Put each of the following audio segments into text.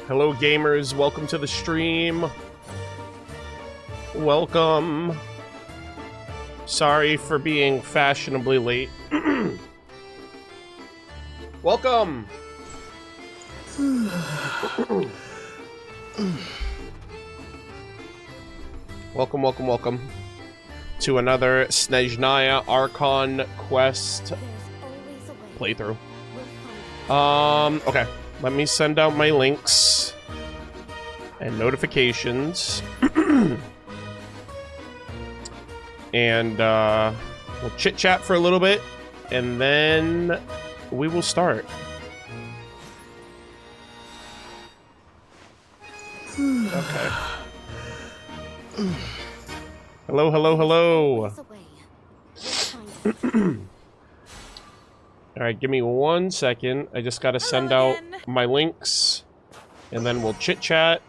Hello gamers, welcome to the stream. Welcome. Sorry for being fashionably late. Welcome. welcome to another Snezhnaya Archon Quest playthrough. Okay. Let me send out my links and notifications. And we'll chit-chat for a little bit, and then we will start. Okay. Hello. Alright, give me 1 second. I just gotta send out my links, and then we'll chit-chat,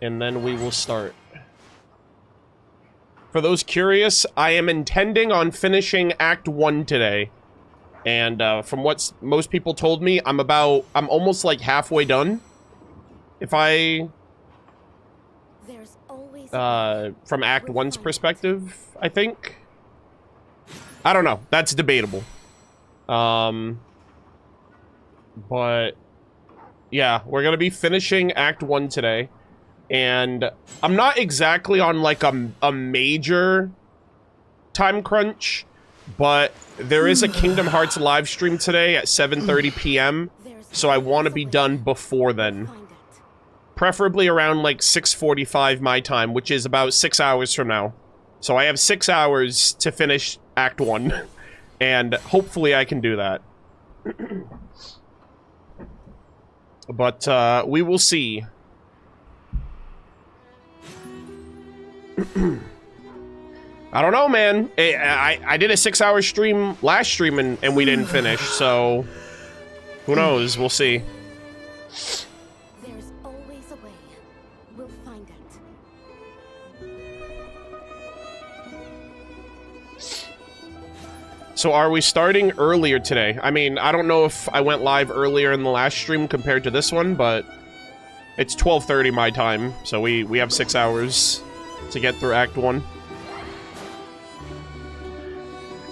and then we will start. For those curious, I am intending on finishing Act 1 today. And from what most people told me, I'm almost like halfway done. If I... from Act 1's perspective, I think. I don't know. That's debatable. But yeah, we're gonna be finishing Act 1 today, and I'm not exactly on like a major time crunch, but there is a Kingdom Hearts live stream today at 7:30 p.m. so I want to be done before then, preferably around like 6:45 my time, which is about 6 hours from now. So I have 6 hours to finish Act 1. And hopefully I can do that. But, we will see. I don't know, man. I did a 6-hour stream last stream and we didn't finish, so... Who knows? We'll see. There's always a way. We'll find it. So are we starting earlier today? I mean, I don't know if I went live earlier in the last stream compared to this one, but it's 12:30 my time, so we have 6 hours to get through Act 1.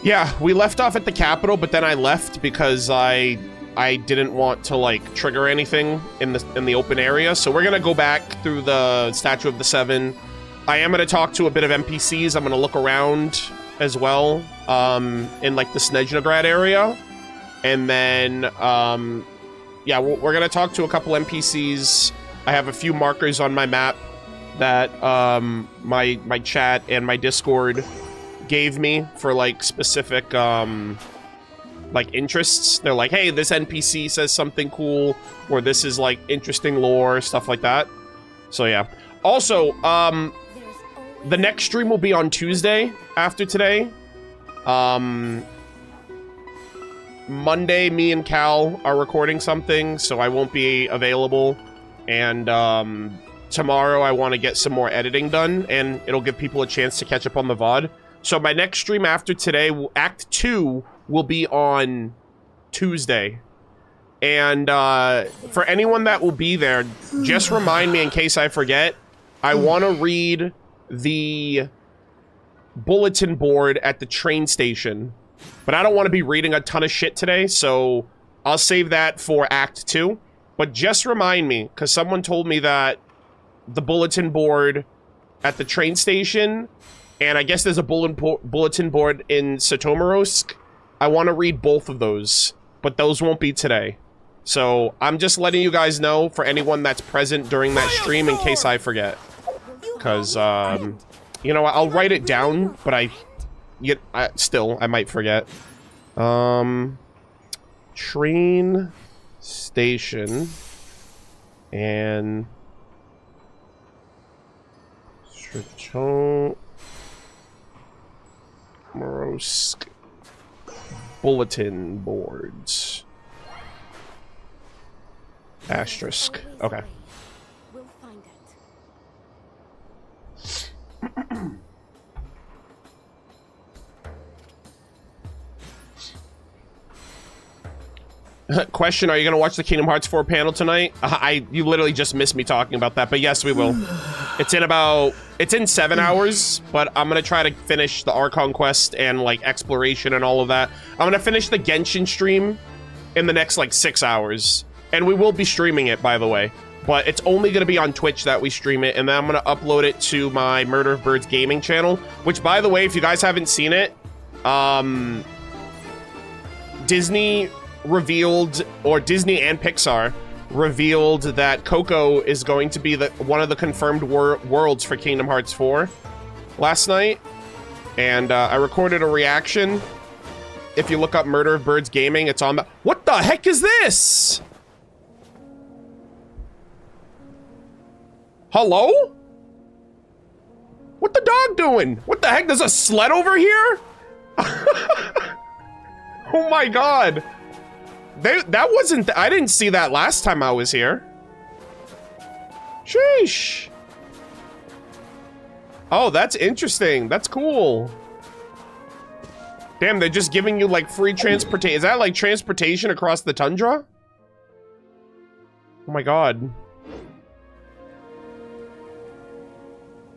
Yeah, we left off at the capital, but then I left because I didn't want to like trigger anything in the open area. So we're gonna go back through the Statue of the Seven. I am gonna talk to a bit of NPCs. I'm gonna look around as well, in like the Snezhnaya area, and then yeah, we're gonna talk to a couple NPCs. I have a few markers on my map that my chat and my Discord gave me for like specific like interests. They're like, hey, this NPC says something cool, or this is like interesting lore, stuff like that. So yeah. Also, the next stream will be on Tuesday after today. Monday, me and Cal are recording something, so I won't be available. And tomorrow I want to get some more editing done, and it'll give people a chance to catch up on the VOD. So my next stream after today, Act 2, will be on Tuesday. And for anyone that will be there, just remind me in case I forget. I want to read the bulletin board at the train station, but I don't want to be reading a ton of shit today, so I'll save that for Act 2. But just remind me, because someone told me that the bulletin board at the train station, and I guess there's a bulletin board in Satomirosk. I want to read both of those, but those won't be today. So I'm just letting you guys know for anyone that's present during that stream in case I forget. Because, you know, I'll write it down, but I might forget. Train station and Satomirosk bulletin boards. Asterisk. Okay. We'll find it. Question, are you gonna watch the Kingdom Hearts 4 panel tonight? You literally just missed me talking about that, but yes, we will. It's in 7 hours, but I'm gonna try to finish the Archon Quest and like exploration and all of that. I'm gonna finish the Genshin stream in the next like 6 hours. And we will be streaming it, by the way. But it's only gonna be on Twitch that we stream it, and then I'm gonna upload it to my Murder of Birds gaming channel, which, by the way, if you guys haven't seen it, Disney revealed, or Disney and Pixar revealed that Coco is going to be one of the confirmed worlds for Kingdom Hearts 4 last night. And I recorded a reaction. If you look up Murder of Birds Gaming, it's on the— What the heck is this? Hello? What the dog doing? What the heck? There's a sled over here? Oh my god. That wasn't— I didn't see that last time I was here. Sheesh. Oh, that's interesting. That's cool. Damn, they're just giving you like free transportation. Is that like transportation across the tundra? Oh my god.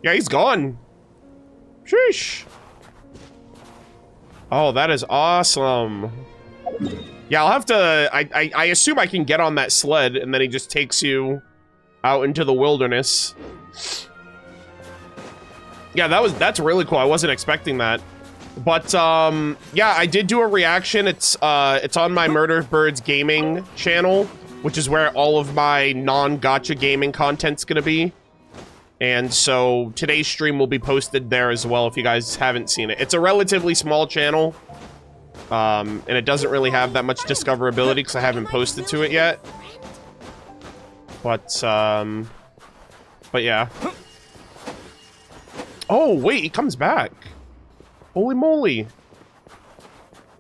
Yeah, he's gone. Sheesh. Oh, that is awesome. Yeah, I'll have to— I assume I can get on that sled, and then he just takes you out into the wilderness. Yeah, that's really cool. I wasn't expecting that. But, yeah, I did do a reaction. It's on my Murder of Birds gaming channel, which is where all of my non-gacha gaming content's gonna be. And so today's stream will be posted there as well if you guys haven't seen it. It's a relatively small channel, and it doesn't really have that much discoverability because I haven't posted to it yet. But yeah. Oh, wait, he comes back. Holy moly.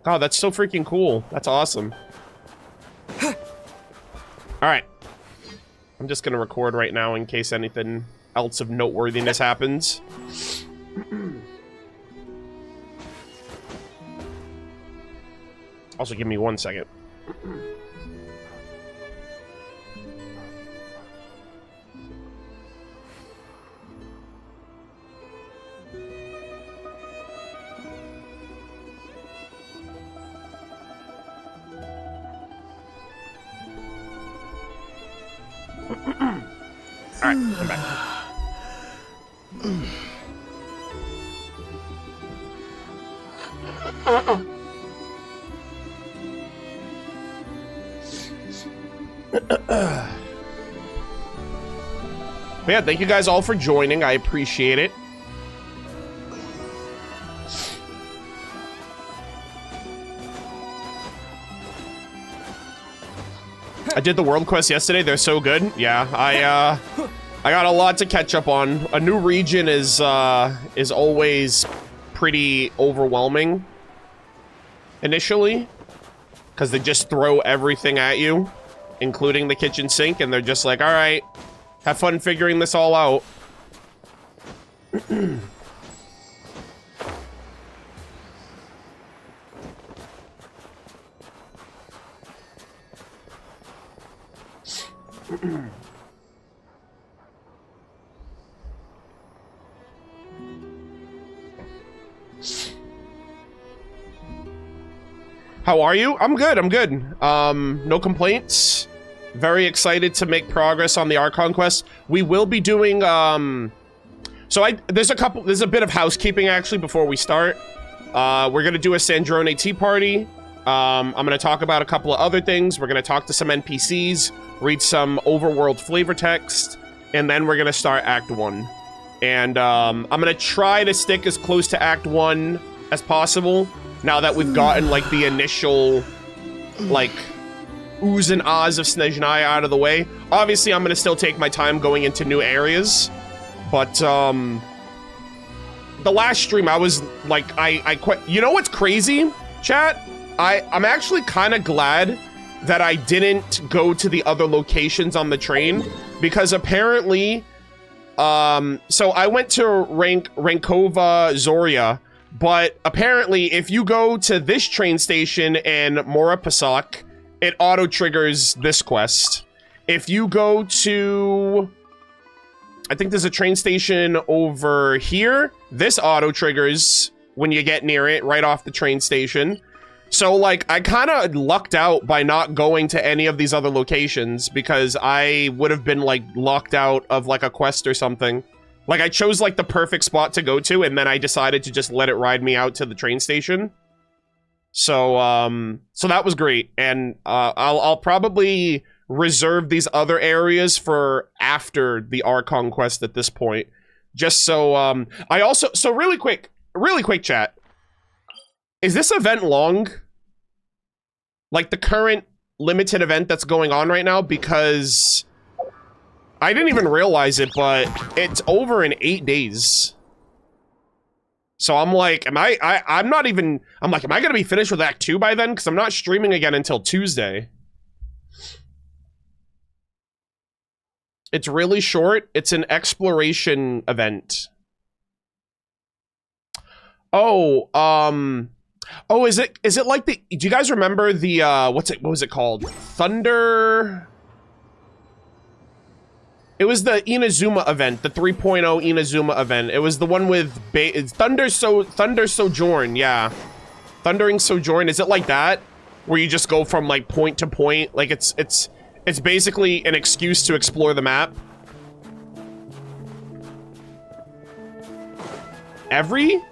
God, that's so freaking cool. That's awesome. Alright. I'm just gonna record right now in case anything else of noteworthiness happens. Also, give me 1 second. Alright, I'm back. But yeah, thank you guys all for joining. I appreciate it. I did the world quest yesterday. They're so good. Yeah, I got a lot to catch up on. A new region is always pretty overwhelming initially, because they just throw everything at you, including the kitchen sink, and they're just like, all right, have fun figuring this all out. How are you? I'm good, I'm good. No complaints. Very excited to make progress on the Archon Quest. We will be doing, there's a bit of housekeeping actually before we start. We're gonna do a Sandrone tea party. I'm gonna talk about a couple of other things. We're gonna talk to some NPCs, read some overworld flavor text, and then we're gonna start Act 1. And I'm gonna try to stick as close to Act 1 as possible, now that we've gotten, like, the initial, like, oohs and ahs of Snezhnaya out of the way. Obviously, I'm gonna still take my time going into new areas, but, the last stream, I was, like, I quit. You know what's crazy, chat? I'm actually kind of glad that I didn't go to the other locations on the train, because apparently, so I went to Rankova Zoria, but apparently if you go to this train station in Morapasak it auto-triggers this quest. If you go to... I think there's a train station over here. This auto-triggers when you get near it, right off the train station. So, like, I kind of lucked out by not going to any of these other locations because I would have been, like, locked out of, like, a quest or something. Like, I chose, like, the perfect spot to go to, and then I decided to just let it ride me out to the train station. So, so that was great. And, I'll probably reserve these other areas for after the Archon Quest at this point. Just so, I also... So, really quick, chat. Is this event long? Like the current limited event that's going on right now? Because I didn't even realize it, but it's over in 8 days. So I'm like, am I gonna be finished with Act 2 by then? Because I'm not streaming again until Tuesday. It's really short. It's an exploration event. Oh, oh, is it like the, do you guys remember the, what was it called? Thunder? It was the Inazuma event, the 3.0 Inazuma event. It was the one with Thunder Sojourn, yeah. Thundering Sojourn, is it like that? Where you just go from, like, point to point? Like, it's basically an excuse to explore the map. Every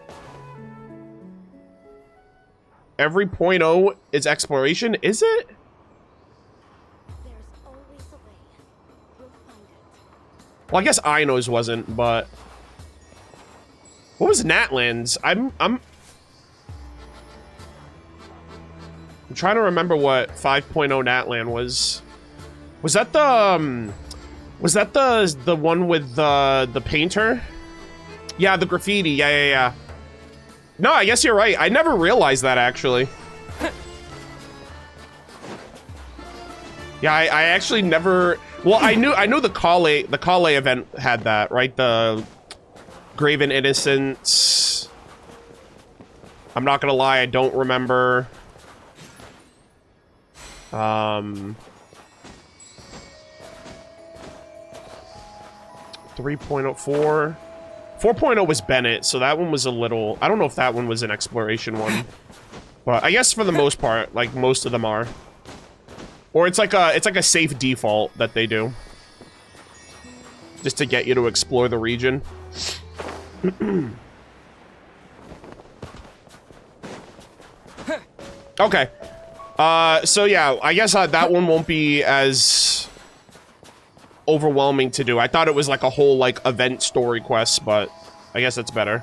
0.0 is exploration, is it? There's always a way. We'll find it. Well, I guess Ino's wasn't, but... What was Natlands? I'm trying to remember what 5.0 Natland was. Was that the, was that the one with the painter? Yeah, the graffiti, yeah. No, I guess you're right. I never realized that, actually. Yeah, I actually never... Well, I knew the Kale event had that, right? The Graven Innocence. I'm not gonna lie, I don't remember. 3.04. 4.0 was Bennett, so that one was a little... I don't know if that one was an exploration one. But I guess for the most part, like, most of them are. Or it's like a safe default that they do. Just to get you to explore the region. Okay. So yeah, I guess that one won't be as overwhelming to do. I thought it was like a whole, like, event story quest, but I guess that's better.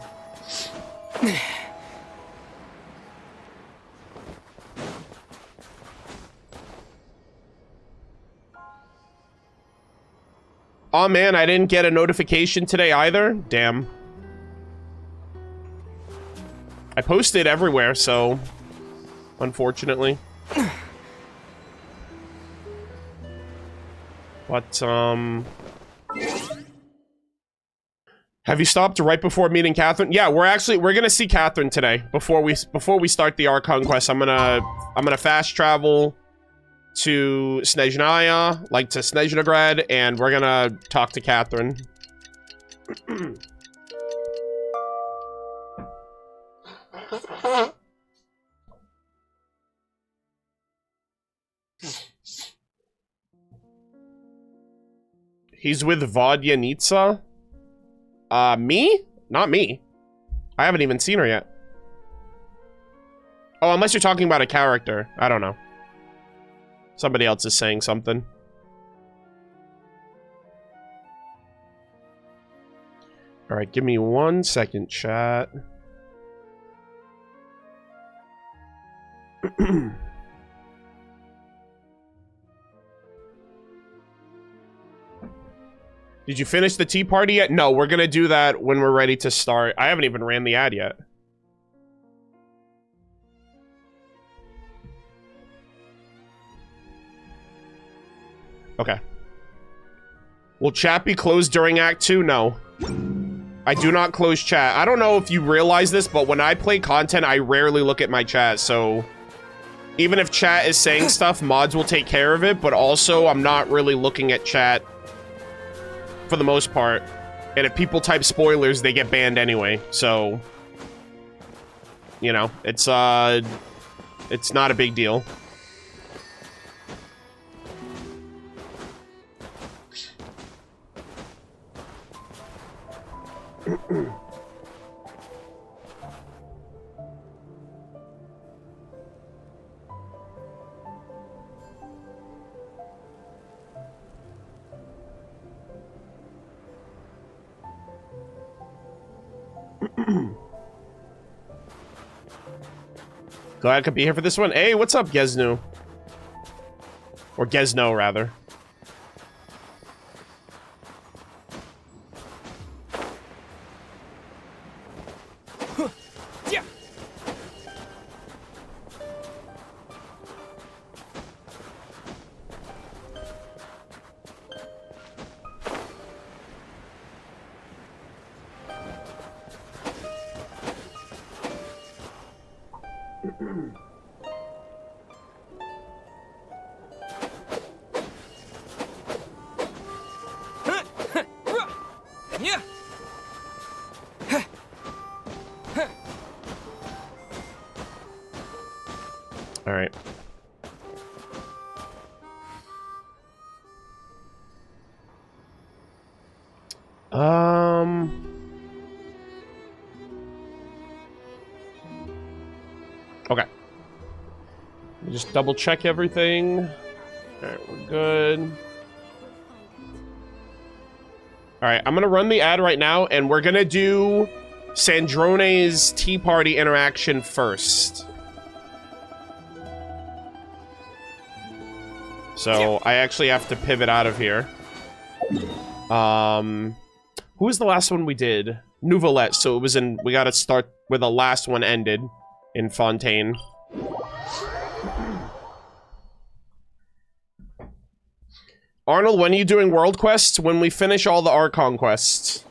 Oh man, I didn't get a notification today either. Damn. I posted everywhere, so unfortunately. But, have you stopped right before meeting Catherine? Yeah, we're gonna see Catherine today before we start the Archon Quest. I'm gonna fast travel to Snezhnaya, like to Snezhnagrad, and we're gonna talk to Catherine. He's with Vodyanitsa? Me? Not me. I haven't even seen her yet. Oh, unless you're talking about a character. I don't know. Somebody else is saying something. Alright, give me 1 second, chat. Did you finish the tea party yet? No, we're gonna do that when we're ready to start. I haven't even ran the ad yet. Okay. Will chat be closed during Act 2? No. I do not close chat. I don't know if you realize this, but when I play content, I rarely look at my chat, so... even if chat is saying stuff, mods will take care of it, but also I'm not really looking at chat for the most part. And if people type spoilers, they get banned anyway, so... You know, it's not a big deal. Glad I could be here for this one. Hey, what's up, Gesnu? Or Gesno, rather. All right. Okay. Just double check everything. All right, we're good. All right, I'm gonna run the ad right now, and we're gonna do Sandrone's Tea Party interaction first. So I actually have to pivot out of here. Who was the last one we did? Nouvelette. So it was in. We got to start where the last one ended in Fontaine. Arnold, when are you doing World Quests? When we finish all the Archon Quests.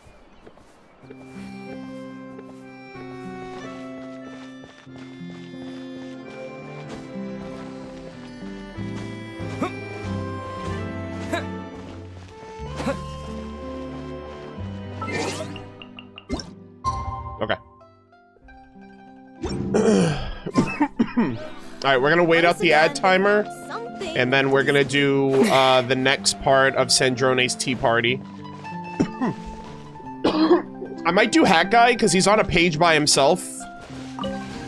Okay. Alright, we're gonna wait out the ad timer, and then we're gonna do the next part of Sandrone's Tea Party. I might do Hat Guy, because he's on a page by himself.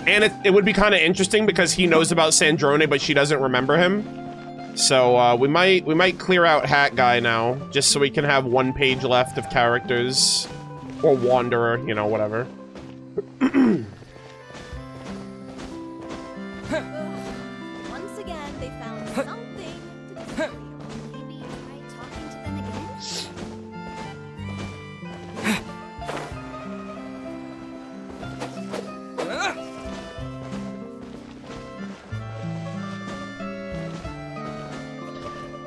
And it would be kind of interesting, because he knows about Sandrone, but she doesn't remember him. So, we might clear out Hat Guy now, just so we can have one page left of characters. Or Wanderer, you know, whatever. Once again, they found something to disagree on. Maybe try talking to them again?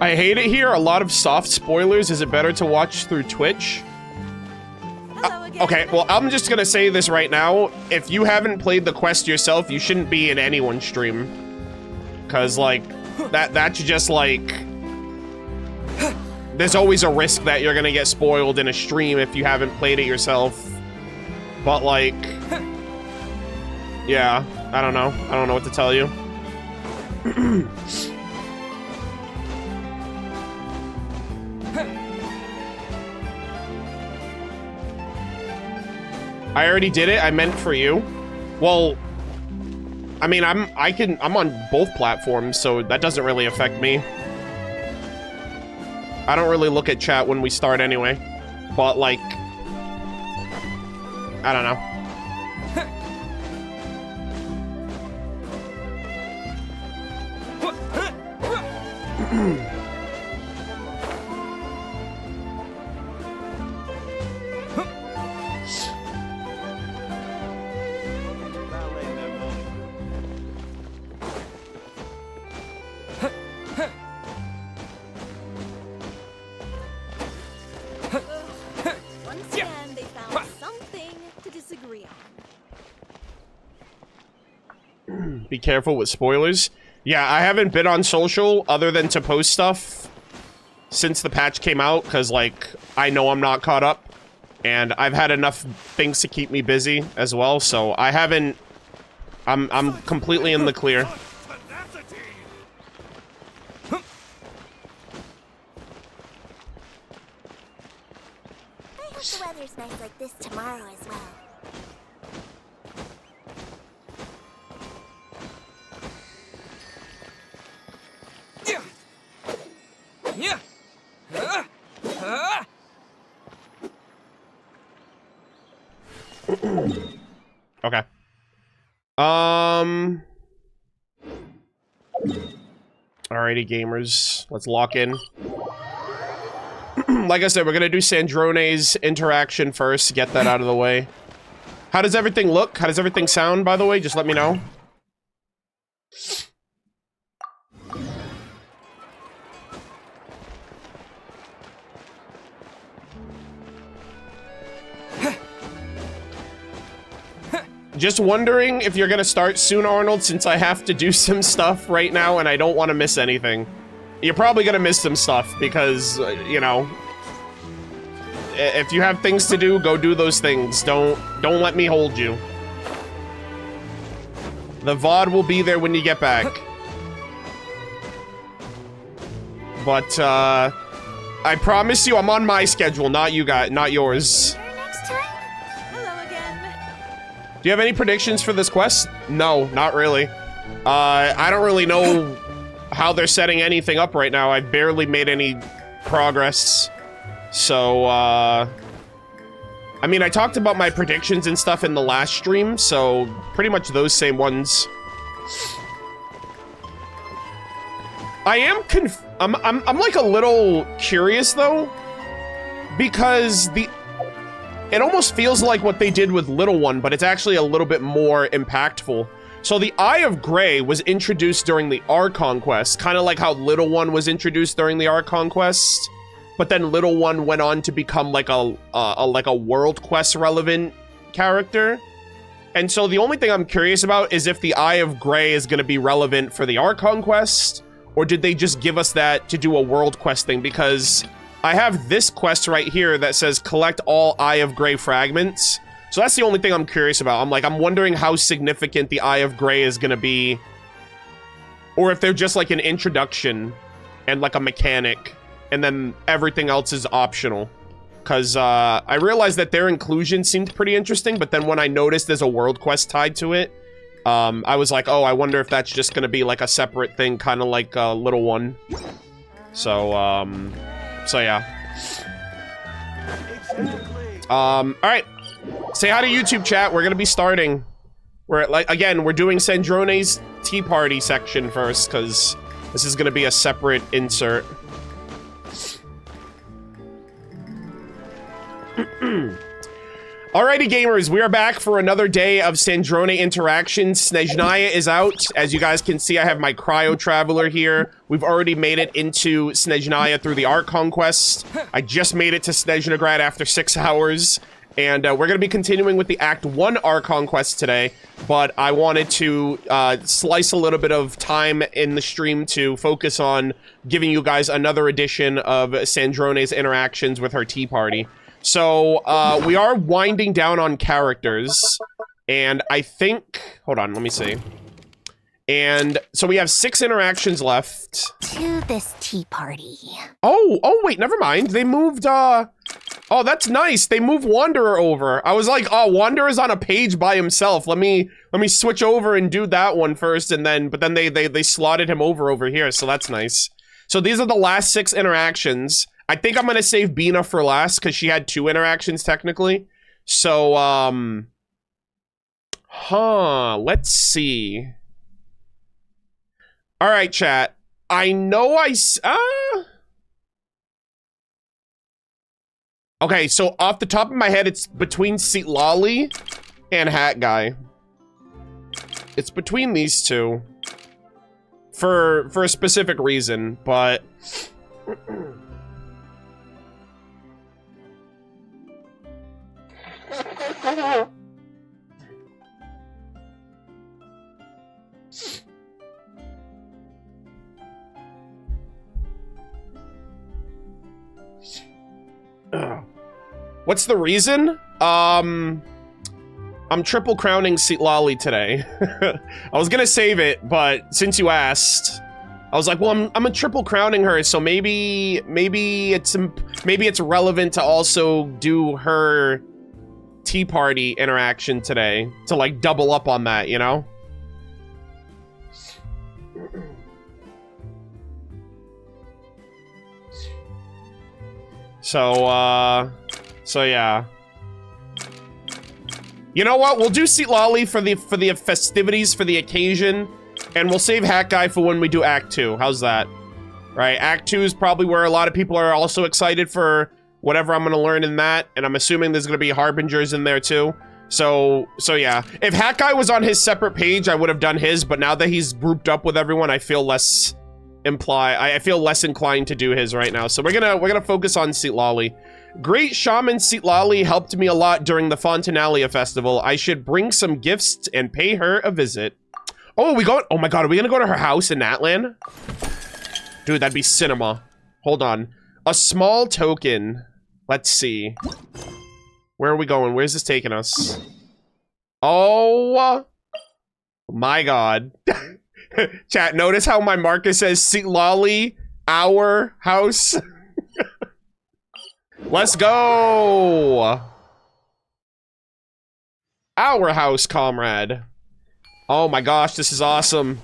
I hate it here. A lot of soft spoilers. Is it better to watch through Twitch? Okay, well, I'm just gonna say this right now. If you haven't played the quest yourself, you shouldn't be in anyone's stream. Cause, like, that's just, like... There's always a risk that you're gonna get spoiled in a stream if you haven't played it yourself. But, like... Yeah, I don't know. I don't know what to tell you. I already did it. I meant for you. Well, I mean, I'm on both platforms, so that doesn't really affect me. I don't really look at chat when we start anyway. But, like, I don't know. Once again, they found something to disagree on. Be careful with spoilers. Yeah, I haven't been on social other than to post stuff since the patch came out, because, like, I know I'm not caught up, and I've had enough things to keep me busy as well, so I haven't... I'm completely in the clear. I hope the weather's nice like this tomorrow as well. Okay. Alrighty, gamers. Let's lock in. Like I said, we're gonna do Snezhnaya's interaction first, get that out of the way. How does everything look? How does everything sound, by the way? Just let me know. Just wondering if you're gonna start soon, Arnold, since I have to do some stuff right now and I don't want to miss anything. You're probably gonna miss some stuff because, you know, if you have things to do, go do those things. Don't let me hold you. The VOD will be there when you get back. But, I promise you I'm on my schedule, not you guys, not yours. Do you have any predictions for this quest? No, not really. I don't really know how they're setting anything up right now. I barely made any progress. So, I mean, I talked about my predictions and stuff in the last stream, so pretty much those same ones. I am I'm like a little curious though, because it almost feels like what they did with Little One, but it's actually a little bit more impactful. So the Eye of Grey was introduced during the Archon Quest, kind of like how Little One was introduced during the Archon Quest, but then Little One went on to become like a World Quest relevant character. And so the only thing I'm curious about is if the Eye of Grey is going to be relevant for the Archon Quest, or did they just give us that to do a World Quest thing? Because I have this quest right here that says collect all Eye of Grey fragments. So that's the only thing I'm curious about. I'm wondering how significant the Eye of Grey is gonna be. Or if they're just like an introduction and like a mechanic, and then everything else is optional. Because I realized that their inclusion seemed pretty interesting, but then when I noticed there's a world quest tied to it, I was like, oh, I wonder if that's just gonna be like a separate thing, kind of like Little One. So, so yeah. Alright. Say hi to YouTube chat. We're gonna be starting. We're like, again, we're doing Snezhnaya's tea party section first, because this is gonna be a separate insert. Alrighty, gamers, we are back for another day of Snezhnaya interactions. Snezhnaya is out. As you guys can see, I have my Cryo Traveler here. We've already made it into Snezhnaya through the Archon Quest. I just made it to Snezhnagrad after 6 hours. And we're going to be continuing with the Act 1 Archon Quest today. But I wanted to slice a little bit of time in the stream to focus on giving you guys another edition of Snezhnaya's interactions with her tea party. So, we are winding down on characters, and I think... Hold on, let me see. And so we have 6 interactions left. To this tea party. Oh, wait, never mind. They moved, Oh, that's nice. They moved Wanderer over. I was like, oh, Wanderer's on a page by himself. Let me switch over and do that one first, and then... But then they slotted him over here, so that's nice. So these are the last 6 interactions. I think I'm gonna save Bina for last, because she had 2 interactions, technically. So, let's see. Alright, chat. I know okay, so off the top of my head, it's between Lolly and Hat Guy. It's between these two. For a specific reason, but... What's the reason? I'm triple crowning Seatlali today. I was gonna save it, but since you asked, I was like, well, I'm a triple crowning her, so maybe it's relevant to also do her tea party interaction today to like double up on that, you know? So yeah. You know what? We'll do Seatlali for the festivities, for the occasion, and we'll save Hat Guy for when we do Act 2. How's that? Right, Act 2 is probably where a lot of people are also excited for whatever I'm gonna learn in that, and I'm assuming there's gonna be Harbingers in there too. So yeah. If Hat Guy was on his separate page, I would have done his, but now that he's grouped up with everyone, I feel less inclined to do his right now. So we're gonna focus on Seatlali. Great Shaman Seatlali helped me a lot during the Fontinalia festival. I should bring some gifts and pay her a visit. Oh, oh my god, are we gonna go to her house in Natlan? Dude, that'd be cinema. Hold on. A small token. Let's see. Where are we going? Where's this taking us? Oh my god. Chat, notice how my marker says Seatlali, our house? Let's go! Our house, comrade. Oh my gosh, this is awesome.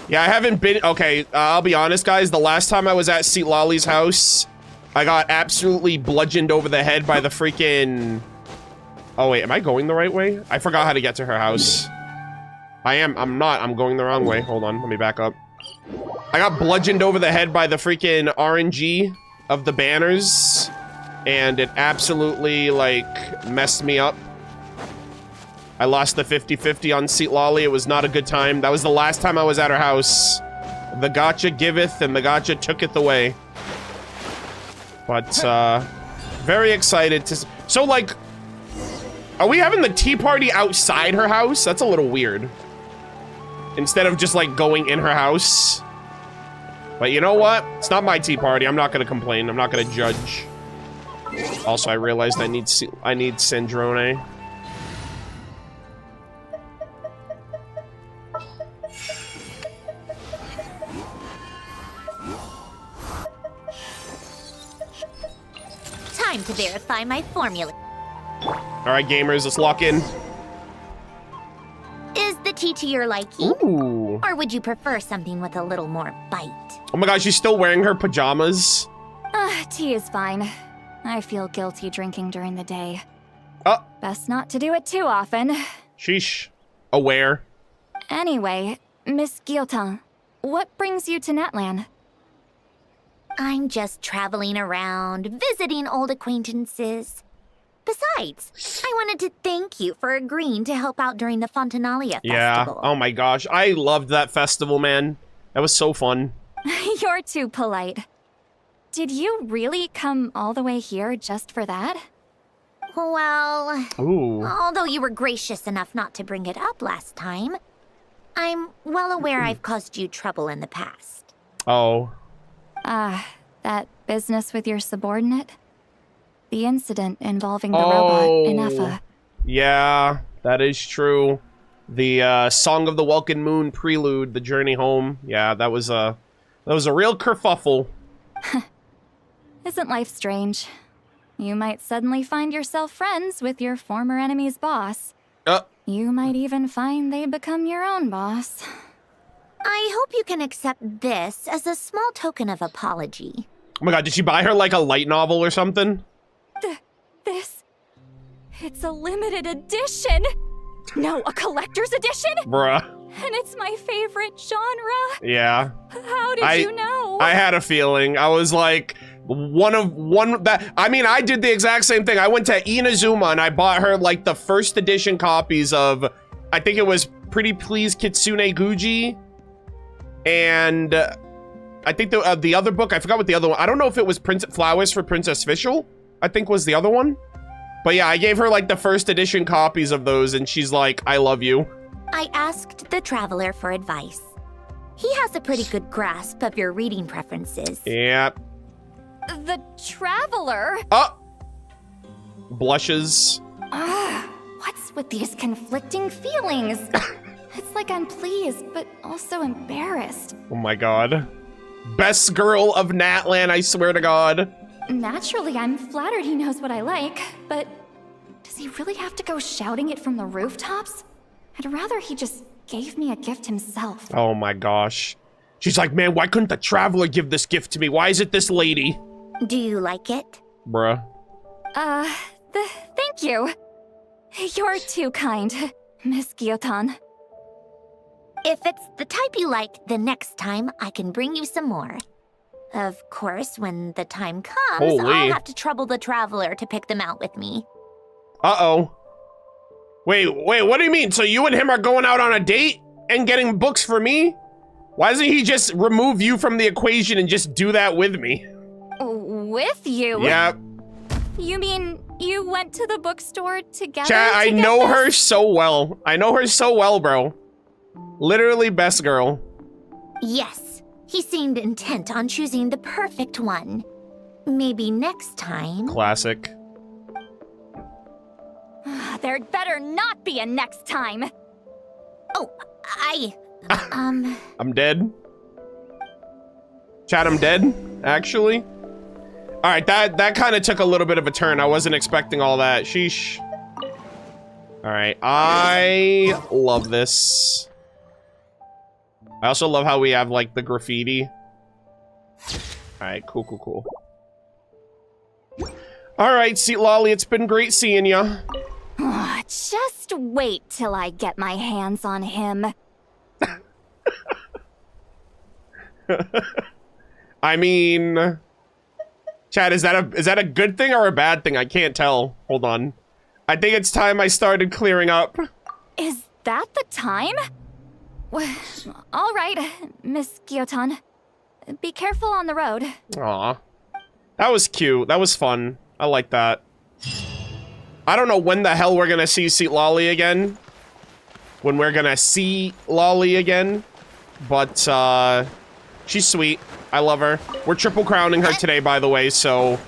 Yeah, I haven't been... Okay, I'll be honest, guys. The last time I was at Seatlali's house, I got absolutely bludgeoned over the head by the freaking... Oh wait, am I going the right way? I forgot how to get to her house. I'm not. I'm going the wrong way. Hold on, let me back up. I got bludgeoned over the head by the freaking RNG of the banners, and it absolutely, like, messed me up. I lost the 50-50 on Seatlali. It was not a good time. That was the last time I was at her house. The gotcha giveth, and the gotcha tooketh away. But, very excited to... So, like, are we having the tea party outside her house? That's a little weird. Instead of just, like, going in her house. But you know what? It's not my tea party. I'm not gonna complain. I'm not gonna judge. Also, I realized I need Snezhnaya. Time to verify my formula. Alright, gamers, let's lock in. Is the tea to your liking? Ooh. Or would you prefer something with a little more bite? Oh my gosh, she's still wearing her pajamas. Tea is fine. I feel guilty drinking during the day. Oh. Best not to do it too often. Sheesh. Aware. Anyway, Miss Guillotin, what brings you to Natlan? I'm just traveling around, visiting old acquaintances. Besides, I wanted to thank you for agreeing to help out during the Fontinalia festival. Oh my gosh, I loved that festival, man. That was so fun. You're too polite. Did you really come all the way here just for that? Well, Ooh. although you were gracious enough not to bring it up last time, I'm well aware I've caused you trouble in the past. Oh. That business with your subordinate? The incident involving the robot, Inefa. Yeah, that is true. The Song of the Welkin Moon prelude, the journey home. Yeah, that was a real kerfuffle. Isn't life strange? You might suddenly find yourself friends with your former enemy's boss. You might even find they become your own boss. I hope you can accept this as a small token of apology. Oh my god, did she buy her like a light novel or something? It's a limited edition! No, a collector's edition? Bruh. And it's my favorite genre. Yeah. How did you know? I had a feeling. I was like, I did the exact same thing. I went to Inazuma and I bought her like the first edition copies of, I think it was Pretty Please Kitsune Guji. And I think the other book, I forgot what the other one, I don't know if it was Flowers for Princess Fischl, I think was the other one. But yeah, I gave her like the first edition copies of those and she's like, I love you. I asked the traveler for advice. He has a pretty good grasp of your reading preferences. Yep. the Traveler. Blushes. What's with these conflicting feelings? It's like I'm pleased, but also embarrassed. Oh my god. Best girl of Natlan, I swear to god. Naturally, I'm flattered he knows what I like, but does he really have to go shouting it from the rooftops? I'd rather he just gave me a gift himself. Oh my gosh. She's like, man, why couldn't the Traveler give this gift to me? Why is it this lady? Do you like it? Bruh. Thank you. You're too kind, Miss Gyotan. If it's the type you like, then next time I can bring you some more. Of course, when the time comes, I'll have to trouble the Traveler to pick them out with me. Uh-oh. Wait, what do you mean? So you and him are going out on a date and getting books for me? Why doesn't he just remove you from the equation and just do that with me? With you? Yeah. You mean you went to the bookstore together? Chat, I know her so well. I know her so well, bro. Literally best girl. Yes, he seemed intent on choosing the perfect one. Maybe next time. Classic. There better not be a next time. Oh, I'm dead. Chat, I'm dead, actually. All right, that kind of took a little bit of a turn. I wasn't expecting all that. Sheesh. All right, I love this. I also love how we have, like, the graffiti. All right, cool. All right, Seat Lolly, it's been great seeing ya. Just wait till I get my hands on him. I mean, Chad, is that a good thing or a bad thing? I can't tell. Hold on. I think it's time I started clearing up. Is that the time? All right, Miss Gyotan. Be careful on the road. Aw. That was cute. That was fun. I like that. I don't know when the hell we're gonna see Seat Lolly again. When we're gonna see Lolly again. But, she's sweet. I love her. We're triple crowning her today, by the way, so...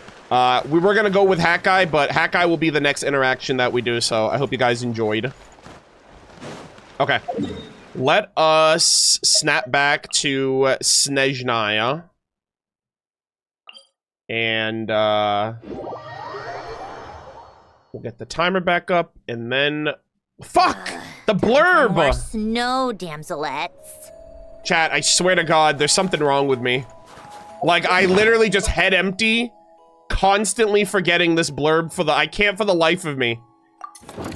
we were gonna go with Hat Guy, but Hat Guy will be the next interaction that we do, so I hope you guys enjoyed. Okay. Let us snap back to Snezhnaya. And, we'll get the timer back up, and then... Fuck! The blurb! More snow, damselettes. Chat, I swear to God, there's something wrong with me. Like, I literally just head empty, constantly forgetting this blurb for the... I can't for the life of me.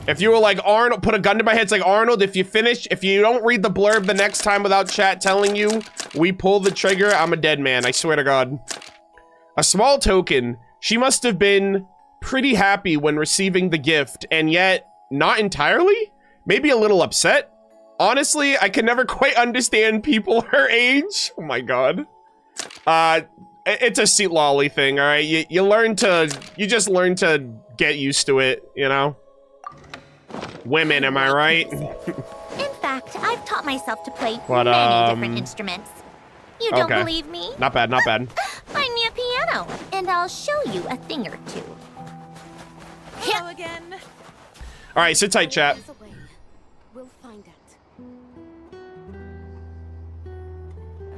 If you were like, Arnold, put a gun to my head, it's like, Arnold, if you don't read the blurb the next time without chat telling you, we pull the trigger, I'm a dead man, I swear to God. A small token. She must have been pretty happy when receiving the gift, and yet, not entirely? Maybe a little upset? Honestly, I can never quite understand people her age. Oh my God. It's a Seat Lolly thing, all right? You just learn to get used to it, you know? Women, am I right? In fact, I've taught myself to play But, many different instruments. You don't okay. believe me? Not bad, not bad. Find me a piano, and I'll show you a thing or two. Hello again. All right, sit tight, chat. We'll find it.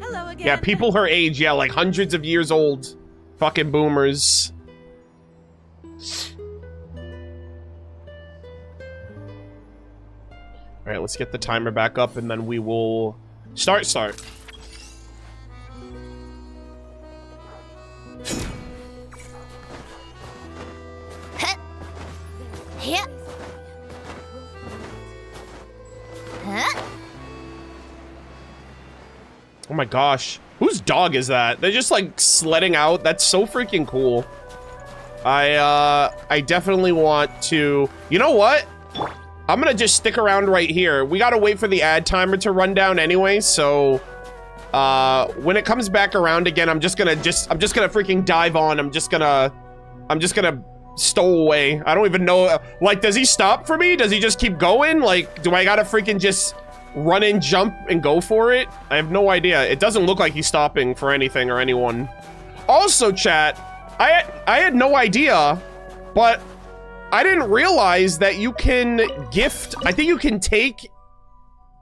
Hello again. Yeah, people her age, yeah, like hundreds of years old. Fucking boomers. All right, let's get the timer back up, and then we will start. Huh? Oh my gosh. Whose dog is that? They're just like sledding out. That's so freaking cool. I definitely want to... You know what? I'm gonna just stick around right here. We gotta wait for the ad timer to run down anyway, so... when it comes back around again, I'm just gonna freaking dive on. I'm just gonna stow away. I don't even know. Like, does he stop for me? Does he just keep going? Like, do I gotta freaking just run and jump and go for it? I have no idea. It doesn't look like he's stopping for anything or anyone. Also, chat, I had no idea, but I didn't realize that you can gift. I think you can take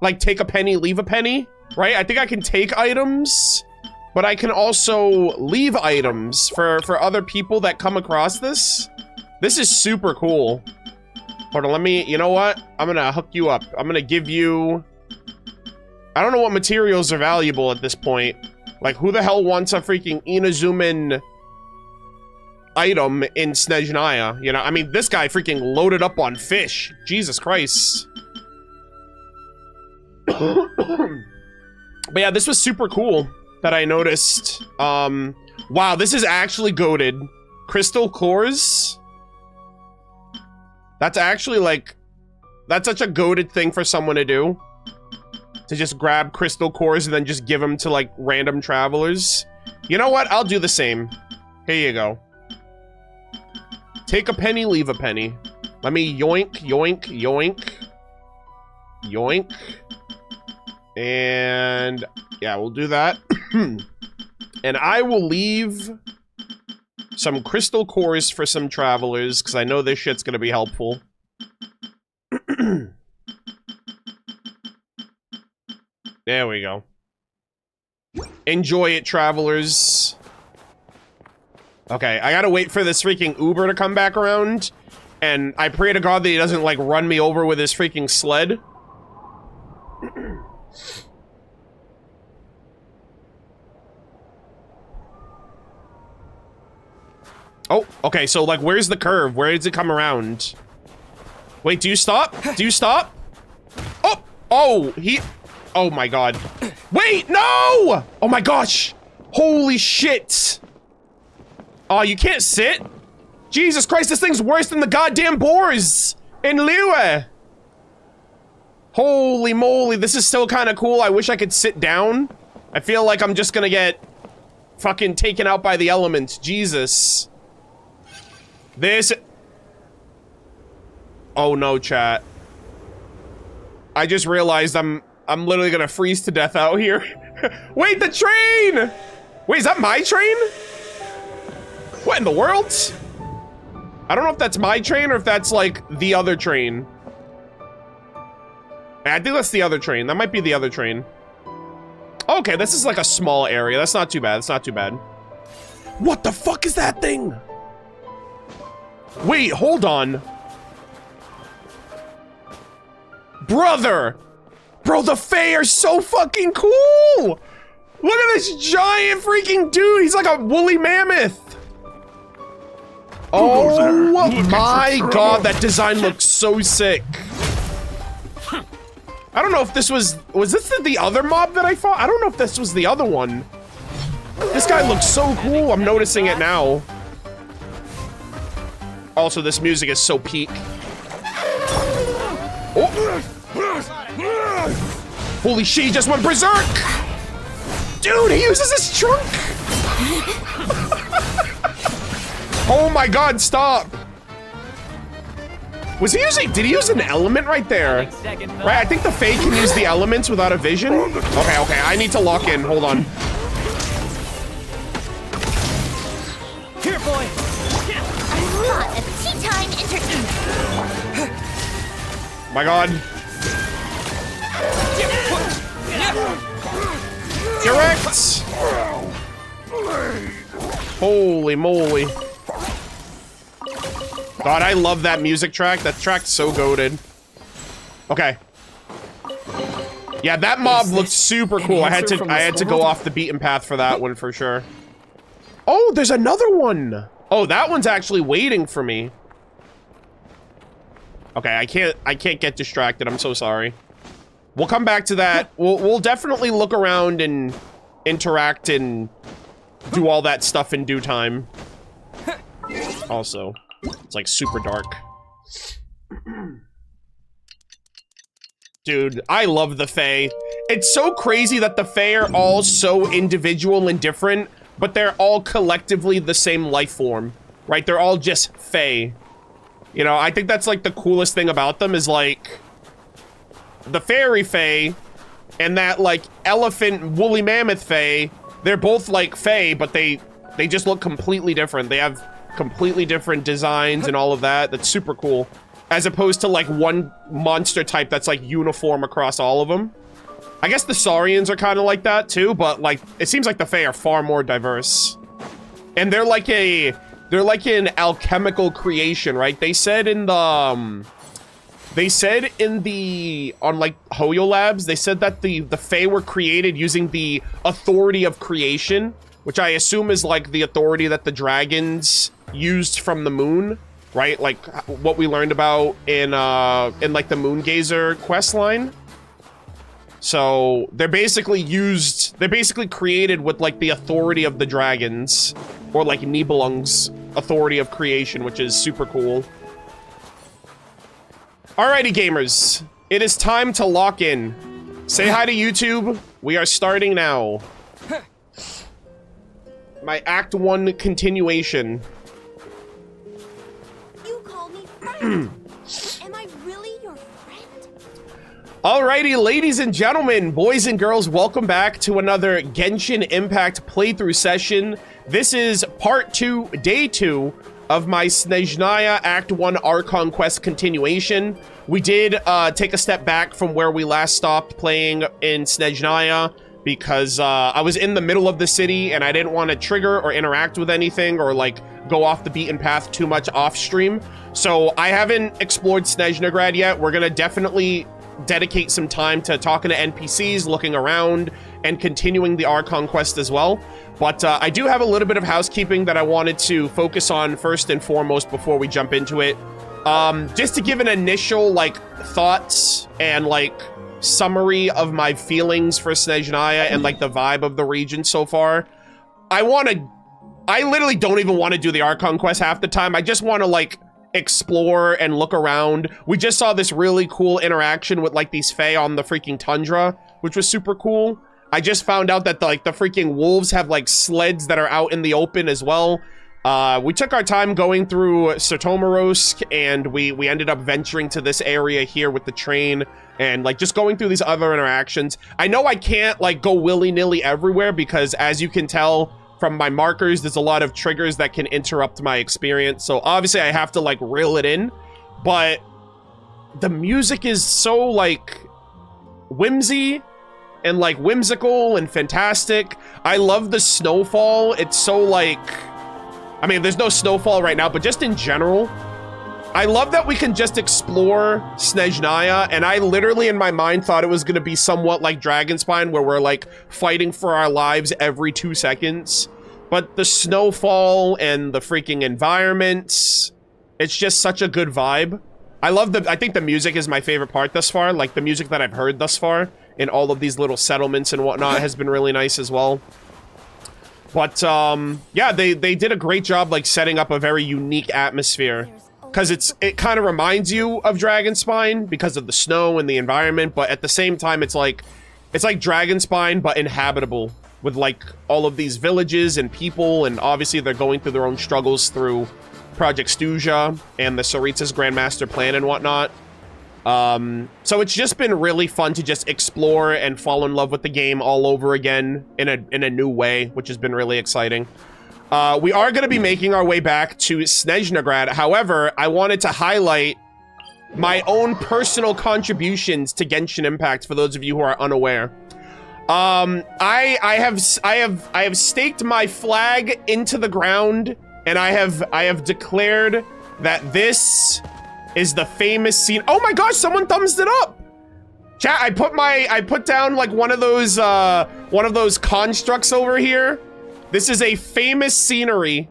a penny, leave a penny, right? I think I can take items, but I can also leave items for other people that come across this. This is super cool. Hold on, you know what? I'm gonna hook you up. I'm gonna give you, I don't know what materials are valuable at this point. Like, who the hell wants a freaking Inazuman item in Snezhnaya? You know, I mean, this guy freaking loaded up on fish. Jesus Christ. But yeah, this was super cool that I noticed. Wow, this is actually goated. Crystal cores? That's actually like, that's such a goated thing for someone to do. To just grab crystal cores and then just give them to like random travelers. You know what? I'll do the same. Here you go. Take a penny, leave a penny. Let me yoink, yoink, yoink. Yoink. And yeah, we'll do that. And I will leave some crystal cores for some travelers, because I know this shit's gonna be helpful. There we go. Enjoy it, travelers. Okay, I gotta wait for this freaking Uber to come back around. And I pray to God that he doesn't, like, run me over with his freaking sled. Oh, okay, so, like, where's the curve? Where does it come around? Wait, do you stop? Do you stop? Oh! Oh, he... Oh my god. Wait, no! Oh my gosh! Holy shit! Oh, you can't sit? Jesus Christ, this thing's worse than the goddamn boars in Liyue! Holy moly, this is still kind of cool. I wish I could sit down. I feel like I'm just gonna get fucking taken out by the elements. Jesus. This... Oh no, chat. I just realized I'm literally gonna freeze to death out here. Wait, the train! Wait, is that my train? What in the world? I don't know if that's my train or if that's, like, the other train. I think that's the other train. That might be the other train. Okay, this is like a small area. That's not too bad. That's not too bad. What the fuck is that thing? Wait, hold on. Brother! Bro, the Fae are so fucking cool! Look at this giant freaking dude! He's like a woolly mammoth! Oh my god, that design looks so sick. I don't know if this was this the other mob that I fought? I don't know if this was the other one. This guy looks so cool, I'm noticing it now. Also, this music is so peak. Oh. Holy shit, he just went berserk! Dude, he uses his trunk! Oh my god, stop! Was he using, did he use an element right there? Right, I think the Fae can use the elements without a vision. Okay, okay, I need to lock in, hold on. Here, boy! Fun of tea time entertainment. My god. Direct! Holy moly. God, I love that music track. That track's so goated. Okay. Yeah, that mob looked super cool. I had to go off the beaten path for that one for sure. Oh, there's another one. Oh, that one's actually waiting for me. Okay, I can't get distracted. I'm so sorry. We'll come back to that. We'll definitely look around and interact and do all that stuff in due time. Also, it's like super dark. Dude, I love the Fae. It's so crazy that the Fae are all so individual and different, but they're all collectively the same life form, right? They're all just Fae. You know, I think that's like the coolest thing about them is like the fairy Fae and that like elephant woolly mammoth Fae. They're both like Fae, but they they just look completely different. They have completely different designs and all of that. That's super cool. As opposed to like one monster type that's like uniform across all of them. I guess the Saurians are kind of like that too, but like it seems like the Fae are far more diverse. And they're like an alchemical creation, right? They said in the on like Hoyo Labs, they said that the Fae were created using the authority of creation, which I assume is like the authority that the dragons used from the moon, right? Like what we learned about in like the Moongazer quest line. So they're basically created with like the authority of the dragons, or like Nibelung's authority of creation, which is super cool. Alrighty, gamers, it is time to lock in. Say hi to YouTube. We are starting now. My Act 1 continuation. You call me friend. Am I really your friend? Alrighty, ladies and gentlemen, boys and girls, welcome back to another Genshin Impact playthrough session. This is part 2, day 2 of my Snezhnaya Act 1 Archon Quest continuation. We did take a step back from where we last stopped playing in Snezhnaya because I was in the middle of the city and I didn't want to trigger or interact with anything or like go off the beaten path too much off stream. So I haven't explored Snezhnaya yet. We're gonna definitely dedicate some time to talking to NPCs, looking around, and continuing the Archon Quest as well. But I do have a little bit of housekeeping that I wanted to focus on first and foremost before we jump into it. Just to give an initial, like, thoughts and, like, summary of my feelings for Snezhnaya and, like, the vibe of the region so far. I literally don't even want to do the Archon Quest half the time. I just want to, like, explore and look around. We just saw this really cool interaction with, like, these Fae on the freaking tundra, which was super cool. I just found out that the freaking wolves have like sleds that are out in the open as well. We took our time going through Sotomarosk, and we ended up venturing to this area here with the train and like just going through these other interactions. I know I can't like go willy-nilly everywhere because, as you can tell from my markers, there's a lot of triggers that can interrupt my experience. So obviously I have to like reel it in, but the music is so like whimsy and like whimsical and fantastic. I love the snowfall. It's so like, I mean, there's no snowfall right now, but just in general, I love that we can just explore Snezhnaya. And I literally in my mind thought it was going to be somewhat like Dragonspine, where we're like fighting for our lives every 2 seconds. But the snowfall and the freaking environments, it's just such a good vibe. I think the music is my favorite part thus far. Like the music that I've heard thus far in all of these little settlements and whatnot has been really nice as well. But yeah, they did a great job like setting up a very unique atmosphere, because it kind of reminds you of Dragonspine because of the snow and the environment, but at the same time it's like Dragonspine but inhabitable, with like all of these villages and people, and obviously they're going through their own struggles through Project Stuja and the Saritsa's Grandmaster Plan and whatnot. So it's just been really fun to just explore and fall in love with the game all over again in a new way, which has been really exciting. We are going to be making our way back to Snezhnaya. However, I wanted to highlight my own personal contributions to Genshin Impact for those of you who are unaware. I have staked my flag into the ground, and I have declared that this is the famous scene. Oh my gosh, someone thumbs it up. Chat, I put down like one of those constructs over here. This is a famous scenery.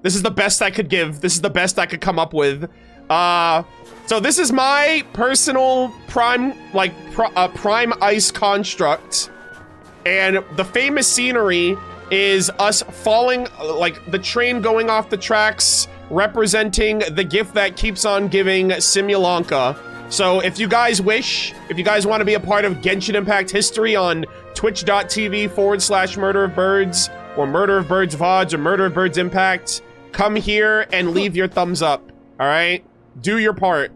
This is the best I could give. This is the best I could come up with. So this is my personal prime ice construct. And the famous scenery is us falling, like the train going off the tracks, representing the gift that keeps on giving, Simulanka. So if you guys wish, if you guys want to be a part of Genshin Impact history on twitch.tv/MurderofBirds or MurderofBirds VODs or MurderofBirds Impact, come here and leave your thumbs up, all right? Do your part,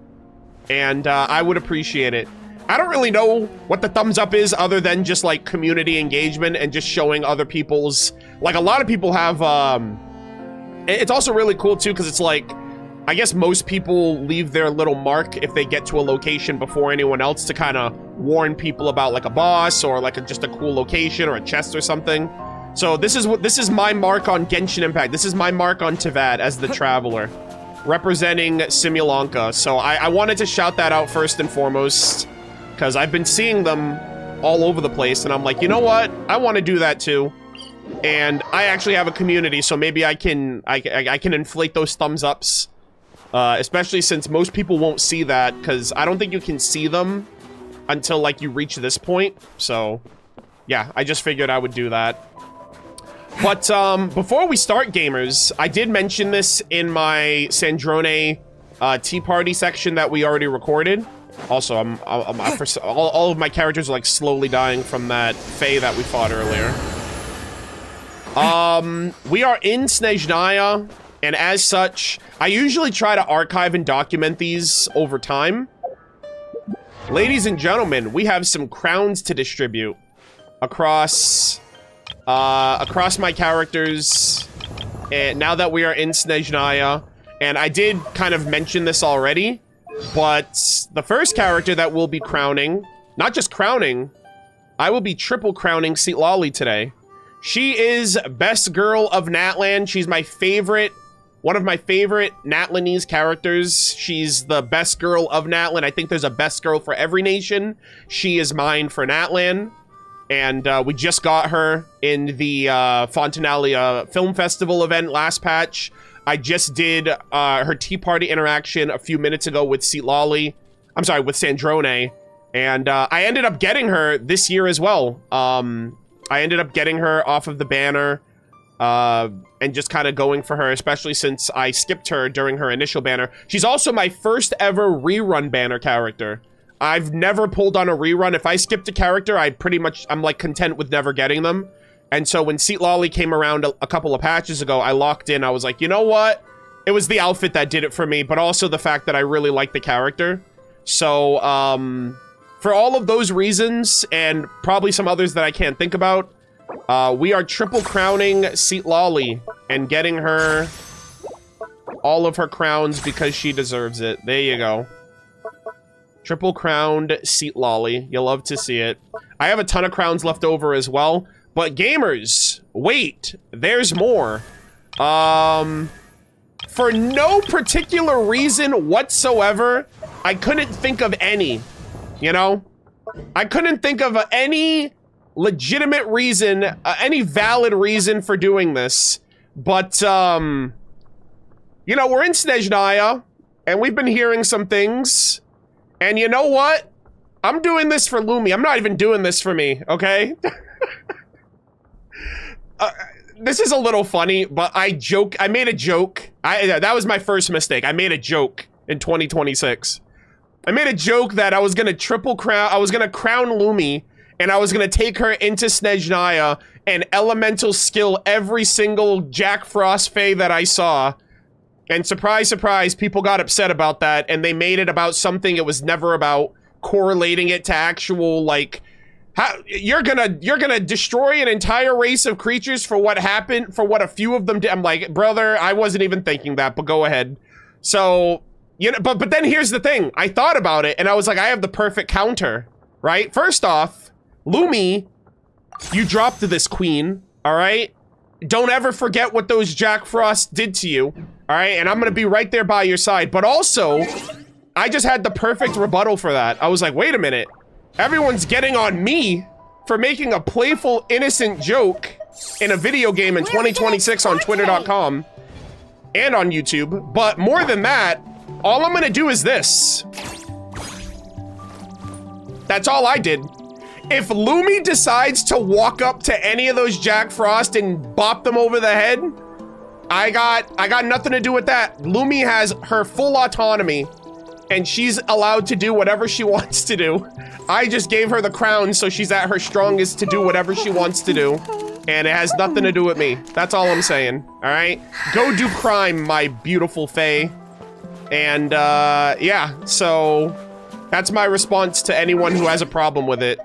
and I would appreciate it. I don't really know what the thumbs up is other than just like community engagement and just showing other people's Like, a lot of people have, it's also really cool, too, because it's like, I guess most people leave their little mark if they get to a location before anyone else to kind of warn people about, like, a boss or, like, just a cool location or a chest or something. So this is my mark on Genshin Impact. This is my mark on Tivat as the Traveler, representing Simulanka. So I wanted to shout that out first and foremost, because I've been seeing them all over the place, and I'm like, you know what? I want to do that too. And I actually have a community, so maybe I can inflate those thumbs ups, especially since most people won't see that, because I don't think you can see them until like you reach this point. So yeah, I just figured I would do that. But before we start, gamers, I did mention this in my Snezhnaya Tea Party section that we already recorded. Also, all of my characters are like slowly dying from that Fae that we fought earlier. We are in Snezhnaya, and as such, I usually try to archive and document these over time. Ladies and gentlemen, we have some crowns to distribute across my characters, and now that we are in Snezhnaya, and I did kind of mention this already, but the first character that we'll be crowning, not just crowning, I will be triple crowning Citlali today. She is best girl of Natlan. She's my favorite, one of my favorite Natlanese characters. She's the best girl of Natlan. I think there's a best girl for every nation. She is mine for Natlan. And we just got her in the Fontinalia Film Festival event last patch. I just did her Tea Party interaction a few minutes ago with Citlali. I'm sorry, with Snezhnaya. And I ended up getting her this year as well. I ended up getting her off of the banner and just kind of going for her, especially since I skipped her during her initial banner. She's also my first ever rerun banner character. I've never pulled on a rerun. If I skipped a character, I'm like content with never getting them. And so when Citlali came around a couple of patches ago, I locked in. I was like, you know what? It was the outfit that did it for me, but also the fact that I really like the character. So, for all of those reasons, and probably some others that I can't think about, we are triple crowning Citlali and getting her all of her crowns because she deserves it. There you go. Triple crowned Citlali. You'll love to see it. I have a ton of crowns left over as well. But gamers, wait, there's more. For no particular reason whatsoever, I couldn't think of any. You know? I couldn't think of any legitimate reason, any valid reason for doing this. But, you know, we're in Snezhnaya, and we've been hearing some things. And you know what? I'm doing this for Lumi. I'm not even doing this for me, okay? This is a little funny, but I made a joke. That was my first mistake. I made a joke in 2026. I made a joke that I was gonna crown Lumi, and I was gonna take her into Snezhnaya and elemental skill every single Jack Frost Fae that I saw. And surprise, surprise, people got upset about that, and they made it about something it was never about, correlating it to actual, like, how you're gonna destroy an entire race of creatures for what happened, for what a few of them did. I'm like, brother, I wasn't even thinking that, but go ahead. So, you know, but then here's the thing. I thought about it, and I was like, I have the perfect counter, right? First off, Lumi, you dropped this queen, all right? Don't ever forget what those Jack Frost did to you, all right? And I'm gonna be right there by your side. But also, I just had the perfect rebuttal for that. I was like, wait a minute. Everyone's getting on me for making a playful, innocent joke in a video game in 2026 on Twitter.com and on YouTube. But more than that, all I'm gonna do is this. That's all I did. If Lumi decides to walk up to any of those Jack Frost and bop them over the head, I got nothing to do with that. Lumi has her full autonomy, and she's allowed to do whatever she wants to do. I just gave her the crown so she's at her strongest to do whatever she wants to do, and it has nothing to do with me. That's all I'm saying, all right? Go do crime, my beautiful Fae. And, yeah, so that's my response to anyone who has a problem with it.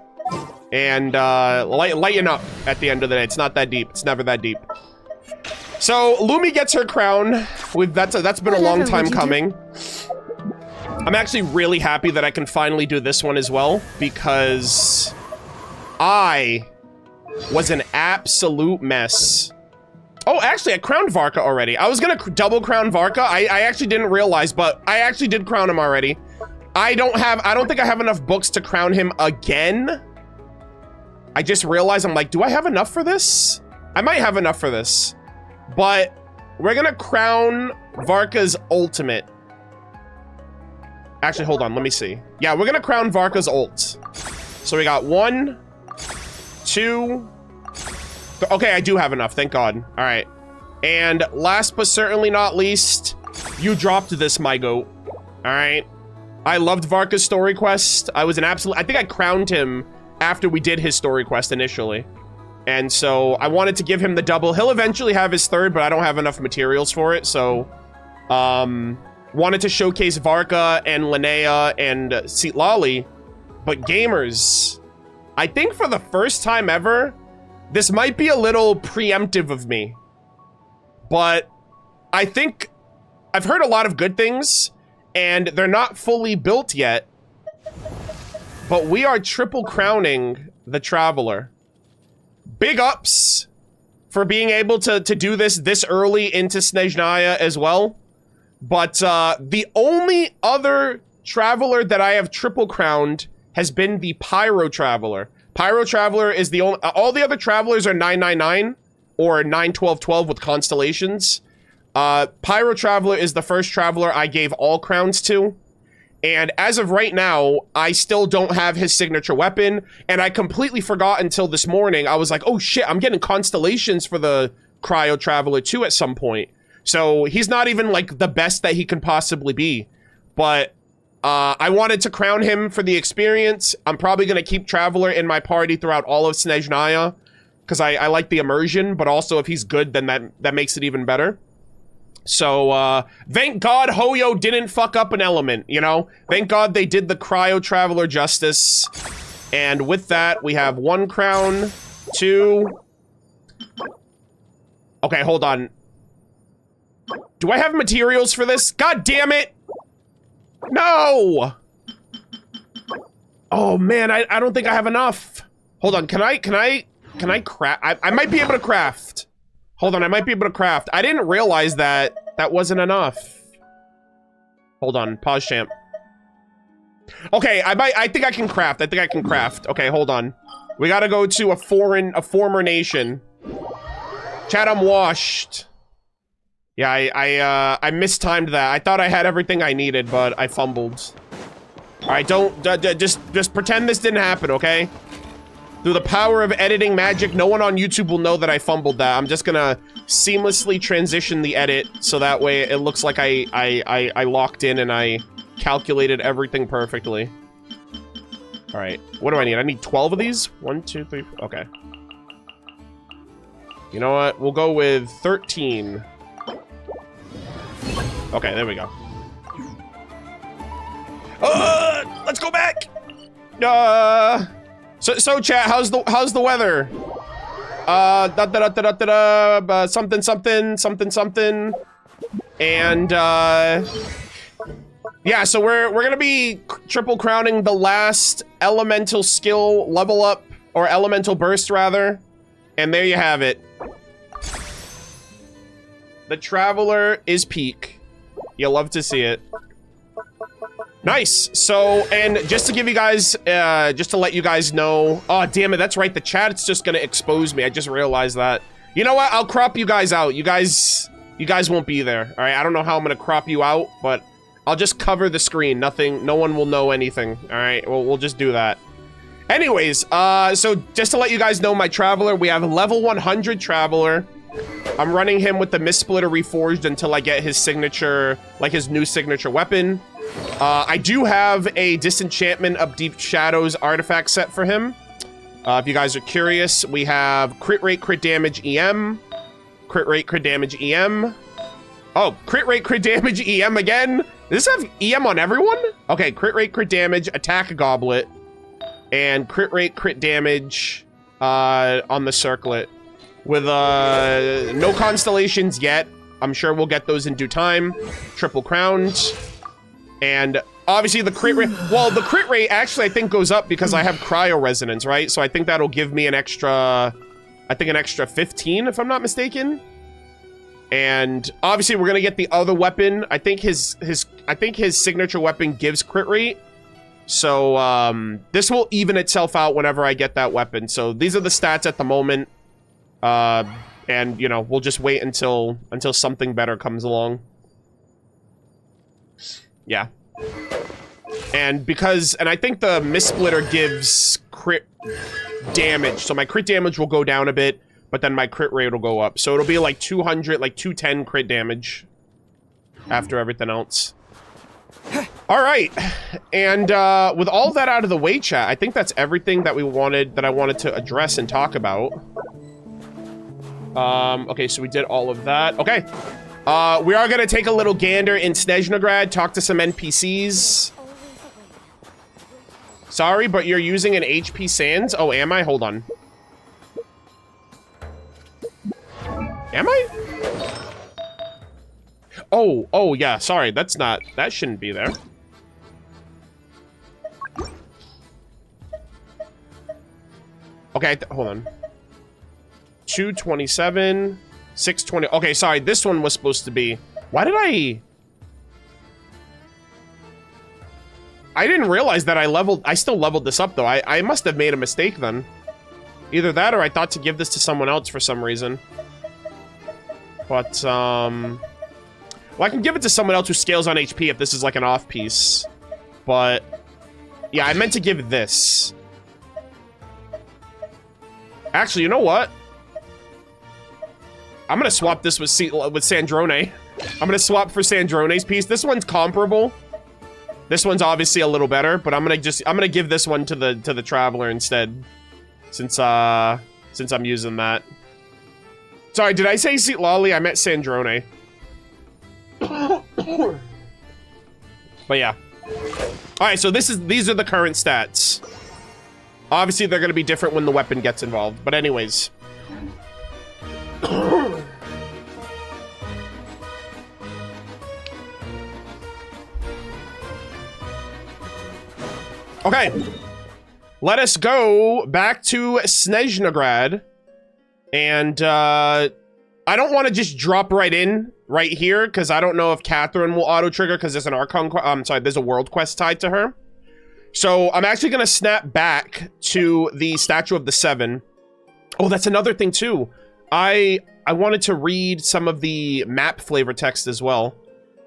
And lighten up at the end of the day. It's not that deep. It's never that deep. So Lumi gets her crown. That's been a long time coming. I'm actually really happy that I can finally do this one as well, because I was an absolute mess. Oh, actually, I crowned Varka already. I was gonna double crown Varka. I actually didn't realize, but I actually did crown him already. I don't think I have enough books to crown him again. I just realized, I'm like, do I have enough for this? I might have enough for this. But we're gonna crown Varka's ultimate. Actually, hold on, let me see. Yeah, we're gonna crown Varka's ult. So we got 1, 2... Okay, I do have enough, thank God. All right. And last but certainly not least, you dropped this, my goat. All right. I loved Varka's story quest. I was an absolute... I think I crowned him after we did his story quest initially. And so I wanted to give him the double. He'll eventually have his third, but I don't have enough materials for it. So, wanted to showcase Varka and Linnea and Citlali. But gamers, I think for the first time ever, this might be a little preemptive of me. But I think I've heard a lot of good things, and they're not fully built yet. But we are triple crowning the Traveler. Big ups for being able to do this early into Snezhnaya as well. But the only other Traveler that I have triple crowned has been the Pyro Traveler. Pyro Traveler is the only... all the other Travelers are 999 or 91212 with constellations. Pyro Traveler is the first Traveler I gave all crowns to. And as of right now, I still don't have his signature weapon. And I completely forgot until this morning. I was like, oh shit, I'm getting constellations for the Cryo Traveler too at some point. So he's not even like the best that he can possibly be. But I wanted to crown him for the experience. I'm probably going to keep Traveler in my party throughout all of Snezhnaya, because I like the immersion, but also if he's good, then that makes it even better. So, thank God Hoyo didn't fuck up an element, you know? Thank God they did the Cryo Traveler justice. And with that, we have 1 crown, 2... Okay, hold on. Do I have materials for this? God damn it! No! Oh man, I don't think I have enough. Hold on, can I craft? I might be able to craft. Hold on, I might be able to craft. I didn't realize that wasn't enough. Hold on, pause champ. Okay, I think I can craft. Okay, hold on. We gotta go to a former nation. Chat, I'm washed. Yeah, I mistimed that. I thought I had everything I needed, but I fumbled. All right, just pretend this didn't happen, okay? Through the power of editing magic, no one on YouTube will know that I fumbled that. I'm just gonna seamlessly transition the edit so that way it looks like I locked in and I calculated everything perfectly. All right, what do I need? I need 12 of these? 1, 2, 3, okay. You know what? We'll go with 13. Okay, there we go. Let's go back. So chat, how's the weather? Something. And yeah, so we're gonna be triple crowning the last elemental skill level up, or elemental burst rather. And there you have it. The Traveler is peak. You'll love to see it. Nice. So, and just to give you guys, just to let you guys know, oh damn it, that's right, the chat's just gonna expose me. I just realized that. You know what? I'll crop you guys out. You guys won't be there. All right, I don't know how I'm gonna crop you out, but I'll just cover the screen. No one will know anything. All right, we'll just do that. Anyways, so just to let you guys know, my Traveler, we have a level 100 Traveler. I'm running him with the Mist Splitter Reforged until I get his signature, like his new signature weapon. I do have a Disenchantment of Deep Shadows artifact set for him. If you guys are curious, we have crit rate, crit damage, EM. Crit rate, crit damage, EM. Oh, crit rate, crit damage, EM again? Does this have EM on everyone? Okay, crit rate, crit damage, attack goblet. and crit rate, crit damage on the circlet. With no constellations yet. I'm sure we'll get those in due time. Triple crowns. And obviously the crit rate, well, the crit rate actually I think goes up because I have cryo resonance, right? So I think that'll give me an extra, I think an extra 15 if I'm not mistaken. And obviously we're gonna get the other weapon. I think his signature weapon gives crit rate. So this will even itself out whenever I get that weapon. So these are the stats at the moment. And you know, we'll just wait until something better comes along. Yeah. And I think the Mist Splitter gives crit damage. So my crit damage will go down a bit, but then my crit rate will go up. So it'll be like 200, like 210 crit damage after everything else. All right. And with all that out of the way, chat, I think that's everything that I wanted to address and talk about. Okay, so we did all of that. Okay. We are gonna take a little gander in Snezhnaya, talk to some NPCs. Sorry, but you're using an HP Sans? Oh, am I? Hold on. Am I? Oh, yeah, sorry, that shouldn't be there. Okay, hold on. 227, 620. Okay, sorry, this one was supposed to be. Why did I didn't realize that I still leveled this up though. I must have made a mistake then. Either that or I thought to give this to someone else for some reason. But, well, I can give it to someone else who scales on HP if this is like an off piece. But, yeah, I meant to give this. Actually, you know what? I'm gonna swap this with Sandrone. I'm gonna swap for Sandrone's piece. This one's comparable. This one's obviously a little better, but I'm gonna give this one to the Traveler instead, since I'm using that. Sorry, did I say Lolly? I meant Sandrone. But yeah. All right, so these are the current stats. Obviously, they're gonna be different when the weapon gets involved. But anyways. Okay, let us go back to Snezhnaya, and I don't want to just drop right in right here because I don't know if Catherine will auto trigger because there's an Archon. There's a world quest tied to her. So I'm actually gonna snap back to the Statue of the Seven. Oh, that's another thing too. I wanted to read some of the map flavor text as well.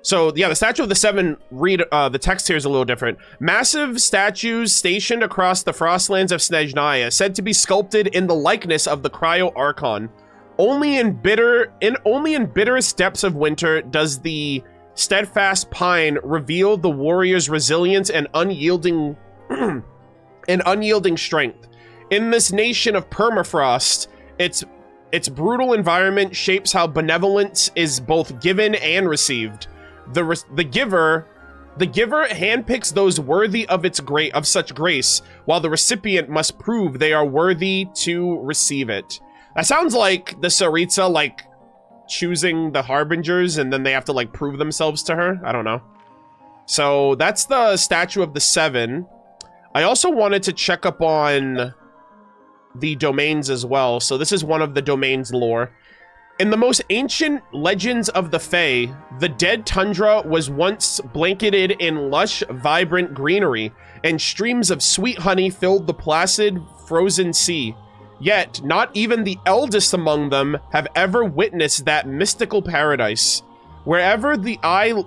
So, yeah, the Statue of the Seven, the text here is a little different. Massive statues stationed across the frostlands of Snezhnaya, said to be sculpted in the likeness of the Cryo Archon. Only in bitterest depths of winter does the steadfast pine reveal the warrior's resilience and unyielding strength. In this nation of permafrost, its brutal environment shapes how benevolence is both given and received. The giver handpicks those worthy of such grace, while the recipient must prove they are worthy to receive it. That sounds like the Tsaritsa, like, choosing the Harbingers, and then they have to, like, prove themselves to her. I don't know. So, that's the Statue of the Seven. I also wanted to check up on the domains as well. So, this is one of the domains lore. In the most ancient legends of the Fae, the dead tundra was once blanketed in lush, vibrant greenery, and streams of sweet honey filled the placid, frozen sea. Yet, not even the eldest among them have ever witnessed that mystical paradise. Wherever the eye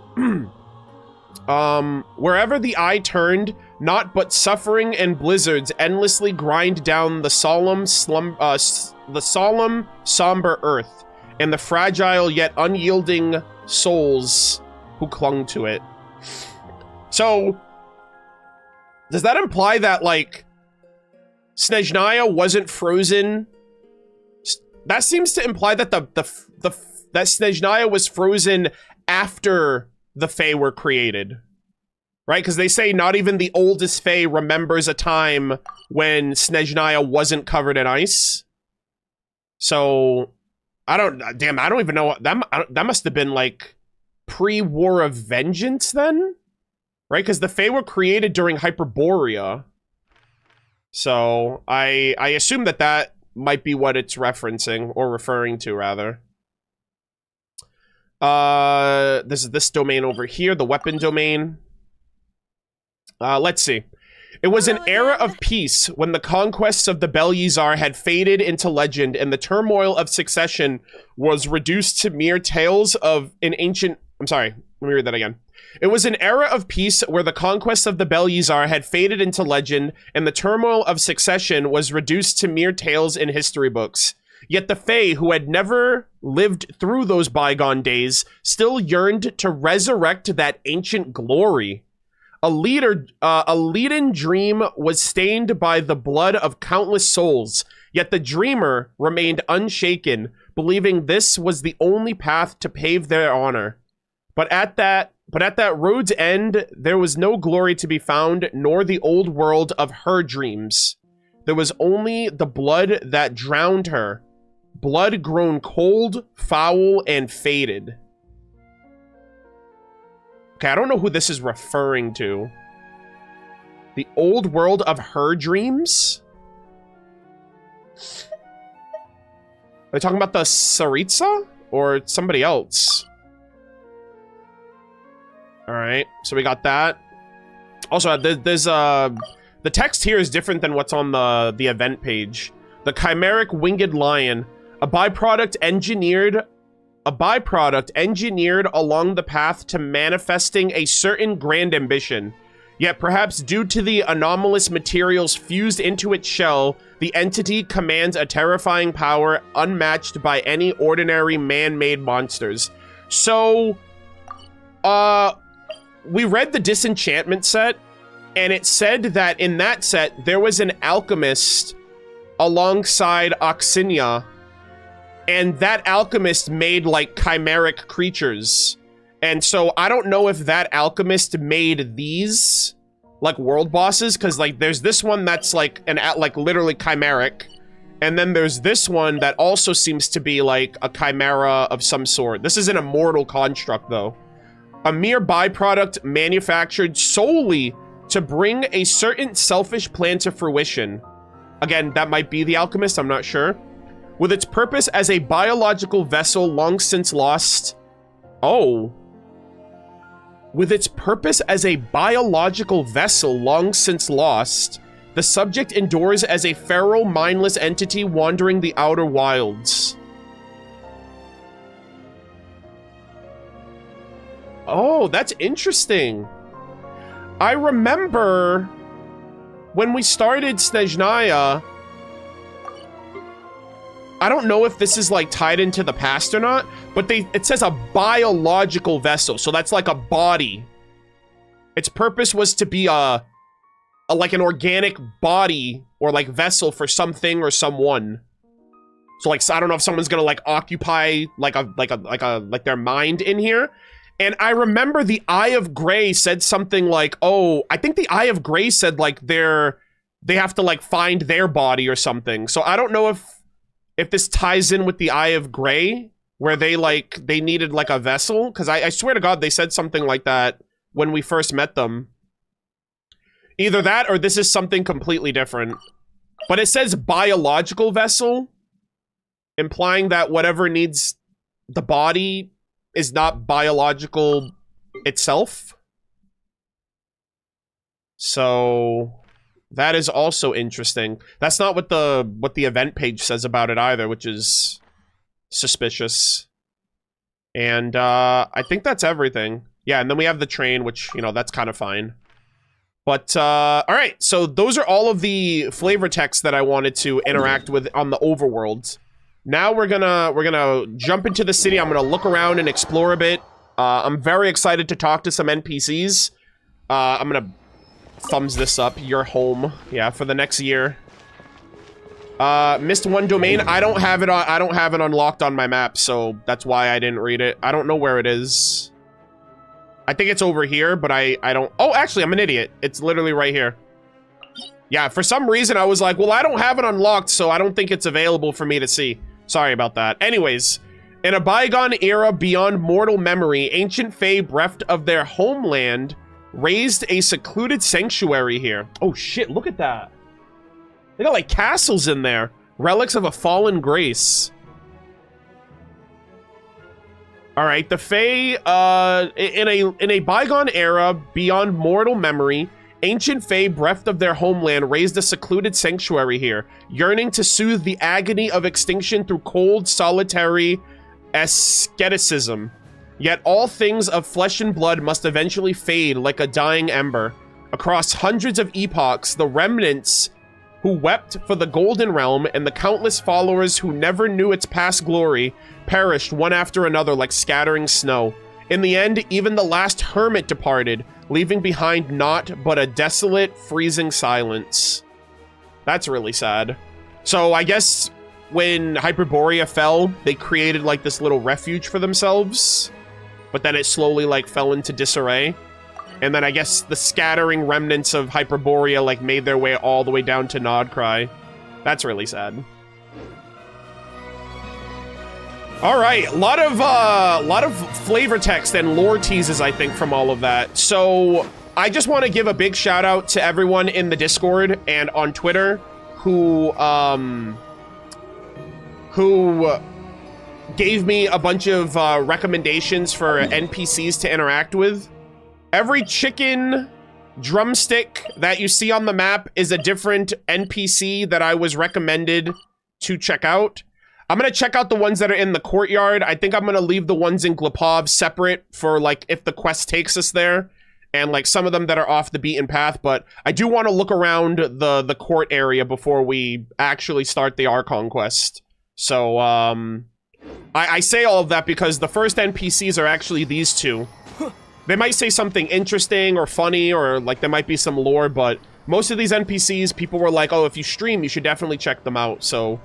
turned, naught but suffering and blizzards endlessly grind down the solemn, somber earth, and the fragile yet unyielding souls who clung to it. So, does that imply that, like, Snezhnaya wasn't frozen? That seems to imply that that Snezhnaya was frozen after the Fae were created. Right? Because they say not even the oldest Fae remembers a time when Snezhnaya wasn't covered in ice. So, I don't even know. That must have been, like, pre-War of Vengeance, then? Right? Because the Fae were created during Hyperborea. So, I assume that might be what it's referencing, or referring to, rather. This is this domain over here, the weapon domain. Let's see. It was an era of peace when the conquests of the Belyazar had faded into legend and the turmoil of succession was reduced to mere tales of an ancient... I'm sorry, let me read that again. It was an era of peace where the conquests of the Belyazar had faded into legend and the turmoil of succession was reduced to mere tales in history books. Yet the Fae, who had never lived through those bygone days, still yearned to resurrect that ancient glory. A leaden dream was stained by the blood of countless souls, yet the dreamer remained unshaken, believing this was the only path to pave their honor. But at that road's end, there was no glory to be found, nor the old world of her dreams. There was only the blood that drowned her, blood grown cold, foul, and faded. Okay, I don't know who this is referring to. The old world of her dreams? Are they talking about the Tsaritsa? Or somebody else? Alright, so we got that. Also, there's the text here is different than what's on the event page. The chimeric winged lion, a byproduct engineered along the path to manifesting a certain grand ambition. Yet perhaps due to the anomalous materials fused into its shell, the entity commands a terrifying power unmatched by any ordinary man-made monsters. So, we read the Disenchantment set, and it said that in that set, there was an alchemist alongside Oxinia, and that alchemist made, like, chimeric creatures. And so, I don't know if that alchemist made these, like, world bosses, because, like, there's this one that's, like, literally chimeric, and then there's this one that also seems to be, like, a chimera of some sort. This is an immortal construct, though. A mere byproduct manufactured solely to bring a certain selfish plan to fruition. Again, that might be the alchemist, I'm not sure. With its purpose as a biological vessel long since lost... Oh. With its purpose as a biological vessel long since lost, the subject endures as a feral, mindless entity wandering the outer wilds. Oh, that's interesting. I remember when we started Snezhnaya, I don't know if this is like tied into the past or not, but it says a biological vessel, so that's like a body. Its purpose was to be like an organic body or like vessel for something or someone. So like, I don't know if someone's gonna like occupy like their mind in here. And I remember the Eye of Grey said something like, oh, I think the Eye of Grey said like they have to like find their body or something. So I don't know if this ties in with the Eye of Grey, where they needed like a vessel, because I swear to God they said something like that when we first met them. Either that or this is something completely different. But it says biological vessel, implying that whatever needs the body is not biological itself. So that is also interesting. That's not what the event page says about it either, which is suspicious. And I think that's everything. Yeah, and then we have the train, which, you know, that's kind of fine. But all right, so those are all of the flavor texts that I wanted to interact with on the overworld. Now we're gonna jump into the city. I'm gonna look around and explore a bit. I'm very excited to talk to some NPCs. I'm gonna thumbs this up. Your home, yeah, for the next year. Missed one domain. I don't have it unlocked on my map, so that's why I didn't read it. I don't know where it is. I think it's over here, but I don't... Oh, actually, I'm an idiot. It's literally right here. Yeah, for some reason, I was like, well, I don't have it unlocked, so I don't think it's available for me to see. Sorry about that. Anyways, in a bygone era beyond mortal memory, ancient Fae bereft of their homeland raised a secluded sanctuary here. Oh, shit, look at that. They got, like, castles in there. Relics of a fallen grace. All right, the Fae, in a bygone era beyond mortal memory, ancient Fae bereft of their homeland raised a secluded sanctuary here, yearning to soothe the agony of extinction through cold, solitary asceticism. Yet all things of flesh and blood must eventually fade like a dying ember. Across hundreds of epochs, the remnants who wept for the Golden Realm and the countless followers who never knew its past glory perished one after another like scattering snow. In the end, even the last hermit departed, leaving behind naught but a desolate, freezing silence. That's really sad. So I guess when Hyperborea fell, they created like this little refuge for themselves, but then it slowly like fell into disarray. And then I guess the scattering remnants of Hyperborea like made their way all the way down to Nodcry. That's really sad. All right, a lot of flavor text and lore teases, I think, from all of that. So I just want to give a big shout out to everyone in the Discord and on Twitter who gave me a bunch of recommendations for NPCs to interact with. Every chicken drumstick that you see on the map is a different NPC that I was recommended to check out. I'm gonna check out the ones that are in the courtyard. I think I'm gonna leave the ones in Glapov separate for like if the quest takes us there, and like some of them that are off the beaten path, but I do want to look around the court area before we actually start the Archon Quest. So I say all of that because the first NPCs are actually these two. They might say something interesting or funny, or like there might be some lore, but most of these NPCs, people were like, oh, if you stream, you should definitely check them out. So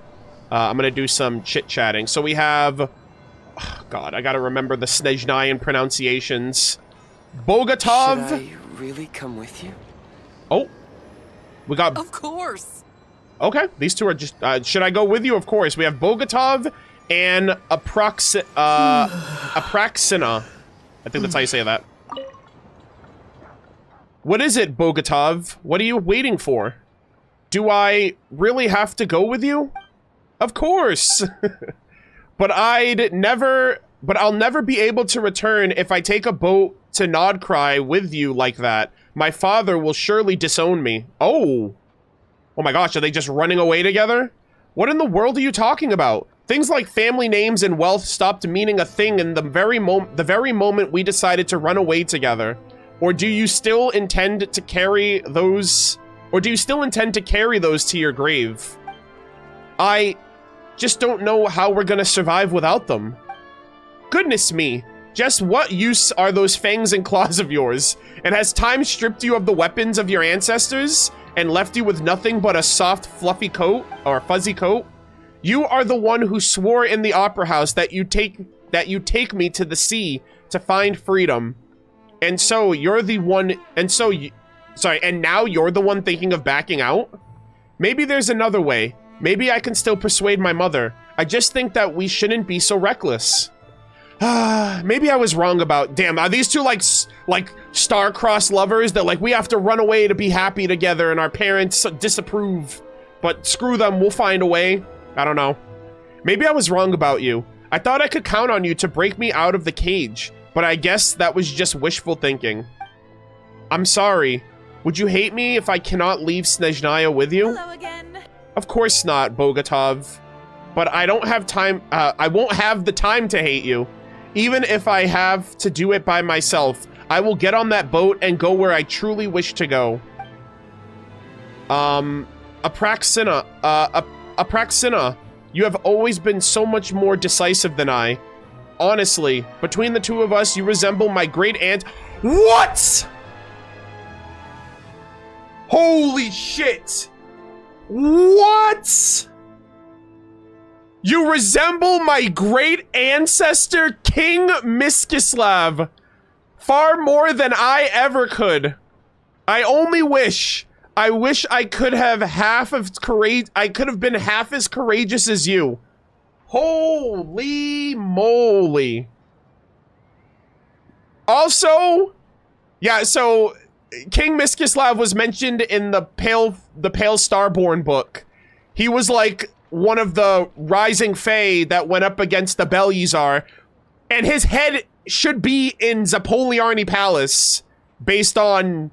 I'm gonna do some chit-chatting. So we have, oh God, I gotta remember the Snezhnayan pronunciations. Bogatov. Should I really come with you? Oh, we got. Of course. Okay, these two are just. Should I go with you? Of course. We have Bogatov and Apraxina. I think that's how you say that. What is it, Bogatov? What are you waiting for? Do I really have to go with you? Of course. But I'll never be able to return if I take a boat to Nodcry with you like that. My father will surely disown me. Oh. Oh my gosh, are they just running away together? What in the world are you talking about? Things like family names and wealth stopped meaning a thing in the very moment we decided to run away together. Or do you still intend to carry those to your grave? I just don't know how we're gonna survive without them. Goodness me, just what use are those fangs and claws of yours? And has time stripped you of the weapons of your ancestors and left you with nothing but a soft, fluffy coat or fuzzy coat? You are the one who swore in the opera house that you take me to the sea to find freedom. And so you're the one, and now you're the one thinking of backing out? Maybe there's another way. Maybe I can still persuade my mother. I just think that we shouldn't be so reckless. Maybe I was wrong about, damn, are these two like star-crossed lovers that like we have to run away to be happy together and our parents disapprove, but screw them, we'll find a way. I don't know. Maybe I was wrong about you. I thought I could count on you to break me out of the cage, but I guess that was just wishful thinking. I'm sorry. Would you hate me if I cannot leave Snezhnaya with you? Hello again. Of course not, Bogatov. But I don't have time, I won't have the time to hate you. Even if I have to do it by myself, I will get on that boat and go where I truly wish to go. Apraxina, you have always been so much more decisive than I. Honestly, between the two of us, you resemble my great aunt. What? Holy shit. What? You resemble my great ancestor, King Miskislav. Far more than I ever could. I only wish. I wish I could have half of courage. I could have been half as courageous as you. Holy moly. Also, yeah, so King Miskislav was mentioned in the Pale Starborn book. He was like one of the rising fae that went up against the Belyazar, and his head should be in Zapoliarny Palace based on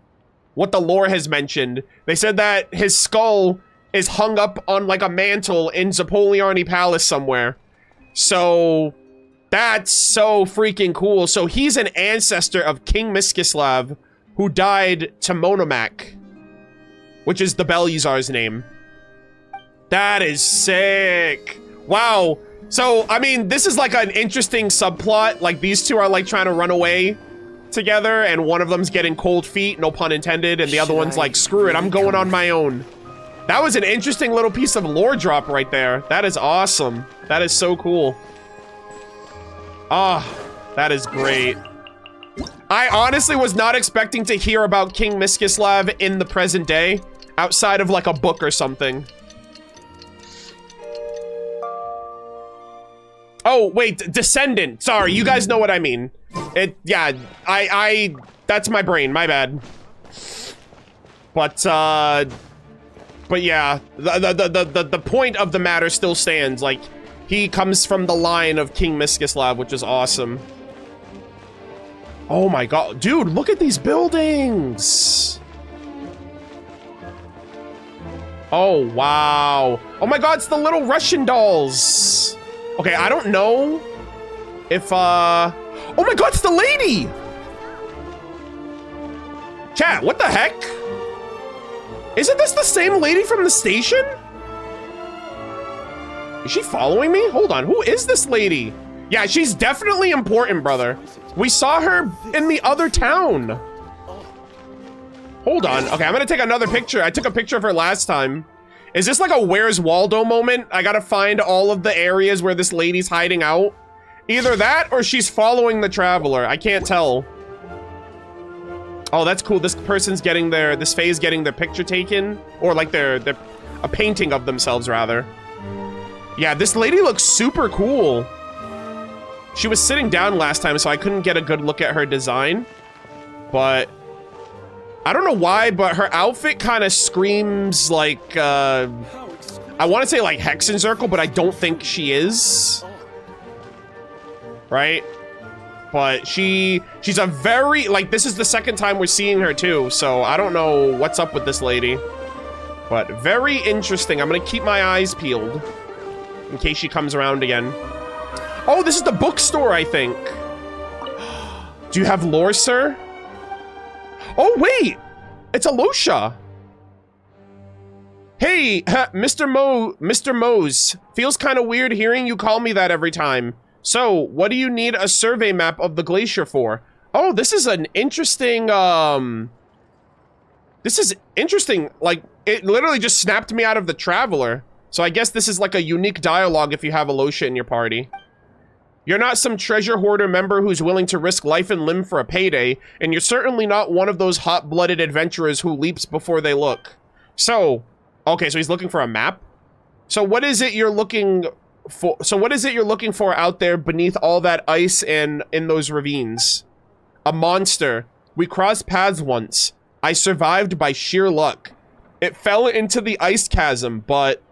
what the lore has mentioned. They said that his skull is hung up on like a mantle in Zapoliarny Palace somewhere. So that's so freaking cool. So he's an ancestor of King Miskislav, who died to Monomac, which is the Belyazar's name. That is sick. Wow. So, I mean, this is like an interesting subplot. Like, these two are like trying to run away together, and one of them's getting cold feet, no pun intended, and the other one's like, screw it, I'm going on my own. That was an interesting little piece of lore drop right there. That is awesome. That is so cool. Ah, that is great. I honestly was not expecting to hear about King Miskislav in the present day, outside of like a book or something. Oh, wait, Descendant. Sorry, you guys know what I mean. Yeah, that's my brain, my bad. But yeah, the point of the matter still stands. Like, he comes from the line of King Miskislav, which is awesome. Oh my god, dude, look at these buildings. Oh, wow. Oh my god, it's the little Russian dolls. Okay, I don't know if, oh my god, it's the lady! Chat, what the heck? Isn't this the same lady from the station? Is she following me? Hold on, who is this lady? Yeah, she's definitely important, brother. We saw her in the other town. Hold on, okay, I'm gonna take another picture. I took a picture of her last time. Is this like a Where's Waldo moment? I gotta find all of the areas where this lady's hiding out. Either that or she's following the traveler. I can't tell. Oh, that's cool. This person's getting this fae is getting their picture taken. Or like a painting of themselves, rather. Yeah, this lady looks super cool. She was sitting down last time, so I couldn't get a good look at her design. But I don't know why, but her outfit kind of screams like, I want to say like Hexenzirkel, but I don't think she is. Right? But she's a very, like, this is the second time we're seeing her too, so I don't know what's up with this lady. But very interesting. I'm gonna keep my eyes peeled in case she comes around again. Oh, this is the bookstore, I think. Do you have lore, sir? Oh, wait! It's Alosha! Hey, Mr. Mose. Feels kind of weird hearing you call me that every time. So, what do you need a survey map of the glacier for? Oh, this is an interesting, this is interesting. Like, it literally just snapped me out of the Traveler. So I guess this is like a unique dialogue if you have Alosha in your party. You're not some treasure hoarder member who's willing to risk life and limb for a payday, and you're certainly not one of those hot-blooded adventurers who leaps before they look. So, okay, so he's looking for a map? So what is it you're looking for? So what is it you're looking for out there beneath all that ice and in those ravines? A monster. We crossed paths once. I survived by sheer luck. It fell into the ice chasm, but...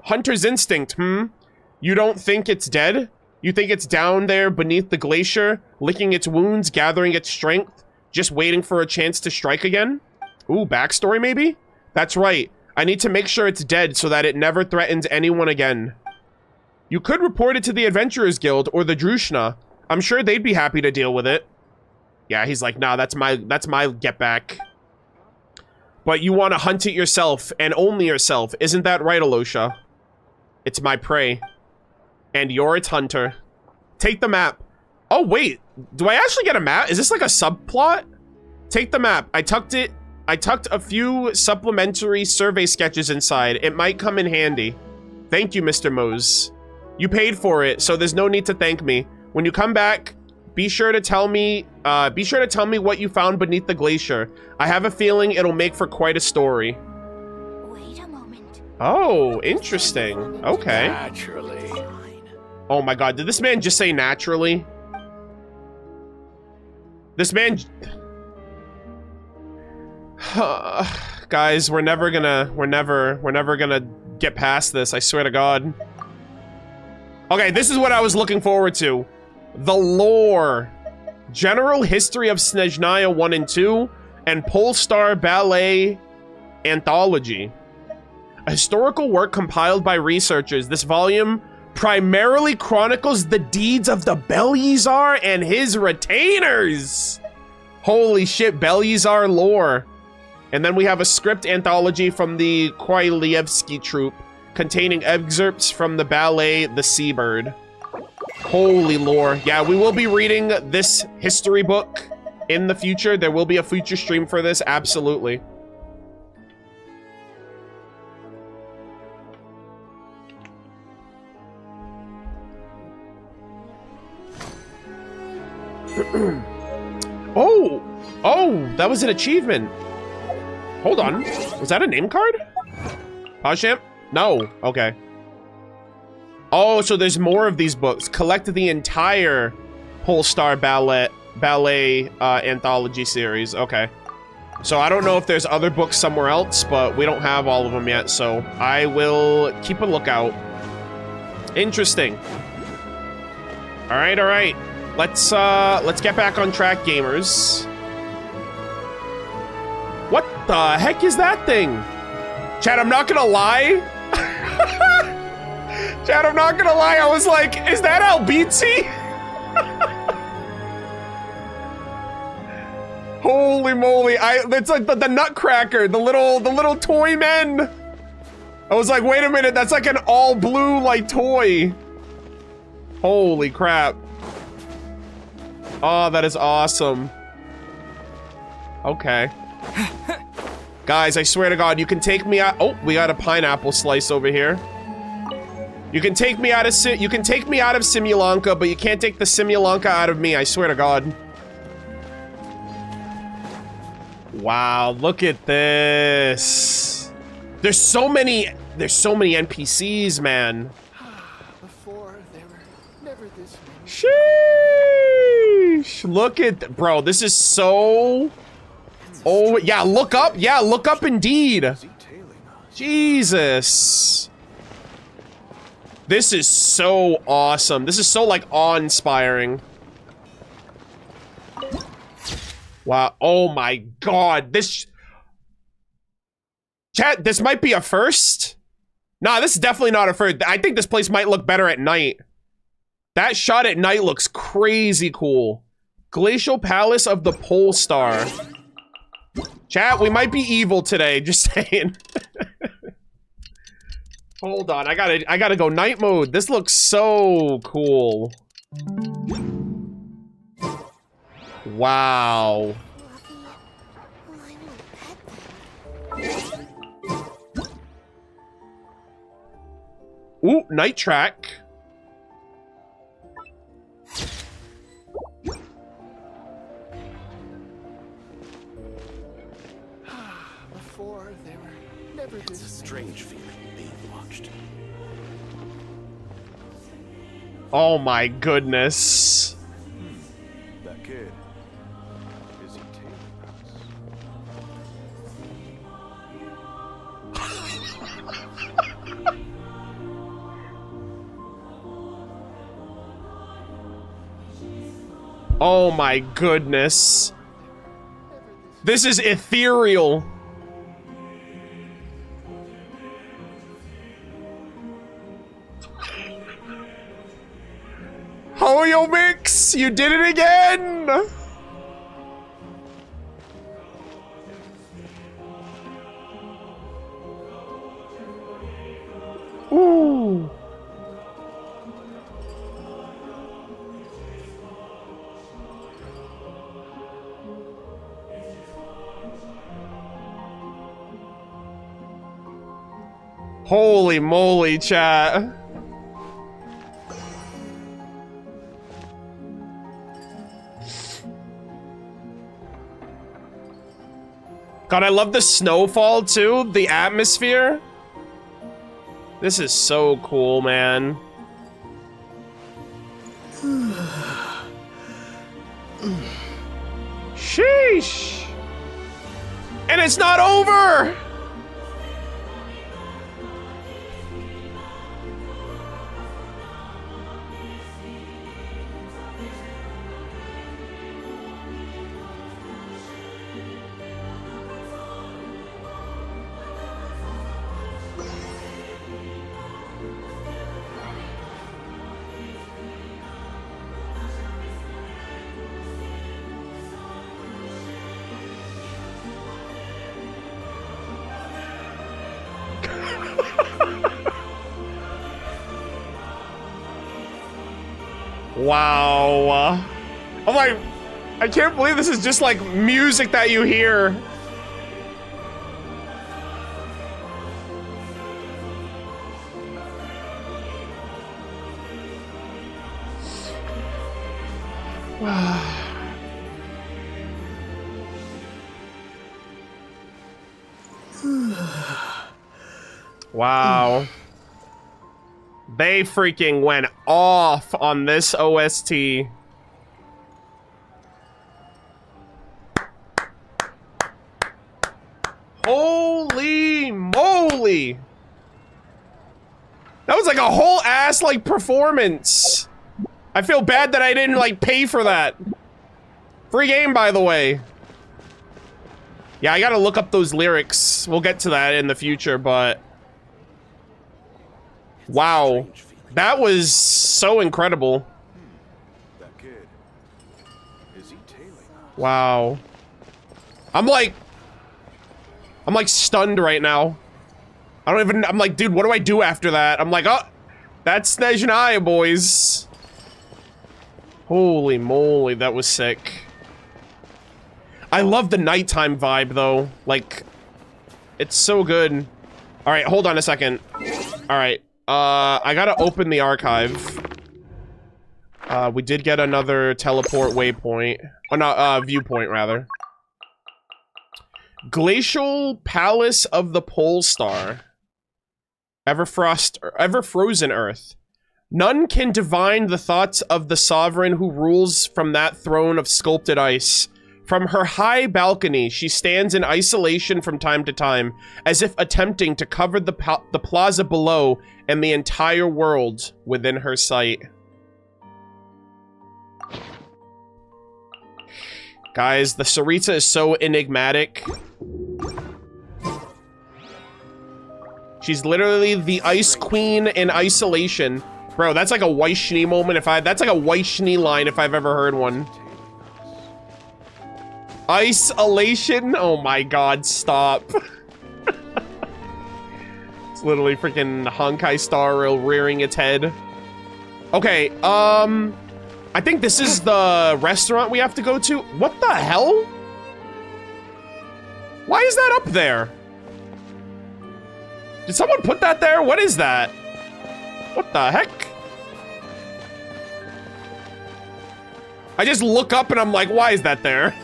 Hunter's instinct, You don't think it's dead? You think it's down there beneath the glacier, licking its wounds, gathering its strength, just waiting for a chance to strike again? Ooh, backstory maybe? That's right. I need to make sure it's dead so that it never threatens anyone again. You could report it to the Adventurers Guild or the Drushna. I'm sure they'd be happy to deal with it. Yeah, he's like, nah, that's my get back. But you want to hunt it yourself, and only yourself. Isn't that right, Alosha? It's my prey. And you're its hunter. Take the map. Oh, wait. Do I actually get a map? Is this like a subplot? Take the map. I tucked a few supplementary survey sketches inside. It might come in handy. Thank you, Mr. Mose. You paid for it, so there's no need to thank me. When you come back, Be sure to tell me what you found beneath the glacier. I have a feeling it'll make for quite a story. Wait a moment. Oh, interesting. Okay. Naturally. Oh my god, did this man just say naturally? This man... Guys, we're never gonna get past this, I swear to god. Okay, this is what I was looking forward to. The lore. General history of Snezhnaya 1 and 2, and Polestar Ballet Anthology. A historical work compiled by researchers. This volume primarily chronicles the deeds of the Belyazar and his retainers. Holy shit, Belyazar lore. And then we have a script anthology from the Koilievsky troupe containing excerpts from the ballet The Seabird. Holy lore. Yeah, we will be reading this history book in the future. There will be a future stream for this, absolutely. Oh, that was an achievement. Hold on. Was that a name card? Pajamp? No. Okay. Oh, so there's more of these books. Collect the entire Polestar Ballet anthology series. Okay. So I don't know if there's other books somewhere else, but we don't have all of them yet, so I will keep a lookout. Interesting. All right. Let's get back on track, gamers. What the heck is that thing? Chad, I'm not gonna lie. Chad, I'm not gonna lie. I was like, is that Albizzi? Holy moly! It's like the Nutcracker, the little toy men. I was like, wait a minute, that's like an all blue like toy. Holy crap! Oh, that is awesome. Okay. Guys, I swear to God, you can take me out. Oh, we got a pineapple slice over here. You can take me out of Simulanka, but you can't take the Simulanka out of me. I swear to God. Wow, look at this. There's so many NPCs, man. Before there were never this many. Sheesh. Look at bro, this is so. Oh, yeah, look up. Yeah, look up indeed. Jesus. This is so awesome. This is so, like, awe-inspiring. Wow. Oh, my God. Chat, this might be a first. Nah, this is definitely not a first. I think this place might look better at night. That shot at night looks crazy cool. Glacial Palace of the Polestar. Chat, we might be evil today, just saying. Hold on, I gotta go night mode. This looks so cool. Wow. Ooh, night track. Before there were never this. It's a strange feeling being watched. Oh my goodness. That kid. Is he tailing Oh my goodness. This is ethereal. Hoyo Mix, you did it again! Ooh. Holy moly, chat. God, I love the snowfall too, the atmosphere. This is so cool, man. Sheesh. And it's not over. Wow. I'm like, I can't believe this is just like music that you hear. Wow. They freaking went off on this OST. Holy moly. That was like a whole ass like performance. I feel bad that I didn't like pay for that. Free game, by the way. Yeah, I gotta look up those lyrics. We'll get to that in the future, but... Wow. That was so incredible. That kid. Is he tailing us? Wow. I'm like stunned right now. I don't even, I'm like, dude, what do I do after that? I'm like, oh, that's Snezhnaya, boys. Holy moly, that was sick. I love the nighttime vibe, though. Like, it's so good. All right, hold on a second. All right, I gotta open the archive. We did get another teleport waypoint. Oh, no, viewpoint, rather. Glacial Palace of the Pole Star. Ever-frozen Earth. None can divine the thoughts of the sovereign who rules from that throne of sculpted ice. From her high balcony, she stands in isolation from time to time, as if attempting to cover the plaza below and the entire world within her sight. Guys, the Sarita is so enigmatic. She's literally the Ice Queen in isolation. Bro, that's like a White Schnee moment that's like a White Schnee line if I've ever heard one. Isolation? Oh my god, stop. It's literally freaking Honkai Star Rail rearing its head. Okay, I think this is the restaurant we have to go to. What the hell? Why is that up there? Did someone put that there? What is that? What the heck? I just look up and I'm like, why is that there?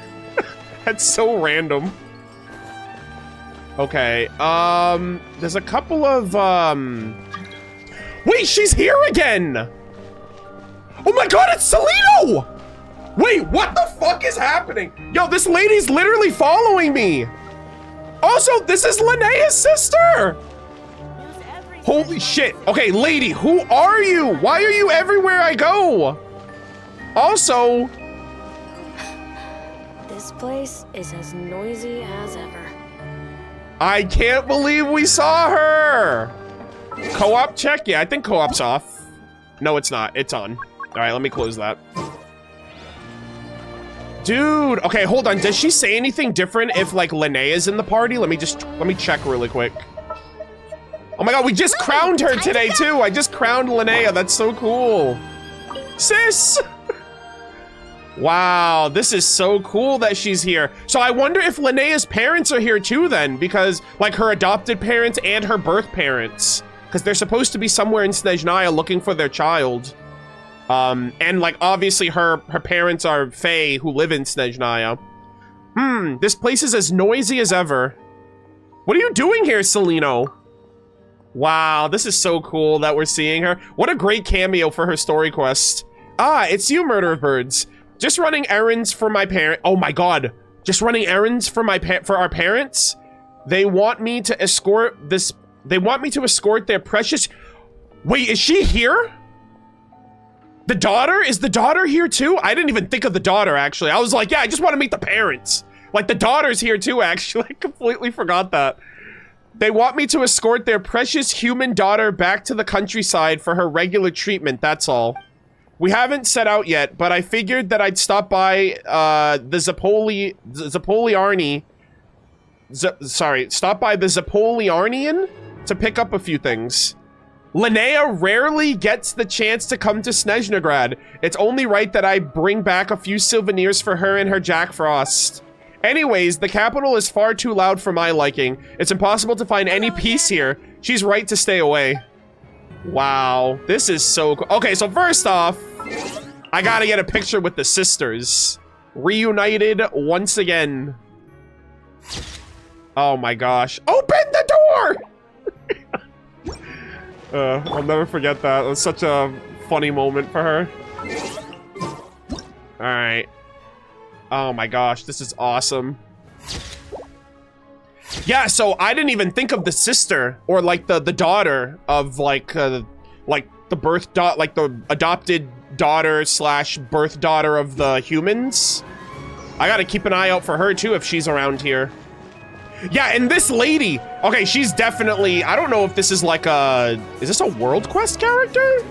That's so random. Okay, there's a couple of, Wait, she's here again! Oh my god, it's Celino! Wait, what the fuck is happening? Yo, this lady's literally following me! Also, this is Linnea's sister! Holy shit. Okay, lady, who are you? Why are you everywhere I go? Also... This place is as noisy as ever. I can't believe we saw her! Co-op check? Yeah, I think co-op's off. No, it's not. It's on. Alright, let me close that. Dude, okay, hold on. Does she say anything different if, like, Linnea's in the party? Let me check really quick. Oh my god, we just crowned her today, too! I just crowned Linnea. That's so cool. Sis! Wow, this is so cool that she's here. So I wonder if Linnea's parents are here, too, then. Because, like, her adopted parents and her birth parents. Because they're supposed to be somewhere in Snezhnaya looking for their child. And like obviously her parents are Fae who live in Snezhnaya. This place is as noisy as ever. What are you doing here, Celino? Wow, this is so cool that we're seeing her. What a great cameo for her story quest. Ah, it's you, Murder of Birds. Just running errands for my parent. Oh my god. Just running errands for our parents? They want me to escort this. They want me to escort their precious. Wait, is she here? The daughter? Is the daughter here too? I didn't even think of the daughter, actually. I was like, yeah, I just want to meet the parents. Like, the daughter's here too, actually. I completely forgot that. They want me to escort their precious human daughter back to the countryside for her regular treatment, that's all. We haven't set out yet, but I figured that I'd stop by the Zapoliarnian to pick up a few things. Linnea rarely gets the chance to come to Snezhnagrad. It's only right that I bring back a few souvenirs for her and her Jack Frost. Anyways, the capital is far too loud for my liking. It's impossible to find any peace here. She's right to stay away. Wow, this is so cool. Okay, so first off, I gotta get a picture with the sisters. Reunited once again. Oh my gosh. Open the door! I'll never forget that. It was such a funny moment for her. Alright. Oh my gosh, this is awesome. Yeah, so I didn't even think of the sister or like the daughter of like the adopted daughter slash birth daughter of the humans. I gotta keep an eye out for her too if she's around here. Yeah, and this lady, okay, she's definitely, I don't know if this is like a, is this a World Quest character?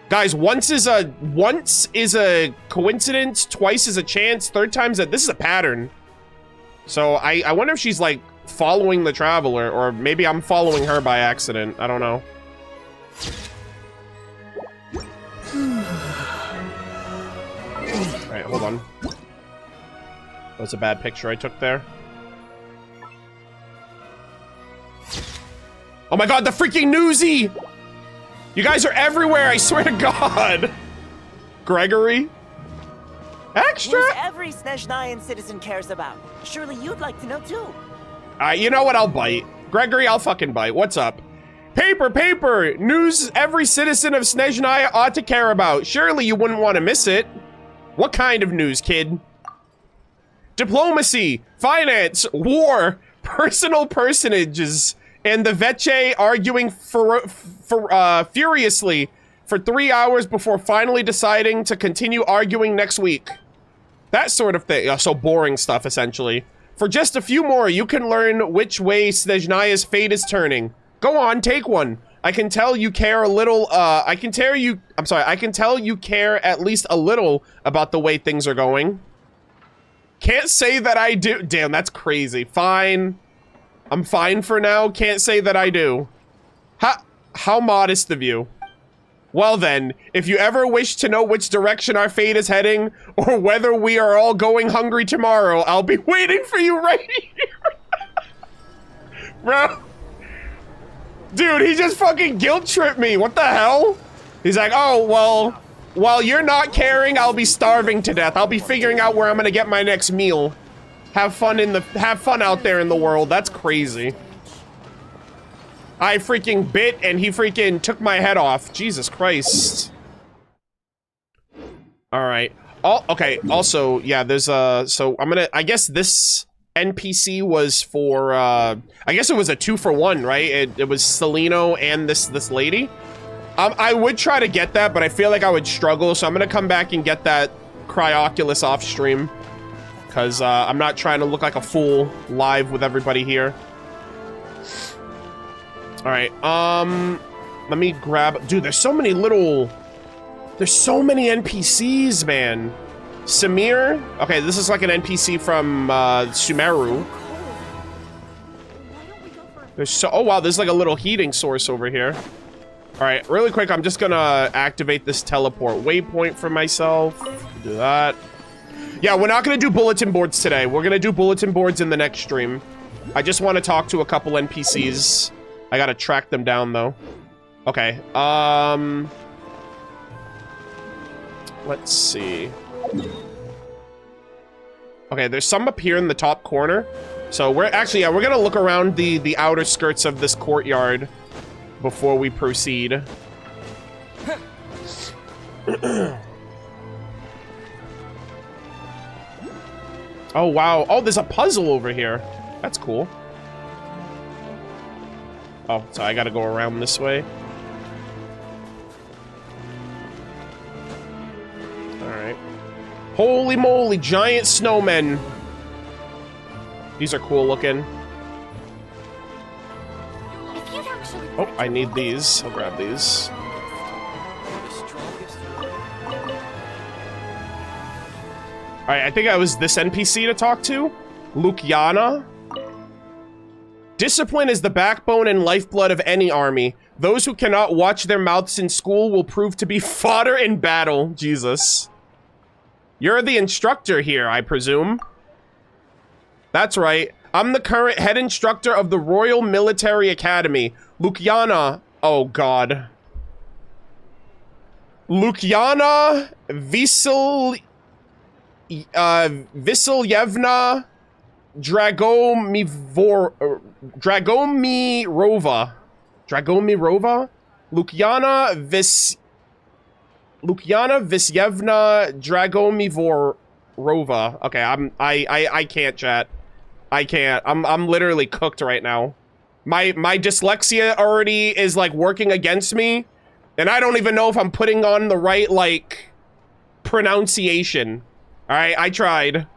Guys, once is a coincidence, twice is a chance, third time's this is a pattern. So I wonder if she's like following the traveler, or maybe I'm following her by accident. I don't know. All right, hold on. That was a bad picture I took there. Oh my god, the freaking newsy! You guys are everywhere, I swear to god! Gregory? Extra? News every Snezhnayan citizen cares about. Surely you'd like to know too. You know what? I'll bite. Gregory, I'll fucking bite. What's up? Paper, paper! News every citizen of Snezhnaya ought to care about. Surely you wouldn't want to miss it. What kind of news, kid? Diplomacy, finance, war, personal personages, and the Veche arguing furiously for 3 hours before finally deciding to continue arguing next week. That sort of thing. So boring stuff, essentially. For just a few more, you can learn which way Snezhnaya's fate is turning. Go on, take one. I can tell you care a little, I can tell you care at least a little about the way things are going. Can't say that I do. Damn, that's crazy. Fine. I'm fine for now. Can't say that I do. How modest of you. Well then, if you ever wish to know which direction our fate is heading, or whether we are all going hungry tomorrow, I'll be waiting for you right here. Bro. Dude, he just fucking guilt tripped me. What the hell? He's like, oh, well, while you're not caring, I'll be starving to death. I'll be figuring out where I'm gonna get my next meal. Have fun out there in the world. That's crazy. I freaking bit and he freaking took my head off. Jesus Christ. All right. Okay. Also, yeah, there's so I guess this NPC was for, I guess it was a 2-for-1, right? It was Celino and this lady. I would try to get that, but I feel like I would struggle, so I'm gonna come back and get that Cryoculus off stream. Because I'm not trying to look like a fool live with everybody here. Alright, let me grab... Dude, there's so many little... There's so many NPCs, man. Samir? Okay, this is like an NPC from Sumeru. There's so... Oh, wow, there's like a little heating source over here. Alright, really quick, I'm just gonna activate this teleport waypoint for myself. Do that. Yeah, we're not gonna do bulletin boards today. We're gonna do bulletin boards in the next stream. I just want to talk to a couple NPCs. I gotta track them down, though. Okay, let's see. Okay, there's some up here in the top corner. So we're actually, yeah, we're gonna look around the outer skirts of this courtyard before we proceed. Oh, wow. Oh, there's a puzzle over here. That's cool. Oh, so I gotta go around this way. Alright. Holy moly, giant snowmen. These are cool looking. Oh, I need these. I'll grab these. Alright, I think I was this NPC to talk to. Luciana. Discipline is the backbone and lifeblood of any army. Those who cannot watch their mouths in school will prove to be fodder in battle. Jesus. You're the instructor here, I presume. That's right. I'm the current head instructor of the Royal Military Academy. Luciana. Oh, God. Luciana Vasilyevna Dragomirova. Luciana Vasilyevna Dragomirova. Okay, I can't, chat. I can't. I'm literally cooked right now. My dyslexia already is like working against me, and I don't even know if I'm putting on the right like pronunciation. All right, I tried.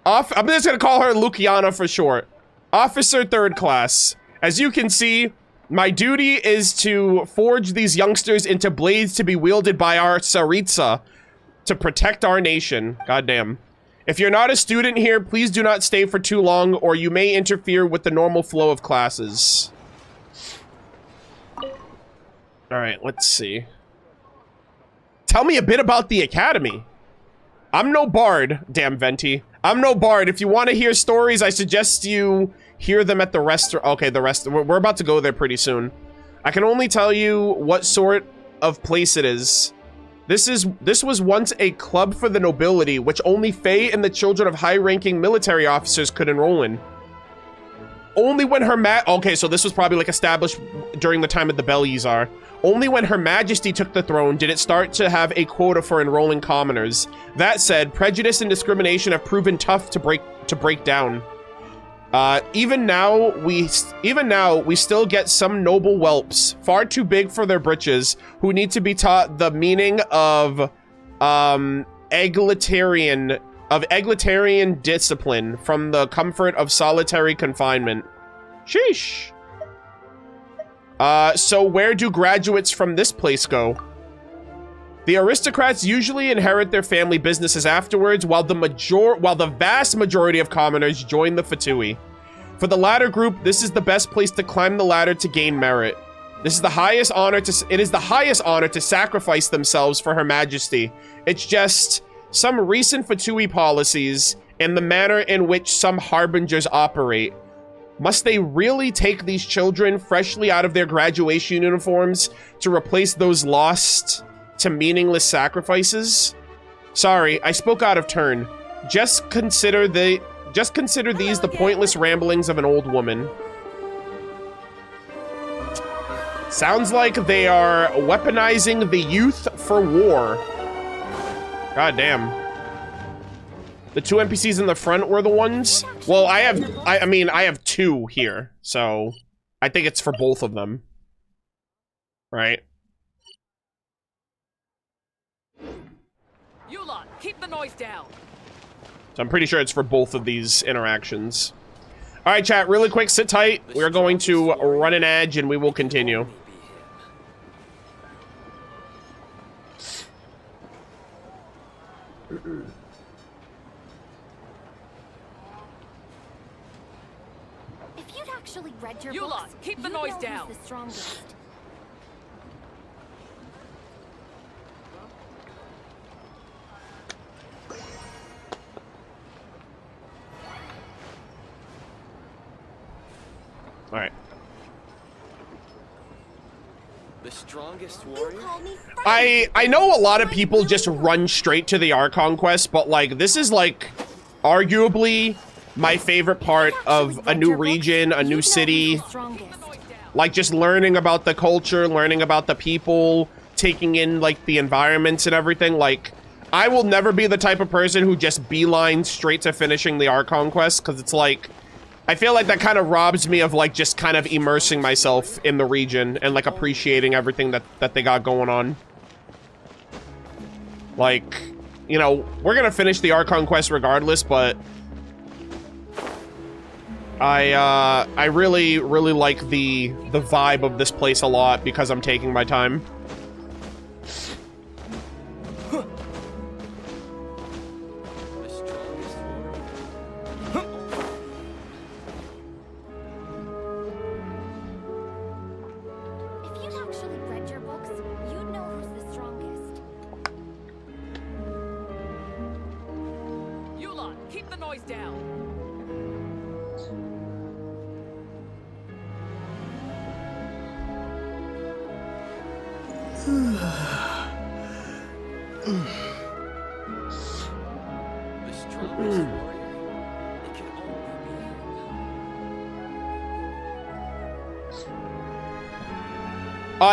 I'm just gonna call her Luciana for short. Officer 3rd class. As you can see, my duty is to forge these youngsters into blades to be wielded by our Tsaritsa to protect our nation. Goddamn. If you're not a student here, please do not stay for too long, or you may interfere with the normal flow of classes. Alright, let's see. Tell me a bit about the academy. I'm no bard, damn Venti. I'm no bard. If you want to hear stories, I suggest you hear them at the restaurant. Okay, the rest. We're about to go there pretty soon. I can only tell you what sort of place it is. This was once a club for the nobility, which only Faye and the children of high-ranking military officers could enroll in. Only when okay, so this was probably like established during the time of the Belyazar. Only when Her Majesty took the throne did it start to have a quota for enrolling commoners. That said, prejudice and discrimination have proven tough to break down. Even now, we still get some noble whelps, far too big for their britches, who need to be taught the meaning of egalitarian discipline from the comfort of solitary confinement. Sheesh. So where do graduates from this place go? The aristocrats usually inherit their family businesses afterwards, while the vast majority of commoners join the Fatui. For the latter group, this is the best place to climb the ladder to gain merit. It is the highest honor to sacrifice themselves for Her Majesty. It's just some recent Fatui policies and the manner in which some harbingers operate. Must they really take these children freshly out of their graduation uniforms to replace those lost to meaningless sacrifices? Sorry, I spoke out of turn. Just consider these the pointless ramblings of an old woman. Sounds like they are weaponizing the youth for war. God damn. The two NPCs in the front were the ones? Well, I have two here, so I think it's for both of them. Right? You lot, keep the noise down. So I'm pretty sure it's for both of these interactions. All right, chat, really quick, sit tight. We're going to run an edge and we will continue. If you'd actually read your You books, lot, keep the you'd noise know down. who's the strongest. All right. The strongest warrior? I know a lot of people just run straight to the Archon Quest, but like this is like arguably my favorite part of a new region, a new city. Like, just learning about the culture, learning about the people, taking in, like, the environments and everything. Like, I will never be the type of person who just beelines straight to finishing the Archon Quest, because it's like, I feel like that kind of robs me of, like, just kind of immersing myself in the region and, like, appreciating everything that they got going on. Like, you know, we're gonna finish the Archon Quest regardless, but I really like the vibe of this place a lot because I'm taking my time.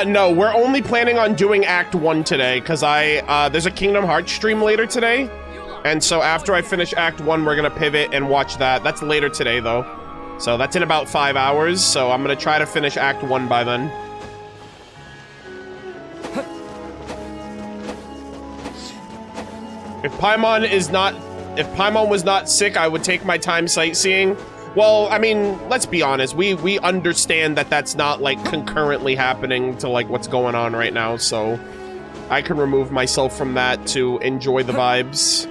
No, we're only planning on doing Act 1 today, because there's a Kingdom Hearts stream later today, and so after I finish Act 1, we're gonna pivot and watch that. That's later today, though. So that's in about 5 hours, so I'm gonna try to finish Act 1 by then. If Paimon was not sick, I would take my time sightseeing. Well, I mean, let's be honest. We understand that that's not, like, concurrently happening to, like, what's going on right now, so I can remove myself from that to enjoy the vibes.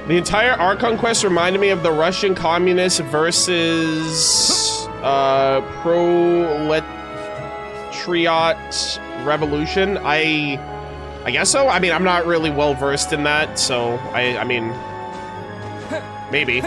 The entire Archon Quest reminded me of the Russian communists versus proletariat revolution. I guess so. I mean, I'm not really well versed in that, so I mean, maybe.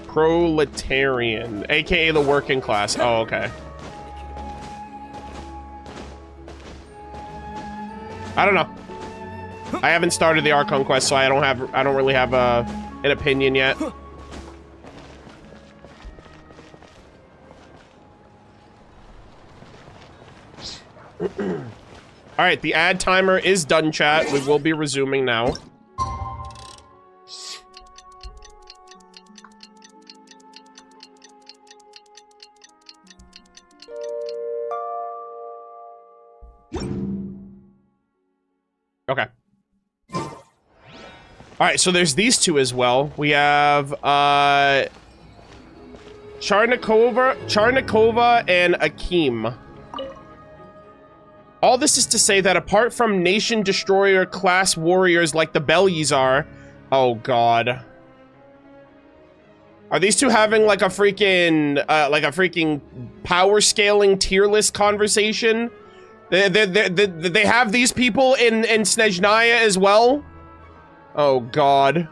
Proletarian, aka the working class. Oh, okay. I don't know. I haven't started the Archon Quest, so I don't really have an opinion yet. All right, the ad timer is done, chat. We will be resuming now. Okay. All right, so there's these two as well. We have Charnikova and Akim. All this is to say that apart from Nation Destroyer class warriors like the Belyazar, oh god. Are these two having like a freaking power scaling tier list conversation? They have these people in Snezhnaya as well? Oh god.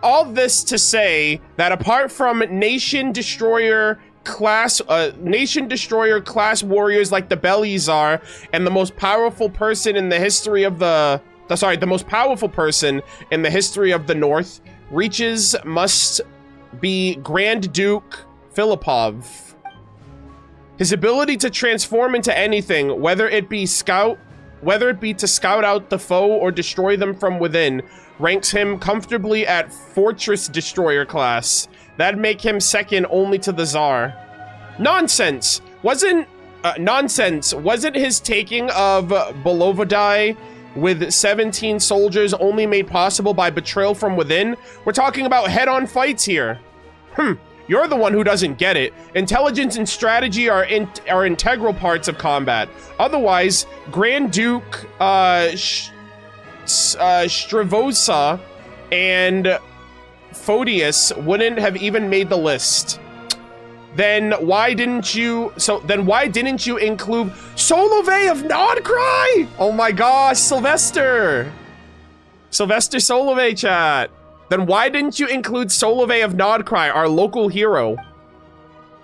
All this to say that apart from Nation Destroyer class warriors like the Belyazar and the most powerful person in the history of the most powerful person in the history of the North reaches must be Grand Duke Filipov. His ability to transform into anything, whether it be to scout out the foe or destroy them from within, ranks him comfortably at Fortress Destroyer class. That'd make him second only to the Tsar. Nonsense! Wasn't his taking of Bolovodai with 17 soldiers only made possible by betrayal from within? We're talking about head-on fights here. You're the one who doesn't get it. Intelligence and strategy are integral parts of combat. Otherwise, Grand Duke Stravosa and Photius wouldn't have even made the list. Then why didn't you include Solovey of Nodcry? Oh my gosh, Sylvester Solovey, chat. Then why didn't you include Solovey of Nodcry, our local hero?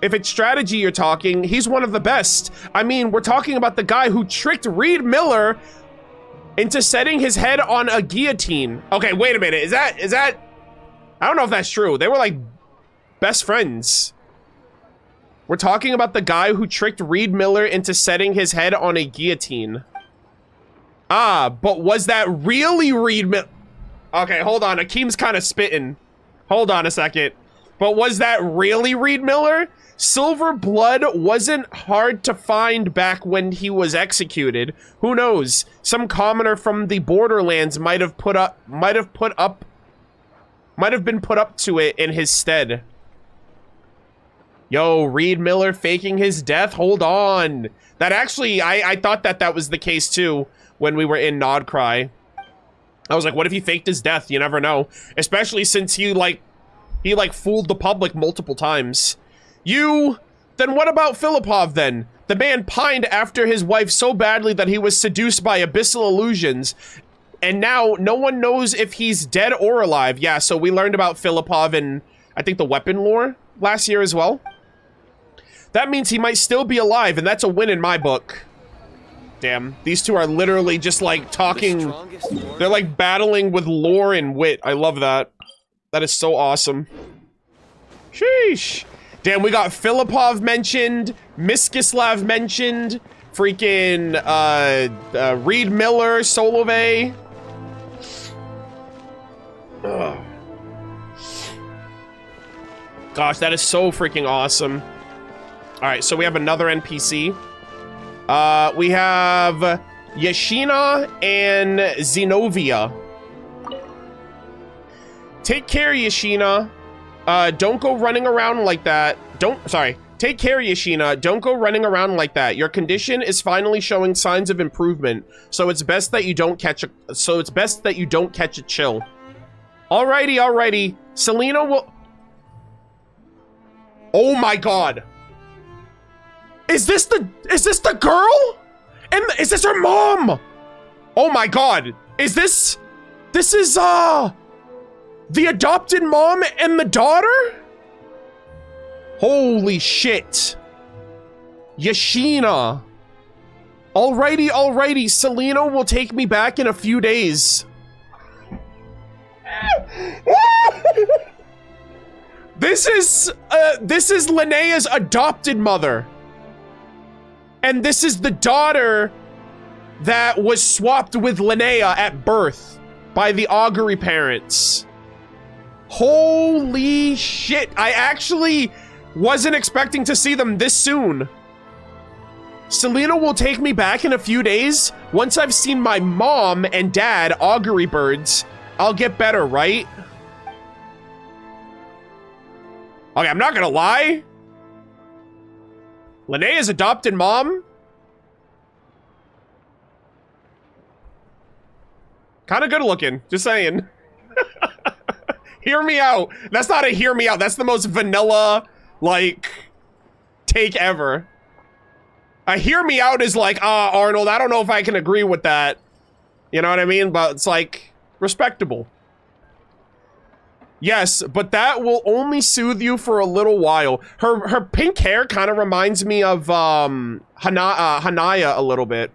If it's strategy you're talking, he's one of the best. I mean, we're talking about the guy who tricked Reed Miller into setting his head on a guillotine. Okay, wait a minute. Is that I don't know if that's true. They were like best friends. We're talking about the guy who tricked Reed Miller into setting his head on a guillotine. Ah, but was that really Reed Miller? Okay, hold on. Akeem's kind of spitting. Hold on a second. But was that really Reed Miller? Silver blood wasn't hard to find back when he was executed. Who knows? Some commoner from the borderlands might have been put up to it in his stead. Yo, Reed Miller faking his death? Hold on. That actually, I thought that was the case too when we were in Nodcry. I was like, what if he faked his death? You never know. Especially since he fooled the public multiple times. Then what about Filippov then? The man pined after his wife so badly that he was seduced by abyssal illusions. And now no one knows if he's dead or alive. Yeah, so we learned about Filippov in, I think, the weapon lore last year as well. That means he might still be alive, and that's a win in my book. Damn, these two are literally just like talking. They're like battling with lore and wit. I love that. That is so awesome. Sheesh. Damn, we got Filippov mentioned, Miskislav mentioned, freaking Reed Miller, Solovey. Ugh. Gosh, that is so freaking awesome. All right, so we have another NPC. We have Yashina and Zenobia. Take care, Yashina. Don't go running around like that. Take care, Yashina. Don't go running around like that. Your condition is finally showing signs of improvement, so it's best that you don't catch a chill. Alrighty. Selena will. Oh my god. Is this the girl? And is this her mom? Oh my god. This is the adopted mom and the daughter? Holy shit. Yashina. Alrighty. Selena will take me back in a few days. This is Linnea's adopted mother. And this is the daughter that was swapped with Linnea at birth by the augury parents. Holy shit. I actually wasn't expecting to see them this soon. Selena will take me back in a few days. Once I've seen my mom and dad, augury birds, I'll get better, right? Okay, I'm not gonna lie. Linnea's adopted mom? Kind of good looking, just saying. Hear me out. That's not a hear me out. That's the most vanilla, like, take ever. A hear me out is like, Arnold, I don't know if I can agree with that. You know what I mean? But it's like, respectable. Yes, but that will only soothe you for a little while. Her pink hair kind of reminds me of Hanaya a little bit.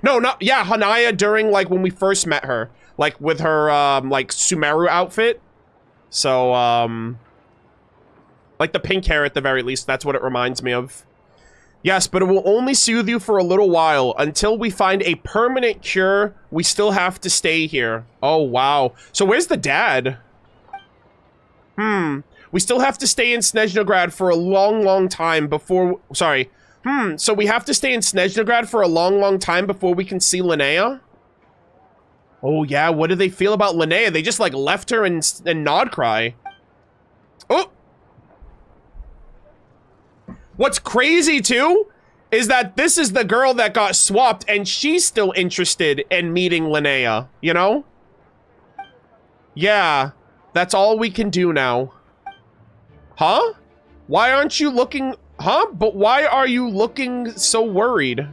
No, Hanaya during like when we first met her, like with her like Sumeru outfit. So like the pink hair at the very least, that's what it reminds me of. Yes, but it will only soothe you for a little while. Until we find a permanent cure, we still have to stay here. Oh wow. So where's the dad? We still have to stay in Snezhnaya for a long time before... Sorry. So we have to stay in Snezhnaya for a long time before we can see Linnea? Oh, yeah. What do they feel about Linnea? They just, like, left her in Nodcry. Oh! What's crazy, too, is that this is the girl that got swapped, and she's still interested in meeting Linnea, you know? Yeah, that's all we can do now. Huh? Why aren't you looking... Huh? But why are you looking so worried?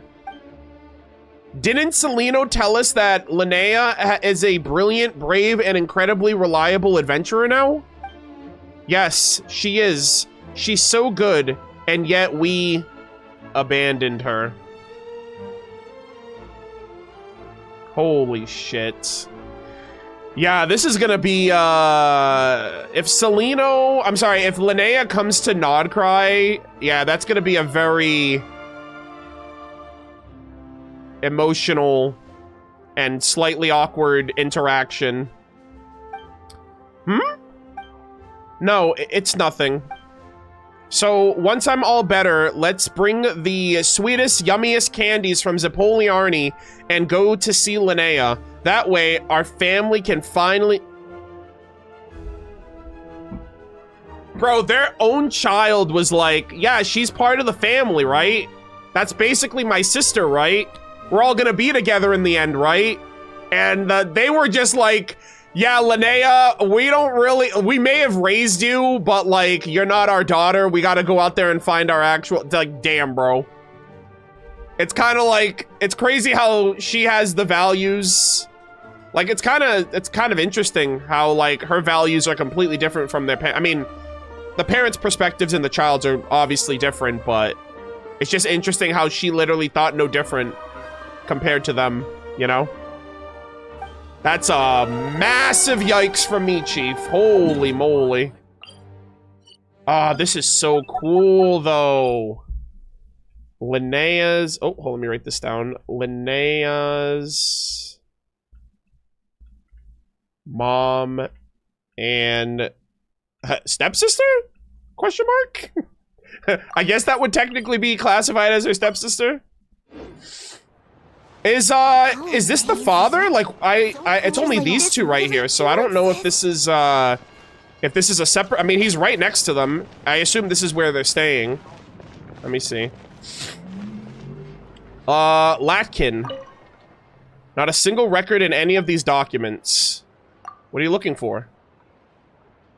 Didn't Celino tell us that Linnea is a brilliant, brave, and incredibly reliable adventurer now? Yes, she is. She's so good, and yet we abandoned her. Holy shit. Yeah, this is gonna be, if Linnea comes to Nodcry, yeah, that's gonna be a very emotional and slightly awkward interaction. No, it's nothing. So, once I'm all better, let's bring the sweetest, yummiest candies from Zipoliarni and go to see Linnea. That way, our family can finally... Bro, their own child was like, yeah, she's part of the family, right? That's basically my sister, right? We're all gonna be together in the end, right? And they were just like, yeah, Linnea, we may have raised you, but like, you're not our daughter. We gotta go out there and find our actual, like, damn, bro. It's kind of like, it's crazy how she has the values. Like, it's kind of interesting how, like, her values are completely different from their parents. I mean, the parents' perspectives and the child's are obviously different, but it's just interesting how she literally thought no different compared to them, you know? That's a massive yikes from me, Chief. Holy moly. Ah, this is so cool, though. Linnea's... Oh, hold on, let me write this down. Linnea's mom and stepsister? Question mark? I guess that would technically be classified as her stepsister. Is this the father? Like, it's only these two right here, so I don't know if this is a separate... I mean, he's right next to them. I assume this is where they're staying. Let me see. Latkin. Not a single record in any of these documents. What are you looking for?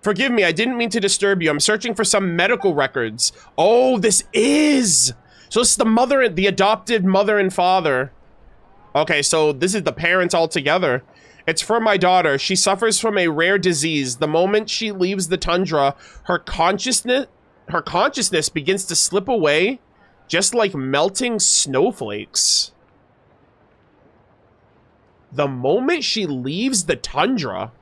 Forgive me, I didn't mean to disturb you. I'm searching for some medical records. Oh, this is... So this is the adopted mother and father. Okay, so this is the parents all together. It's for my daughter. She suffers from a rare disease. The moment she leaves the tundra, her consciousness begins to slip away, just like melting snowflakes. The moment she leaves the tundra.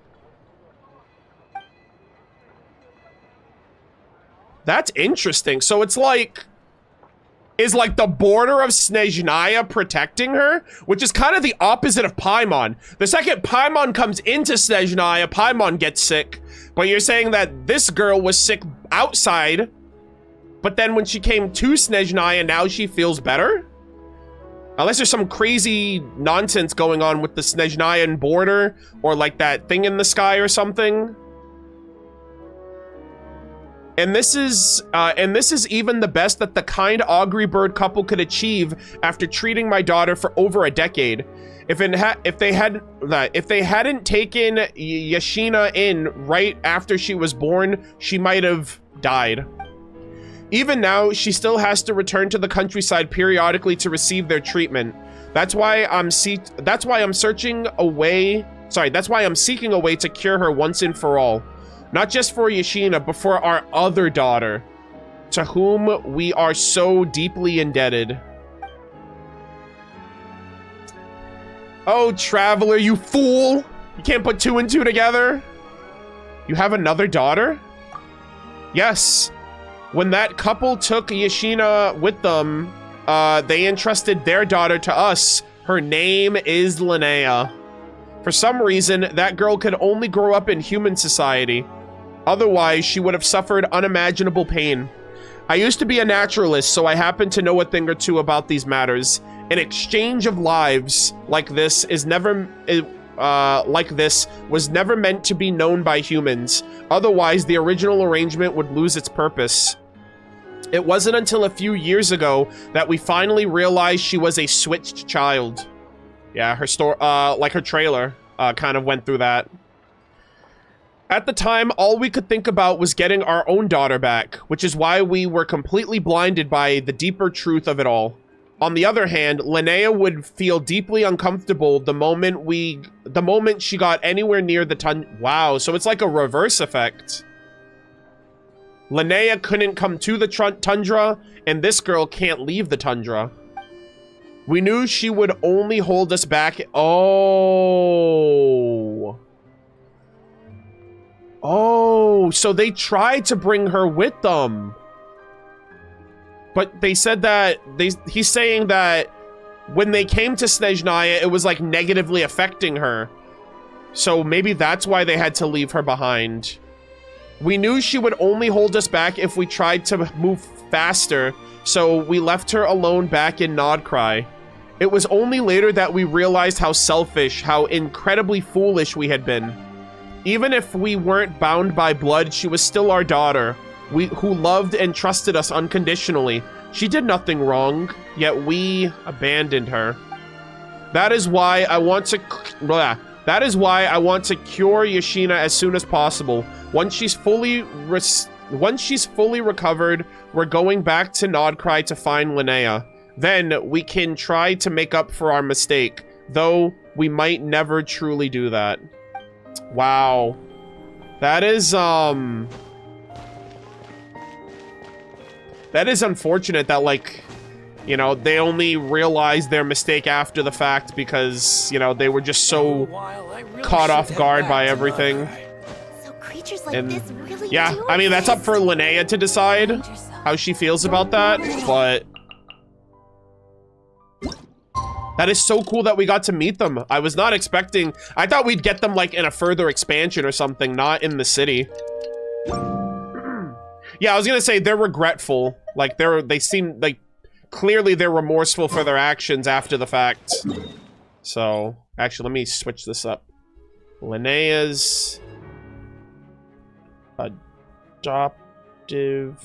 That's interesting. So it's like... Is like the border of Snezhnaya protecting her? Which is kind of the opposite of Paimon. The second Paimon comes into Snezhnaya, Paimon gets sick. But you're saying that this girl was sick outside, but then when she came to Snezhnaya, now she feels better? Unless there's some crazy nonsense going on with the Snezhnayan border, or like that thing in the sky or something. And this is even the best that the kind Augury Bird couple could achieve after treating my daughter for over a decade. If they hadn't taken Yashina in right after she was born, she might have died. Even now, she still has to return to the countryside periodically to receive their treatment. That's why I'm seeking a way to cure her once and for all. Not just for Yashina, but for our other daughter, to whom we are so deeply indebted. Oh, Traveler, you fool! You can't put two and two together? You have another daughter? Yes. When that couple took Yashina with them, they entrusted their daughter to us. Her name is Linnea. For some reason, that girl could only grow up in human society. Otherwise, she would have suffered unimaginable pain. I used to be a naturalist, so I happen to know a thing or two about these matters. An exchange of lives like this was never meant to be known by humans. Otherwise, the original arrangement would lose its purpose. It wasn't until a few years ago that we finally realized she was a switched child. Yeah, her like her trailer kind of went through that. At the time, all we could think about was getting our own daughter back, which is why we were completely blinded by the deeper truth of it all. On the other hand, Linnea would feel deeply uncomfortable the moment she got anywhere near the tundra. Wow, so it's like a reverse effect. Linnea couldn't come to the tundra, and this girl can't leave the tundra. We knew she would only hold us back. Oh. Oh, so they tried to bring her with them. But they said that he's saying that when they came to Snezhnaya, it was like negatively affecting her. So maybe that's why they had to leave her behind. We knew she would only hold us back if we tried to move faster, so we left her alone back in Nodcry. It was only later that we realized how selfish, how incredibly foolish we had been. Even if we weren't bound by blood, she was still our daughter, who loved and trusted us unconditionally. She did nothing wrong, yet we abandoned her. That is why I want to cure Yashina as soon as possible. Once she's fully recovered, we're going back to Nodcry to find Linnea. Then we can try to make up for our mistake, though we might never truly do that. Wow. That is unfortunate that, like, you know, they only realized their mistake after the fact because, you know, they were just so caught off guard by everything. So creatures like this really yeah, do I mean, that's up exist. for Linnea to decide how she feels about that, but that is so cool that we got to meet them. I was not expecting... I thought we'd get them, like, in a further expansion or something, not in the city. Yeah, I was gonna say, they're regretful. Like, they seem, like, clearly they're remorseful for their actions after the fact. So, actually, let me switch this up. Linnea's... adoptive...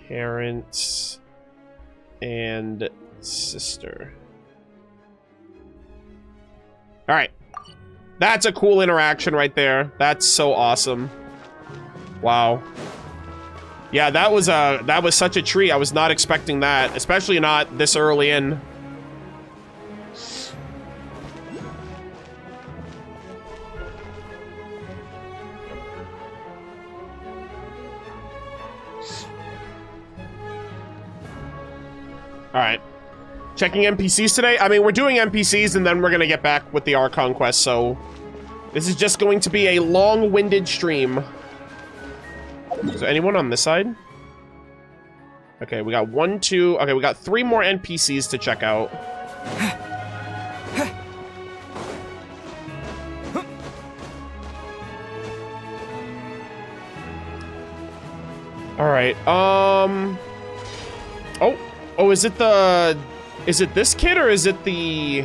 parents and sister. All right, that's a cool interaction right there. That's so awesome. Wow. Yeah, that was such a treat. I was not expecting that, especially not this early in. All right, checking NPCs today. I mean, we're doing NPCs and then we're gonna get back with the Archon Quest, so this is just going to be a long-winded stream. Is there anyone on this side? Okay, we got 1, 2. Okay, we got 3 more NPCs to check out. All right. Oh, is it this kid or is it the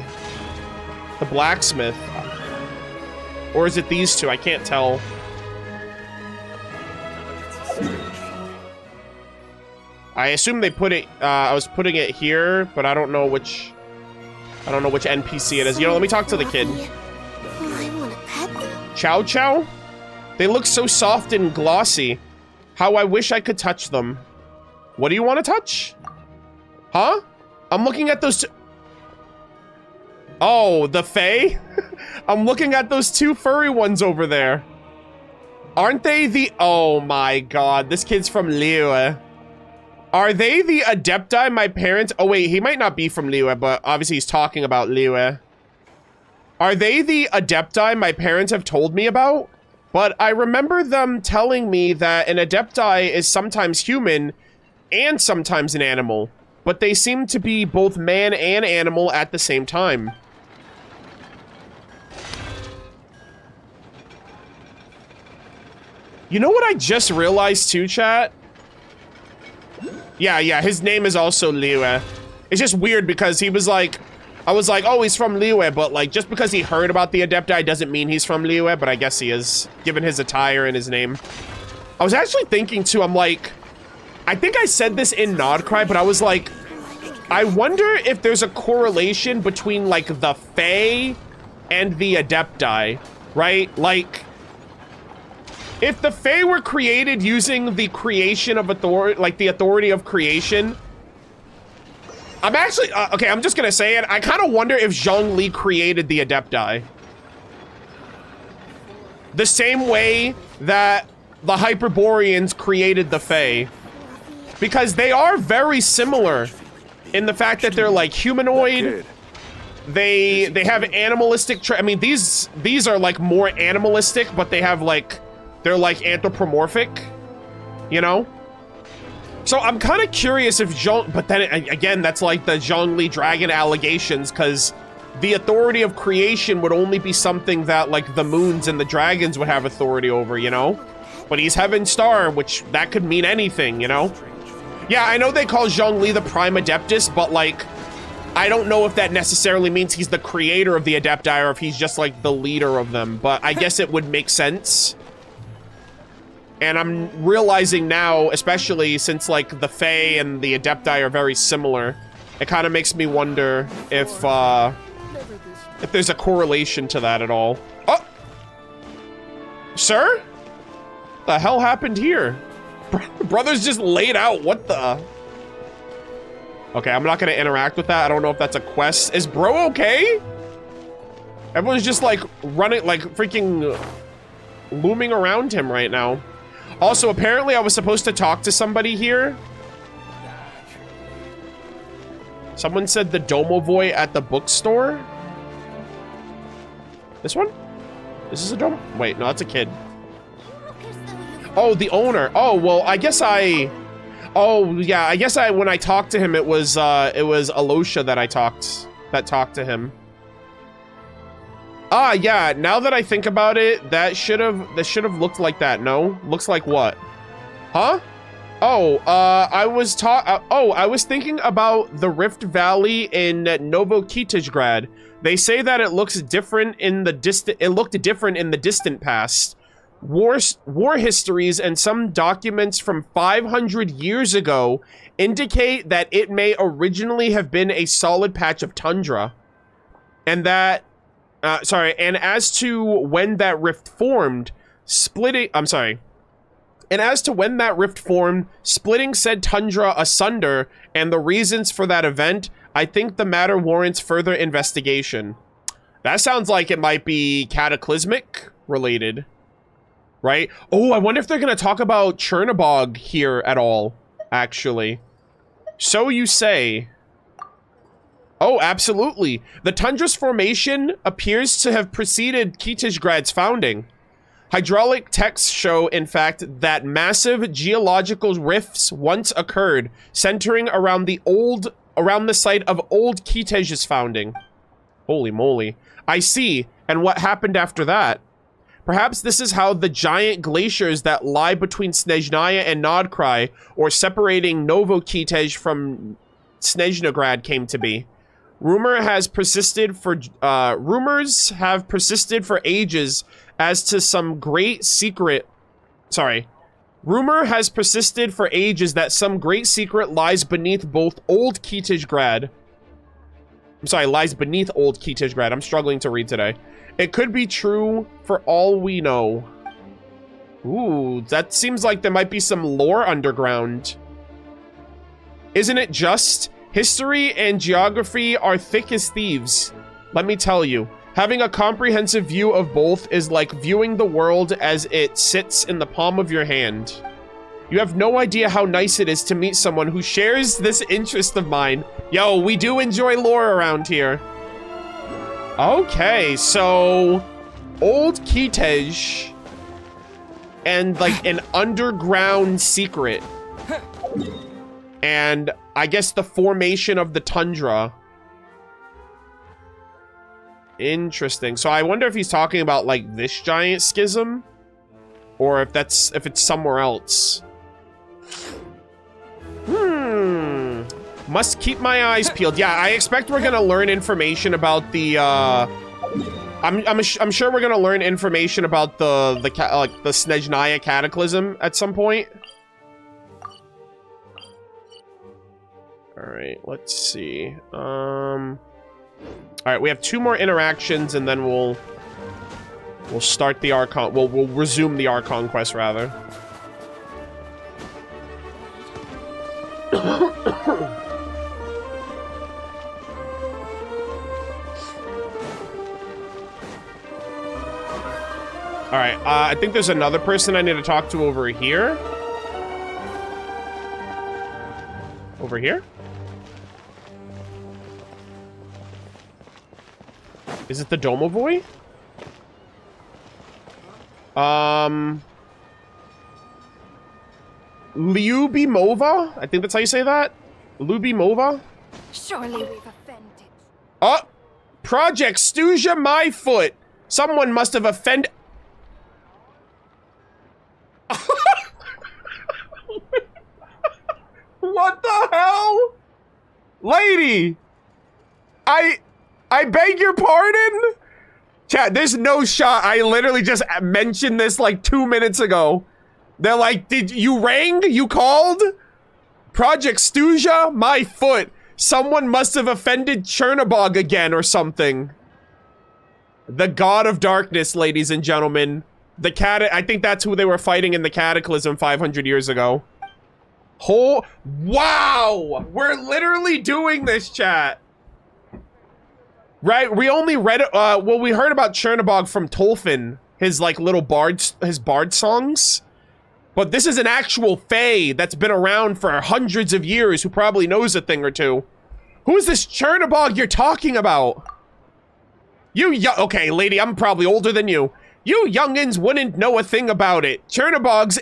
blacksmith? Or is it these two? I can't tell. I assume they put it, I was putting it here, but I don't know which NPC it is. You know, let me talk to the kid. I want to pet them. Chow Chow? They look so soft and glossy. How I wish I could touch them. What do you want to touch? Huh? I'm looking at those two. Oh, the Fae? I'm looking at those 2 furry ones over there. Aren't they the... Oh my god, this kid's from Liyue. Are they the Adepti my parents... Oh wait, he might not be from Liyue, but obviously he's talking about Liyue. Are they the Adepti my parents have told me about? But I remember them telling me that an Adepti is sometimes human and sometimes an animal. But they seem to be both man and animal at the same time. You know what I just realized too, chat? Yeah, his name is also Liyue. It's just weird because he was like, I was like, oh, he's from Liyue, but like just because he heard about the Adepti doesn't mean he's from Liyue, but I guess he is, given his attire and his name. I was actually thinking too, I'm like, I think I said this in Nodcry, but I was like, I wonder if there's a correlation between like the Fae and the Adepti, right? Like, if the Fae were created using the creation of authority, like the authority of creation, I'm actually, okay, I'm just gonna say it. I kind of wonder if Zhongli created the Adepti. The same way that the Hyperboreans created the Fae. Because they are very similar in the fact that they're like humanoid. They have animalistic I mean, these are like more animalistic, but they have like, they're like anthropomorphic, you know? So I'm kind of curious if but then again, that's like the Zhongli dragon allegations, because the authority of creation would only be something that like the moons and the dragons would have authority over, you know? But he's Heaven Star, which that could mean anything, you know? Yeah, I know they call Zhongli the Prime Adeptus, but like, I don't know if that necessarily means he's the creator of the Adepti or if he's just like the leader of them, but I guess it would make sense. And I'm realizing now, especially since like the Fae and the Adepti are very similar, it kind of makes me wonder if there's a correlation to that at all. Oh! Sir? What the hell happened here? Brother's just laid out. What the? Okay, I'm not gonna interact with that. I don't know if that's a quest. Is bro okay? Everyone's just like running, like freaking looming around him right now. Also, apparently I was supposed to talk to somebody here. Someone said the Domovoy at the bookstore. This one? This is a Domo? Wait, no, that's a kid. Oh, the owner. Oh, well, I guess oh, yeah, I guess when I talked to him, it was Alosha that talked to him. Ah, yeah, now that I think about it, that should have looked like that, no? Looks like what? Huh? Oh, I was thinking about the Rift Valley in Novokitezgrad. They say that it looks different in the distant past. War histories and some documents from 500 years ago indicate that it may originally have been a solid patch of tundra. And that, and as to when that rift formed, splitting said tundra asunder and the reasons for that event, I think the matter warrants further investigation. That sounds like it might be cataclysmic related. Right? Oh, I wonder if they're going to talk about Chernobog here at all, actually. So you say. Oh, absolutely. The tundra's formation appears to have preceded Kitezgrad's founding. Hydraulic texts show, in fact, that massive geological rifts once occurred, centering around the site of old Kitez's founding. Holy moly. I see. And what happened after that? Perhaps this is how the giant glaciers that lie between Snezhnaya and Nodcry, or separating Novokitezh from Snezhnograd, came to be. Rumors have persisted for ages as to some great secret. Rumor has persisted for ages that some great secret lies beneath both Old Kitezgrad. Lies beneath Old Kitezgrad. I'm struggling to read today. It could be true for all we know. Ooh, that seems like there might be some lore underground. Isn't it just? History and geography are thick as thieves. Let me tell you, having a comprehensive view of both is like viewing the world as it sits in the palm of your hand. You have no idea how nice it is to meet someone who shares this interest of mine. Yo, we do enjoy lore around here. Okay, so Old Kitezh and like an underground secret. And I guess the formation of the tundra. Interesting. So I wonder if he's talking about like this giant schism or if it's somewhere else. Must keep my eyes peeled. Yeah, I expect we're gonna learn information about the, I'm sure we're gonna learn information about the Snezhnaya Cataclysm at some point. Alright, let's see. Alright, we have 2 more interactions and then we'll start the Archon. We'll resume the Archon Quest, rather. Alright, I think there's another person I need to talk to over here. Over here? Is it the Domovoy? Lyubimova? I think that's how you say that? Lyubimova? Surely we've offended. Oh! Project Snezhnaya my foot! Someone must have offended... What the hell? Lady! I beg your pardon? Chat, there's no shot. I literally just mentioned this like 2 minutes ago. They're like, did you rang? You called? Project Snezhnaya my foot. Someone must have offended Chernobog again or something. The God of Darkness, ladies and gentlemen. I think that's who they were fighting in the Cataclysm 500 years ago. Oh, wow! We're literally doing this, chat. Right? We only read it, well, we heard about Chernobog from Tolfin. His, like, little his bard songs. But this is an actual Fae that's been around for hundreds of years who probably knows a thing or two. Who is this Chernobog you're talking about? Okay, lady, I'm probably older than you. You youngins wouldn't know a thing about it. Chernobog's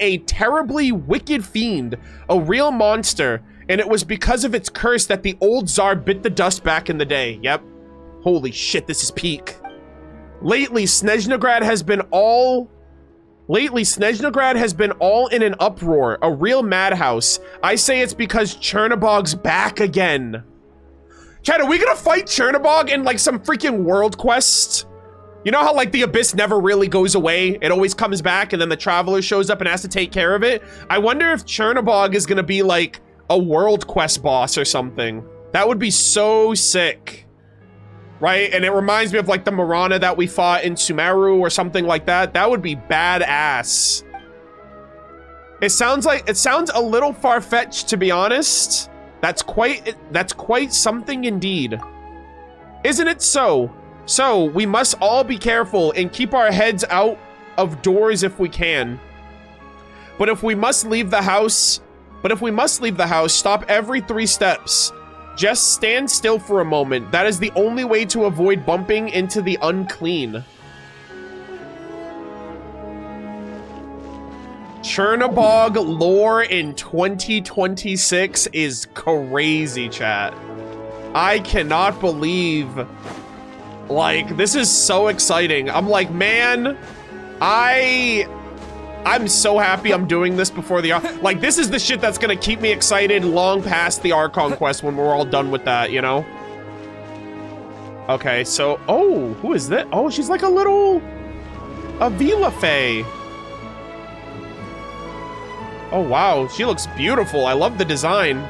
a terribly wicked fiend, a real monster, and it was because of its curse that the old Tsar bit the dust back in the day. Yep. Holy shit, this is peak. Lately, Snezhnaya has been all in an uproar, a real madhouse. I say it's because Chernobog's back again. Chat, are we gonna fight Chernobog in like some freaking world quest? You know how like the abyss never really goes away? It always comes back and then the traveler shows up and has to take care of it. I wonder if Chernobog is gonna be like a world quest boss or something. That would be so sick. Right? And it reminds me of like the Marana that we fought in Sumeru or something like that. That would be badass. It sounds a little far-fetched, to be honest. That's quite something indeed. Isn't it so? So, we must all be careful and keep our heads out of doors if we can. But if we must leave the house, stop every 3 steps. Just stand still for a moment. That is the only way to avoid bumping into the unclean. Chernobog lore in 2026 is crazy, chat. I cannot believe... Like, this is so exciting. I'm like, man, I'm so happy I'm doing this before the... Like, this is the shit that's gonna keep me excited long past the Archon Quest when we're all done with that, you know? Okay, so... Oh, who is that? Oh, she's like a little... Avila Fae. Oh, wow. She looks beautiful. I love the design.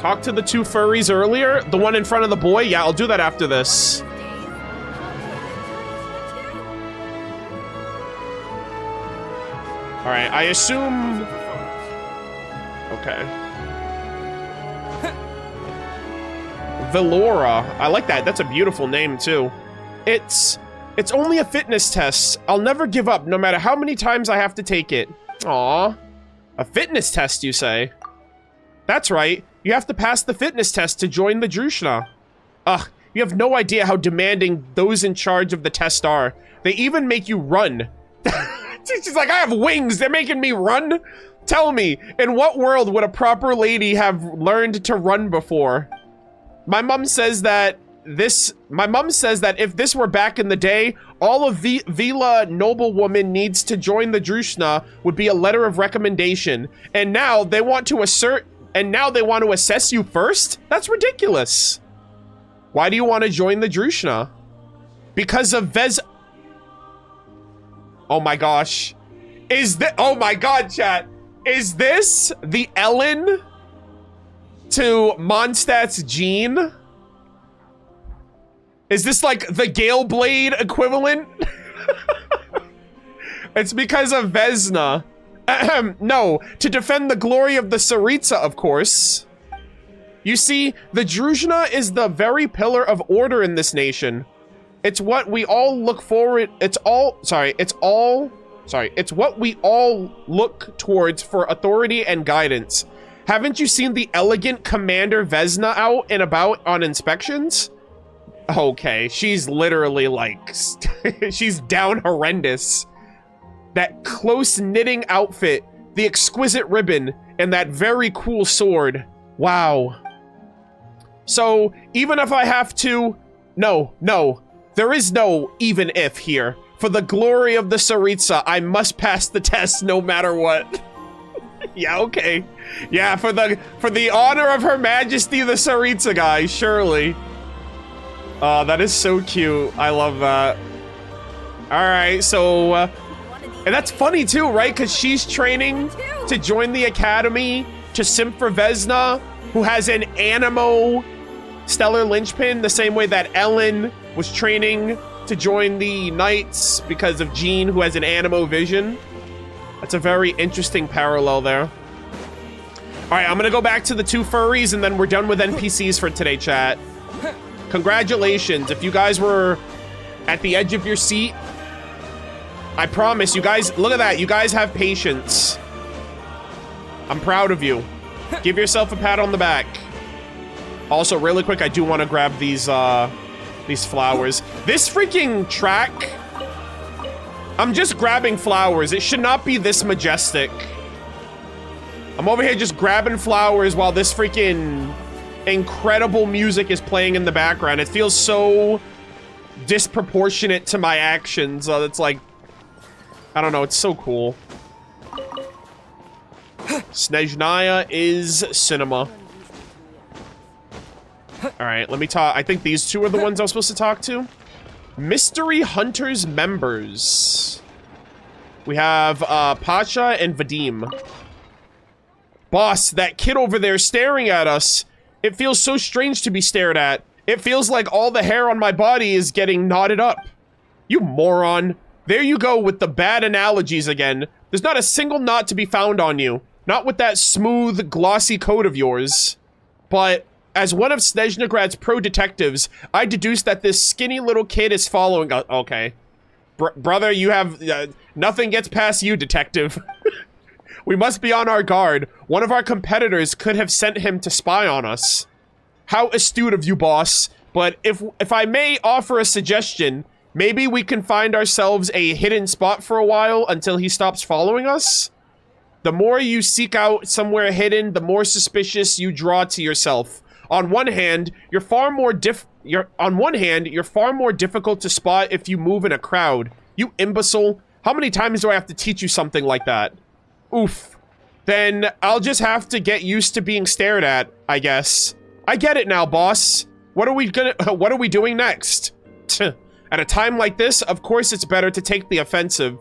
Talk to the 2 furries earlier. The one in front of the boy? Yeah, I'll do that after this. Alright, I assume... Okay. Velora. I like that. That's a beautiful name, too. It's only a fitness test. I'll never give up, no matter how many times I have to take it. Aw. A fitness test, you say? That's right. You have to pass the fitness test to join the Druzhna. Ugh, you have no idea how demanding those in charge of the test are. They even make you run. She's like, I have wings, they're making me run? Tell me, in what world would a proper lady have learned to run before? My mom says that my mom says that if this were back in the day, all of Vila noblewoman needs to join the Druzhna would be a letter of recommendation. And now they want to assess you first? That's ridiculous. Why do you want to join the Druzhna? Because of Oh my gosh. Oh my god, chat. Is this the Ellen to Mondstadt's Jean? Is this like the Gale Blade equivalent? It's because of Vesna. No, to defend the glory of the Tsaritsa, of course. You see, the Druzhna is the very pillar of order in this nation. It's what we all look forward. It's what we all look towards for authority and guidance. Haven't you seen the elegant Commander Vesna out and about on inspections? Okay, she's literally like, she's down horrendous. That close knitting outfit, the exquisite ribbon, and that very cool sword. Wow. So, even if I have to... No. There is no even if here. For the glory of the Tsaritsa, I must pass the test no matter what. Yeah, okay. Yeah, for the honor of Her Majesty the Tsaritsa, guys, surely. Oh, that is so cute. I love that. Alright, so... and that's funny too, right? Because she's training to join the academy to simp for Vesna, who has an animo stellar linchpin, the same way that Ellen was training to join the Knights because of Jean, who has an animo vision. That's a very interesting parallel there. Alright, I'm gonna go back to the two furries and then we're done with NPCs for today, chat. Congratulations. If you guys were at the edge of your seat, I promise you guys, look at that. You guys have patience. I'm proud of you. Give yourself a pat on the back. Also, really quick, I do want to grab these flowers. This freaking track, I'm just grabbing flowers. It should not be this majestic. I'm over here just grabbing flowers while this freaking incredible music is playing in the background. It feels so disproportionate to my actions. It's like, I don't know, it's so cool. Snezhnaya is cinema. Alright, let me talk. I think these two are the ones I was supposed to talk to. Mystery Hunters members. We have Pasha and Vadim. Boss, that kid over there staring at us. It feels so strange to be stared at. It feels like all the hair on my body is getting knotted up. You moron. There you go with the bad analogies again. There's not a single knot to be found on you. Not with that smooth, glossy coat of yours. But as one of Snezhnagrad's pro-detectives, I deduce that this skinny little kid is following us. Okay. Brother, you have... nothing gets past you, detective. We must be on our guard. One of our competitors could have sent him to spy on us. How astute of you, boss. But if I may offer a suggestion, maybe we can find ourselves a hidden spot for a while until he stops following us? The more you seek out somewhere hidden, the more suspicious you draw to yourself. On one hand, you're far more difficult to spot if you move in a crowd. You imbecile. How many times do I have to teach you something like that? Oof. Then I'll just have to get used to being stared at, I guess. I get it now, boss. What are we doing next? At a time like this, of course it's better to take the offensive.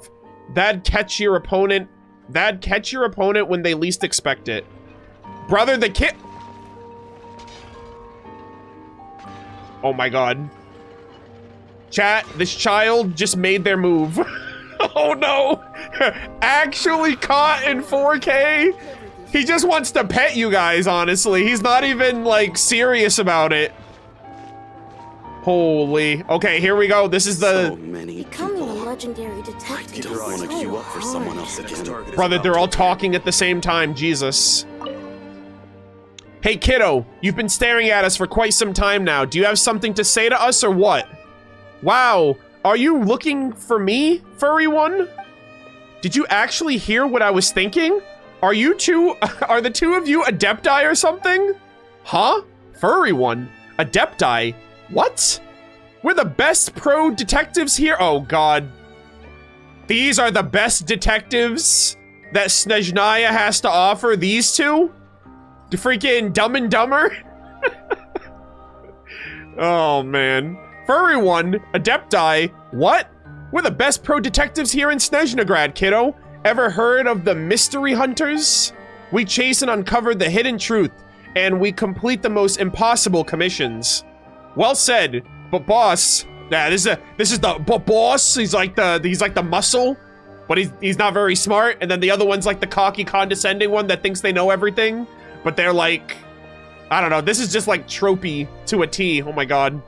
That'd catch your opponent when they least expect it. Brother, the kid... Oh my god. Chat, this child just made their move. Oh no! Actually caught in 4K? He just wants to pet you guys, honestly. He's not even, like, serious about it. Holy. Okay, here we go. This is the... So many Becoming a people. legendary detective. I don't want to queue up for someone else again. Brother, they're all talking at the same time. Jesus. Hey, kiddo. You've been staring at us for quite some time now. Do you have something to say to us or what? Wow. Are you looking for me, furry one? Did you actually hear what I was thinking? Are the two of you adepti or something? Huh? Furry one? Adepti? What? We're the best pro detectives here? Oh, God. These are the best detectives that Snezhnaya has to offer? These two? The freaking Dumb and Dumber? Oh, man. Furry one, Adepti. What? We're the best pro detectives here in Snezhnagrad, kiddo. Ever heard of the Mystery Hunters? We chase and uncover the hidden truth, and we complete the most impossible commissions. Well said, but boss. Yeah, this is the boss. He's like the muscle, but he's not very smart. And then the other one's like the cocky, condescending one that thinks they know everything, but they're like, I don't know. This is just like tropey to a T. Oh my God.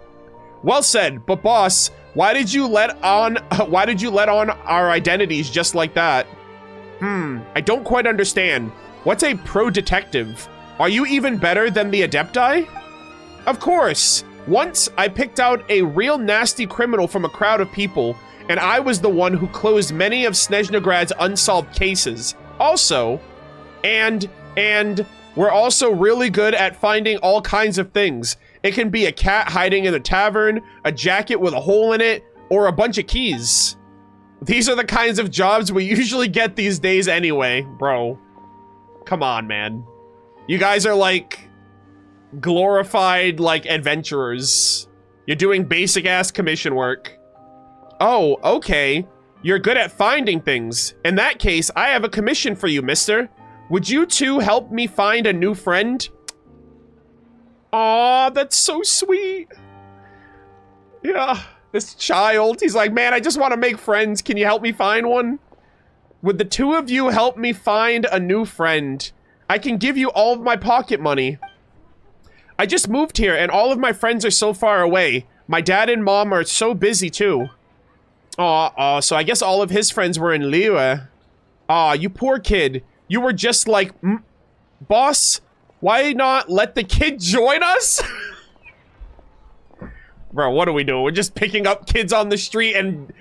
Well said, but boss, why did you let on our identities just like that? I don't quite understand. What's a pro detective? Are you even better than the Adepti? Of course. Once I picked out a real nasty criminal from a crowd of people, and I was the one who closed many of Snezhnagrad's unsolved cases. Also, and we're also really good at finding all kinds of things. It can be a cat hiding in a tavern, a jacket with a hole in it, or a bunch of keys. These are the kinds of jobs we usually get these days anyway, bro. Come on, man. You guys are like glorified, like, adventurers. You're doing basic-ass commission work. Oh, okay. You're good at finding things. In that case, I have a commission for you, mister. Would you two help me find a new friend? Aw, that's so sweet. Yeah, this child. He's like, man, I just want to make friends. Can you help me find one? Would the two of you help me find a new friend? I can give you all of my pocket money. I just moved here, and all of my friends are so far away. My dad and mom are so busy, too. Aw, so I guess all of his friends were in Liyue. Aw, you poor kid. You were just like, boss, why not let the kid join us? Bro, what are we doing? We're just picking up kids on the street and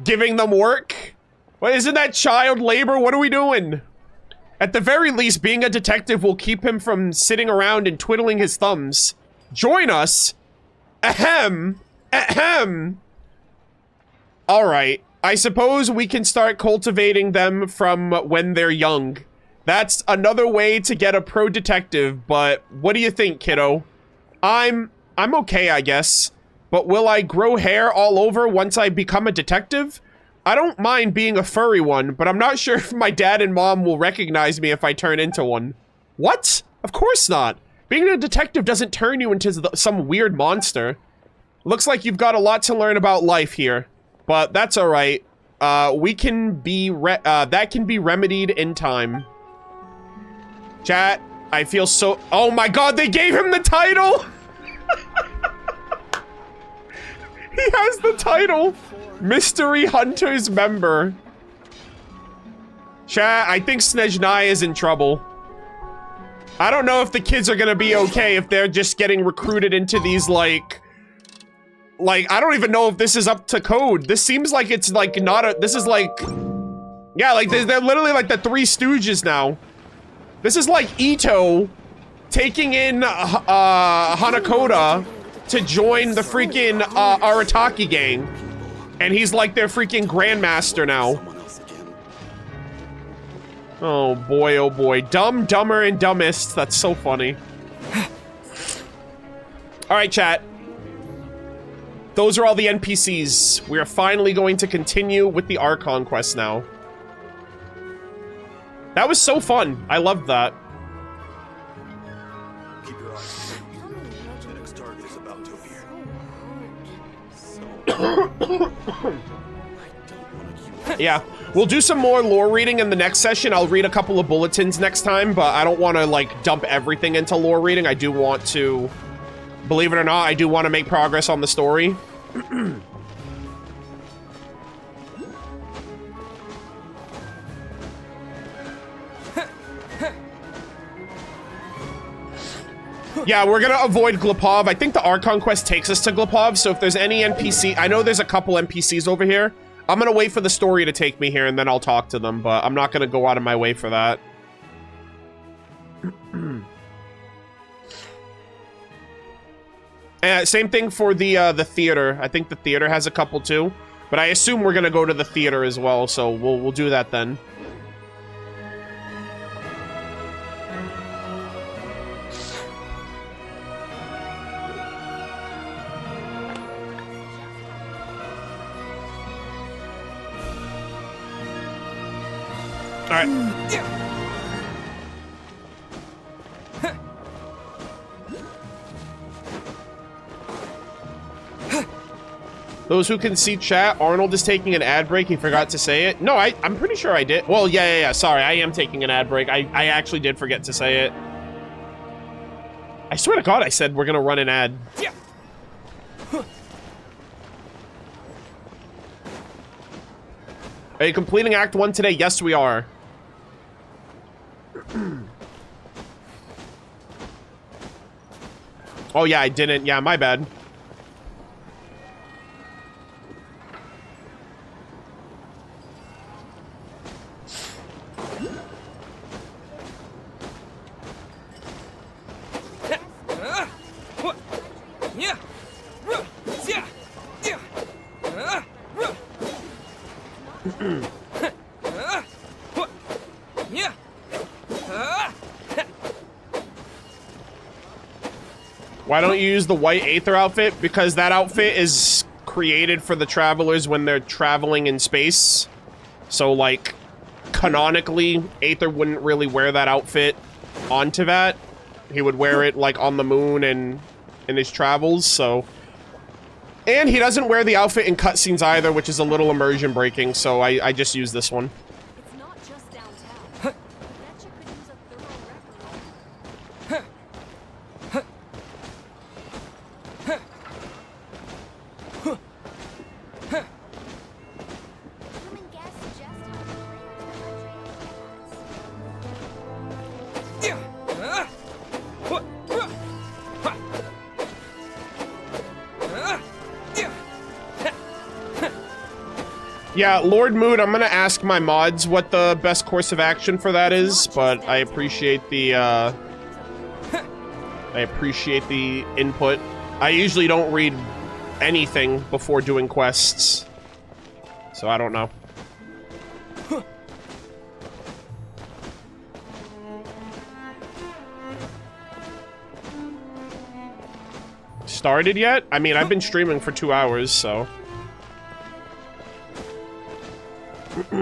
giving them work? Well, isn't that child labor? What are we doing? At the very least, being a detective will keep him from sitting around and twiddling his thumbs. Join us? Ahem. Ahem. Alright. I suppose we can start cultivating them from when they're young. That's another way to get a pro detective, but what do you think, kiddo? I'm okay, I guess. But will I grow hair all over once I become a detective? I don't mind being a furry one, but I'm not sure if my dad and mom will recognize me if I turn into one. What? Of course not. Being a detective doesn't turn you into some weird monster. Looks like you've got a lot to learn about life here, but that's all right. That can be remedied in time. Chat, I feel so— oh my God, they gave him the title! He has the title! Mystery Hunters member. Chat, I think Snezhnaya is in trouble. I don't know if the kids are gonna be okay if they're just getting recruited into these, like, I don't even know if this is up to code. This seems like it's, like, not a— this is, like— yeah, like, they're literally, like, the Three Stooges now. This is, like, Ito taking in, Hanakoda to join the freaking, Arataki gang. And he's like their freaking grandmaster now. Oh boy, oh boy. Dumb, dumber, and dumbest. That's so funny. Alright, chat. Those are all the NPCs. We are finally going to continue with the Archon Quest now. That was so fun. I loved that. Keep your eyes open. The next target is about to appear. Yeah, we'll do some more lore reading in the next session. I'll read a couple of bulletins next time, but I don't want to, like, dump everything into lore reading. I do want to, believe it or not, I do want to make progress on the story. Yeah, we're gonna avoid Glapov. I think the Archon Quest takes us to Glapov, so if there's any NPC— I know there's a couple NPCs over here. I'm gonna wait for the story to take me here, and then I'll talk to them, but I'm not gonna go out of my way for that. Same thing for the theater. I think the theater has a couple too. But I assume we're gonna go to the theater as well, so we'll do that then. All right. Those who can see chat, Arnold is taking an ad break. He forgot to say it. No, I'm pretty sure I did. Well, yeah. Sorry, I am taking an ad break. I actually did forget to say it. I swear to God, I said we're gonna run an ad. Yeah. Are you completing Act 1 today? Yes, we are. Oh, yeah, I didn't. Yeah, my bad. Why don't you use the white Aether outfit? Because that outfit is created for the travelers when they're traveling in space. So, like, canonically, Aether wouldn't really wear that outfit on Teyvat. He would wear it, like, on the moon and in his travels, so... And he doesn't wear the outfit in cutscenes either, which is a little immersion breaking, so I just use this one. It's not just downtown. I bet you could use a thorough Incoming guests suggest Yeah, Lord Mood, I'm gonna ask my mods what the best course of action for that is, but I appreciate the, input. I usually don't read anything before doing quests, so I don't know. Started yet? I mean, I've been streaming for 2 hours, so... All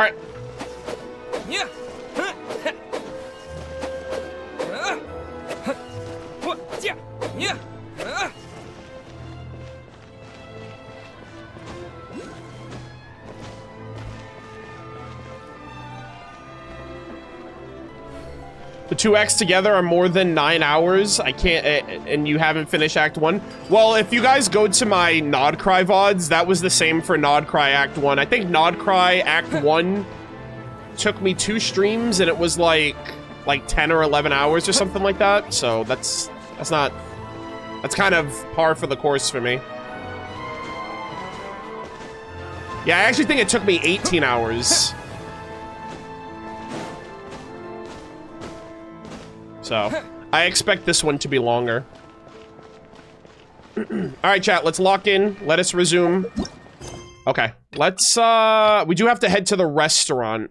right. Yeah. Yeah. The 2X together are more than 9 hours. I can't, and you haven't finished Act 1. Well, if you guys go to my Nodcry VODs, that was the same for Nodcry Act 1. I think Nodcry Act 1 took me 2 streams, and it was like 10 or 11 hours or something like that. So that's kind of par for the course for me. Yeah, I actually think it took me 18 hours. So, I expect this one to be longer. Alright, chat, let's lock in. Let us resume. Okay, let's, we do have to head to the restaurant.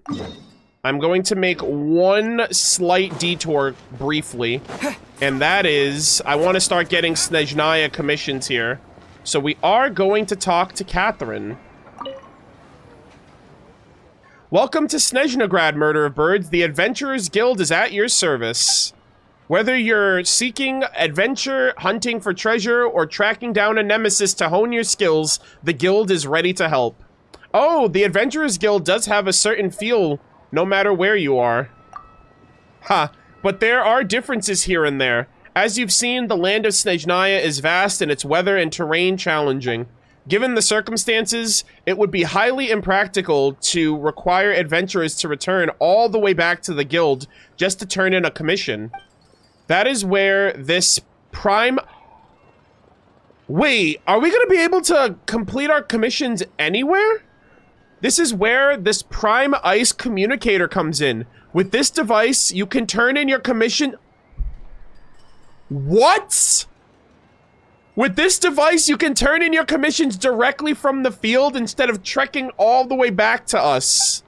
I'm going to make one slight detour briefly. And that is, I want to start getting Snezhnaya commissions here. So we are going to talk to Catherine. Welcome to Snezhnagrad, Murder of Birds. The Adventurers Guild is at your service. Whether you're seeking adventure, hunting for treasure, or tracking down a nemesis to hone your skills, the guild is ready to help. Oh, the Adventurers Guild does have a certain feel, no matter where you are. Ha, but there are differences here and there. As you've seen, the land of Snezhnaya is vast and its weather and terrain challenging. Given the circumstances, it would be highly impractical to require adventurers to return all the way back to the guild just to turn in a commission. That is where this prime... Wait, are we going to be able to complete our commissions anywhere? This is where this prime ice communicator comes in. With this device, you can turn in your commission... What? With this device, you can turn in your commissions directly from the field instead of trekking all the way back to us.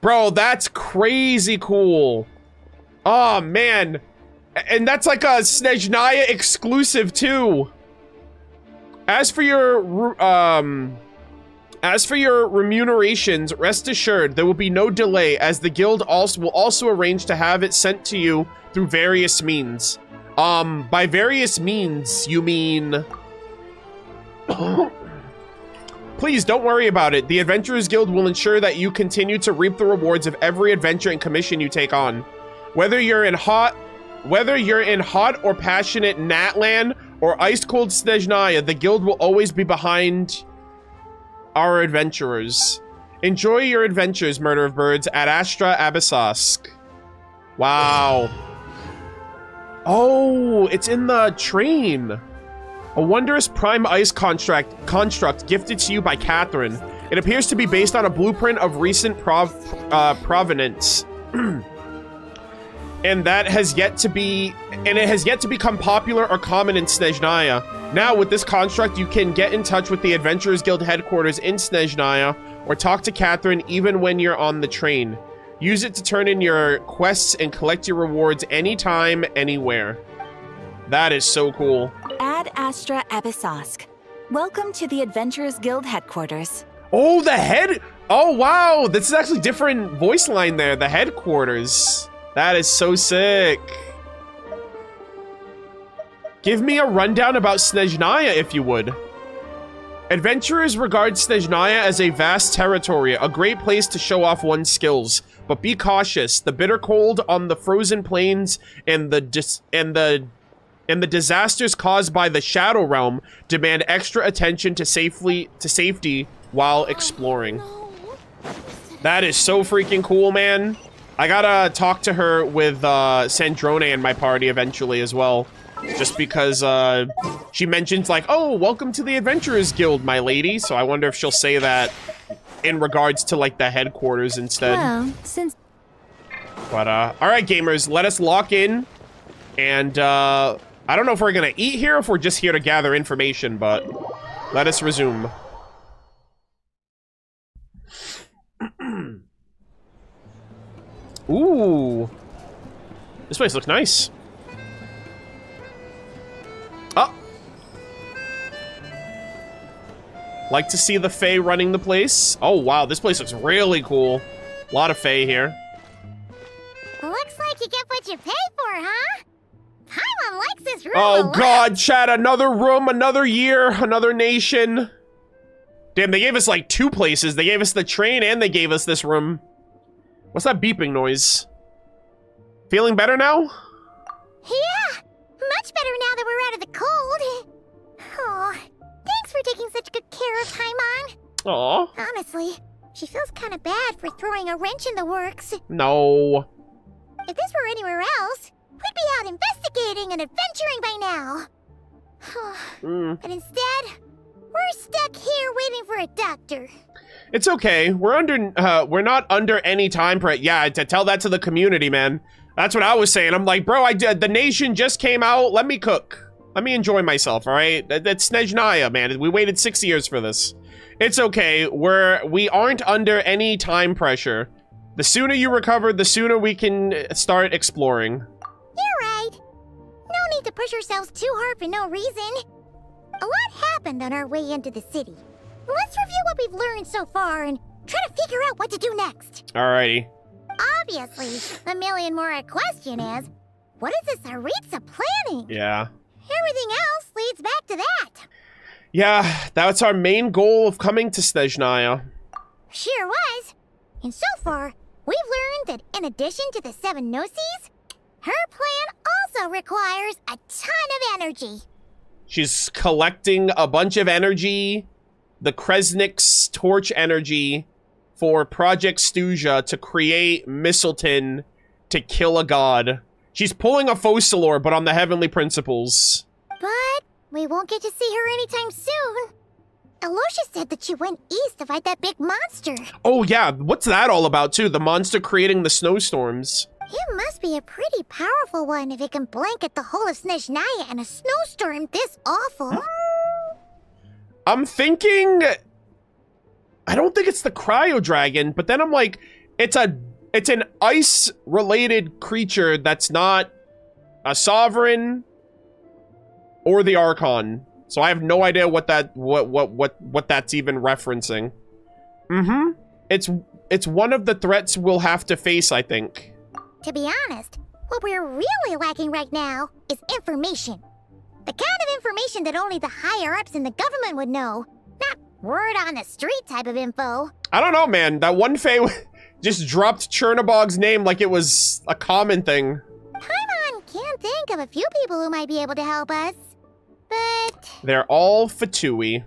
Bro, that's crazy cool. Oh, man. And that's like a Snezhnaya exclusive, too. As for your remunerations, rest assured there will be no delay, as the guild will also arrange to have it sent to you through various means. By various means, you mean... Please, don't worry about it. The Adventurers Guild will ensure that you continue to reap the rewards of every adventure and commission you take on. Whether you're in hot or passionate Natlan or ice-cold Snezhnaya, the guild will always be behind our adventurers. Enjoy your adventures, Murder of Birds, at Astra Abyssosk. Wow. Oh, it's in the train. A wondrous prime ice construct gifted to you by Catherine. It appears to be based on a blueprint of recent provenance. And it has yet to become popular or common in Snezhnaya. Now, with this construct, you can get in touch with the Adventurers Guild headquarters in Snezhnaya, or talk to Catherine even when you're on the train. Use it to turn in your quests and collect your rewards anytime, anywhere. That is so cool. Ad Astra Abyssosk. Welcome to the Adventurers Guild headquarters. Oh, the head... Oh, wow. This is actually different voice line there. The headquarters. That is so sick. Give me a rundown about Snezhnaya, if you would. Adventurers regard Snezhnaya as a vast territory, a great place to show off one's skills. But be cautious. The bitter cold on the frozen plains and the disasters caused by the Shadow Realm demand extra attention to safety while exploring. That is so freaking cool, man. I gotta talk to her with Sandrone in my party eventually as well. Just because she mentions like, oh, welcome to the Adventurers Guild, my lady. So I wonder if she'll say that in regards to like the headquarters instead. Well, since... But alright gamers, let us lock in. And I don't know if we're gonna eat here or if we're just here to gather information, but let us resume. Ooh. This place looks nice. Oh. Like to see the Fae running the place. Oh, wow. This place looks really cool. A lot of Fae here. Looks like you get what you pay for, huh? Paimon likes this room Oh, God, chat. Another room, another year, another nation. Damn, they gave us like 2 places. They gave us the train and they gave us this room. What's that beeping noise? Feeling better now? Yeah, much better now that we're out of the cold. Oh, thanks for taking such good care of Paimon. Aw. Honestly, she feels kind of bad for throwing a wrench in the works. No. If this were anywhere else, we'd be out investigating and adventuring by now. But instead, we're stuck here waiting for a doctor. It's okay. We're not under any time pressure. Yeah, to tell that to the community, man. That's what I was saying. I'm like, bro, the nation just came out. Let me cook. Let me enjoy myself, all right? That's Snezhnaya, man. We waited 6 years for this. It's okay. We aren't under any time pressure. The sooner you recover, the sooner we can start exploring. You're right. No need to push ourselves too hard for no reason. A lot happened on our way into the city. Let's review what we've learned so far and try to figure out what to do next. Alrighty. Obviously, the million more question is, what is this Aritza planning? Yeah. Everything else leads back to that. Yeah, that's our main goal of coming to Snezhnaya. Sure was. And so far, we've learned that in addition to the 7 Gnosis, her plan also requires a ton of energy. She's collecting a bunch of energy, the Kresnik's torch energy, for Project Stuja to create Mistleton to kill a god. She's pulling a Focalor, but on the heavenly principles. But we won't get to see her anytime soon. Alosha said that she went east to fight that big monster. Oh, yeah. What's that all about, too? The monster creating the snowstorms. It must be a pretty powerful one if it can blanket the whole of Snezhnaya in a snowstorm this awful. I'm thinking... I don't think it's the cryo dragon, but then I'm like, it's an ice-related creature that's not a sovereign or the Archon. So I have no idea what that's even referencing. It's one of the threats we'll have to face, I think. To be honest, what we're really lacking right now is information. The kind of information that only the higher-ups in the government would know. Not word on the street type of info. I don't know, man. That one Fae just dropped Chernobog's name like it was a common thing. Paimon can't think of a few people who might be able to help us. But... they're all Fatui.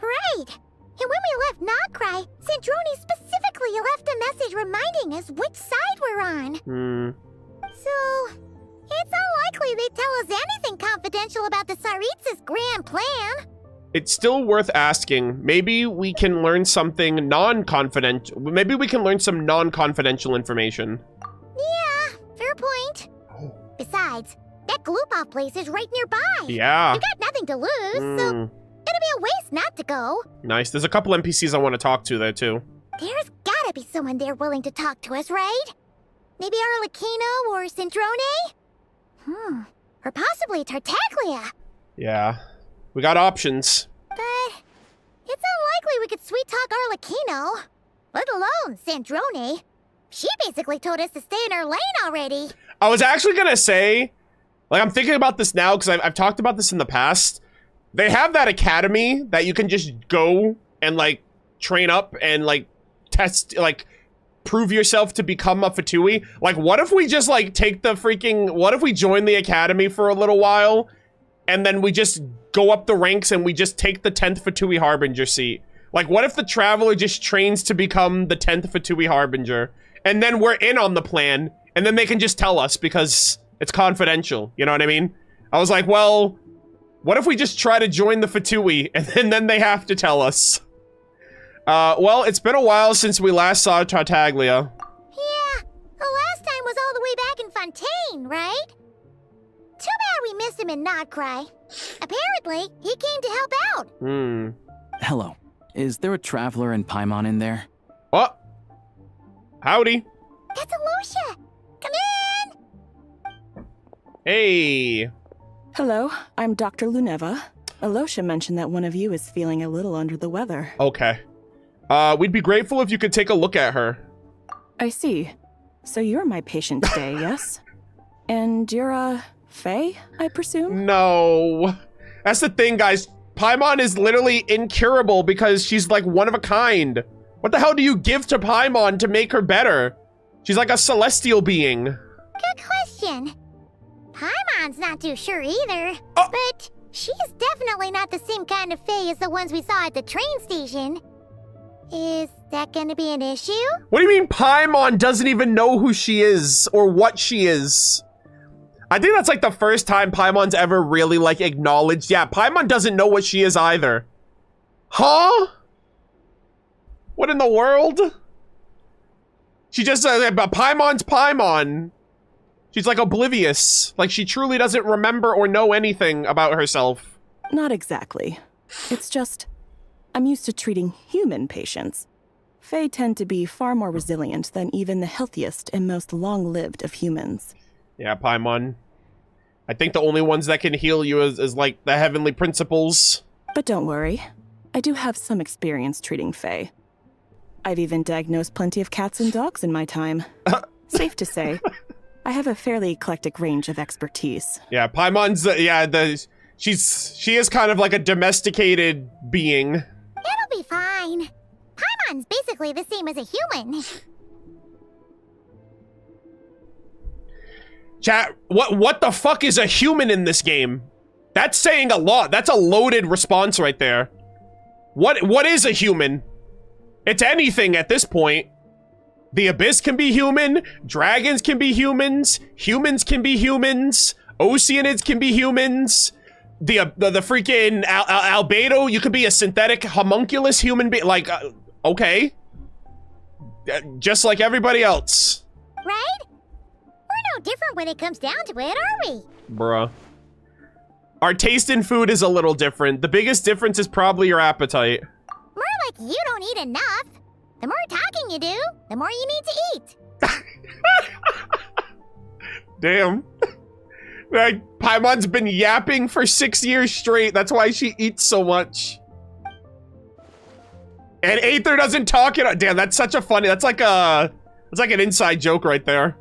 Right. And when we left Noctri, Sandrone specifically left a message reminding us which side we're on. So, it's unlikely they'd tell us anything confidential about the Tsaritsa's grand plan. It's still worth asking. Maybe we can learn something non-confidential. Maybe we can learn some non-confidential information. Yeah, fair point. Besides, that Gloop-Off place is right nearby. Yeah. We got nothing to lose, so it'll be a waste not to go. Nice. There's a couple NPCs I want to talk to there, too. There's gotta be someone there willing to talk to us, right? Maybe Arlecchino or Sandrone? Or possibly Tartaglia. Yeah. We got options. But it's unlikely we could sweet-talk Arlecchino. Let alone Sandrone. She basically told us to stay in her lane already. I was actually gonna say, like, I'm thinking about this now because I've talked about this in the past. They have that academy that you can just go and, like, train up and, like, test, like, prove yourself to become a Fatui. Like, what if we just, like, take the freaking... what if we join the academy for a little while and then we just go up the ranks and we just take the 10th Fatui Harbinger seat? Like, what if the Traveler just trains to become the 10th Fatui Harbinger and then we're in on the plan and then they can just tell us because it's confidential, you know what I mean? I was like, well, what if we just try to join the Fatui and then they have to tell us? Well, it's been a while since we last saw Tartaglia. Yeah, the last time was all the way back in Fontaine, right? Too bad we missed him in Noctri. Apparently, he came to help out. Hello. Is there a Traveler and Paimon in there? Oh. Howdy. That's Alosha. Come in. Hey. Hello, I'm Dr. Luneva. Alosha mentioned that one of you is feeling a little under the weather. Okay. We'd be grateful if you could take a look at her. I see. So you're my patient today, yes? And you're a Fae, I presume? No. That's the thing, guys. Paimon is literally incurable because she's like one of a kind. What the hell do you give to Paimon to make her better? She's like a celestial being. Good question. Paimon's not too sure either. But she's definitely not the same kind of Fae as the ones we saw at the train station. Is that gonna be an issue? What do you mean Paimon doesn't even know who she is or what she is? I think that's like the first time Paimon's ever really like acknowledged. Yeah, Paimon doesn't know what she is either. Huh? What in the world? She just Paimon's Paimon. She's like oblivious. Like she truly doesn't remember or know anything about herself. Not exactly. It's just, I'm used to treating human patients. Fae tend to be far more resilient than even the healthiest and most long-lived of humans. Yeah, Paimon. I think the only ones that can heal you is like the heavenly principles. But don't worry. I do have some experience treating Fae. I've even diagnosed plenty of cats and dogs in my time. Safe to say, I have a fairly eclectic range of expertise. Yeah, Paimon's, she is kind of like a domesticated being. It'll be fine. Paimon's basically the same as a human. Chat, what the fuck is a human in this game? That's saying a lot. That's a loaded response right there. What is a human? It's anything at this point. The Abyss can be human, dragons can be humans, humans can be humans, Oceanids can be humans, The freaking albedo, you could be a synthetic homunculus human being, like, okay. Just like everybody else. Right? We're no different when it comes down to it, are we? Bruh. Our taste in food is a little different. The biggest difference is probably your appetite. More like you don't eat enough. The more talking you do, the more you need to eat. Damn. Like, Paimon's been yapping for 6 years straight. That's why she eats so much. And Aether doesn't talk it. Damn, that's such a funny. That's like an inside joke right there.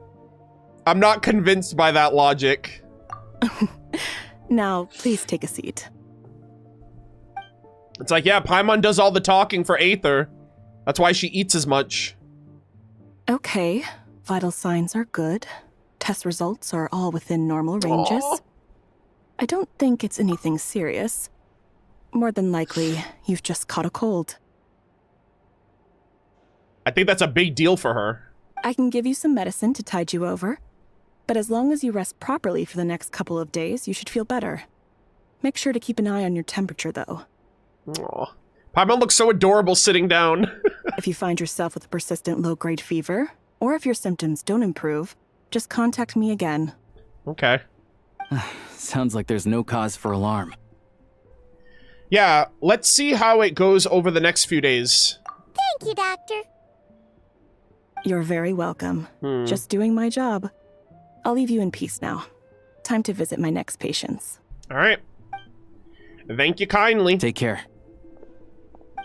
I'm not convinced by that logic. Now, please take a seat. It's like, yeah, Paimon does all the talking for Aether. That's why she eats as much. Okay, vital signs are good. Test results are all within normal ranges. Aww. I don't think it's anything serious. More than likely, you've just caught a cold. I think that's a big deal for her. I can give you some medicine to tide you over. But as long as you rest properly for the next couple of days, you should feel better. Make sure to keep an eye on your temperature, though. Aw. Paimon looks so adorable sitting down. If you find yourself with a persistent low-grade fever, or if your symptoms don't improve, just contact me again. Okay. Sounds like there's no cause for alarm. Yeah, let's see how it goes over the next few days. Thank you, Doctor. You're very welcome. Just doing my job. I'll leave you in peace now. Time to visit my next patients. All right. Thank you kindly. Take care.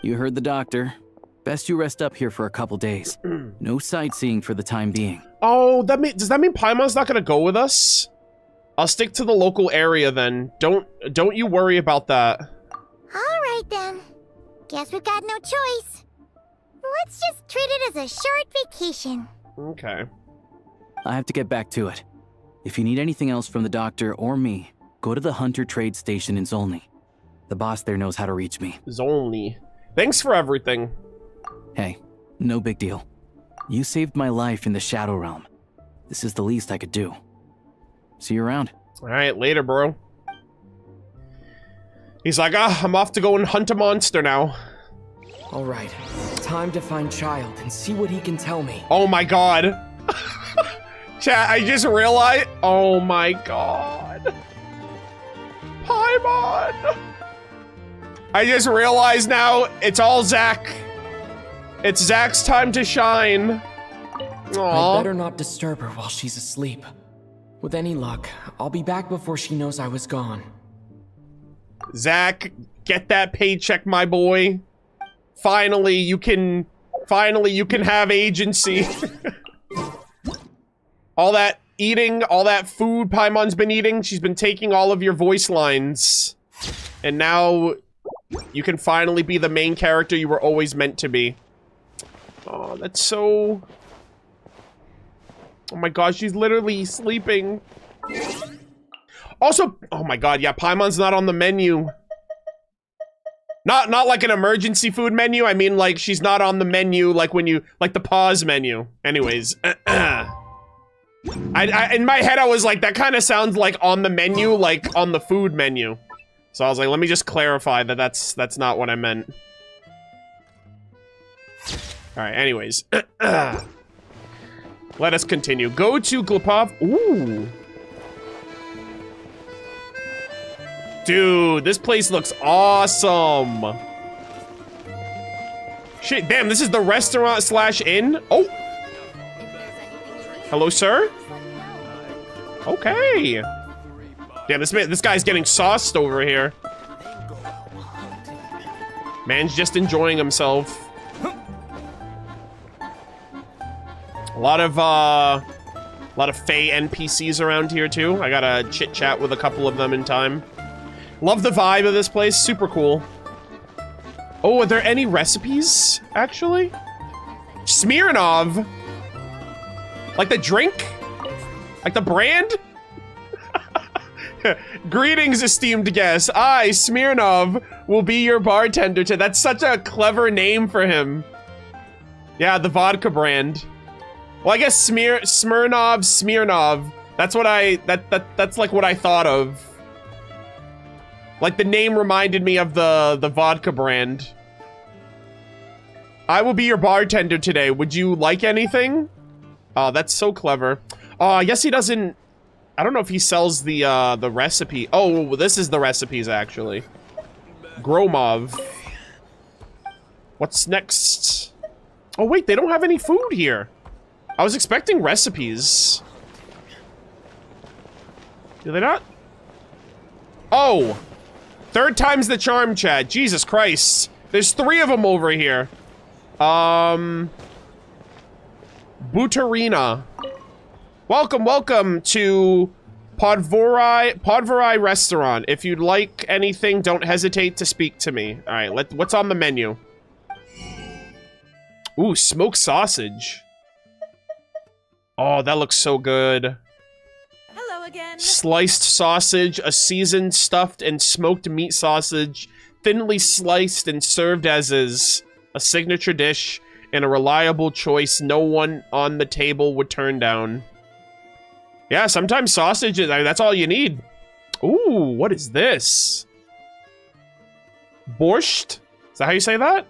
You heard the doctor. Best you rest up here for a couple days. No sightseeing for the time being. Oh, does that mean Paimon's not gonna go with us? I'll stick to the local area then. Don't you worry about that. All right then. Guess we've got no choice. Let's just treat it as a short vacation. Okay. I have to get back to it. If you need anything else from the doctor or me, go to the Hunter Trade Station in Zolny. The boss there knows how to reach me. Zolny. Thanks for everything. Hey, no big deal. You saved my life in the Shadow Realm. This is the least I could do. See you around. All right, later, bro. He's like, I'm off to go and hunt a monster now. All right, time to find Child and see what he can tell me. Oh my god. Chat, I just realized. Oh my god. Paimon. I just realized now it's all Zack. It's Zack's time to shine. Aww. I'd better not disturb her while she's asleep. With any luck, I'll be back before she knows I was gone. Zack, get that paycheck, my boy. Finally, you can have agency. All that eating, all that food Paimon's been eating, she's been taking all of your voice lines. And now you can finally be the main character you were always meant to be. Oh, that's so... Oh my gosh, she's literally sleeping. Also, oh my god, yeah, Paimon's not on the menu. Not like an emergency food menu, I mean like she's not on the menu like when you, like the pause menu. Anyways, I in my head I was like, that kind of sounds like on the menu, like on the food menu. So I was like, let me just clarify that that's not what I meant. Alright, anyways. Let us continue. Go to Glapov. Ooh. Dude, this place looks awesome. Shit, damn, this is the restaurant slash inn? Oh. Hello, sir? Okay. Damn, this guy's getting sauced over here. Man's just enjoying himself. A lot of Fae NPCs around here too. I gotta chit chat with a couple of them in time. Love the vibe of this place, super cool. Oh, are there any recipes, actually? Smirnov. Like the drink? Like the brand? Greetings, esteemed guest. I, Smirnov, will be your bartender today. That's such a clever name for him. Yeah, the vodka brand. Well, I guess Smirnov. That's what that's like what I thought of. Like, the name reminded me of the vodka brand. I will be your bartender today. Would you like anything? Oh, that's so clever. Oh, I guess he doesn't... I don't know if he sells the recipe. Oh, this is the recipes, actually. Gromov. What's next? Oh, wait, they don't have any food here. I was expecting recipes. Do they not? Oh! Third time's the charm, Chad. Jesus Christ. There's 3 of them over here. Butarina. Welcome to Podvorai Restaurant. If you'd like anything, don't hesitate to speak to me. Alright, what's on the menu? Ooh, smoked sausage. Oh, that looks so good. Hello again. Sliced sausage, a seasoned, stuffed, and smoked meat sausage, thinly sliced and served as is a signature dish and a reliable choice no one on the table would turn down. Yeah, sometimes sausage, that's all you need. Ooh, what is this? Borscht? Is that how you say that?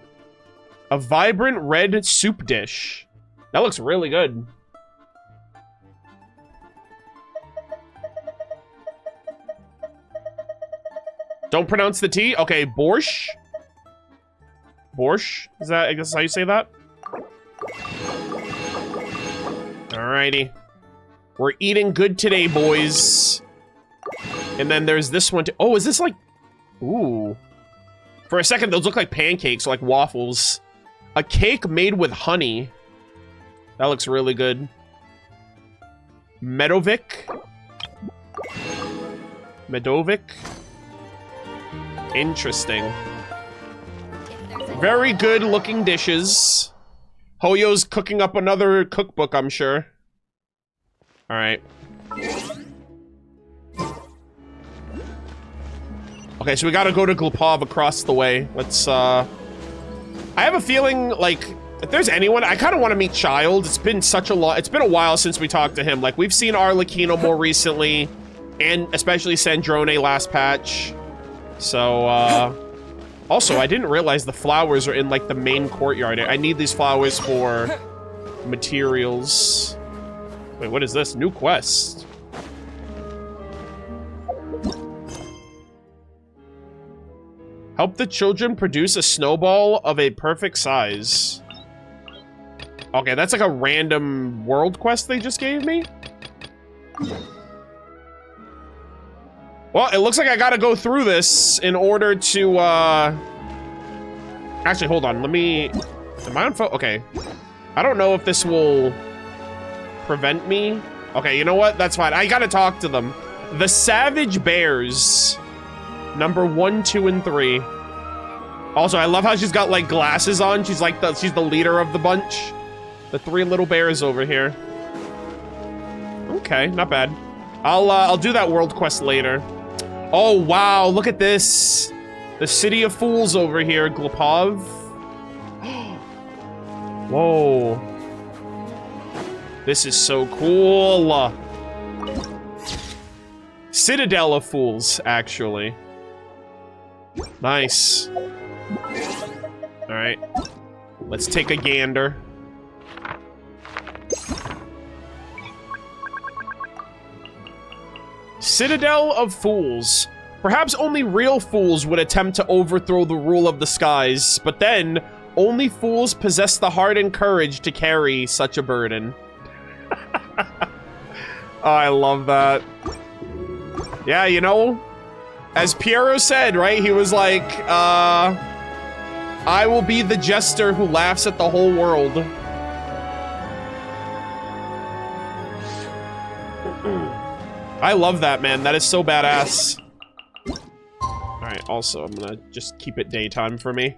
A vibrant red soup dish. That looks really good. Don't pronounce the T? Okay, borscht. Borscht? Is that, I guess, how you say that? Alrighty. We're eating good today, boys. And then there's this one. Oh, is this like... Ooh. For a second, those look like pancakes, or like waffles. A cake made with honey. That looks really good. Medovic. Medovic. Interesting. Very good looking dishes. Hoyo's cooking up another cookbook, I'm sure. Alright. Okay, so we gotta go to Glupov across the way. Let's, I have a feeling, like, if there's anyone, I kind of want to meet Child. It's been such a lot. It's been a while since we talked to him. Like, we've seen Arlecchino more recently, and especially Sandrone last patch. So, also, I didn't realize the flowers are in, like, the main courtyard. I need these flowers for materials. Wait, what is this? New quest. Help the children produce a snowball of a perfect size. Okay, that's like a random world quest they just gave me? Well, it looks like I gotta go through this in order to, Actually, hold on, let me... Am I on phone? Okay. I don't know if this will prevent me. Okay, you know what? That's fine. I gotta talk to them. The Savage Bears. Number 1, 2, and 3. Also, I love how she's got, like, glasses on. She's like she's the leader of the bunch. The 3 little bears over here. Okay, not bad. I'll do that world quest later. Oh, wow, look at this. The City of Fools over here, Glupov. Whoa. This is so cool. Citadel of Fools, actually. Nice. Alright. Let's take a gander. Citadel of Fools. Perhaps only real fools would attempt to overthrow the rule of the skies, but then, only fools possess the heart and courage to carry such a burden. Oh, I love that. Yeah, you know, as Piero said, right? He was like, I will be the jester who laughs at the whole world. I love that, man. That is so badass. Alright, also, I'm gonna just keep it daytime for me.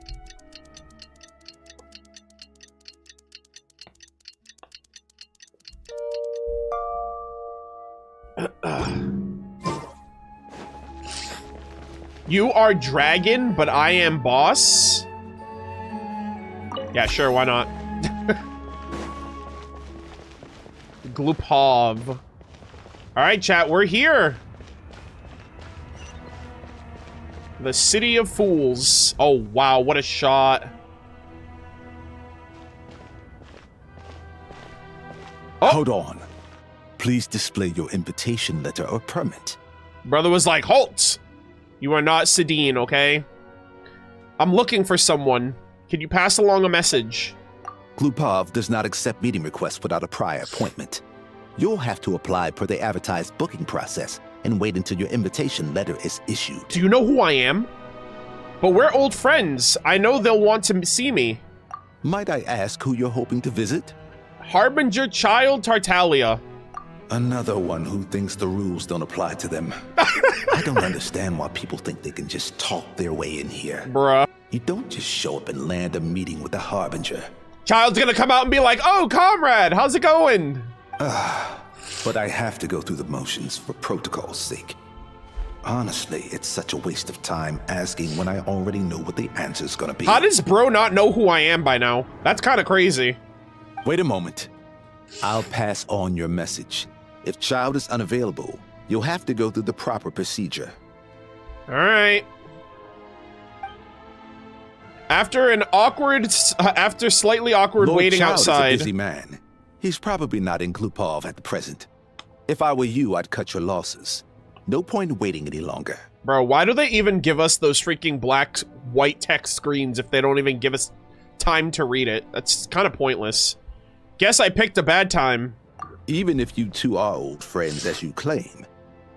You are dragon, but I am boss? Yeah, sure, why not? Glupov. Alright, chat, we're here. The City of Fools. Oh, wow, what a shot. Oh. Hold on. Please display your invitation letter or permit. Brother was like, halt! You are not Sidine, okay? I'm looking for someone. Can you pass along a message? Glupov does not accept meeting requests without a prior appointment. You'll have to apply per the advertised booking process and wait until your invitation letter is issued. Do you know who I am? But we're old friends. I know they'll want to see me. Might I ask who you're hoping to visit? Harbinger Child Tartaglia. Another one who thinks the rules don't apply to them. I don't understand why people think they can just talk their way in here. Bruh. You don't just show up and land a meeting with the Harbinger. Child's gonna come out and be like, oh, comrade, how's it going? But I have to go through the motions for protocol's sake. Honestly, it's such a waste of time asking when I already know what the answer's gonna be. How does bro not know who I am by now? That's kind of crazy. Wait a moment. I'll pass on your message. If Child is unavailable, you'll have to go through the proper procedure. All right. After slightly awkward Lord waiting Child outside. is a busy man. He's probably not in Glupov at the present. If I were you, I'd cut your losses. No point waiting any longer. Bro, why do they even give us those freaking black, white text screens if they don't even give us time to read it? That's kind of pointless. Guess I picked a bad time. Even if you two are old friends as you claim,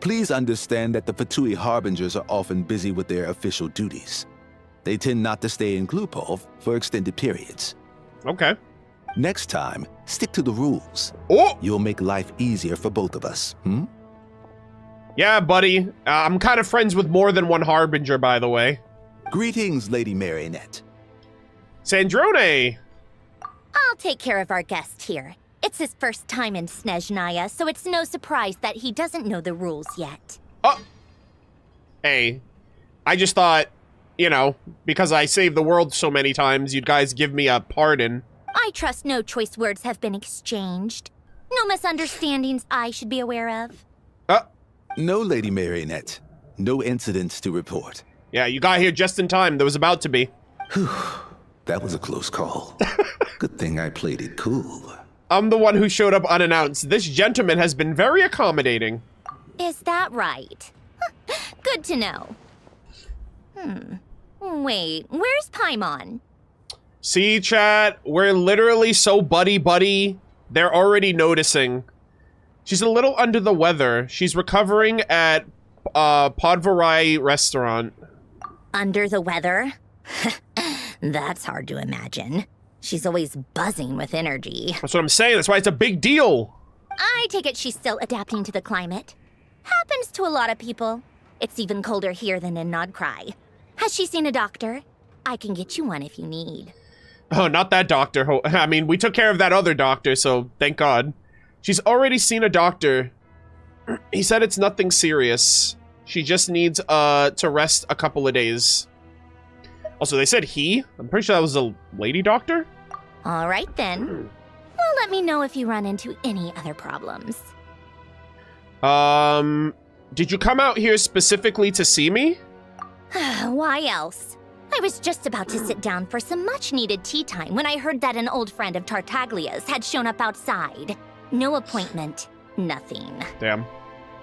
please understand that the Fatui Harbingers are often busy with their official duties. They tend not to stay in Glupov for extended periods. Okay. Next time, stick to the rules. Oh! You'll make life easier for both of us, Yeah, buddy. I'm kind of friends with more than one Harbinger, by the way. Greetings, Lady Marionette. Sandrone! I'll take care of our guest here. It's his first time in Snezhnaya, so it's no surprise that he doesn't know the rules yet. Oh! Hey, I just thought, you know, because I saved the world so many times, you guys give me a pardon. I trust no choice words have been exchanged. No misunderstandings I should be aware of. No, Lady Marionette. No incidents to report. Yeah, you got here just in time. There was about to be. That was a close call. Good thing I played it cool. I'm the one who showed up unannounced. This gentleman has been very accommodating. Is that right? Good to know. Wait, where's Paimon? See, chat? We're literally so buddy-buddy. They're already noticing. She's a little under the weather. She's recovering at Podvarai restaurant. Under the weather? That's hard to imagine. She's always buzzing with energy. That's what I'm saying. That's why it's a big deal. I take it she's still adapting to the climate. Happens to a lot of people. It's even colder here than in Nodcry. Has she seen a doctor? I can get you one if you need. Oh, not that doctor. I mean, we took care of that other doctor, so thank God. She's already seen a doctor. He said it's nothing serious. She just needs to rest a couple of days. Also, they said he? I'm pretty sure that was a lady doctor? All right, then. Well, let me know if you run into any other problems. Did you come out here specifically to see me? Why else? I was just about to sit down for some much-needed tea time when I heard that an old friend of Tartaglia's had shown up outside. No appointment, nothing. Damn.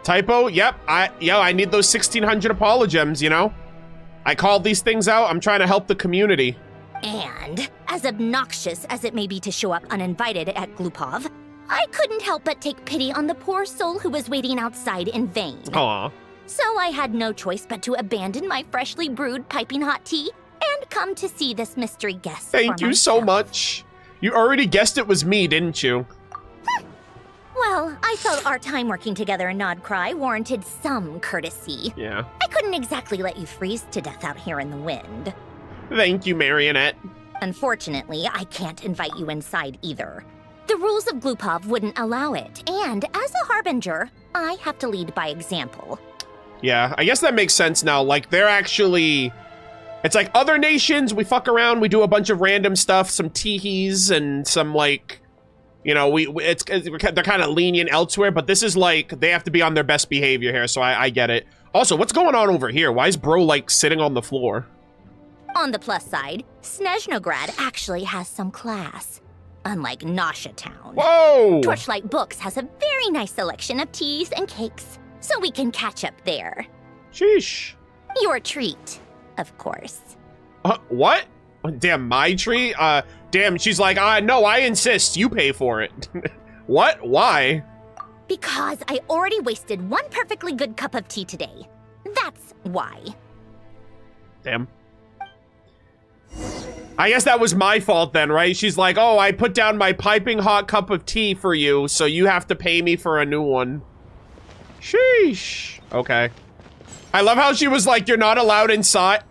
Typo? Yep, I need those 1,600 apologems, you know? I called these things out. I'm trying to help the community. And, as obnoxious as it may be to show up uninvited at Glupov, I couldn't help but take pity on the poor soul who was waiting outside in vain. Aww. So I had no choice but to abandon my freshly brewed piping hot tea and come to see this mystery guest. Thank you so much. You already guessed it was me, didn't you? Well, I felt our time working together in Nodcry warranted some courtesy. Yeah. I couldn't exactly let you freeze to death out here in the wind. Thank you, Marionette. Unfortunately, I can't invite you inside either. The rules of Glupov wouldn't allow it, and as a Harbinger, I have to lead by example. Yeah, I guess that makes sense now. Like, they're actually... It's like other nations, we fuck around, we do a bunch of random stuff, some teehees and some, like, You know, they're kind of lenient elsewhere, but this is like, they have to be on their best behavior here, so I get it. Also, what's going on over here? Why is bro, like, sitting on the floor? On the plus side, Snezhnograd actually has some class. Unlike Nasha Town. Whoa! Torchlight Books has a very nice selection of teas and cakes, so we can catch up there. Sheesh. Your treat, of course. What? Damn, my treat? Damn, she's like, no, I insist, you pay for it. What? Why? Because I already wasted one perfectly good cup of tea today. That's why. Damn. I guess that was my fault then, right? She's like, oh, I put down my piping hot cup of tea for you, so you have to pay me for a new one. Sheesh. Okay. I love how she was like, you're not allowed inside.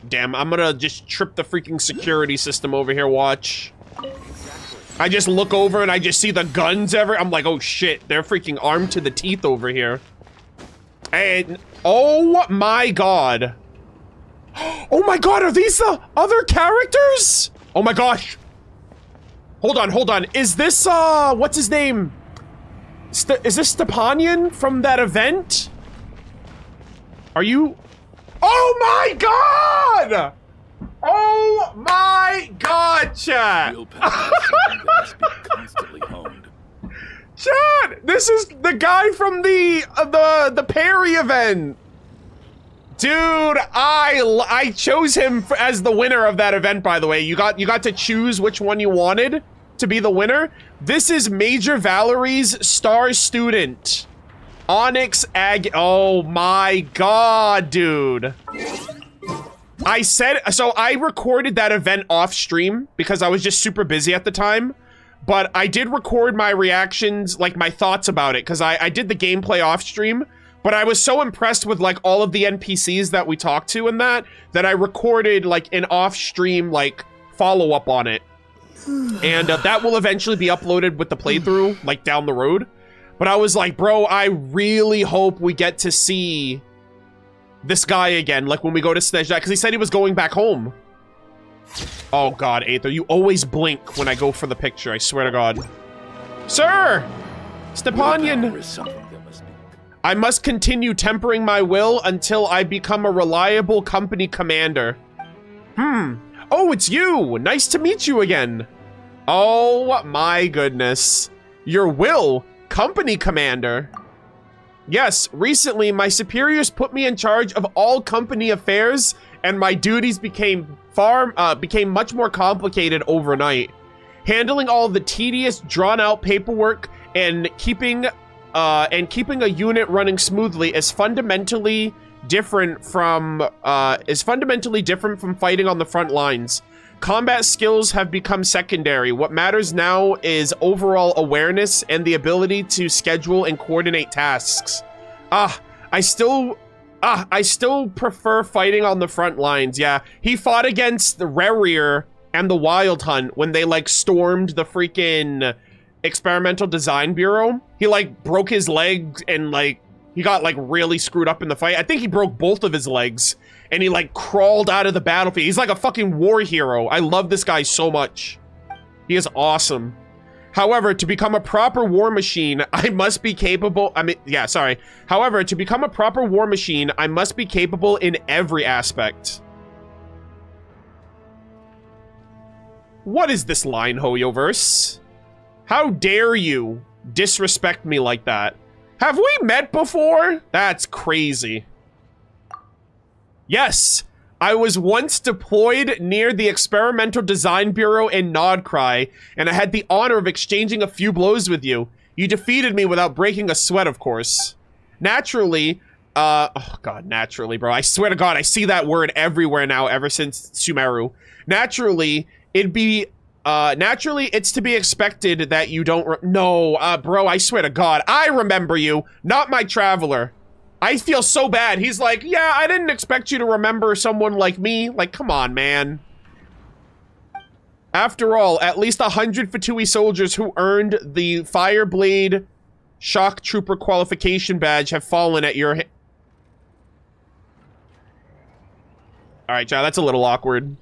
Damn, I'm gonna just trip the freaking security system over here, watch. I just look over and I just see the guns I'm like, oh shit, they're freaking armed to the teeth over here. And, oh my god. Oh my god, are these the other characters? Oh my gosh. Hold on. Is this, what's his name? Is this Stepanian from that event? Are you? Oh my god! Oh my god, chat! Chat! This is the guy from the Perry event! Dude, I chose him as the winner of that event, by the way. You got to choose which one you wanted to be the winner. This is Major Valerie's star student. Onyx oh my god, dude. So I recorded that event off stream because I was just super busy at the time. But I did record my reactions, like my thoughts about it, because I did the gameplay off stream. But I was so impressed with like all of the NPCs that we talked to and that I recorded like an off-stream like follow-up on it. And that will eventually be uploaded with the playthrough like down the road. But I was like, bro, I really hope we get to see this guy again, like when we go to Snezhnaya, because he said he was going back home. Oh god, Aether, you always blink when I go for the picture, I swear to god. Sir! Stepanian! I must continue tempering my will until I become a reliable company commander. Oh, it's you! Nice to meet you again. Oh my goodness. Your will? Company commander? Yes, recently my superiors put me in charge of all company affairs and my duties became much more complicated overnight. Handling all the tedious, drawn-out paperwork and keeping a unit running smoothly is fundamentally different from fighting on the front lines. Combat skills have become secondary. What matters now is overall awareness and the ability to schedule and coordinate tasks. I still prefer fighting on the front lines. Yeah, he fought against the Rerir and the Wild Hunt when they like stormed the freaking Experimental Design Bureau. He like broke his leg and like he got like really screwed up in the fight. I think he broke both of his legs and he like crawled out of the battlefield. He's like a fucking war hero. I love this guy so much. He is awesome. However, to become a proper war machine, I must be capable. However, to become a proper war machine, I must be capable in every aspect. What is this line, Hoyoverse? How dare you disrespect me like that? Have we met before? That's crazy. Yes, I was once deployed near the Experimental Design Bureau in Nodcry, and I had the honor of exchanging a few blows with you. You defeated me without breaking a sweat, of course. Naturally, oh god, naturally, bro. I swear to god, I see that word everywhere now ever since Sumeru. Naturally, it's to be expected that you don't bro, I swear to god, I remember you, not my traveler. I feel so bad. He's like, yeah, I didn't expect you to remember someone like me. Like, come on, man. After all, at least 100 Fatui soldiers who earned the Fireblade Shock Trooper qualification badge have fallen at your Alright, child, that's a little awkward.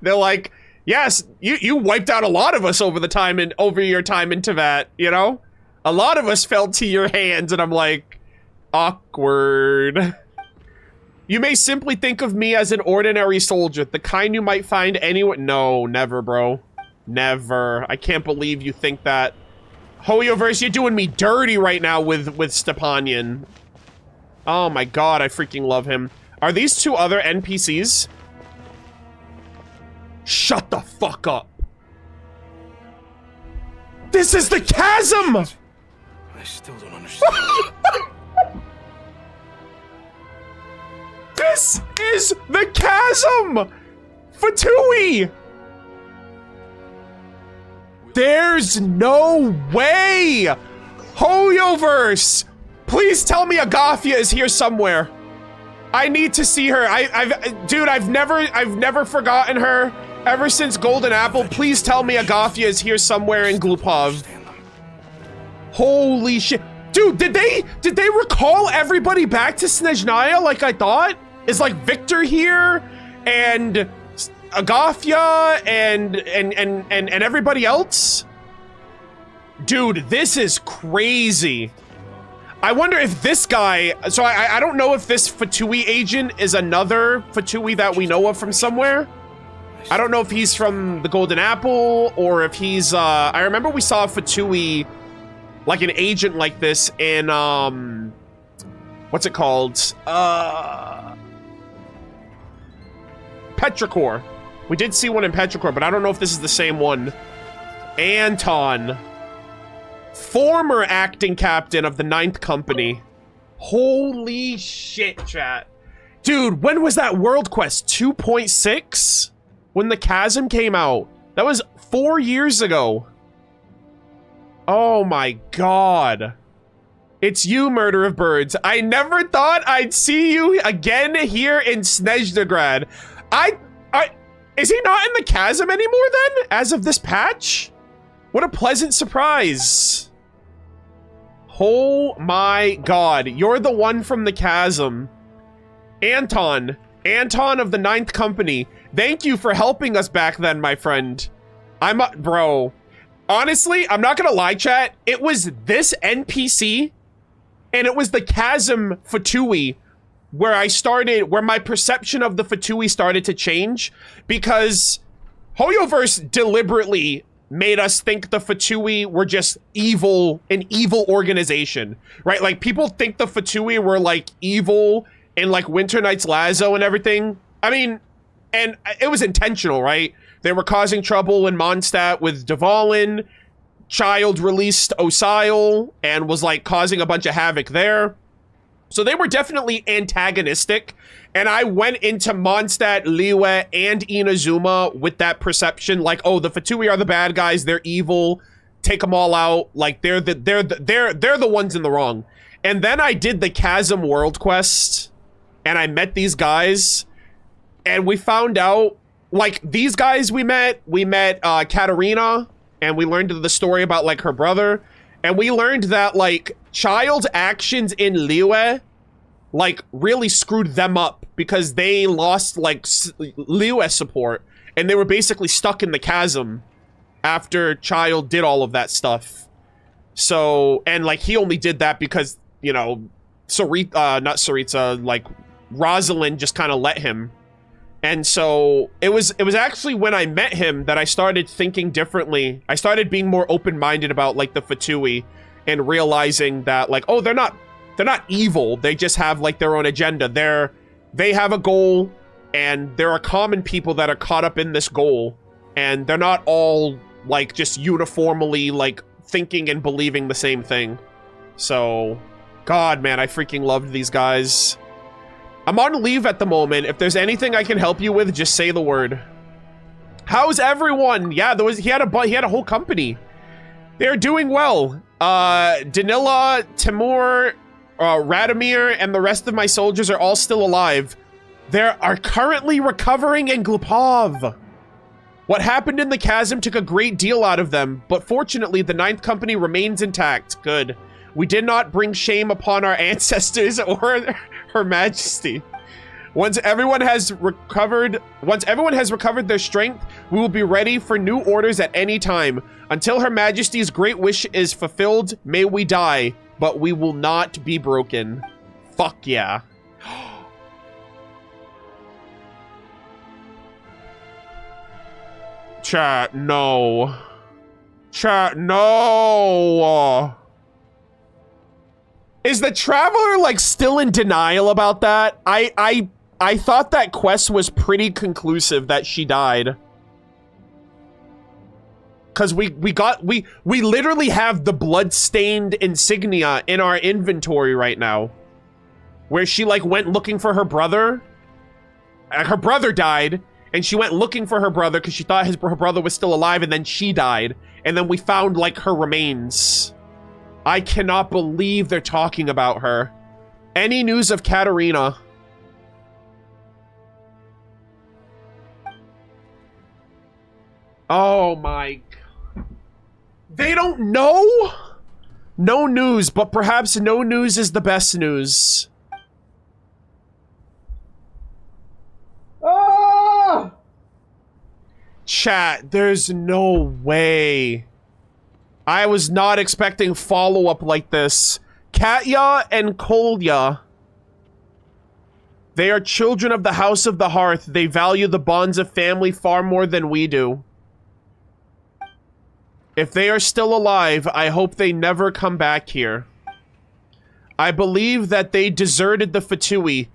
They're like, yes, you wiped out a lot of us over your time in Teyvat, you know? A lot of us fell to your hands, and I'm like, awkward. You may simply think of me as an ordinary soldier, the kind you might find anywhere. No, never, bro. Never. I can't believe you think that. Hoyoverse, you're doing me dirty right now with Stepanyan. Oh my god, I freaking love him. Are these two other NPCs? Shut the fuck up. This is the chasm! I still don't understand. This is the chasm! Fatui! There's no way! Hoyoverse! Please tell me Agathia is here somewhere. I need to see her. Dude, I've never forgotten her ever since Golden Apple. Please tell me Agathia is here somewhere in Glupov. Holy shit. Dude, did they recall everybody back to Snezhnaya like I thought? Is like Victor here and Agathia and everybody else? Dude, this is crazy. I wonder if this guy, so I don't know if this Fatui agent is another Fatui that we know of from somewhere. I don't know if he's from the Golden Apple or if he's, I remember we saw Fatui, like an agent like this in, what's it called? Petrichor. We did see one in Petrichor, but I don't know if this is the same one. Anton. Former acting captain of the 9th Company. Holy shit, chat. Dude, when was that World Quest? 2.6? When the Chasm came out. That was 4 years ago. Oh my god. It's you, Murder of Birds. I never thought I'd see you again here in Snezhnegrad. Is he not in the Chasm anymore then? As of this patch? What a pleasant surprise. Oh my god. You're the one from the Chasm. Anton. Anton of the 9th Company. Thank you for helping us back then, my friend. Bro. Honestly, I'm not gonna lie, chat. It was this NPC, and it was the Chasm Fatui where my perception of the Fatui started to change, because Hoyoverse deliberately made us think the Fatui were just evil, an evil organization, right? Like, people think the Fatui were, like, evil in, like, Winter Night's Lazo and everything. I mean, and it was intentional, right? They were causing trouble in Mondstadt with Dvalin. Child released Osile and was, like, causing a bunch of havoc there. So they were definitely antagonistic, and I went into Mondstadt, Liyue, and Inazuma with that perception, like, oh, the Fatui are the bad guys, they're evil, take them all out, like, they're the ones in the wrong. And then I did the Chasm World Quest, and I met these guys, and we found out, like, these guys we met Katarina, and we learned the story about, like, her brother, and we learned that, like, Child's actions in Liyue, like, really screwed them up because they lost, like, Liyue support, and they were basically stuck in the Chasm after Child did all of that stuff. So, and, like, he only did that because, you know, not Sarita, like, Rosalind just kind of let him. And so it was actually when I met him that I started thinking differently. I started being more open-minded about, like, the Fatui, and realizing that, like, oh, they're not evil. They just have, like, their own agenda. They have a goal, and there are common people that are caught up in this goal, and they're not all, like, just uniformly, like, thinking and believing the same thing. So, God, man, I freaking loved these guys. I'm on leave at the moment. If there's anything I can help you with, just say the word. How's everyone? Yeah, he had a whole company. They're doing well. Danila, Timur, Radomir, and the rest of my soldiers are all still alive. They are currently recovering in Glupov. What happened in the Chasm took a great deal out of them, but fortunately the 9th Company remains intact. Good. We did not bring shame upon our ancestors or Her Majesty. Once everyone has recovered their strength, we will be ready for new orders at any time. Until Her Majesty's great wish is fulfilled, may we die, but we will not be broken. Fuck yeah. Chat, no. Chat, no. Is the Traveler, like, still in denial about that? I thought that quest was pretty conclusive that she died. Cause we literally have the blood-stained insignia in our inventory right now. Where she, like, went looking for her brother. Her brother died, and she went looking for her brother because she thought her brother was still alive, and then she died. And then we found, like, her remains. I cannot believe they're talking about her. Any news of Katarina? Oh my... They don't know? No news, but perhaps no news is the best news. Ah! Chat, there's no way. I was not expecting follow-up like this. Katya and Kolya. They are children of the House of the Hearth. They value the bonds of family far more than we do. If they are still alive, I hope they never come back here. I believe that they deserted the Fatui,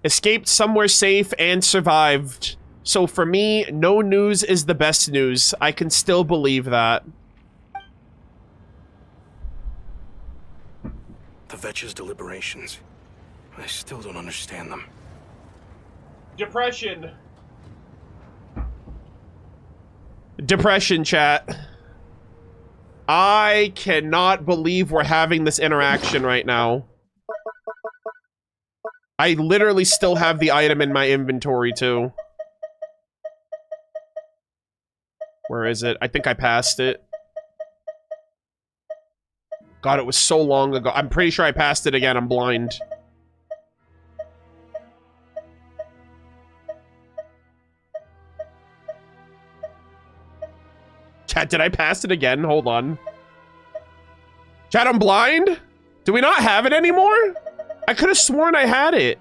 escaped somewhere safe, and survived. So for me, no news is the best news. I can still believe that. The Vetch's deliberations. I still don't understand them. Depression. Depression, chat. I cannot believe we're having this interaction right now. I literally still have the item in my inventory, too. Where is it? I think I passed it. God, it was so long ago. I'm pretty sure I passed it again. I'm blind. Chat, did I pass it again? Hold on. Chat, I'm blind? Do we not have it anymore? I could have sworn I had it.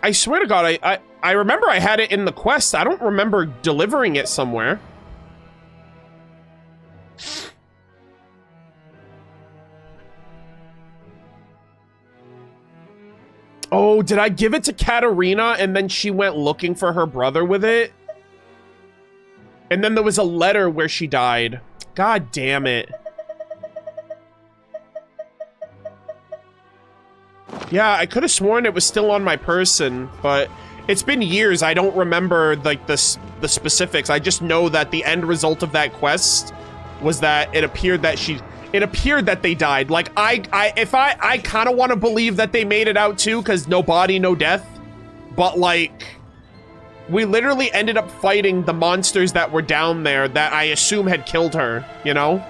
I swear to God, I remember I had it in the quest. I don't remember delivering it somewhere. Oh, did I give it to Katarina and then she went looking for her brother with it? And then there was a letter where she died. God damn it. Yeah, I could have sworn it was still on my person, but it's been years. I don't remember, like, the specifics. I just know that the end result of that quest was that it appeared that they died. Like, I kind of want to believe that they made it out too, because no body, no death. But, like, we literally ended up fighting the monsters that were down there that I assume had killed her, you know?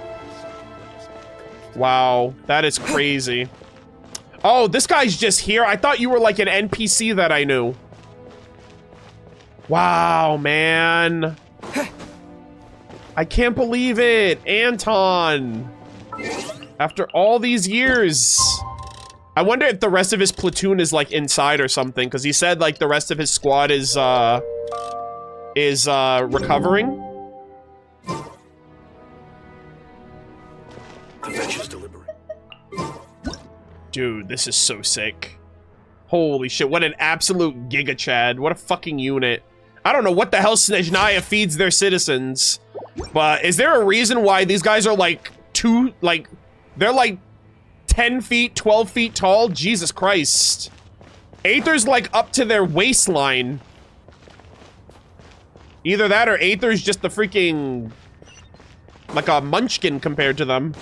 Wow, that is crazy. Oh, this guy's just here. I thought you were like an NPC that I knew. Wow, man. I can't believe it. Anton. After all these years. I wonder if the rest of his platoon is like inside or something, because he said like the rest of his squad is recovering. The Vetch is deliberating. Dude, this is so sick. Holy shit, what an absolute giga chad. What a fucking unit. I don't know what the hell Snezhnaya feeds their citizens, but is there a reason why these guys are like they're like 10 feet, 12 feet tall? Jesus Christ. Aether's like up to their waistline. Either that or Aether's just the freaking, like a munchkin compared to them.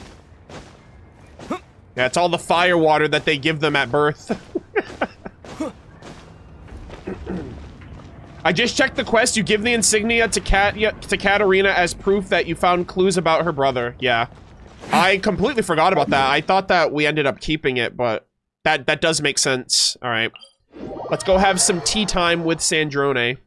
Yeah, it's all the fire water that they give them at birth. I just checked the quest. You give the insignia to Katarina as proof that you found clues about her brother. Yeah. I completely forgot about that. I thought that we ended up keeping it, but that does make sense. All right. Let's go have some tea time with Sandrone.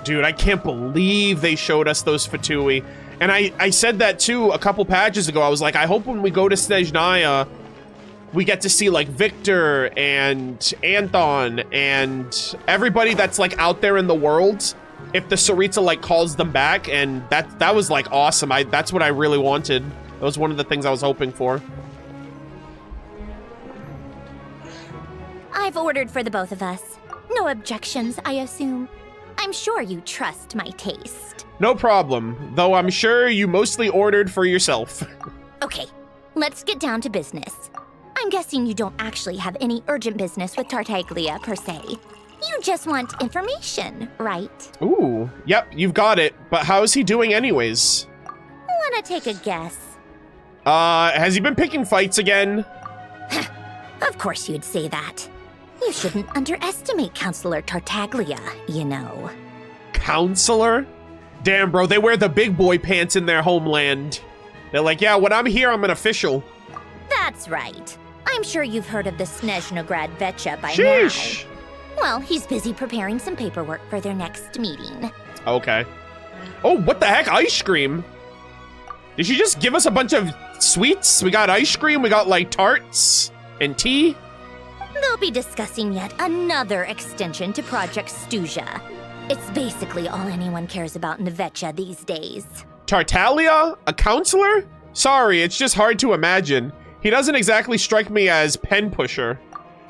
Dude, I can't believe they showed us those Fatui. And I said that too a couple patches ago. I was like, I hope when we go to Snezhnaya, we get to see like Victor and Anton and everybody that's like out there in the world. If the Tsaritsa like calls them back, and that was like awesome. That's what I really wanted. That was one of the things I was hoping for. I've ordered for the both of us. No objections, I assume. I'm sure you trust my taste. No problem, though I'm sure you mostly ordered for yourself. Okay, let's get down to business. I'm guessing you don't actually have any urgent business with Tartaglia, per se. You just want information, right? Ooh, yep, you've got it. But how's he doing anyways? Wanna take a guess? Has he been picking fights again? Of course you'd say that. You shouldn't underestimate Counselor Tartaglia, you know. Counselor? Damn, bro, they wear the big boy pants in their homeland. They're like, yeah, when I'm here, I'm an official. That's right. I'm sure you've heard of the Snezhnaya Vecha by Sheesh. now. Well, he's busy preparing some paperwork for their next meeting. Okay. Oh, what the heck? Ice cream? Did she just give us a bunch of sweets? We got ice cream, we got like tarts and tea. They'll be discussing yet another extension to Project Stuja. It's basically all anyone cares about in the Vecha these days. Tartaglia? A counselor? Sorry, it's just hard to imagine. He doesn't exactly strike me as pen pusher.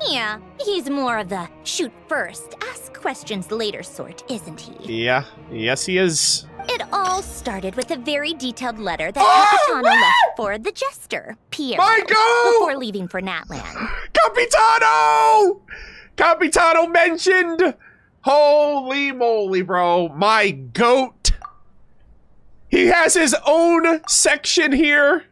Yeah, he's more of the shoot first, ask questions later sort, isn't he? Yeah, yes he is. It all started with a very detailed letter that Capitano left for the jester, Pierre, before leaving for Natlan. Capitano! Capitano mentioned! Holy moly, bro. My goat. He has his own section here.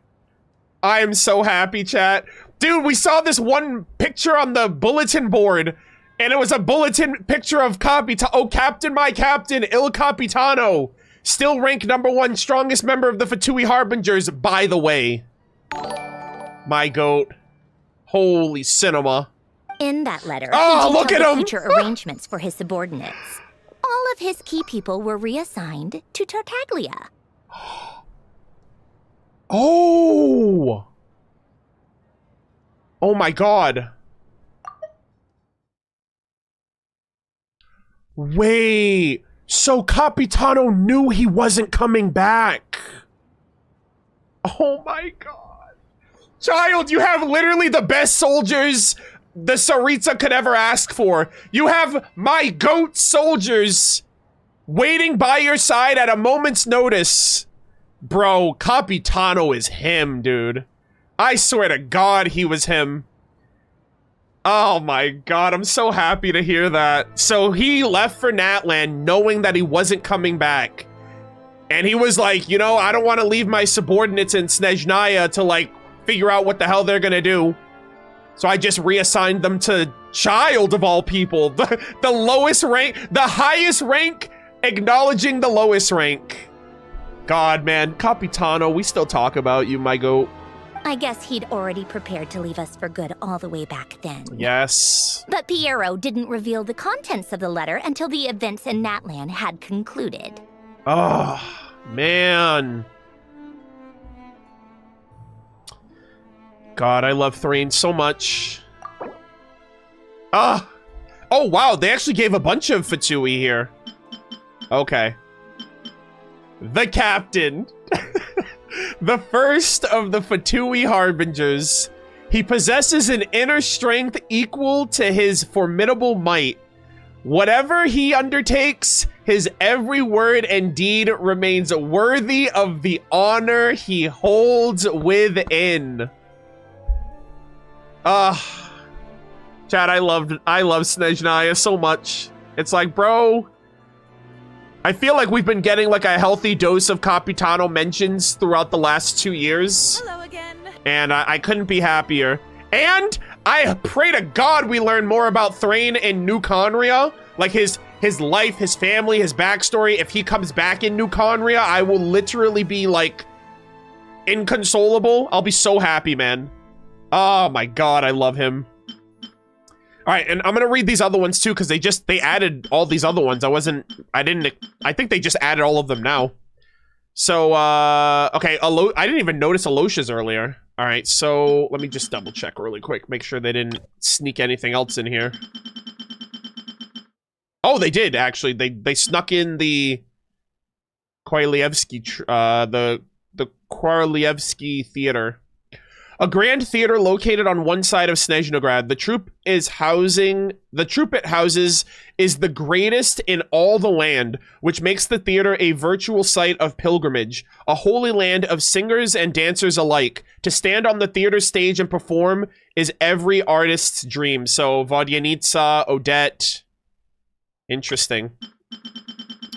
I am so happy, chat. Dude, we saw this one picture on the bulletin board, and it was a bulletin picture of Capitano. Oh, Captain, my Captain, Il Capitano. Still ranked #1 strongest member of the Fatui Harbingers, by the way. My goat. Holy cinema. In that letter, oh, he look at him! Future arrangements for his subordinates. All of his key people were reassigned to Tartaglia. Oh! Oh my god. Wait, so Capitano knew he wasn't coming back. Oh my god. Child, you have literally the best soldiers the Tsaritsa could ever ask for. You have my goat soldiers waiting by your side at a moment's notice. Bro, Capitano is him, dude. I swear to God he was him. Oh my god, I'm so happy to hear that. So he left for Natlan knowing that he wasn't coming back. And he was like, you know, I don't want to leave my subordinates in Snezhnaya to like figure out what the hell they're gonna do. So I just reassigned them to Child of all people. The lowest rank, the highest rank, acknowledging the lowest rank. God, man, Capitano, we still talk about you, my goat. I guess he'd already prepared to leave us for good all the way back then. Yes. But Piero didn't reveal the contents of the letter until the events in Natlan had concluded. Oh, man. God, I love Thrain so much. Ah! Oh, wow, they actually gave a bunch of Fatui here. Okay. The Captain. The first of the Fatui Harbingers. He possesses an inner strength equal to his formidable might. Whatever he undertakes, his every word and deed remains worthy of the honor he holds within. Chad, I love Snezhnaya so much. It's like, bro, I feel like we've been getting like a healthy dose of Capitano mentions throughout the last 2 years. Hello again. And I couldn't be happier. And I pray to God we learn more about Thrain in New Conria. Like his life, his family, his backstory. If he comes back in New Conria, I will literally be like inconsolable. I'll be so happy, man. Oh my God, I love him. All right, and I'm gonna read these other ones too, because they added all these other ones. I think they just added all of them now. So, okay, I didn't even notice Alosha's earlier. All right, so let me just double check really quick, make sure they didn't sneak anything else in here. Oh, they did, actually. They snuck in the Koylievsky, the Koylievsky Theater. A grand theater located on one side of Snezhnaya. The troupe it houses is the greatest in all the land, which makes the theater a virtual site of pilgrimage, a holy land of singers and dancers alike. To stand on the theater stage and perform is every artist's dream. So Vodyanitsa, Odette. Interesting.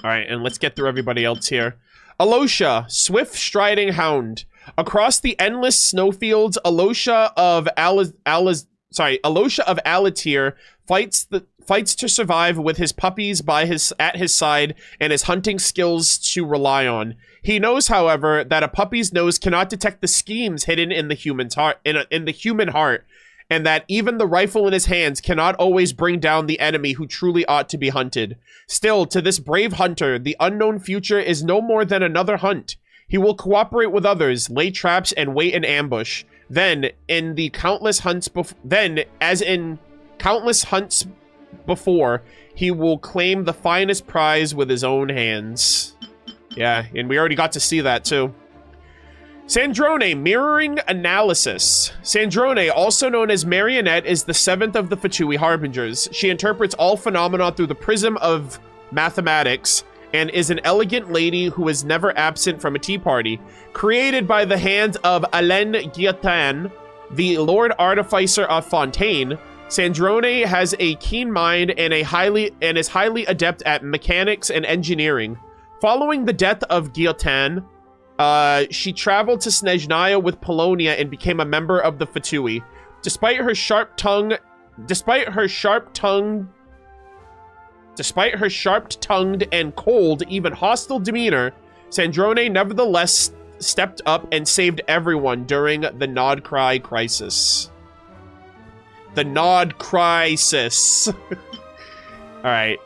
All right, and let's get through everybody else here. Alosha, swift striding hound. Across the endless snowfields, Alosha of Alatir fights to survive with his puppies at his side and his hunting skills to rely on. He knows, however, that a puppy's nose cannot detect the schemes hidden in the human heart, and that even the rifle in his hands cannot always bring down the enemy who truly ought to be hunted. Still, to this brave hunter, the unknown future is no more than another hunt. He will cooperate with others, lay traps, and wait in ambush. Then, as in countless hunts before, he will claim the finest prize with his own hands. Yeah, and we already got to see that too. Sandrone, mirroring analysis. Sandrone, also known as Marionette, is the 7th of the Fatui Harbingers. She interprets all phenomena through the prism of mathematics, and is an elegant lady who is never absent from a tea party. Created by the hands of Alain Guillotin, the Lord Artificer of Fontaine, Sandrone has a keen mind and is highly adept at mechanics and engineering. Following the death of Guillotin, she traveled to Snezhnaya with Polonia and became a member of the Fatui. Despite her sharp-tongued and cold, even hostile demeanor, Sandrone nevertheless stepped up and saved everyone during the Nod Cry crisis. The Nod Crisis. Alright.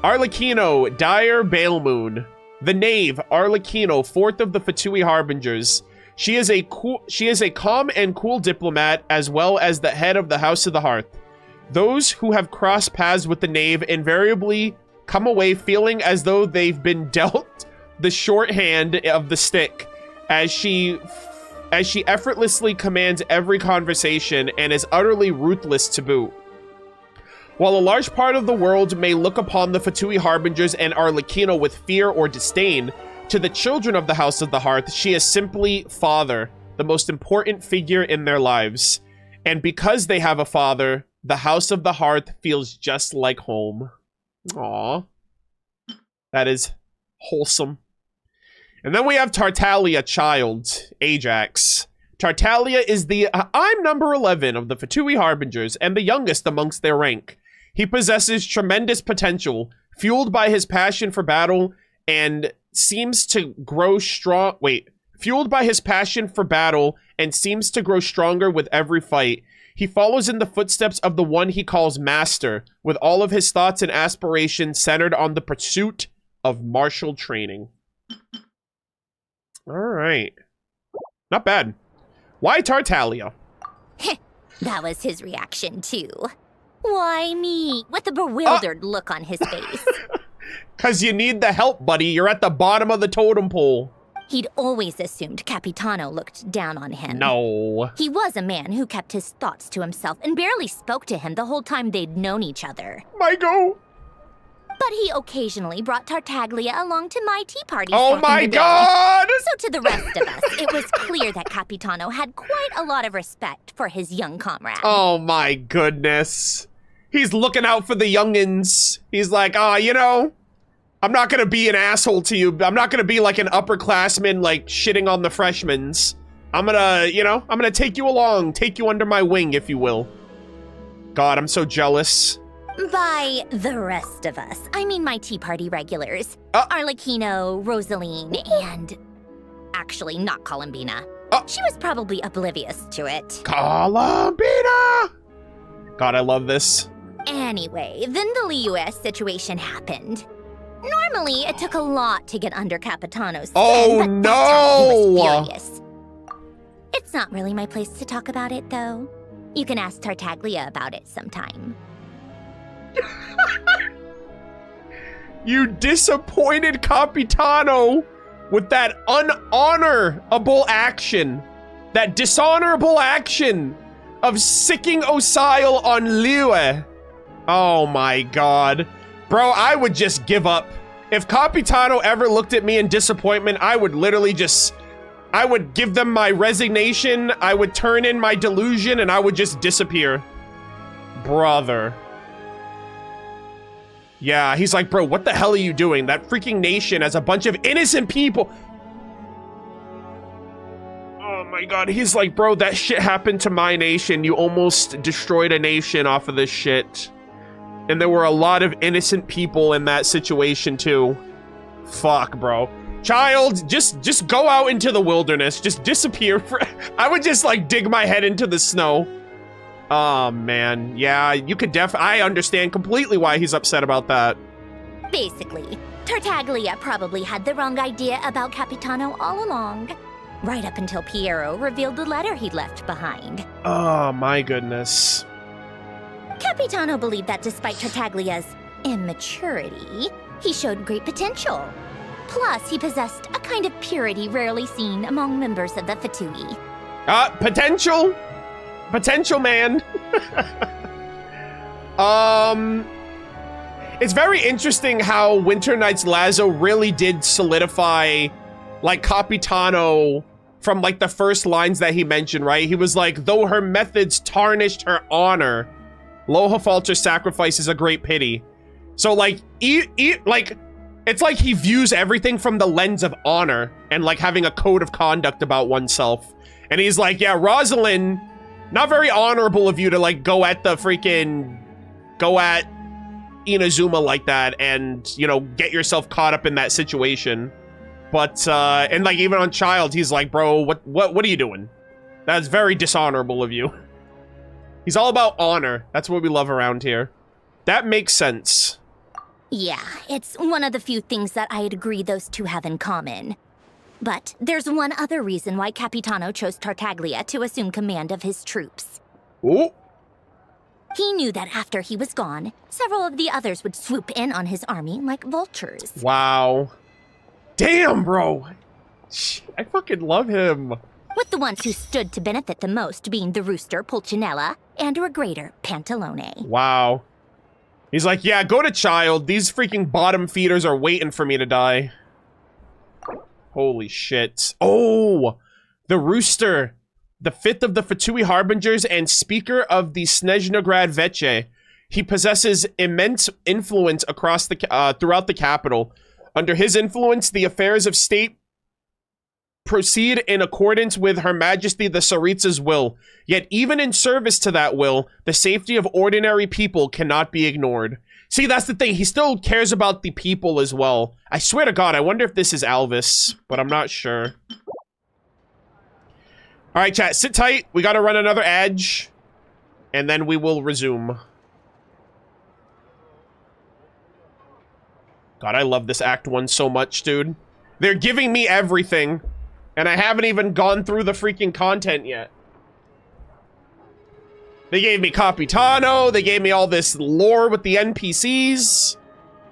Arlecchino, Dire Balemoon. The Knave, Arlecchino, 4th of the Fatui Harbingers. She is a calm and cool diplomat, as well as the head of the House of the Hearth. Those who have crossed paths with the Knave invariably come away feeling as though they've been dealt the short hand of the stick, as she effortlessly commands every conversation and is utterly ruthless to boot. While a large part of the world may look upon the Fatui Harbingers and Arlecchino with fear or disdain, to the children of the House of the Hearth, she is simply father, the most important figure in their lives. And because they have a father, the House of the Hearth feels just like home. Aww. That is wholesome. And then we have Tartaglia Child, Ajax. Tartaglia is the I'm number 11 of the Fatui Harbingers and the youngest amongst their rank. He possesses tremendous potential, fueled by his passion for battle, and seems to grow strong. Fueled by his passion for battle and seems to grow stronger with every fight. He follows in the footsteps of the one he calls Master, with all of his thoughts and aspirations centered on the pursuit of martial training. All right. Not bad. Why Tartaglia? That was his reaction, too. Why me? With a bewildered look on his face. 'Cause you need the help, buddy. You're at the bottom of the totem pole. He'd always assumed Capitano looked down on him. No. He was a man who kept his thoughts to himself and barely spoke to him the whole time they'd known each other. Michael! But he occasionally brought Tartaglia along to my tea parties. Oh my God! So to the rest of us, it was clear that Capitano had quite a lot of respect for his young comrade. Oh my goodness. He's looking out for the youngins. He's like, you know, I'm not gonna be an asshole to you. I'm not gonna be like an upperclassman, like, shitting on the freshmen. I'm gonna, you know, I'm gonna take you along, take you under my wing, if you will. God, I'm so jealous. By the rest of us, I mean my Tea Party regulars. Arlecchino, Rosaline, and... actually, not Columbina. She was probably oblivious to it. Columbina! God, I love this. Anyway, then the Liu-S situation happened. Normally, it took a lot to get under Capitano's skin, but that time he was furious. It's not really my place to talk about it, though. You can ask Tartaglia about it sometime. You disappointed Capitano with that unhonorable action. That dishonorable action of sicking Osile on Liu. Oh my god. Bro, I would just give up. If Capitano ever looked at me in disappointment, I would literally just... I would give them my resignation, I would turn in my delusion, and I would just disappear. Brother. Yeah, he's like, bro, what the hell are you doing? That freaking nation has a bunch of innocent people. Oh my god, he's like, bro, that shit happened to my nation. You almost destroyed a nation off of this shit. And there were a lot of innocent people in that situation too. Fuck, bro. Child, just go out into the wilderness. Just disappear. I would just like dig my head into the snow. Oh man, yeah, you could I understand completely why he's upset about that. Basically, Tartaglia probably had the wrong idea about Capitano all along. Right up until Piero revealed the letter he'd left behind. Oh my goodness. Capitano believed that despite Tartaglia's immaturity, he showed great potential. Plus, he possessed a kind of purity rarely seen among members of the Fatui. Potential? Potential, man. It's very interesting how Winter Night's Lazo really did solidify, like, Capitano from, like, the first lines that he mentioned, right? He was like, though her methods tarnished her honor, Lohafalter's sacrifice is a great pity. So, like, it's like he views everything from the lens of honor and, like, having a code of conduct about oneself. And he's like, yeah, Rosalind, not very honorable of you to, like, go at Inazuma like that and, you know, get yourself caught up in that situation. But, and, like, even on Child, he's like, bro, what are you doing? That's very dishonorable of you. He's all about honor. That's what we love around here. That makes sense. Yeah, it's one of the few things that I'd agree those two have in common. But there's one other reason why Capitano chose Tartaglia to assume command of his troops. Ooh. He knew that after he was gone, several of the others would swoop in on his army like vultures. Wow. Damn, bro. I fucking love him. With the ones who stood to benefit the most being the rooster, Pulcinella, and Regrator, Pantalone. Wow. He's like, yeah, go to Child. These freaking bottom feeders are waiting for me to die. Holy shit. Oh, the rooster. The fifth of the Fatui Harbingers and speaker of the Snezhnaya Veche. He possesses immense influence across the throughout the capital. Under his influence, the affairs of state proceed in accordance with Her Majesty the Tsaritsa's will. Yet even in service to that will, the safety of ordinary people cannot be ignored. See, that's the thing. He still cares about the people as well. I swear to God, I wonder if this is Alvis, but I'm not sure. All right, chat, sit tight. We got to run another edge, and then we will resume. God, I love this Act 1 so much, dude. They're giving me everything, and I haven't even gone through the freaking content yet. They gave me Capitano. They gave me all this lore with the NPCs.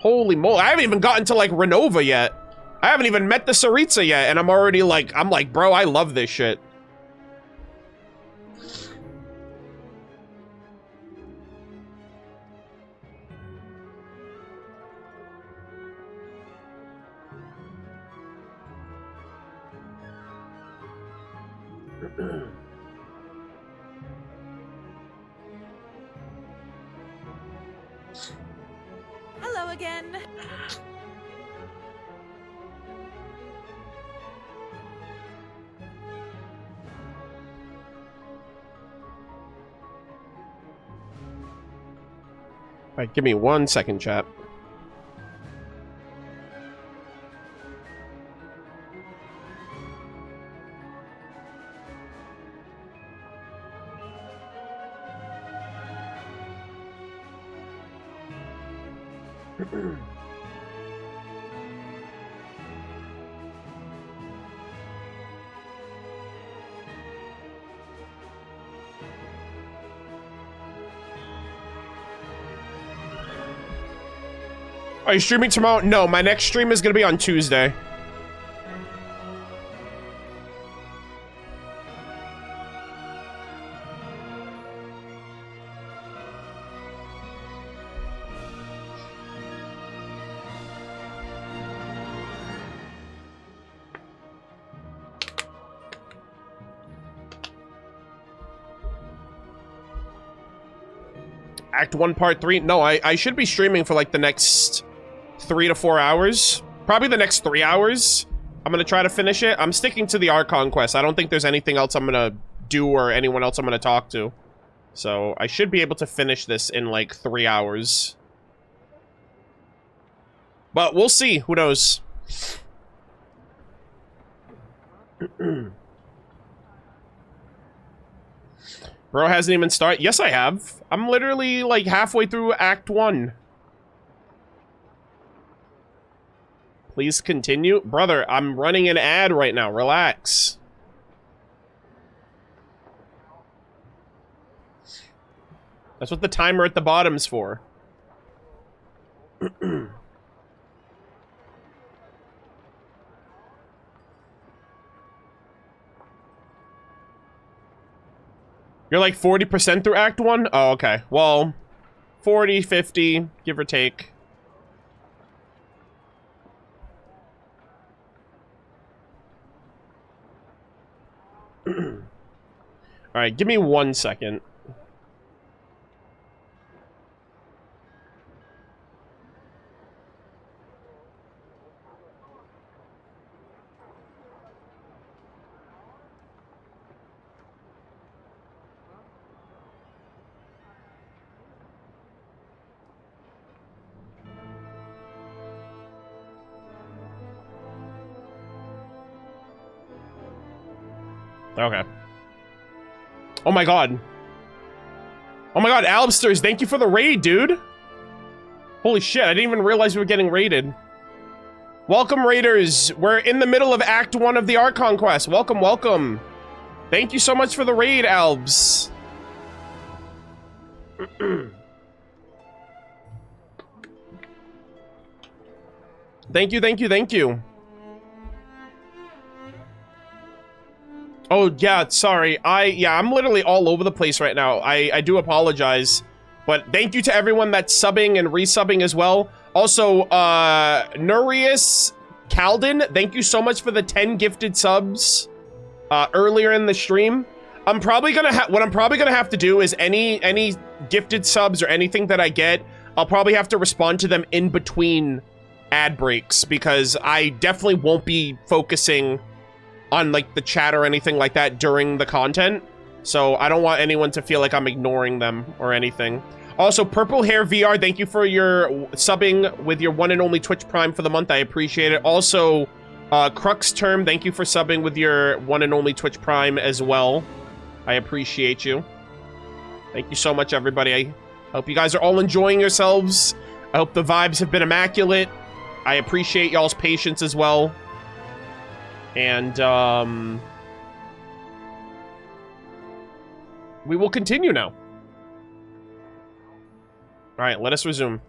Holy moly. I haven't even gotten to, like, Renova yet. I haven't even met the Tsaritsa yet, and I'm already, like, bro, I love this shit. Hello again. Alright, give me 1 second, chat. Are you streaming tomorrow? No, my next stream is gonna be on Tuesday. Act 1, Part 3? No, I should be streaming for like the next 3 to 4 hours. Probably the next 3 hours. I'm gonna try to finish it. I'm sticking to the Archon Quest. I don't think there's anything else I'm gonna do or anyone else I'm gonna talk to. So I should be able to finish this in like 3 hours. But we'll see. Who knows? Bro hasn't even started. Yes, I have. I'm literally like halfway through Act 1. Please continue. Brother, I'm running an ad right now. Relax. That's what the timer at the bottom's for. You're like 40% through Act 1? Oh, okay. Well, 40, 50, give or take. Alright, give me 1 second. Okay. Oh my god. Oh my god, Albsters, thank you for the raid, dude. Holy shit, I didn't even realize we were getting raided. Welcome, raiders. We're in the middle of Act 1 of the Archon Quest. Welcome, welcome. Thank you so much for the raid, Albs. Thank you, thank you, thank you. Oh, yeah, sorry. I'm literally all over the place right now. I do apologize. But thank you to everyone that's subbing and resubbing as well. Also, Nurius Calden, thank you so much for the 10 gifted subs earlier in the stream. What I'm probably gonna have to do is any gifted subs or anything that I get, I'll probably have to respond to them in between ad breaks, because I definitely won't be focusing on like the chat or anything like that during the content. So I don't want anyone to feel like I'm ignoring them or anything. Also, Purple Hair VR, thank you for your subbing with your one and only Twitch Prime for the month. I appreciate it. Also, Crux Term, thank you for subbing with your one and only Twitch Prime as well. I appreciate you. Thank you so much, everybody. I hope you guys are all enjoying yourselves. I hope the vibes have been immaculate. I appreciate y'all's patience as well. And, we will continue now. Alright, let us resume.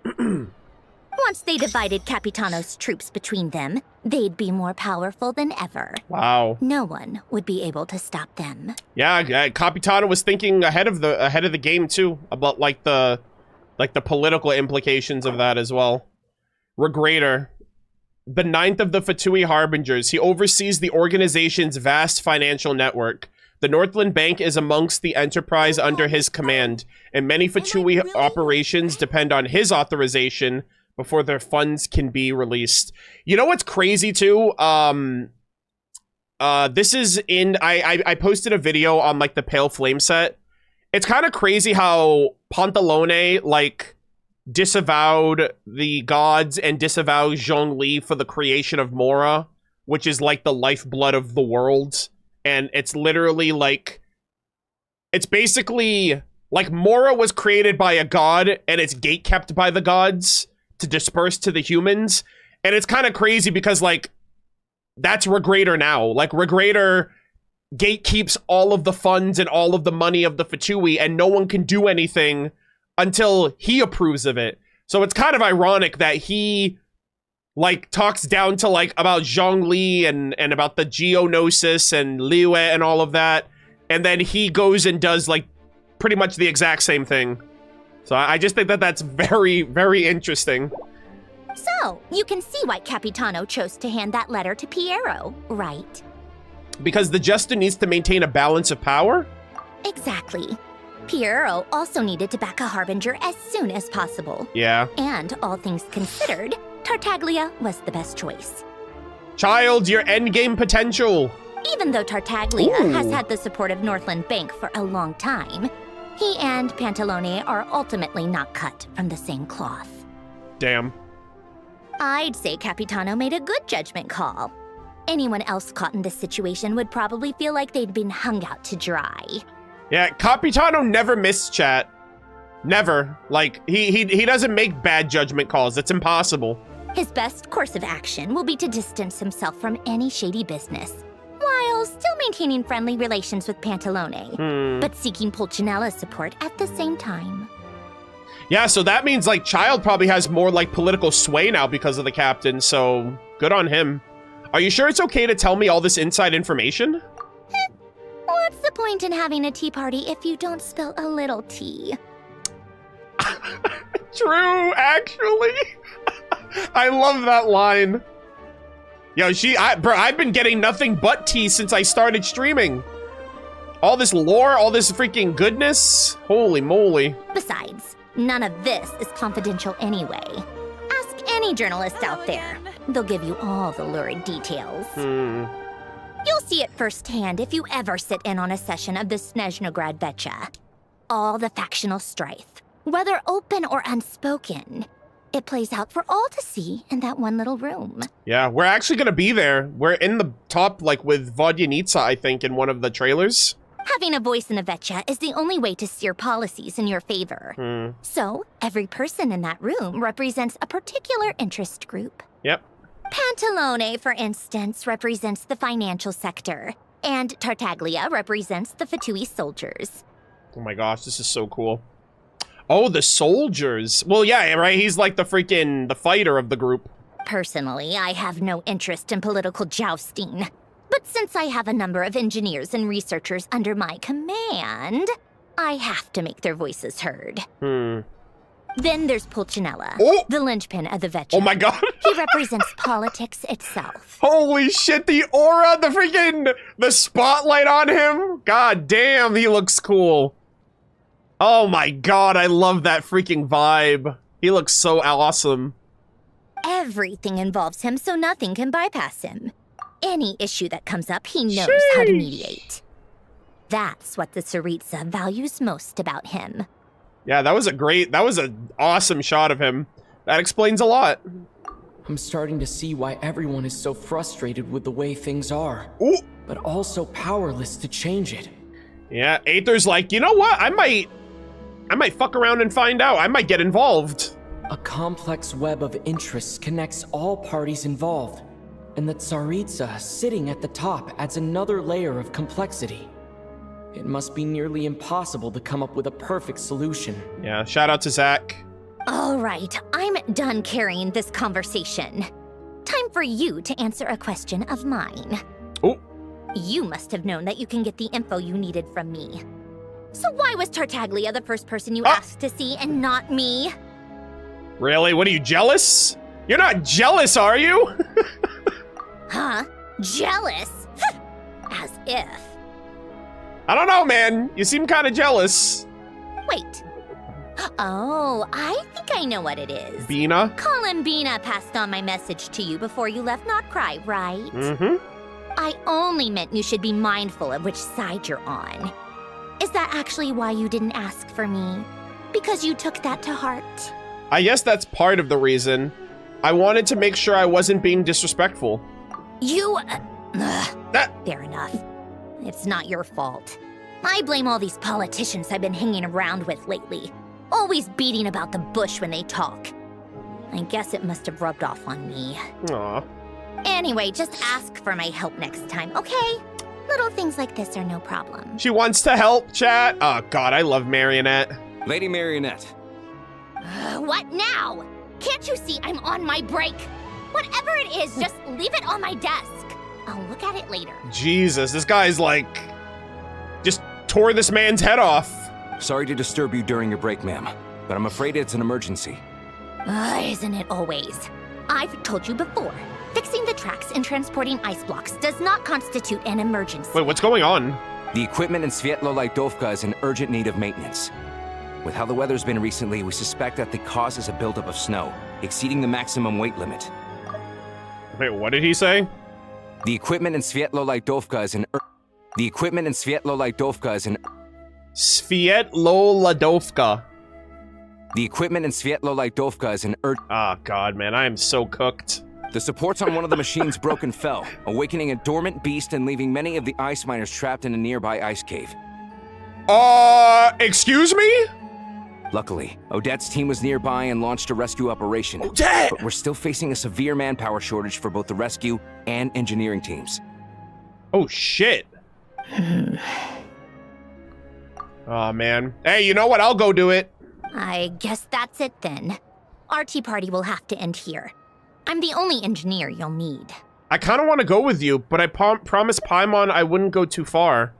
Once they divided Capitano's troops between them, they'd be more powerful than ever. Wow. No one would be able to stop them. Yeah, Capitano was thinking ahead of the game too, about like the political implications of that as well. Regrator, the 9th of the Fatui Harbingers. He oversees the organization's vast financial network. The Northland Bank is amongst the enterprise under his command, and many Fatui operations depend on his authorization before their funds can be released. You know what's crazy too? This is in... I posted a video on like the Pale Flame set, It's kind of crazy how Pantalone, like, disavowed the gods and disavowed Zhongli for the creation of Mora, which is like the lifeblood of the world. And it's literally like, it's basically like Mora was created by a god and it's gatekept by the gods to disperse to the humans. And it's kind of crazy because, like, that's Regrator now. Like, Regrator gatekeeps all of the funds and all of the money of the Fatui, and no one can do anything until he approves of it. So it's kind of ironic that he, like, talks down to, like, about Zhongli and about the Geonosis and Liyue and all of that, and then he goes and does, like, pretty much the exact same thing. So I just think that that's very, very interesting. So, you can see why Capitano chose to hand that letter to Piero, right? Because the Jester needs to maintain a balance of power? Exactly. Piero also needed to back a Harbinger as soon as possible. Yeah. And all things considered, Tartaglia was the best choice. Child, your endgame potential! Even though Tartaglia has had the support of Northland Bank for a long time, he and Pantalone are ultimately not cut from the same cloth. Damn. I'd say Capitano made a good judgment call. Anyone else caught in this situation would probably feel like they'd been hung out to dry. Yeah, Capitano never missed, chat. Never. Like, he doesn't make bad judgment calls. It's impossible. His best course of action will be to distance himself from any shady business, while still maintaining friendly relations with Pantalone, but seeking Pulcinella's support at the same time. Yeah, so that means, like, Child probably has more, like, political sway now because of the captain, so good on him. Are you sure it's okay to tell me all this inside information? What's the point in having a tea party if you don't spill a little tea? True, actually. I love that line. Yo, bro, I've been getting nothing but tea since I started streaming. All this lore, all this freaking goodness. Holy moly. Besides, none of this is confidential anyway. Ask any journalist out there. They'll give you all the lurid details. You'll see it firsthand if you ever sit in on a session of the Snezhnaya Vecha. All the factional strife, whether open or unspoken, it plays out for all to see in that one little room. Yeah, we're actually gonna be there. We're in the top, like, with Vodyanitsa, I think, in one of the trailers. Having a voice in a Vecha is the only way to steer policies in your favor. So, every person in that room represents a particular interest group. Yep. Pantalone, for instance, represents the financial sector, and Tartaglia represents the Fatui soldiers. Oh my gosh, this is so cool. Oh, the soldiers. Well, yeah, right? He's like the fighter of the group. Personally, I have no interest in political jousting. But since I have a number of engineers and researchers under my command, I have to make their voices heard. Then there's Pulcinella, the linchpin of the Vecha. Oh my god. He represents politics itself. Holy shit, the aura, the spotlight on him. God damn, he looks cool. Oh my god, I love that freaking vibe. He looks so awesome. Everything involves him, so nothing can bypass him. Any issue that comes up, he knows how to mediate. That's what the Tsaritsa values most about him. Yeah, that was an awesome shot of him. That explains a lot. I'm starting to see why everyone is so frustrated with the way things are. But also powerless to change it. Yeah, Aether's like, you know what? I might fuck around and find out. I might get involved. A complex web of interests connects all parties involved. And the Tsaritsa sitting at the top adds another layer of complexity. It must be nearly impossible to come up with a perfect solution. Yeah, shout out to Zach. All right, I'm done carrying this conversation. Time for you to answer a question of mine. You must have known that you can get the info you needed from me. So why was Tartaglia the first person you asked to see and not me? Really? What, are you jealous? You're not jealous, are you? Huh? Jealous? As if. I don't know, man. You seem kind of jealous. Wait. Oh, I think I know what it is. Bina? Colin Bina passed on my message to you before you left Notcry, right? Mm-hmm. I only meant you should be mindful of which side you're on. Is that actually why you didn't ask for me? Because you took that to heart? I guess that's part of the reason. I wanted to make sure I wasn't being disrespectful. You... Fair enough. It's not your fault. I blame all these politicians I've been hanging around with lately. Always beating about the bush when they talk. I guess it must have rubbed off on me. Aw. Anyway, just ask for my help next time, okay? Little things like this are no problem. She wants to help, chat. Oh, God, I love Marionette. Lady Marionette. What now? Can't you see I'm on my break? Whatever it is, just leave it on my desk. I'll look at it later. Jesus, this guy's like... just tore this man's head off. Sorry to disturb you during your break, ma'am, but I'm afraid it's an emergency. Isn't it always? I've told you before. Fixing the tracks and transporting ice blocks does not constitute an emergency. Wait, what's going on? The equipment in Svietlolaidovka is in urgent need of maintenance. With how the weather's been recently, we suspect that the cause is a buildup of snow, exceeding the maximum weight limit. Wait, what did he say? The equipment in Svietlolaidovka is in The equipment in Svietlolaidovka is in Svietlolaidovka. The equipment in Svietlolaidovka is in Oh, God, man, I am so cooked. The supports on one of the machines broke and fell, awakening a dormant beast and leaving many of the ice miners trapped in a nearby ice cave. Excuse me? Luckily, Odette's team was nearby and launched a rescue operation. Odette! But we're still facing a severe manpower shortage for both the rescue and engineering teams. Oh, shit. Oh, man. Hey, you know what? I'll go do it. I guess that's it then. Our tea party will have to end here. I'm the only engineer you'll need. I kind of want to go with you, but I promised Paimon I wouldn't go too far.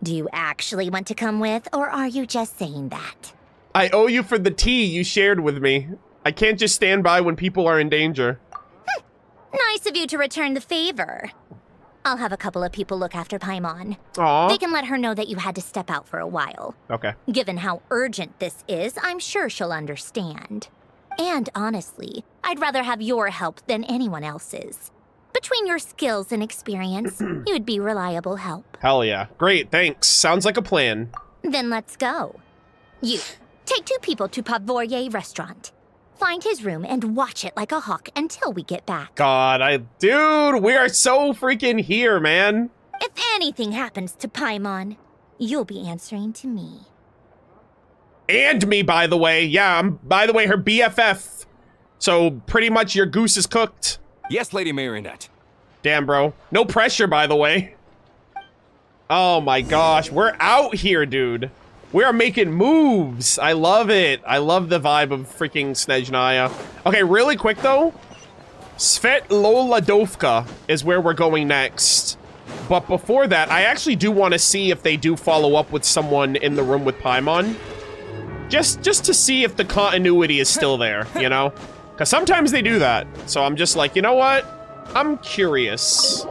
Do you actually want to come with, or are you just saying that? I owe you for the tea you shared with me. I can't just stand by when people are in danger. Nice of you to return the favor. I'll have a couple of people look after Paimon. Aww. They can let her know that you had to step out for a while. Okay. Given how urgent this is, I'm sure she'll understand. And honestly, I'd rather have your help than anyone else's. Between your skills and experience, you'd be reliable help. Hell yeah. Great, thanks. Sounds like a plan. Then let's go. You, take 2 people to Pavoye restaurant. Find his room and watch it like a hawk until we get back. God, dude, we are so freaking here, man. If anything happens to Paimon, you'll be answering to me. And me, by the way. Yeah, I'm, by the way, her BFF. So, pretty much your goose is cooked. Yes, Lady Marionette. Damn, bro. No pressure, by the way. Oh my gosh, we're out here, dude. We are making moves. I love it. I love the vibe of freaking Snezhnaya. Okay, really quick, though. Svietlolaidovka is where we're going next. But before that, I actually do want to see if they do follow up with someone in the room with Paimon. Just to see if the continuity is still there, you know? Because sometimes they do that. So I'm just like, you know what? I'm curious.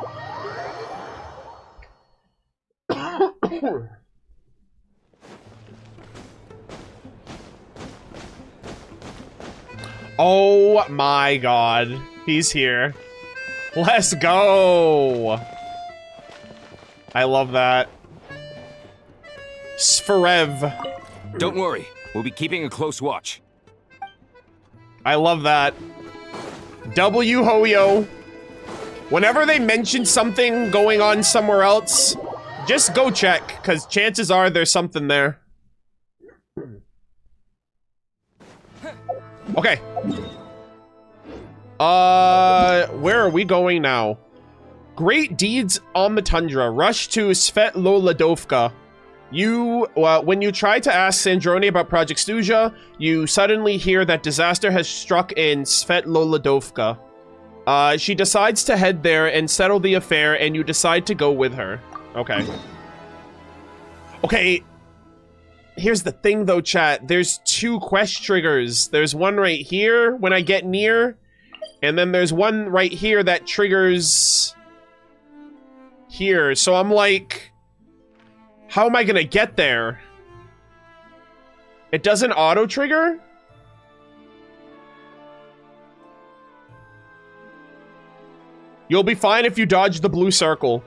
Oh my god. He's here. Let's go. I love that. Sferev. Don't worry. We'll be keeping a close watch. I love that. W Hoyo. Whenever they mention something going on somewhere else, just go check, because chances are there's something there. Okay. Where are we going now? Great deeds on the tundra. Rush to Svietlolaidovka. When you try to ask Sandrone about Project Stuja, you suddenly hear that disaster has struck in Svietlolaidovka. She decides to head there and settle the affair, and you decide to go with her. Okay. Okay. Here's the thing, though, chat. There's 2 quest triggers. There's one right here when I get near, and then there's one right here that triggers here. So I'm like, how am I gonna get there? It doesn't auto-trigger? You'll be fine if you dodge the blue circle.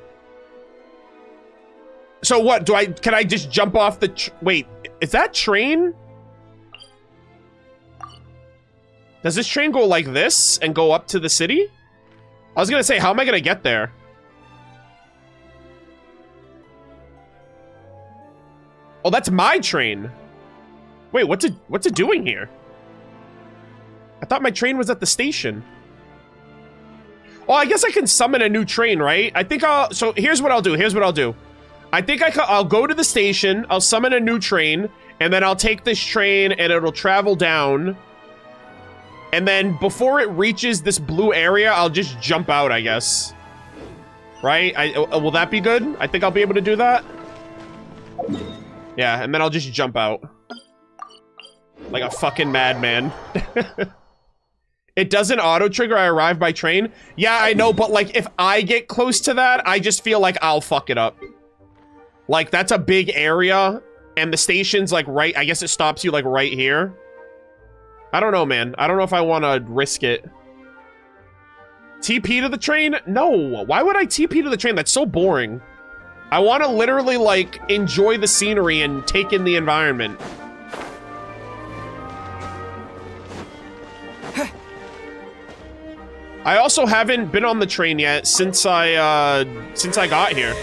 So what, can I just jump off the wait, is that train? Does this train go like this and go up to the city? I was gonna say, how am I gonna get there? Oh, that's my train. Wait, what's it doing here? I thought my train was at the station. Oh, I guess I can summon a new train, right? I think so here's what I'll do, I think I'll go to the station, I'll summon a new train, and then I'll take this train and it'll travel down. And then before it reaches this blue area, I'll just jump out, I guess. Right? Will that be good? I think I'll be able to do that. Yeah, and then I'll just jump out. Like a fucking madman. It doesn't auto-trigger I arrive by train? Yeah, I know, but like, if I get close to that, I just feel like I'll fuck it up. Like, that's a big area, and the station's like right, I guess it stops you like right here. I don't know, man. I don't know if I want to risk it. TP to the train? No. Why would I TP to the train? That's so boring. I want to literally, like, enjoy the scenery and take in the environment. I also haven't been on the train yet since I got here.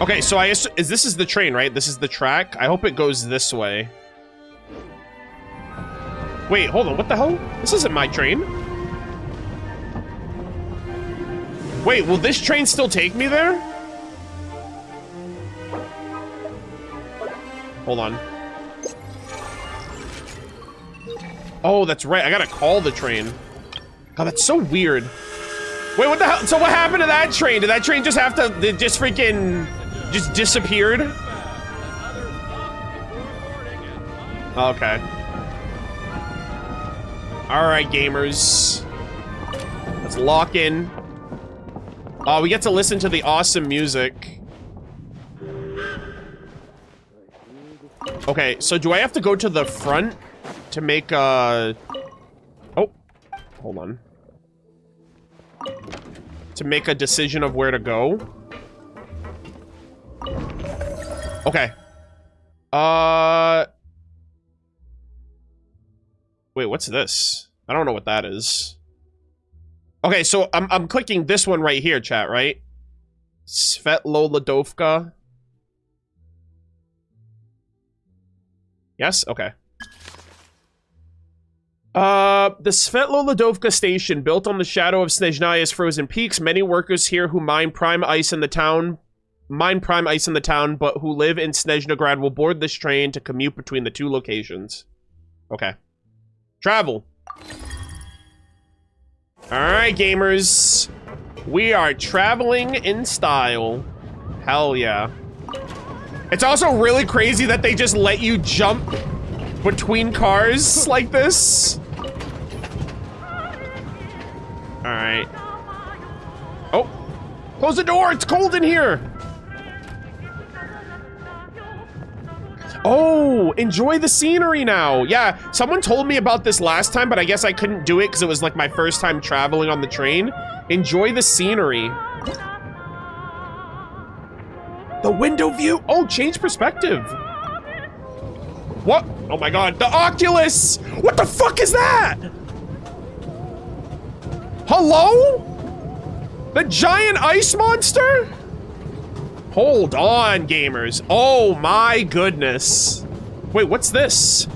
Okay, so this is the train, right? This is the track? I hope it goes this way. Wait, hold on, what the hell? This isn't my train. Wait, will this train still take me there? Hold on. Oh, that's right, I gotta call the train. God, that's so weird. Wait, what the hell? So what happened to that train? Did that train just have to, it just freaking, just disappeared? Okay. Alright, gamers. Let's lock in. Oh, we get to listen to the awesome music. Okay, so do I have to go to the front to make a... Oh, hold on. To make a decision of where to go? Okay. Wait, what's this? I don't know what that is. Okay, so I'm clicking this one right here, chat, right? Svetlolodovka. Yes? Okay. The Svetlolodovka station, built on the shadow of Snezhnaya's frozen peaks. Many workers here who mine prime ice in the town, but who live in Snezhnograd will board this train to commute between the two locations. Okay. Travel. Alright, gamers. We are traveling in style. Hell yeah. It's also really crazy that they just let you jump between cars like this. Alright. Oh! Close the door! It's cold in here! Oh! Enjoy the scenery now! Yeah, someone told me about this last time, but I guess I couldn't do it because it was like my first time traveling on the train. Enjoy the scenery. The window view! Oh, change perspective! What? Oh my god, the Oculus! What the fuck is that? Hello? The giant ice monster? Hold on, gamers. Oh my goodness. Wait, what's this?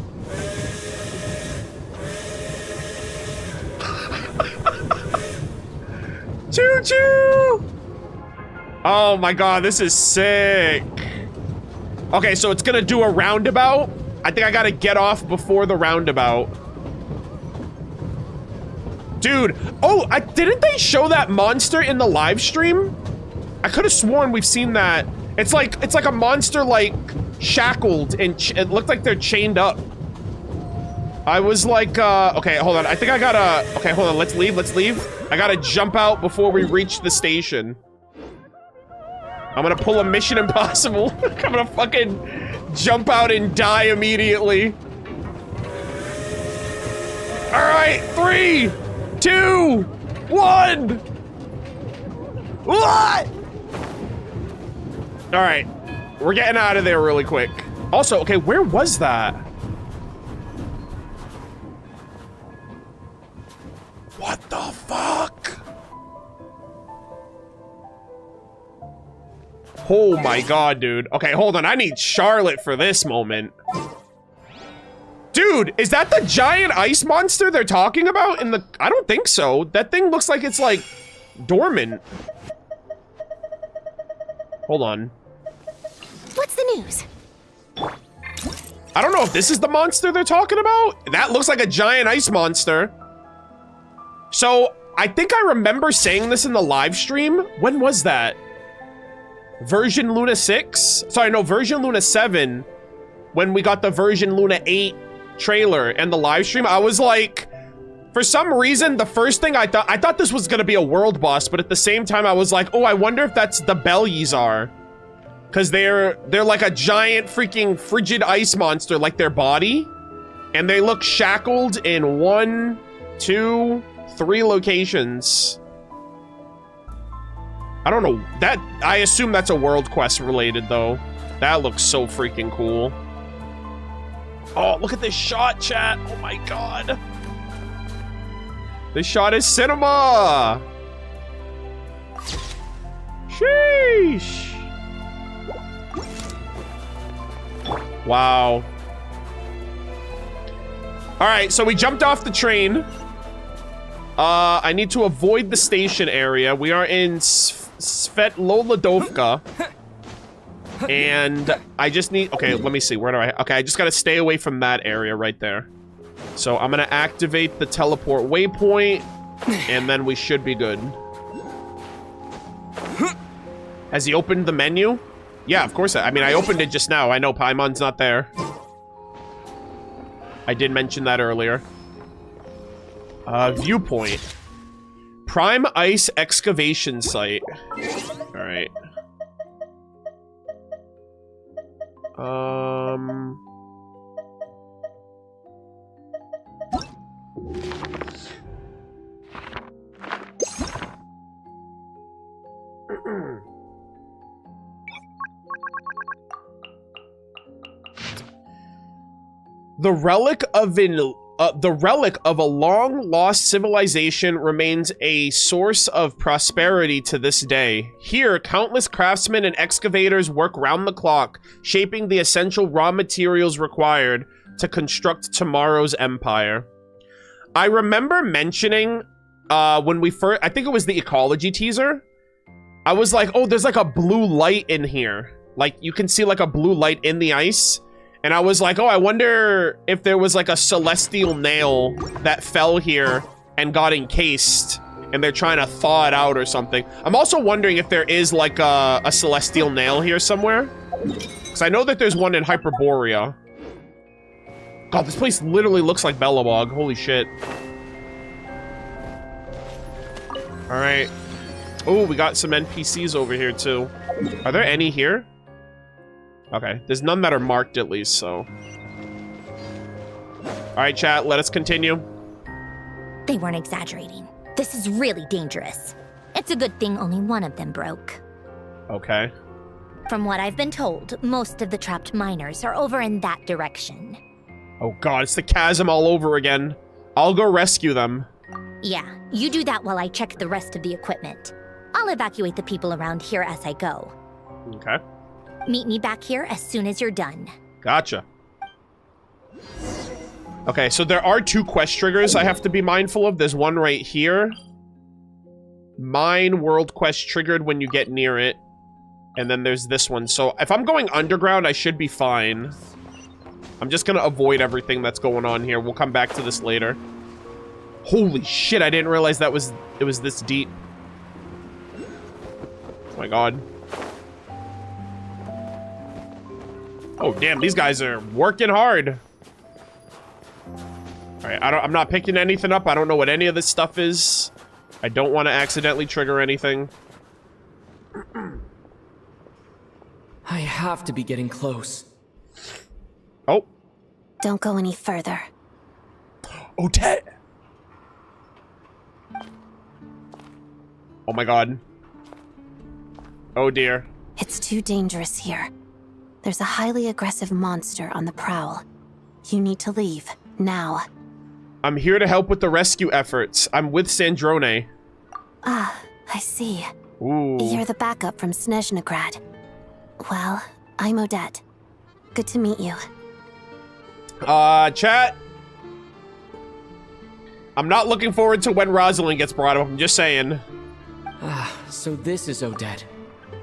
Choo-choo! Oh my god, this is sick. Okay, so it's gonna do a roundabout. I think I gotta get off before the roundabout. Dude, oh, didn't they show that monster in the live stream? I could have sworn we've seen that. It's like a monster like shackled and it looked like they're chained up. I was like, okay, hold on. I think I gotta, okay, hold on. Let's leave. I gotta jump out before we reach the station. I'm gonna pull a Mission Impossible. I'm gonna fucking jump out and die immediately. All right, 3, 2, 1. What? All right, we're getting out of there really quick. Also, okay, where was that? What the fuck? Oh my god, dude. Okay, hold on. I need Charlotte for this moment. Dude, is that the giant ice monster they're talking about in the... I don't think so. That thing looks like it's, like, dormant. Hold on. What's the news? I don't know if this is the monster they're talking about. That looks like a giant ice monster. So, I think I remember saying this in the live stream. When was that? Version Luna 6? Sorry, no, version Luna 7. When we got the version Luna 8 trailer and the live stream, I was like, for some reason, the first thing I thought this was gonna be a world boss, but at the same time, I was like, oh, I wonder if that's the Belyazar. Because they're like a giant freaking frigid ice monster, like their body. And they look shackled in 1, 2, 3 locations. I don't know. That, I assume that's a World Quest related, though. That looks so freaking cool. Oh, look at this shot, chat. Oh my god. This shot is cinema. Sheesh. Wow. All right, so we jumped off the train. I need to avoid the station area. We are in Svetlolodovka. And I just need... Okay, let me see. Where do I... Okay, I just gotta stay away from that area right there. So I'm gonna activate the teleport waypoint, and then we should be good. Has he opened the menu? Yeah, of course. I mean, I opened it just now. I know Paimon's not there. I did mention that earlier. Viewpoint. Prime Ice Excavation Site. Alright. The relic of a long-lost civilization remains a source of prosperity to this day. Here, countless craftsmen and excavators work round the clock, shaping the essential raw materials required to construct tomorrow's empire. I remember mentioning when we first... I think it was the ecology teaser. I was like, oh, there's like a blue light in here. Like, you can see like a blue light in the ice. And I was like, oh, I wonder if there was like a celestial nail that fell here and got encased and they're trying to thaw it out or something. I'm also wondering if there is like a celestial nail here somewhere. Because I know that there's one in Hyperborea. God, this place literally looks like Belobog. Holy shit. All right. Oh, we got some NPCs over here too. Are there any here? Okay, there's none that are marked at least, so. Alright, chat, let us continue. They weren't exaggerating. This is really dangerous. It's a good thing only one of them broke. Okay. From what I've been told, most of the trapped miners are over in that direction. Oh god, it's the chasm all over again. I'll go rescue them. Yeah, you do that while I check the rest of the equipment. I'll evacuate the people around here as I go. Okay. Meet me back here as soon as you're done. Gotcha. Okay, so there are 2 quest triggers I have to be mindful of. There's one right here. Mine world quest triggered when you get near it. And then there's this one. So if I'm going underground, I should be fine. I'm just gonna avoid everything that's going on here. We'll come back to this later. Holy shit, I didn't realize it was this deep. Oh my god. Oh, damn, these guys are working hard. Alright, I'm not picking anything up. I don't know what any of this stuff is. I don't want to accidentally trigger anything. I have to be getting close. Oh. Don't go any further. Oh, Ted. Oh my god. Oh dear. It's too dangerous here. There's a highly aggressive monster on the prowl. You need to leave, now. I'm here to help with the rescue efforts. I'm with Snezhnaya. Ah, I see. Ooh. You're the backup from Snezhnaya. Well, I'm Odette. Good to meet you. Chat. I'm not looking forward to when Rosalind gets brought up, I'm just saying. Ah, so this is Odette.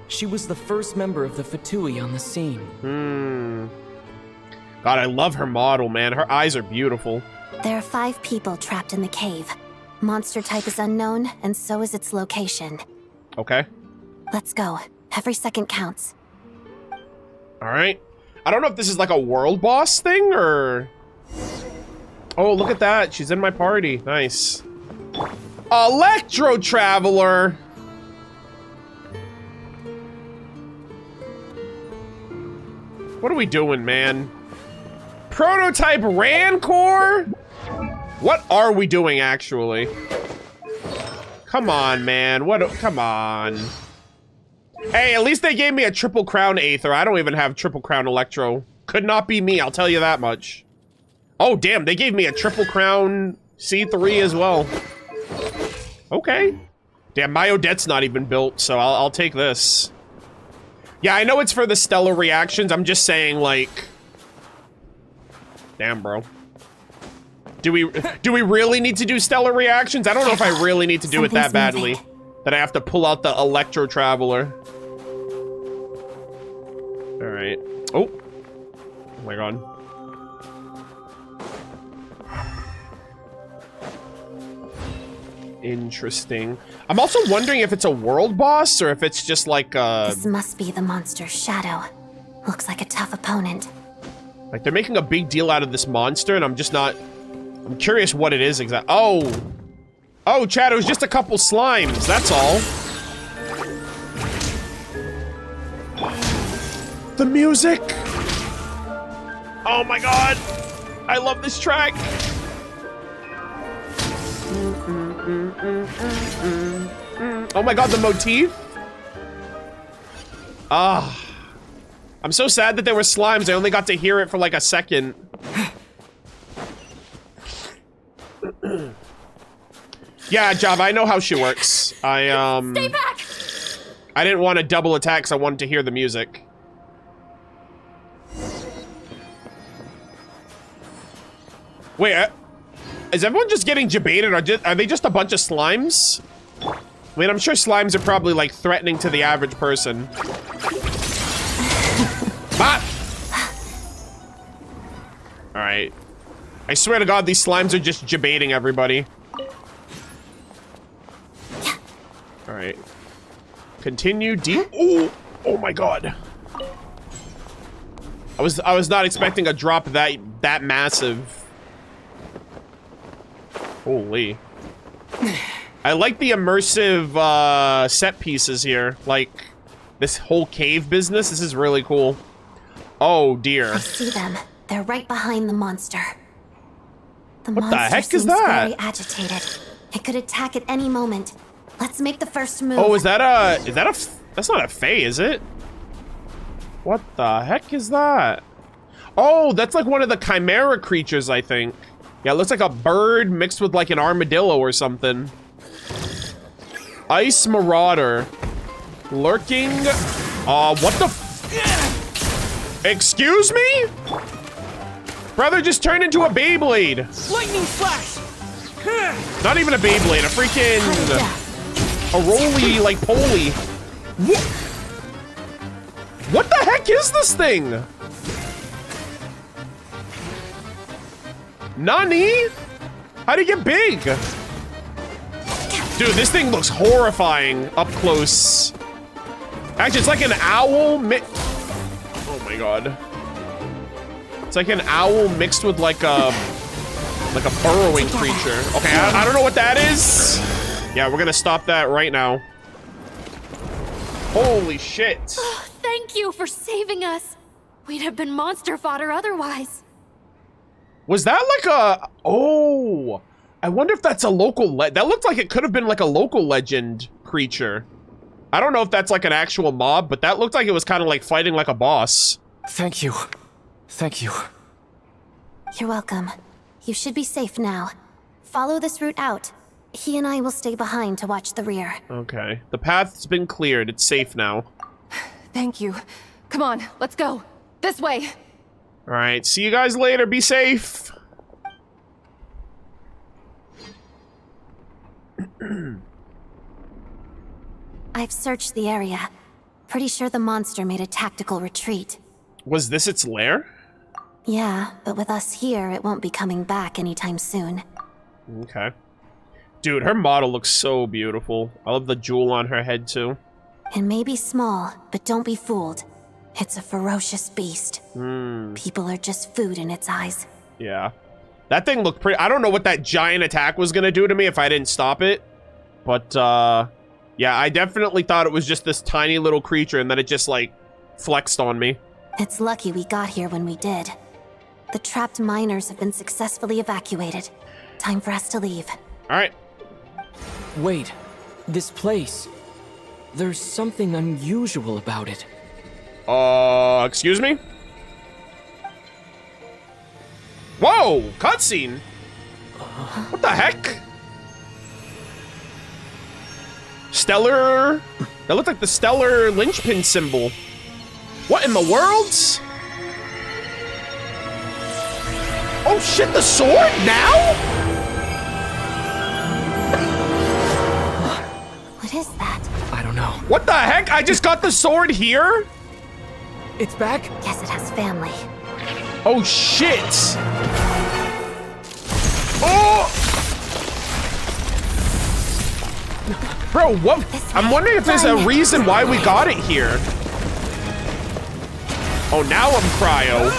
She was the first member of the Fatui on the scene. God, I love her model, man. Her eyes are beautiful. There are 5 people trapped in the cave. Monster type is unknown, and so is its location. Okay. Let's go. Every second counts. Alright. I don't know if this is like a world boss thing, or... Oh, look at that. She's in my party. Nice. Electro Traveler! What are we doing, man? Prototype Rancor? What are we doing, actually? Come on, man. Come on. Hey, at least they gave me a Triple Crown Aether. I don't even have Triple Crown Electro. Could not be me, I'll tell you that much. Oh, damn, they gave me a Triple Crown C3 as well. Okay. Damn, my Odette's not even built, so I'll take this. Yeah, I know it's for the stellar reactions. I'm just saying, like... Damn, bro. Do we really need to do stellar reactions? I don't know if I really need to do it that badly. That I have to pull out the Electro Traveler. Alright. Oh. Oh my god. Interesting. I'm also wondering if it's a world boss or if it's just like This must be the monster's shadow. Looks like a tough opponent. Like they're making a big deal out of this monster and I'm just not... I'm curious what it is exactly. Oh! Oh, Chad, it was just a couple slimes, that's all. The music! Oh my god! I love this track! Oh my god, the motif? Ah. I'm so sad that there were slimes. I only got to hear it for like a second. Yeah, Java, I know how she works. Stay back! I didn't want to double attack because I wanted to hear the music. Wait, is everyone just getting debated, or are they just a bunch of slimes? I mean, I'm sure slimes are probably, like, threatening to the average person. Ah! Alright. I swear to God, these slimes are just debating everybody. Alright. Continue deep. Oh! Oh my god. I was not expecting a drop that massive. Holy. I like the immersive set pieces here. Like this whole cave business. This is really cool. Oh dear. I see them. They're right behind the monster. What the heck is that? Very agitated. It could attack at any moment. Let's make the first move. Oh, is that a that's not a Fae, is it? What the heck is that? Oh, that's like one of the chimera creatures, I think. Yeah, it looks like a bird mixed with like an armadillo or something. Ice Marauder. Lurking. What the Excuse me? Brother just turned into a Beyblade. Lightning flash! Not even a Beyblade, a freaking... a roly, like, poly. What the heck is this thing? Nani? How'd he get big? Dude, this thing looks horrifying up close. Actually, it's like an owl oh my god. It's like an owl mixed with like a burrowing creature. Okay, I don't know what that is. Yeah, we're gonna stop that right now. Holy shit. Oh, thank you for saving us. We'd have been monster fodder otherwise. Was that like a... Oh, I wonder if that's a local... That looked like it could have been like a local legend creature. I don't know if that's like an actual mob, but that looked like it was kind of like fighting like a boss. Thank you. Thank you. You're welcome. You should be safe now. Follow this route out. He and I will stay behind to watch the rear. Okay. The path's been cleared. It's safe now. Thank you. Come on, let's go. This way. All right. See you guys later. Be safe. I've searched the area. Pretty sure the monster made a tactical retreat. Was this its lair? Yeah, but with us here, it won't be coming back anytime soon. Okay. Dude, her model looks so beautiful. I love the jewel on her head, too. It may be small, but don't be fooled. It's a ferocious beast. People are just food in its eyes. Yeah. That thing looked pretty... I don't know what that giant attack was gonna do to me if I didn't stop it. But, yeah, I definitely thought it was just this tiny little creature and then it just, like, flexed on me. It's lucky we got here when we did. The trapped miners have been successfully evacuated. Time for us to leave. Alright. Wait. This place. There's something unusual about it. Excuse me? Whoa! Cutscene! What the heck? Stellar... That looked like the stellar linchpin symbol. What in the world? Oh shit, the sword now? What is that? I don't know. What the heck? I just got the sword here? It's back? Guess it has family. Oh shit! Oh! Bro, what? I'm wondering if there's a reason why we got it here. Oh, now I'm cryo.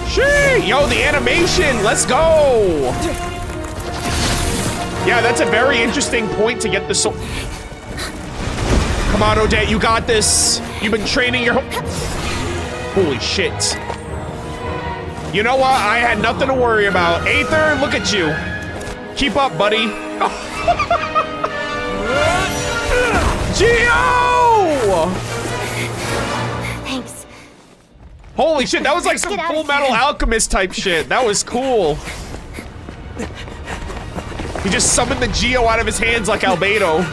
Shee! Yo, the animation! Let's go! Yeah, that's a very interesting point to get the sword. Come on, Odette, you got this. You've been training your Holy shit. You know what? I had nothing to worry about. Aether, look at you. Keep up, buddy. Geo! Thanks. Holy shit, that was like some Full Metal Alchemist type shit. That was cool. He just summoned the Geo out of his hands like Albedo.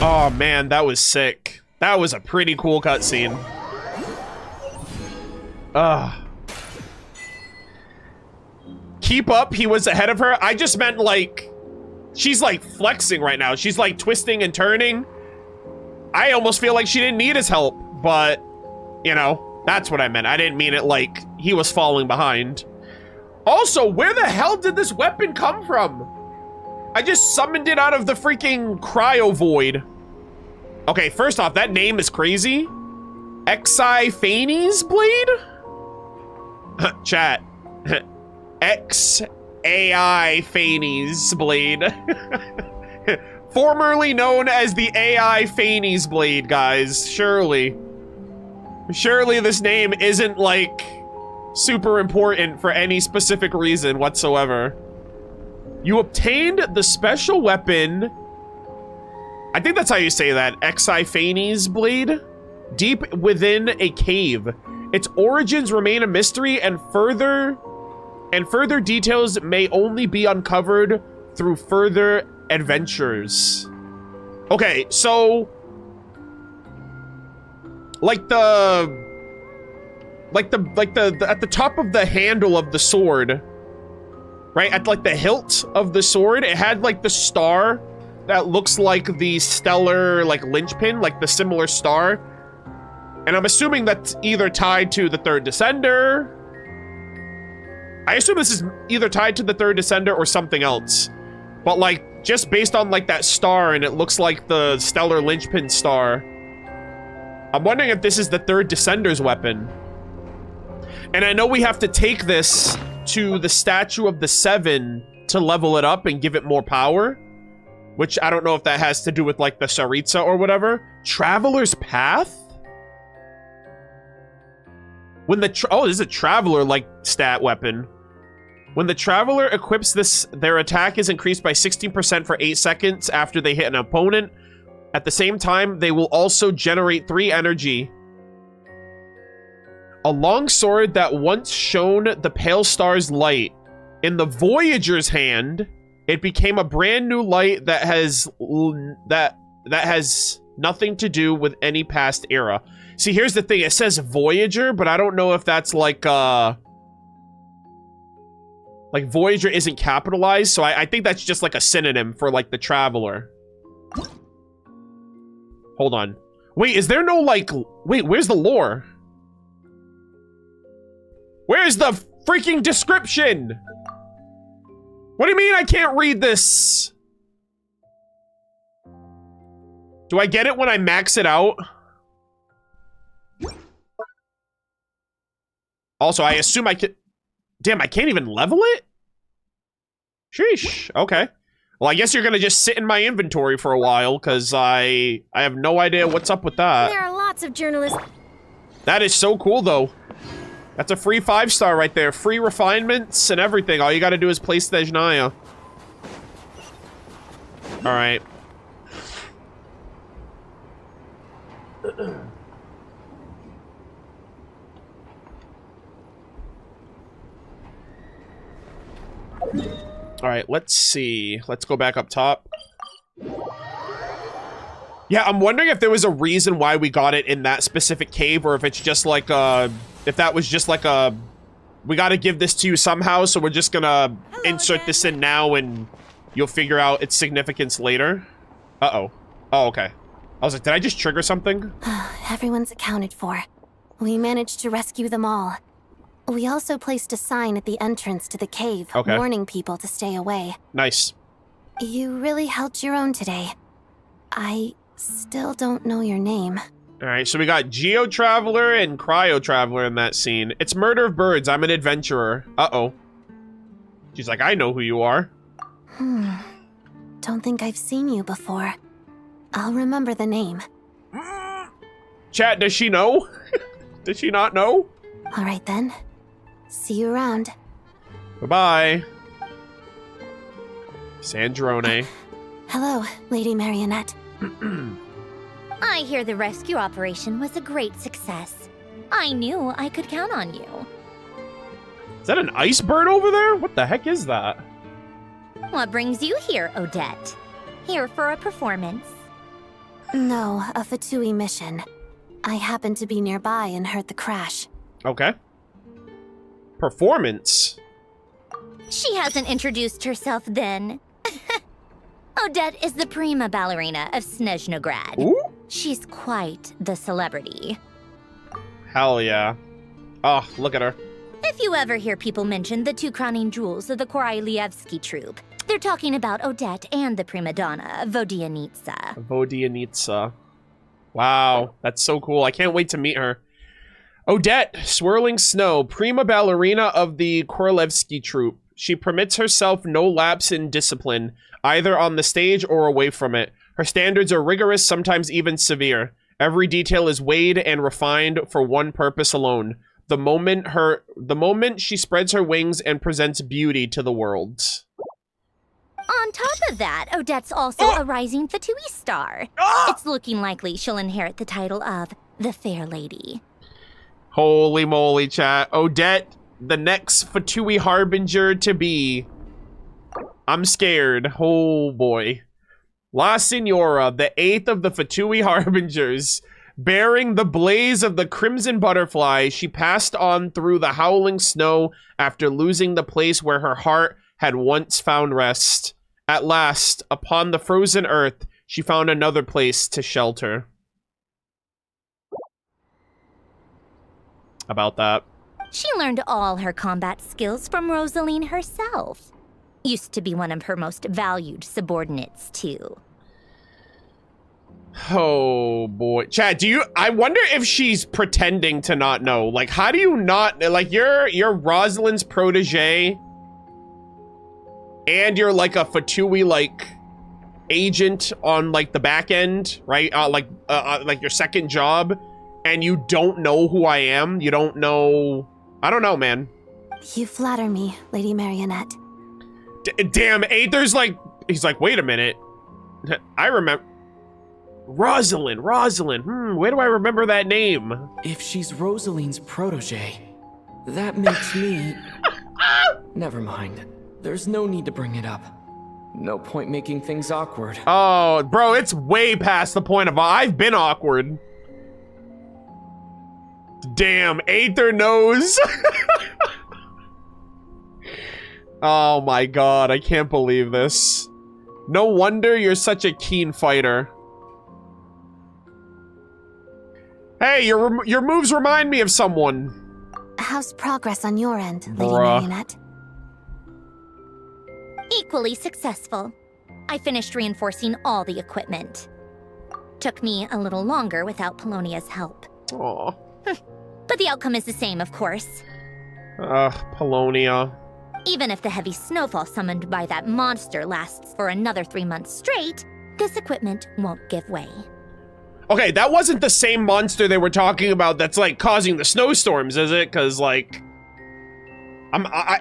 Oh man, that was sick. That was a pretty cool cutscene. Keep up, he was ahead of her. I just meant like, she's like flexing right now. She's like twisting and turning. I almost feel like she didn't need his help, but you know, that's what I meant. I didn't mean it like he was falling behind. Also, where the hell did this weapon come from? I just summoned it out of the freaking cryo void. Okay, first off, that name is crazy. Xi-Phanes Blade? Chat. X-AI Phanes Blade. Formerly known as the AI Phanes Blade, guys. Surely. Surely this name isn't, like, super important for any specific reason whatsoever. You obtained the special weapon... I think that's how you say that. Xi-Phanes Blade? Deep within a cave. Its origins remain a mystery, and further details may only be uncovered through further adventures. Okay, so at the top of the handle of the sword, right at like the hilt of the sword, it had like the star that looks like the stellar like linchpin, like the similar star. And I'm assuming that's either tied to the third descender. I assume this is either tied to the third descender or something else. But like, just based on like that star, and it looks like the stellar linchpin star, I'm wondering if this is the third descender's weapon. And I know we have to take this to the Statue of the Seven to level it up and give it more power. Which I don't know if that has to do with like the Tsaritsa or whatever. Traveler's Path? When the oh, this is a traveler like stat weapon. When the Traveler equips this, their attack is increased by 16% for 8 seconds after they hit an opponent. At the same time, they will also generate 3 energy. A long sword that once shone the pale star's light. In the Voyager's hand, it became a brand new light that has nothing to do with any past era. See, here's the thing. It says Voyager, but I don't know if that's like Voyager isn't capitalized, so I think that's just like a synonym for like the Traveler. Hold on. Wait, is there no like... Wait, where's the lore? Where's the freaking description? What do you mean I can't read this? Do I get it when I max it out? Also, I assume I could... Damn, I can't even level it? Sheesh. Okay. Well, I guess you're gonna just sit in my inventory for a while, because I have no idea what's up with that. There are lots of journalists. That is so cool, though. That's a free 5-star right there. Free refinements and everything. All you gotta do is play Snezhnaya. Alright. Alright, let's see. Let's go back up top. Yeah, I'm wondering if there was a reason why we got it in that specific cave, or if it's just like if that was just like a... We gotta give this to you somehow, so we're just gonna insert this in now and you'll figure out its significance later. Uh-oh. Oh, okay. I was like, did I just trigger something? Everyone's accounted for. We managed to rescue them all. We also placed a sign at the entrance to the cave, warning people to stay away. Nice. You really held your own today. I still don't know your name. Alright, so we got Geo Traveler and Cryo Traveler in that scene. It's Murder of Birds. I'm an adventurer. Uh-oh. She's like, I know who you are. Don't think I've seen you before. I'll remember the name. Chat, does she know? Does she not know? Alright then. See you around. Bye-bye. Sandrone. Hello, Lady Marionette. I hear the rescue operation was a great success. I knew I could count on you. Is that an ice bird over there? What the heck is that? What brings you here, Odette? Here for a performance? No, a Fatui mission. I happened to be nearby and heard the crash. Okay. Performance? She hasn't introduced herself then. Odette is the prima ballerina of Snezhnograd. Ooh? She's quite the celebrity. Hell yeah. Oh, look at her. If you ever hear people mention the 2 crowning jewels of the Korolievsky troupe, they're talking about Odette and the prima donna, Vodianitsa. Vodianitsa. Wow, that's so cool. I can't wait to meet her. Odette, Swirling Snow, prima ballerina of the Korolevsky troupe. She permits herself no lapse in discipline, either on the stage or away from it. Her standards are rigorous, sometimes even severe. Every detail is weighed and refined for one purpose alone. The moment she spreads her wings and presents beauty to the world. On top of that, Odette's also a rising Fatui star. It's looking likely she'll inherit the title of the Fair Lady. Holy moly, chat. Odette, the next Fatui Harbinger to be. I'm scared. Oh boy. La Signora, the 8th of the Fatui Harbingers. Bearing the blaze of the crimson butterfly, she passed on through the howling snow after losing the place where her heart had once found rest. At last, upon the frozen earth, she found another place to shelter. About that. She learned all her combat skills from Rosaline herself. Used to be one of her most valued subordinates, too. Oh boy. Chad, I wonder if she's pretending to not know. Like, how do you not, like, you're Rosalind's protege, and you're like a Fatui, like, agent on, like, the back end, right? Like your second job, and you don't know who I am? You don't know, I don't know, man. You flatter me, Lady Marionette. Damn, Aether's like... He's like, wait a minute. I remember... Rosalind. Where do I remember that name? If she's Rosaline's protege, that makes me... Never mind. There's no need to bring it up. No point making things awkward. Oh, bro, it's way past the point of... I've been awkward. Damn, Aether knows. Oh my god, I can't believe this. No wonder you're such a keen fighter. Hey, your moves remind me of someone. How's progress on your end, Lady Marionette? Equally successful. I finished reinforcing all the equipment. Took me a little longer without Polonia's help. Aww. But the outcome is the same, of course. Polonia. Even if the heavy snowfall summoned by that monster lasts for another 3 months straight, this equipment won't give way. Okay, that wasn't the same monster they were talking about that's, like, causing the snowstorms, is it? Because, like...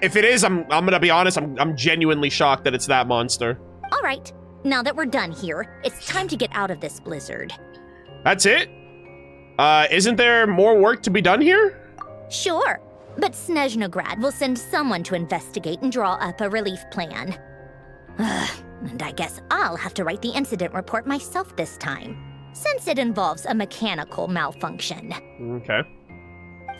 if it is, I'm gonna be honest, I'm genuinely shocked that it's that monster. Alright, now that we're done here, it's time to get out of this blizzard. That's it? Isn't there more work to be done here? Sure, but Snezhnaya will send someone to investigate and draw up a relief plan. And I guess I'll have to write the incident report myself this time, since it involves a mechanical malfunction. Okay.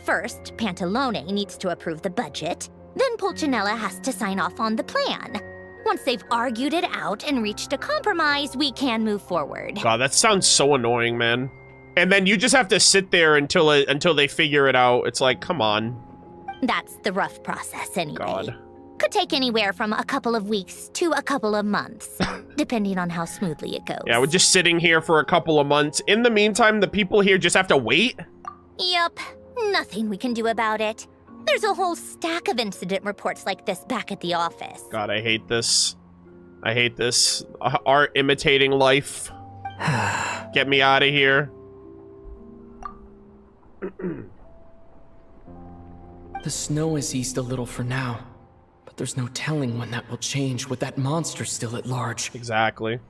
First, Pantalone needs to approve the budget, then Pulcinella has to sign off on the plan. Once they've argued it out and reached a compromise, we can move forward. God, that sounds so annoying, man. And then you just have to sit there until they figure it out. It's like, come on. That's the rough process anyway. God. Could take anywhere from a couple of weeks to a couple of months, depending on how smoothly it goes. Yeah, we're just sitting here for a couple of months. In the meantime, the people here just have to wait? Yup. Nothing we can do about it. There's a whole stack of incident reports like this back at the office. God, I hate this. I hate this. Art imitating life. Get me out of here. The snow has eased a little for now, but there's no telling when that will change with that monster still at large. Exactly.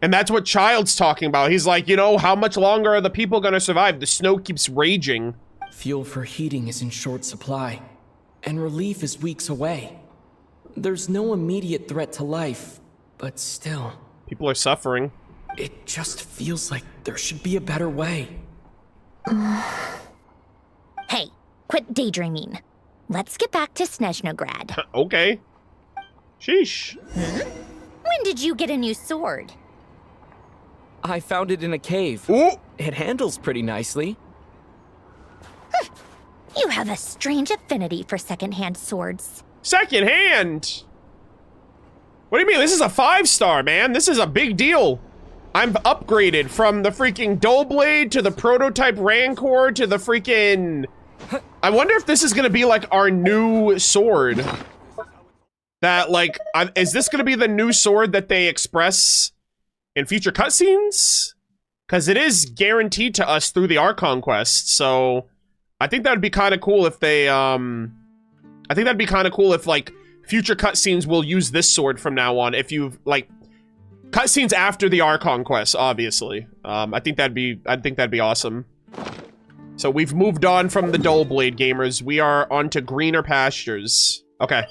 And that's what Child's talking about. He's like, you know, how much longer are the people gonna survive? The snow keeps raging. Fuel for heating is in short supply, and relief is weeks away. There's no immediate threat to life, but still... People are suffering. It just feels like there should be a better way. Hey, quit daydreaming. Let's get back to Snezhnaya. Okay. Sheesh. When did you get a new sword? I found it in a cave. Ooh. It handles pretty nicely. You have a strange affinity for secondhand swords. Secondhand? What do you mean? This is a 5-star, man. This is a big deal. I'm upgraded from the freaking Doughblade to the prototype Rancor to the freaking... I wonder if this is gonna be like our new sword. That, like, is this gonna be the new sword that they express in future cutscenes? Because it is guaranteed to us through the Archon Quest, so... I think that would be kind of cool if they, I think that'd be kind of cool if, like, future cutscenes will use this sword from now on. If you've, like, cutscenes after the Archon Quest, obviously. I think that'd be awesome. So we've moved on from the Doughblade gamers. We are on to greener pastures. Okay.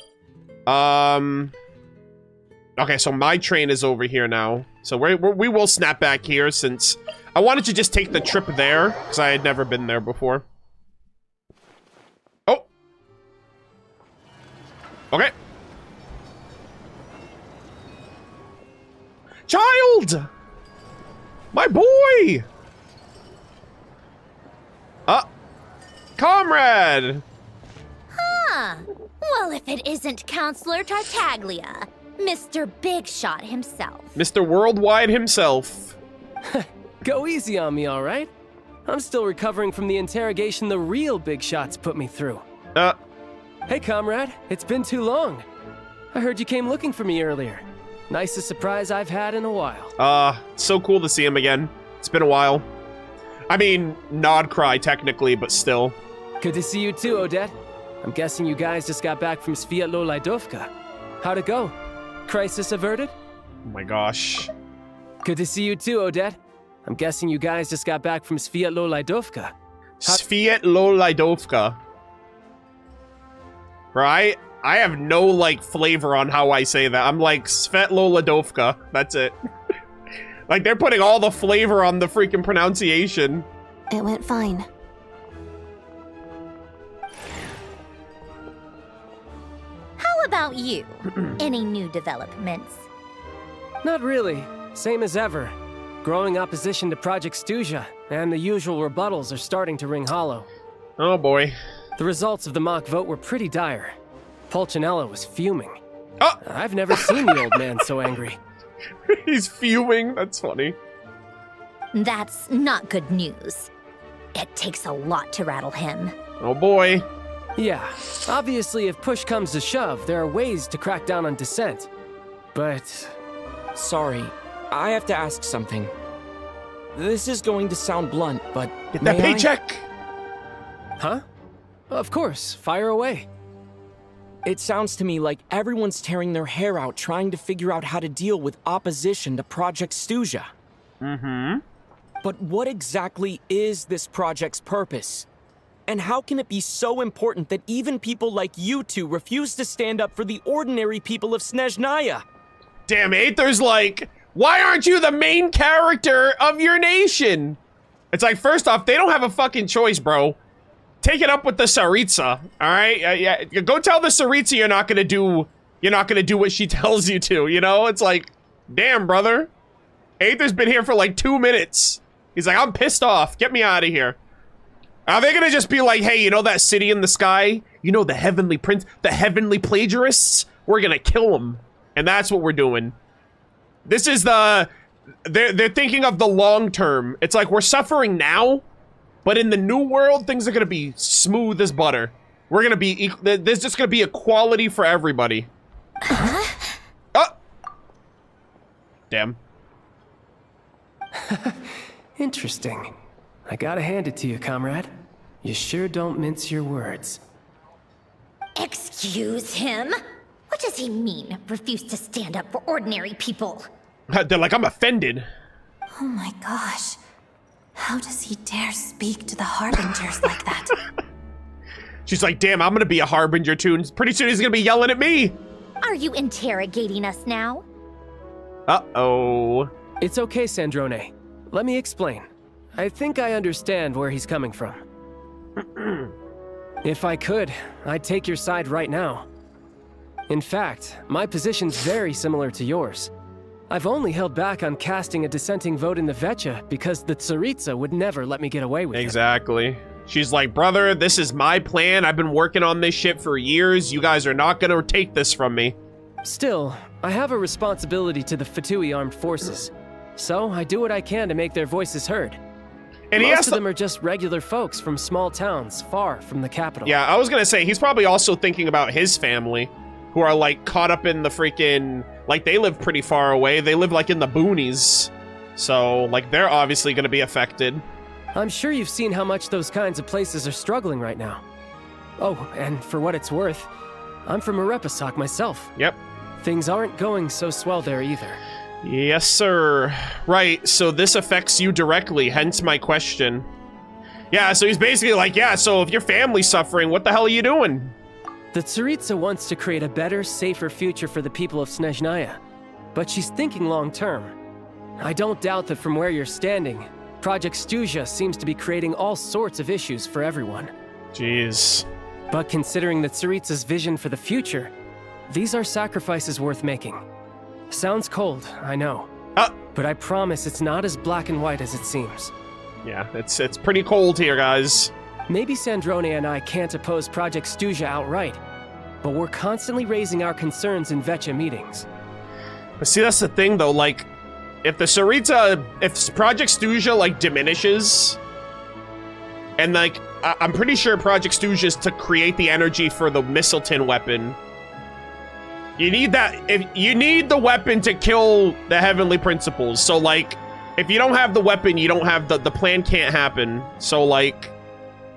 Okay, so my train is over here now. So we will snap back here since I wanted to just take the trip there because I had never been there before. Okay. Child! My boy! Comrade! Huh. Well, if it isn't Counselor Tartaglia, Mr. Big Shot himself. Mr. Worldwide himself. Go easy on me, all right? I'm still recovering from the interrogation the real Big Shots put me through. Hey, comrade, it's been too long. I heard you came looking for me earlier. Nicest surprise I've had in a while. So cool to see him again. It's been a while. I mean, nod cry technically, but still. Good to see you too, Odette. I'm I'm guessing you guys just got back from Sviatlo Laidovka. How'd it go? Crisis averted? Oh my gosh. Good to see you too, Odette. I'm guessing you guys just got back from Sviatlo Laidovka. Sviatlo Laidovka. Right? I have no, like, flavor on how I say that. I'm like, Svetlo Laidovka. That's it. Like, they're putting all the flavor on the freaking pronunciation. It went fine. How about you? Any new developments? Not really. Same as ever. Growing opposition to Project Stuzha, and the usual rebuttals are starting to ring hollow. Oh boy. The results of the mock vote were pretty dire. Pulcinella was fuming. Oh! I've never seen the old man so angry. He's fuming. That's funny. That's not good news. It takes a lot to rattle him. Oh boy. Yeah, obviously if push comes to shove, there are ways to crack down on dissent. But... Sorry, I have to ask something. This is going to sound blunt, but get that paycheck! Huh? Of course, fire away. It sounds to me like everyone's tearing their hair out trying to figure out how to deal with opposition to Project Stuzha. Mm-hmm. But what exactly is this project's purpose? And how can it be so important that even people like you two refuse to stand up for the ordinary people of Snezhnaya? Damn, Aether's like, why aren't you the main character of your nation? It's like, first off, they don't have a fucking choice, bro. Take it up with the Tsaritsa, all right? Yeah, go tell the Tsaritsa you're not gonna do what she tells you to, you know? It's like, damn, brother. Aether's been here for like 2 minutes. He's like, I'm pissed off. Get me out of here. Are they gonna just be like, hey, you know that city in the sky? You know the heavenly prince, the heavenly plagiarists? We're gonna kill them. And that's what we're doing. This is the... They're thinking of the long term. It's like, we're suffering now, but in the new world, things are gonna be smooth as butter. We're gonna be... There's just gonna be equality for everybody. Oh! Damn. Interesting. I gotta hand it to you, comrade. You sure don't mince your words. Excuse him? What does he mean, refuse to stand up for ordinary people? They're like, I'm offended. Oh my gosh. How does he dare speak to the Harbingers like that? She's like, damn, I'm gonna be a Harbinger too, and pretty soon he's gonna be yelling at me. Are you interrogating us now? Uh-oh. It's okay, Sandrone. Let me explain. I think I understand where he's coming from. If I could, I'd take your side right now. In fact, my position's very similar to yours. I've only held back on casting a dissenting vote in the Vetcha because the Tsaritsa would never let me get away with it. Exactly. She's like, brother, this is my plan. I've been working on this shit for years. You guys are not gonna take this from me. Still, I have a responsibility to the Fatui armed forces. So I do what I can to make their voices heard. And most of them are just regular folks from small towns far from the capital. Yeah, I was gonna say, he's probably also thinking about his family, who are like caught up in the freaking, like they live pretty far away. They live like in the boonies. So like they're obviously gonna be affected. I'm sure you've seen how much those kinds of places are struggling right now. Oh, and for what it's worth, I'm from Erepasak myself. Yep. Things aren't going so swell there either. Yes, sir. Right, so this affects you directly, hence my question. Yeah, so he's basically like, yeah, so if your family's suffering, what the hell are you doing? The Tsaritsa wants to create a better, safer future for the people of Snezhnaya, but she's thinking long-term. I don't doubt that from where you're standing, Project Stuzha seems to be creating all sorts of issues for everyone. Jeez. But considering the Tsaritsa's vision for the future, these are sacrifices worth making. Sounds cold, I know. But I promise it's not as black and white as it seems. Yeah, it's pretty cold here, guys. Maybe Sandrone and I can't oppose Project Stuzha outright, but we're constantly raising our concerns in Vetcha meetings. But see, that's the thing, though, like, if the Tsaritsa, if Project Stuzha, like, diminishes, and, like, I'm pretty sure Project Stuzha is to create the energy for the Misselton weapon. You need that, if you need the weapon to kill the Heavenly Principles, so, like, if you don't have the weapon, you don't have the plan can't happen, so, like,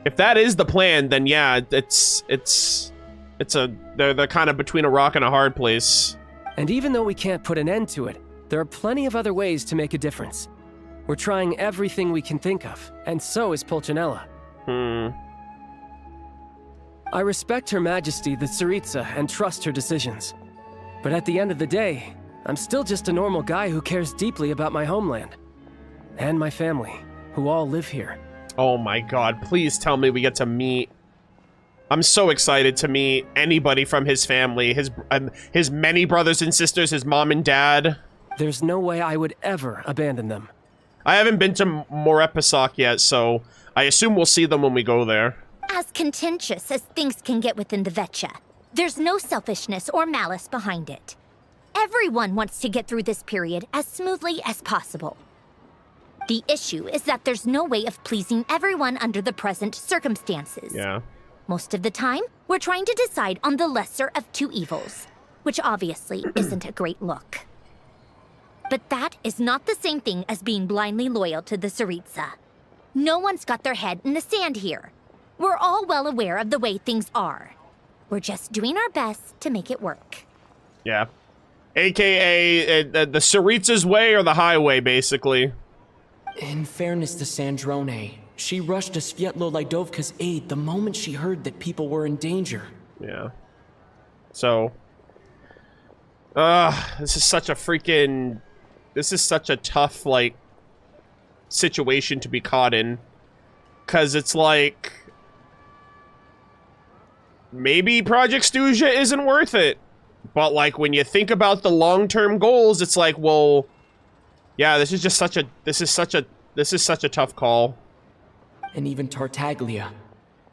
If that is the plan, then yeah, they're kind of between a rock and a hard place. And even though we can't put an end to it, there are plenty of other ways to make a difference. We're trying everything we can think of, and so is Pulcinella. I respect Her Majesty, the Tsaritsa, and trust her decisions. But at the end of the day, I'm still just a normal guy who cares deeply about my homeland. And my family, who all live here. Oh my god, please tell me we get to meet... I'm so excited to meet anybody from his family, his many brothers and sisters, his mom and dad. There's no way I would ever abandon them. I haven't been to Morepisoc yet, so I assume we'll see them when we go there. As contentious as things can get within the Vetcha, there's no selfishness or malice behind it. Everyone wants to get through this period as smoothly as possible. The issue is that there's no way of pleasing everyone under the present circumstances. Yeah. Most of the time, we're trying to decide on the lesser of two evils, which obviously isn't a great look. But that is not the same thing as being blindly loyal to the Tsaritsa. No one's got their head in the sand here. We're all well aware of the way things are. We're just doing our best to make it work. Yeah. AKA, the Tsaritsa's way or the highway, basically. In fairness to Sandrone, she rushed to Svietlo Lidovka's aid the moment she heard that people were in danger. Yeah. So... this is such a freaking... This is such a tough, like, situation to be caught in. 'Cause it's like... Maybe Project Stuja isn't worth it. But, like, when you think about the long-term goals, it's like, well... Yeah, this is such a tough call. And even Tartaglia,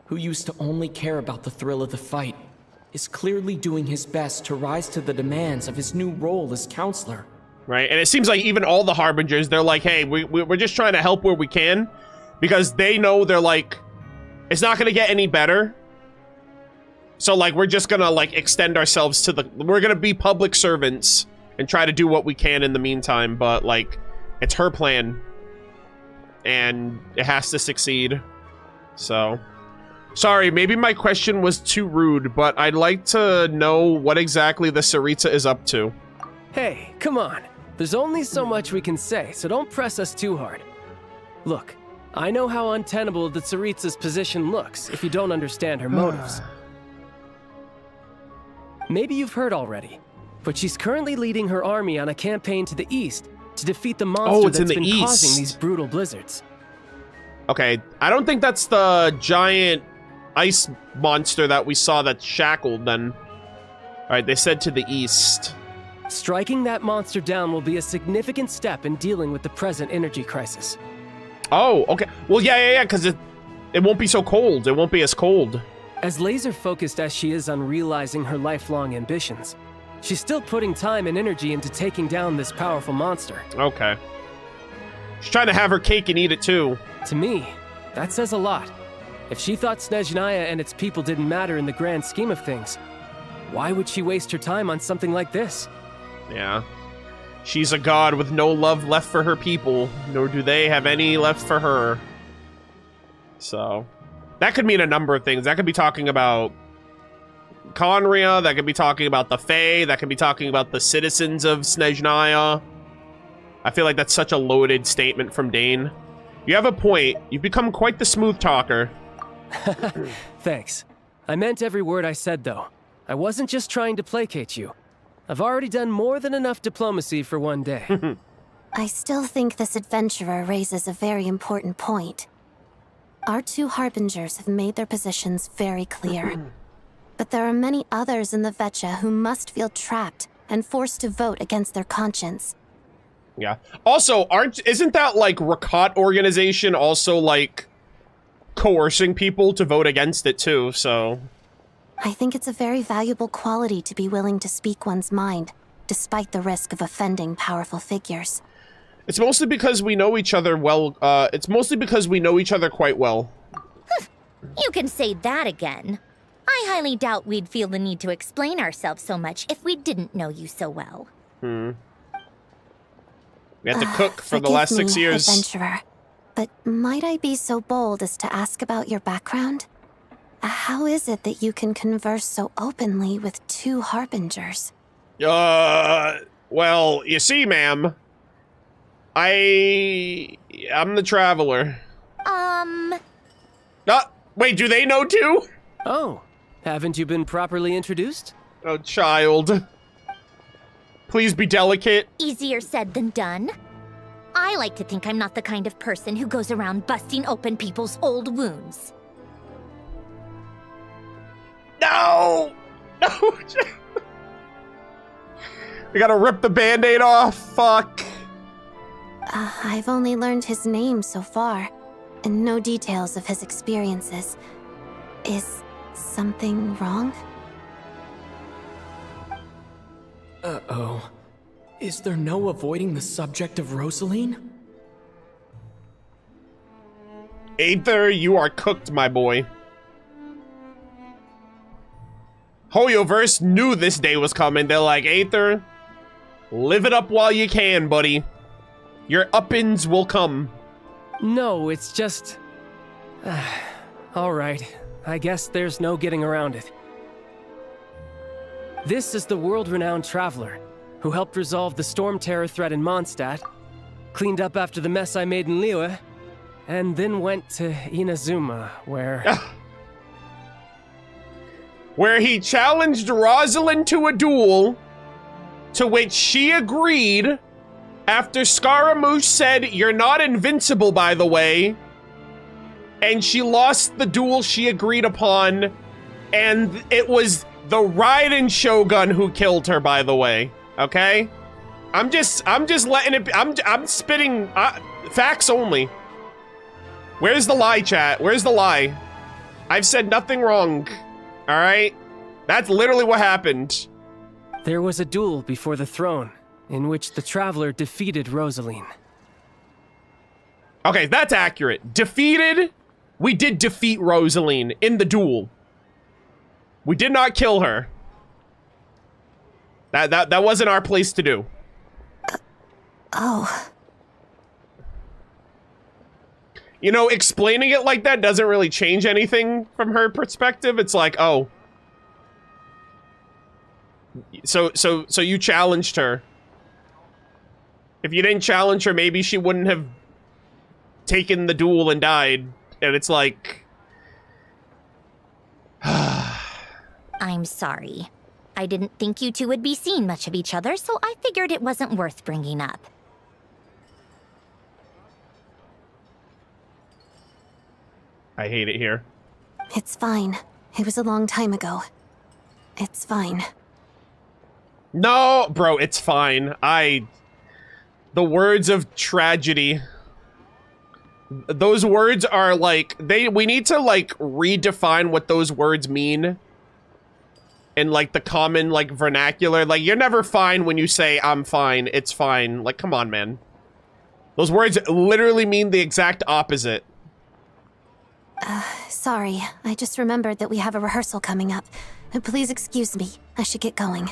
who used to only care about the thrill of the fight, is clearly doing his best to rise to the demands of his new role as counselor. Right, and it seems like even all the Harbingers, they're like, hey, we're just trying to help where we can. Because they know they're like, it's not gonna get any better. So, like, we're just gonna, like, extend ourselves to we're gonna be public servants and try to do what we can in the meantime, but, like, it's her plan. And it has to succeed. So, sorry, maybe my question was too rude, but I'd like to know what exactly the Tsaritsa is up to. Hey, come on. There's only so much we can say, so don't press us too hard. Look, I know how untenable the Tsaritsa's position looks if you don't understand her motives. Maybe you've heard already, but she's currently leading her army on a campaign to the east to defeat the monster that's been causing these brutal blizzards. Okay, I don't think that's the giant ice monster that we saw that's shackled then. Alright, they said to the east. Striking that monster down will be a significant step in dealing with the present energy crisis. Oh, okay. Well, yeah, because it won't be so cold. It won't be as cold. As laser-focused as she is on realizing her lifelong ambitions, she's still putting time and energy into taking down this powerful monster. Okay. She's trying to have her cake and eat it too. To me, that says a lot. If she thought Snezhnaya and its people didn't matter in the grand scheme of things, why would she waste her time on something like this? Yeah. She's a god with no love left for her people, nor do they have any left for her. So, that could mean a number of things. That could be talking about Conria, that could be talking about the Fae, that could be talking about the citizens of Snezhnaya. I feel like that's such a loaded statement from Dane. You have a point. You've become quite the smooth talker. Thanks. I meant every word I said, though. I wasn't just trying to placate you. I've already done more than enough diplomacy for one day. I still think this adventurer raises a very important point. Our two Harbingers have made their positions very clear. But there are many others in the Vetcha who must feel trapped and forced to vote against their conscience. Yeah. Also, isn't that, like, Rakat organization also, like, coercing people to vote against it, too, so... I think it's a very valuable quality to be willing to speak one's mind, despite the risk of offending powerful figures. It's mostly because we know each other well, it's mostly because we know each other quite well. You can say that again. I highly doubt we'd feel the need to explain ourselves so much if we didn't know you so well. We had to cook for the last 6 years. Adventurer, But might I be so bold as to ask about your background? How is it that you can converse so openly with two harbingers? Well, you see, ma'am, I'm the traveler. Wait, do they know too? Oh, haven't you been properly introduced? Oh, child. Please be delicate. Easier said than done. I like to think I'm not the kind of person who goes around busting open people's old wounds. No! No! We gotta rip the Band-Aid off. Fuck. I've only learned his name so far, and no details of his experiences. Is something wrong? Uh-oh. Is there no avoiding the subject of Rosaline? Aether, you are cooked, my boy. Hoyoverse knew this day was coming. They're like, Aether, live it up while you can, buddy. Your uppins will come. No, it's just... Alright, I guess there's no getting around it. This is the world-renowned traveler, who helped resolve the storm terror threat in Mondstadt, cleaned up after the mess I made in Liyue, and then went to Inazuma, where... where he challenged Rosalind to a duel, to which she agreed, after Scaramouche said, "You're not invincible, by the way," and she lost the duel she agreed upon, and it was the Raiden Shogun who killed her, by the way. Okay? I'm just letting it be. I'm spitting facts only. Where's the lie, chat? Where's the lie? I've said nothing wrong. All right? That's literally what happened. There was a duel before the throne, in which the Traveler defeated Rosaline. Okay, that's accurate. Defeated? We did defeat Rosaline in the duel. We did not kill her. That wasn't our place to do. Oh. You know, explaining it like that doesn't really change anything from her perspective. It's like, oh. So you challenged her. If you didn't challenge her, maybe she wouldn't have taken the duel and died. And it's like... I'm sorry. I didn't think you two would be seeing much of each other, so I figured it wasn't worth bringing up. I hate it here. It's fine. It was a long time ago. It's fine. No, bro, it's fine. The words of tragedy. Those words are like, we need to like redefine what those words mean. In like the common like vernacular. Like, you're never fine when you say I'm fine, it's fine. Like, come on, man. Those words literally mean the exact opposite. Sorry. I just remembered that we have a rehearsal coming up. Please excuse me. I should get going.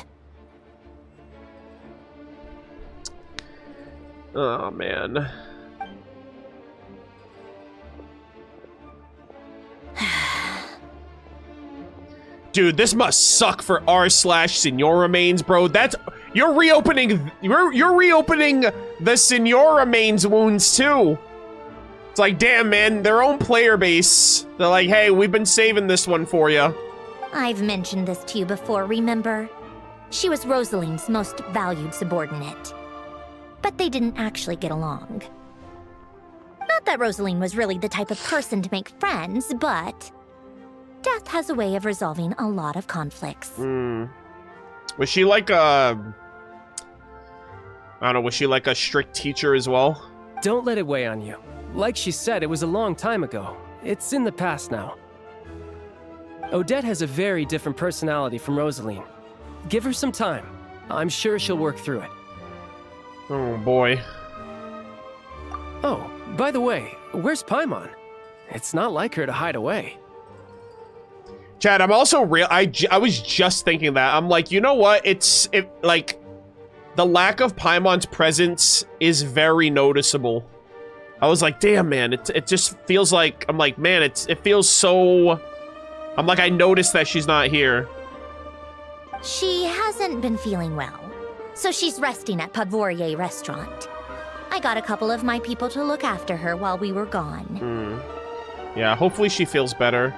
Oh, man. Dude, this must suck for r/Senora mains, bro. You're reopening the Senora mains wounds too. It's like, damn, man, their own player base. They're like, hey, we've been saving this one for you. I've mentioned this to you before, remember? She was Rosaline's most valued subordinate. But they didn't actually get along. Not that Rosaline was really the type of person to make friends, but death has a way of resolving a lot of conflicts. Was she like I don't know, was she like a strict teacher as well? Don't let it weigh on you. Like she said, it was a long time ago. It's in the past now. Odette has a very different personality from Rosaline. Give her some time. I'm sure she'll work through it. Oh, boy. Oh, by the way, where's Paimon? It's not like her to hide away. Chad, I'm also I was just thinking that. I'm like, you know what? Like, the lack of Paimon's presence is very noticeable. I was like, damn, man, it just feels like, I'm like, man, it feels so, I'm like, I noticed that she's not here. She hasn't been feeling well, so she's resting at Podvorier restaurant. I got a couple of my people to look after her while we were gone. Yeah, hopefully she feels better.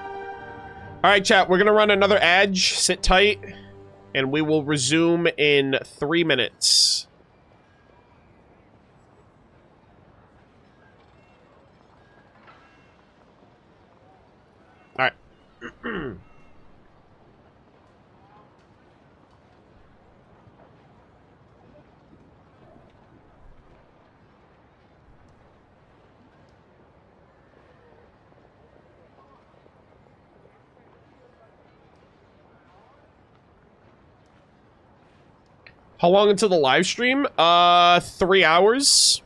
All right, chat, we're gonna run another edge. Sit tight, and we will resume in 3 minutes. All right. How long until the live stream? 3 hours.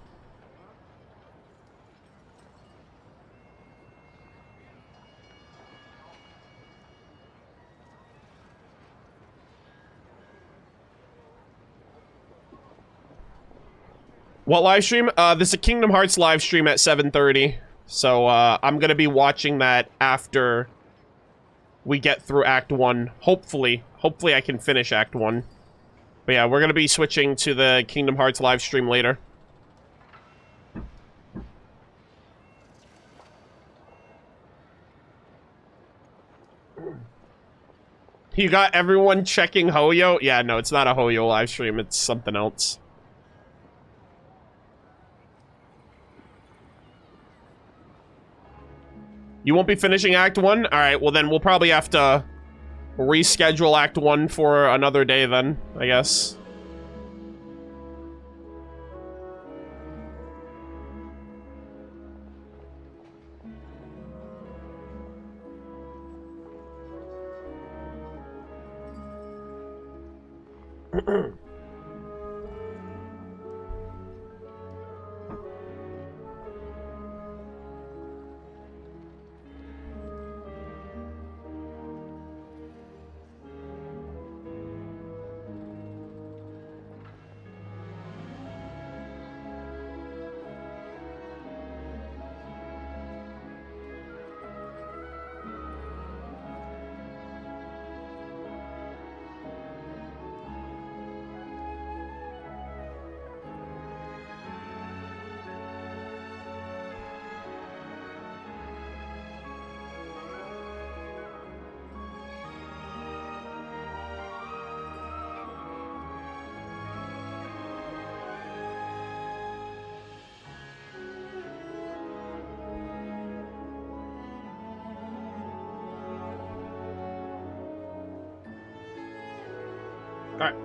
What live stream? This is a Kingdom Hearts live stream at 7:30. So, I'm gonna be watching that after we get through Act 1. Hopefully I can finish Act 1. But yeah, we're gonna be switching to the Kingdom Hearts live stream later. You got everyone checking Hoyo? Yeah, no, it's not a Hoyo live stream, it's something else. You won't be finishing Act 1? Alright, well then we'll probably have to reschedule Act 1 for another day then, I guess. Alright.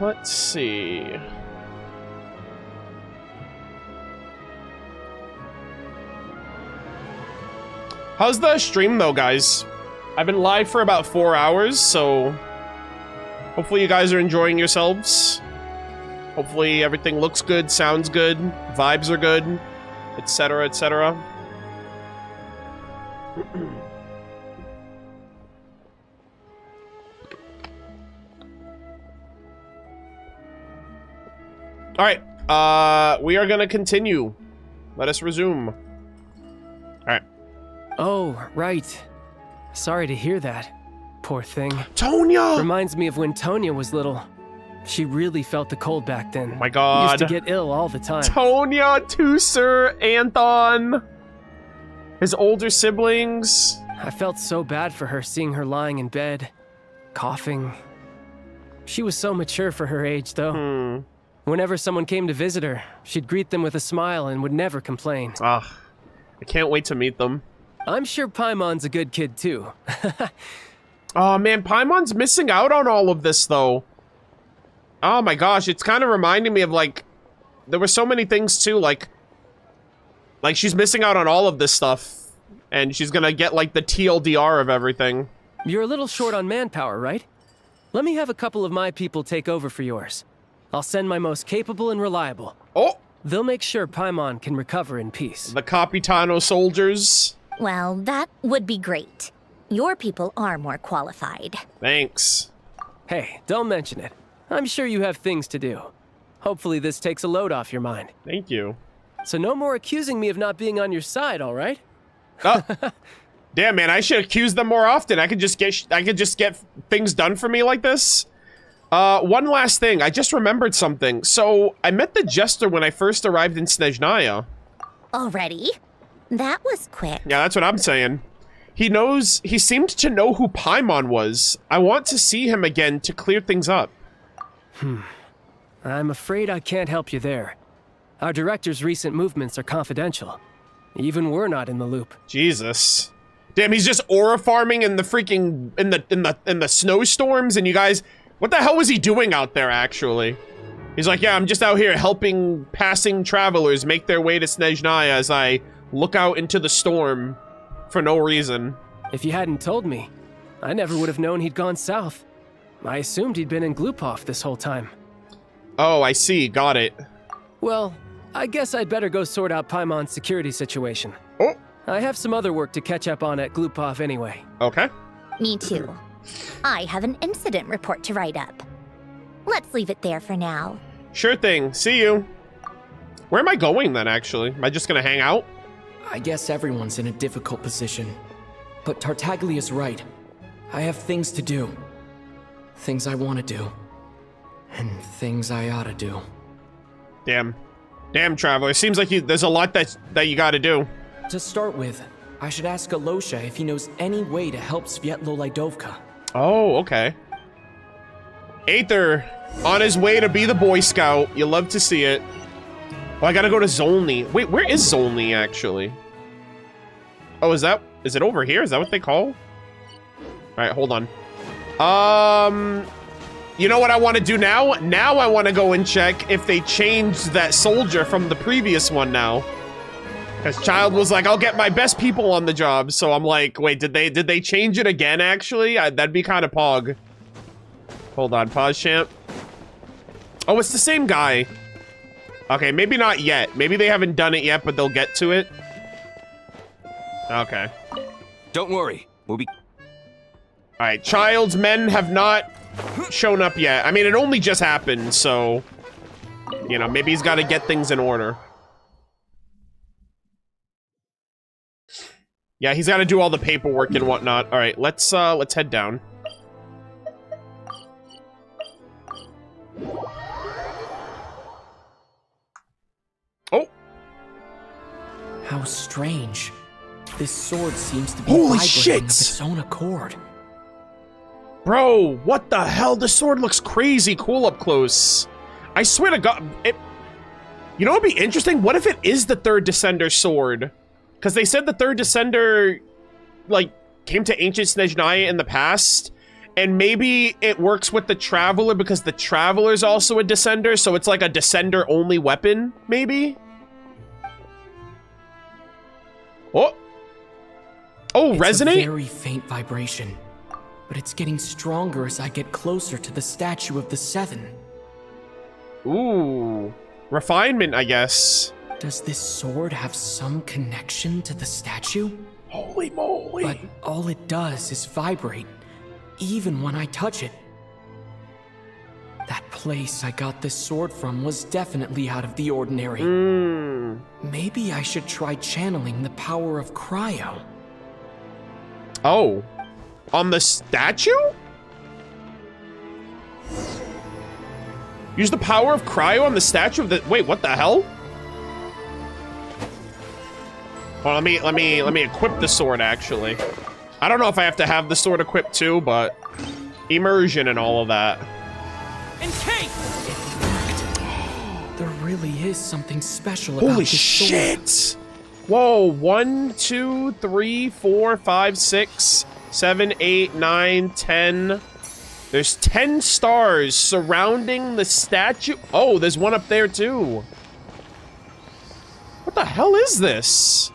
Let's see. How's the stream though, guys? I've been live for about 4 hours, so hopefully you guys are enjoying yourselves. Hopefully everything looks good, sounds good, vibes are good, etc., etc. Alright, we are gonna continue. Let us resume. Alright. Oh, right. Sorry to hear that. Poor thing. Tonya! Reminds me of when Tonya was little. She really felt the cold back then. Oh my god. Used to get ill all the time. Tonya, Tusser, Anthon, his older siblings. I felt so bad for her seeing her lying in bed, coughing. She was so mature for her age, though. Whenever someone came to visit her, she'd greet them with a smile and would never complain. I can't wait to meet them. I'm sure Paimon's a good kid, too. Oh, man, Paimon's missing out on all of this, though. Oh, my gosh, it's kind of reminding me of, like... There were so many things, too, like... Like, she's missing out on all of this stuff. And she's gonna get, like, the TLDR of everything. You're a little short on manpower, right? Let me have a couple of my people take over for yours. I'll send my most capable and reliable. Oh! They'll make sure Paimon can recover in peace. The Capitano soldiers. Well, that would be great. Your people are more qualified. Thanks. Hey, don't mention it. I'm sure you have things to do. Hopefully this takes a load off your mind. Thank you. So no more accusing me of not being on your side, all right? Damn, man, I should accuse them more often. I could just get things done for me like this. One last thing. I just remembered something. So, I met the Jester when I first arrived in Snezhnaya. Already? That was quick. Yeah, that's what I'm saying. He seemed to know who Paimon was. I want to see him again to clear things up. I'm afraid I can't help you there. Our director's recent movements are confidential. Even we're not in the loop. Jesus. Damn, he's just aura farming in the freaking in the snowstorms, and you guys, what the hell was he doing out there actually? He's like, yeah, I'm just out here helping passing travelers make their way to Snezhnaya as I look out into the storm for no reason. If you hadn't told me, I never would have known he'd gone south. I assumed he'd been in Glupov this whole time. Oh, I see. Got it. Well, I guess I'd better go sort out Paimon's security situation. Oh. I have some other work to catch up on at Glupov anyway. Okay. Me too. I have an incident report to write up. Let's leave it there for now. Sure thing. See you. Where am I going then, actually? Am I just gonna hang out? I guess everyone's in a difficult position. But Tartaglia's right. I have things to do. Things I want to do. And things I ought to do. Damn. Damn, Traveler. Seems like there's a lot that you gotta do. To start with, I should ask Alosha if he knows any way to help Svietlo Lydovka. Oh, okay. Aether, on his way to be the Boy Scout. You love to see it. Oh, I gotta go to Zolny. Wait, where is Zolny, actually? Oh, is it over here? Is that what they call? Alright, hold on. You know what I want to do now? Now I want to go and check if they changed that soldier from the previous one now. Because Child was like, I'll get my best people on the job. So I'm like, wait, did they change it again, actually? That'd be kind of pog. Hold on, pause, champ. Oh, it's the same guy. Okay, maybe not yet. Maybe they haven't done it yet, but they'll get to it. Okay. Don't worry, we'll be... Alright, Child's men have not shown up yet. I mean, it only just happened, so... You know, maybe he's got to get things in order. Yeah, he's got to do all the paperwork and whatnot. Alright, let's head down. Oh! How strange. This sword seems to be Holy vibrating shit! of its own accord. Bro, what the hell? The sword looks crazy cool up close. I swear to God, you know what would be interesting? What if it is the third Descender sword? Because they said the third Descender, like, came to ancient Snezhnaya in the past, and maybe it works with the Traveler because the Traveler's also a Descender, so it's like a Descender-only weapon, maybe? Oh! Oh, it's resonate? A very faint vibration, but it's getting stronger as I get closer to the statue of the Seven. Ooh. Refinement, I guess. Does this sword have some connection to the statue? Holy moly. But all it does is vibrate, even when I touch it. That place I got this sword from was definitely out of the ordinary. Maybe I should try channeling the power of cryo. Oh. On the statue? Use the power of cryo on the statue of the... Wait, what the hell? Well, let me equip the sword, actually. I don't know if I have to have the sword equipped too, but... Immersion and all of that. There really is something special about Holy this shit! sword. Whoa, 1, 2, 3, 4, 5, 6, 7, 8, 9, 10. There's 10 stars surrounding the statue. Oh, there's one up there too. What the hell is this?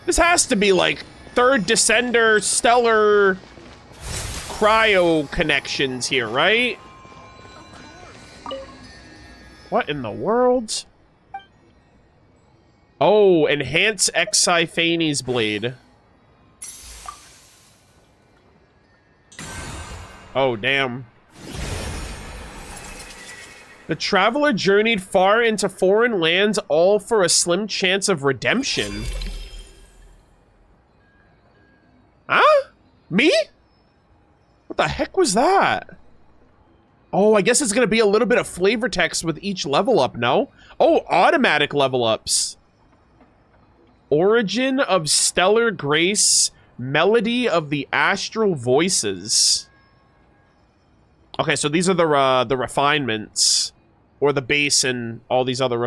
This has to be like third descender stellar cryo connections here, right? What in the world? Oh, enhance Xiphanes blade. Oh, damn. The traveler journeyed far into foreign lands, all for a slim chance of redemption. Huh? Me? What the heck was that? Oh, I guess it's gonna be a little bit of flavor text with each level up, no? Oh, automatic level ups. Origin of Stellar Grace, Melody of the Astral Voices. Okay, so these are the refinements. Or the base and all these other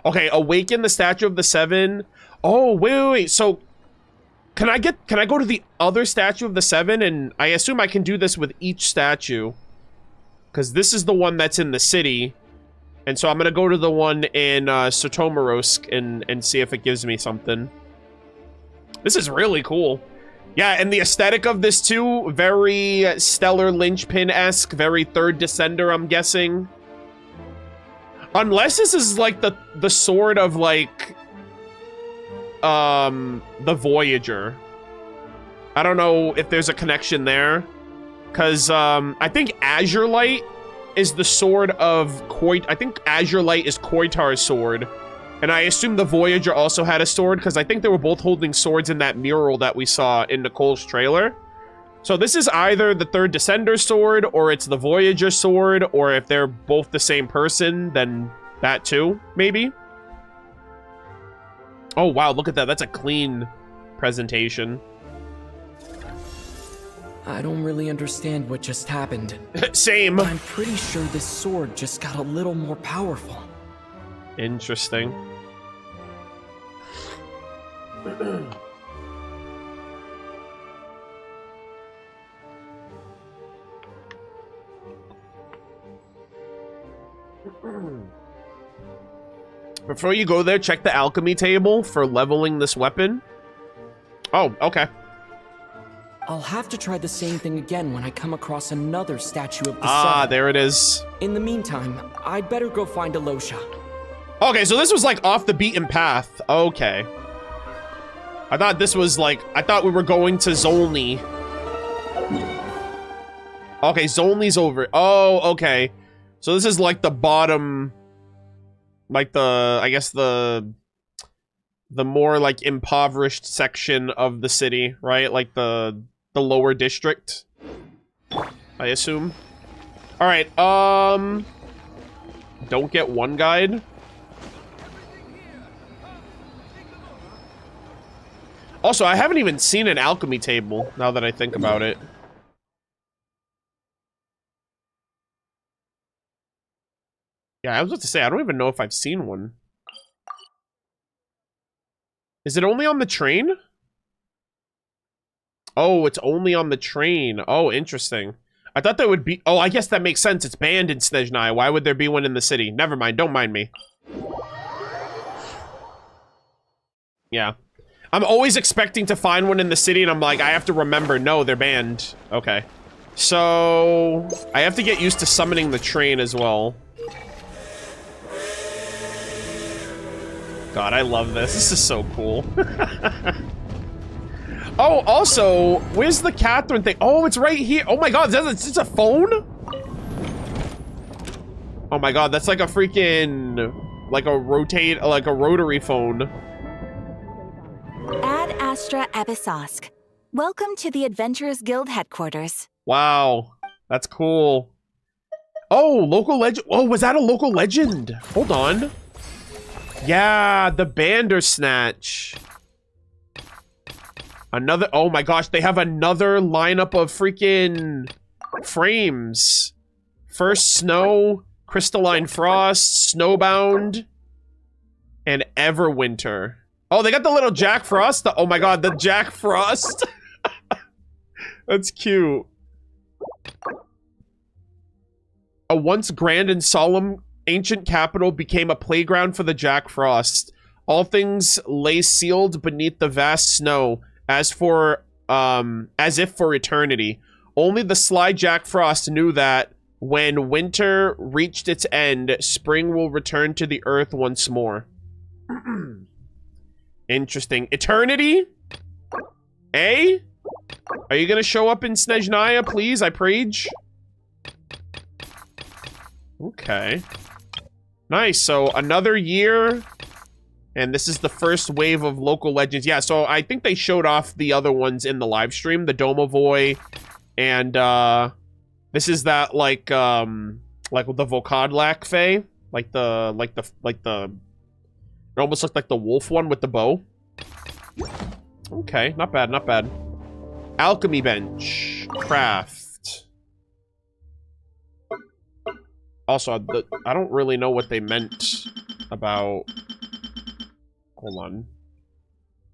Okay, Awaken the Statue of the Seven. Oh, wait. So, can I go to the other Statue of the Seven? And I assume I can do this with each statue. Because this is the one that's in the city. And so I'm going to go to the one in Sotomorosk and see if it gives me something. This is really cool. Yeah, and the aesthetic of this too, very Stellar Linchpin-esque, very Third Descender, I'm guessing. Unless this is like the sword of like the Voyager. I don't know if there's a connection there. Cause I think Azure Light is the sword of I think Azure Light is Koitar's sword. And I assume the Voyager also had a sword, because I think they were both holding swords in that mural that we saw in Nicole's trailer. So this is either the Third Descender sword, or it's the Voyager sword, or if they're both the same person, then that too, maybe? Oh, wow, look at that. That's a clean presentation. I don't really understand what just happened. Same. But I'm pretty sure this sword just got a little more powerful. Interesting. Before you go there, check the alchemy table for leveling this weapon. Oh, okay. I'll have to try the same thing again when I come across another statue of the sun. Seven. There it is. In the meantime, I'd better go find Alosha. Okay, so this was like off the beaten path. Okay. I thought this was like, I thought we were going to Zolny. Okay, Zolny's over. Oh, okay. So this is like the bottom, like the, I guess the more like impoverished section of the city, right? Like the lower district, I assume. All right, don't get one guide. Also, I haven't even seen an alchemy table, now that I think about it. Yeah, I was about to say, I don't even know if I've seen one. Is it only on the train? Oh, it's only on the train. Oh, interesting. I thought that would be... Oh, I guess that makes sense. It's banned in Snezhnaya. Why would there be one in the city? Never mind. Don't mind me. Yeah. I'm always expecting to find one in the city, and I'm like, I have to remember, no, they're banned. Okay. So, I have to get used to summoning the train as well. God, I love this. This is so cool. Oh, also, where's the Catherine thing? Oh, it's right here. Oh my God, it's a phone? Oh my God, that's like a freaking, like a rotary phone. Ad Astra Episosk. Welcome to the Adventurers Guild headquarters. Wow, that's cool. Oh, local legend. Oh, was that a local legend? Hold on. Yeah, the Bandersnatch. Another, oh my gosh, they have another lineup of freaking frames. First Snow, Crystalline Frost, Snowbound, and Everwinter. Oh, they got the little Jack Frost. Oh my God, the Jack Frost. That's cute. A once grand and solemn ancient capital became a playground for the Jack Frost. All things lay sealed beneath the vast snow, as if for eternity. Only the sly Jack Frost knew that when winter reached its end, spring will return to the earth once more. Interesting. Eternity? Eh? Are you gonna show up in Snezhnaya, please? I preach. Okay. Nice. So another year, and this is the first wave of local legends. Yeah, so I think they showed off the other ones in the live stream, the Domovoy, and this is that like the Volkadlak Fae, like the it almost looked like the wolf one with the bow. Okay, not bad, not bad. Alchemy bench, craft. Also, I don't really know what they meant about... Hold on.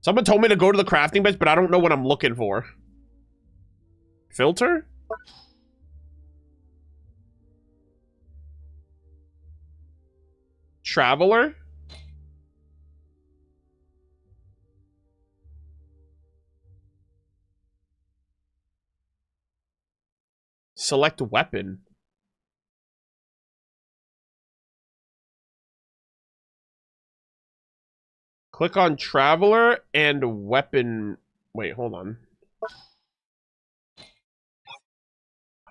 Someone told me to go to the crafting bench, but I don't know what I'm looking for. Filter? Traveler? Select weapon. Click on Traveler and Weapon. Wait, hold on.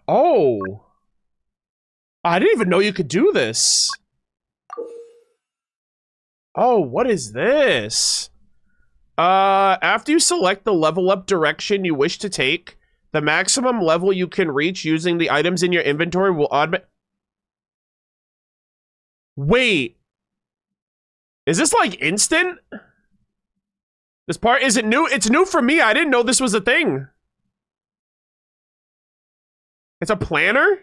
Oh. I didn't even know you could do this. Oh, what is this? After you select the level up direction you wish to take, the maximum level you can reach using the items in your inventory will automatically... Wait. Is this like instant? This part isn't new. It's new for me. I didn't know this was a thing. It's a planner?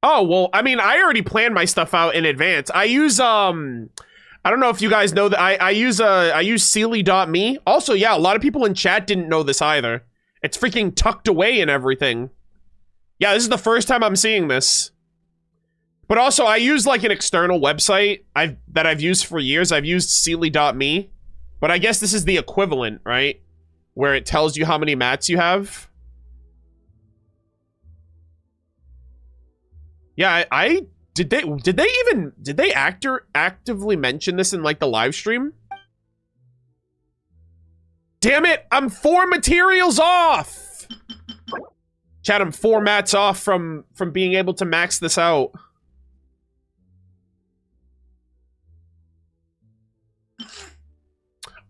Oh, well, I mean, I already planned my stuff out in advance. I use, I don't know if you guys know that I use Sealy.me. Also, yeah, a lot of people in chat didn't know this either. It's freaking tucked away and everything. Yeah, this is the first time I'm seeing this. But also, I use like an external website that I've used for years. I've used Sealy.me. But I guess this is the equivalent, right? Where it tells you how many mats you have. Yeah, did they actively mention this in like the live stream? Damn it, I'm 4 materials off. Chat, I'm 4 mats off from being able to max this out.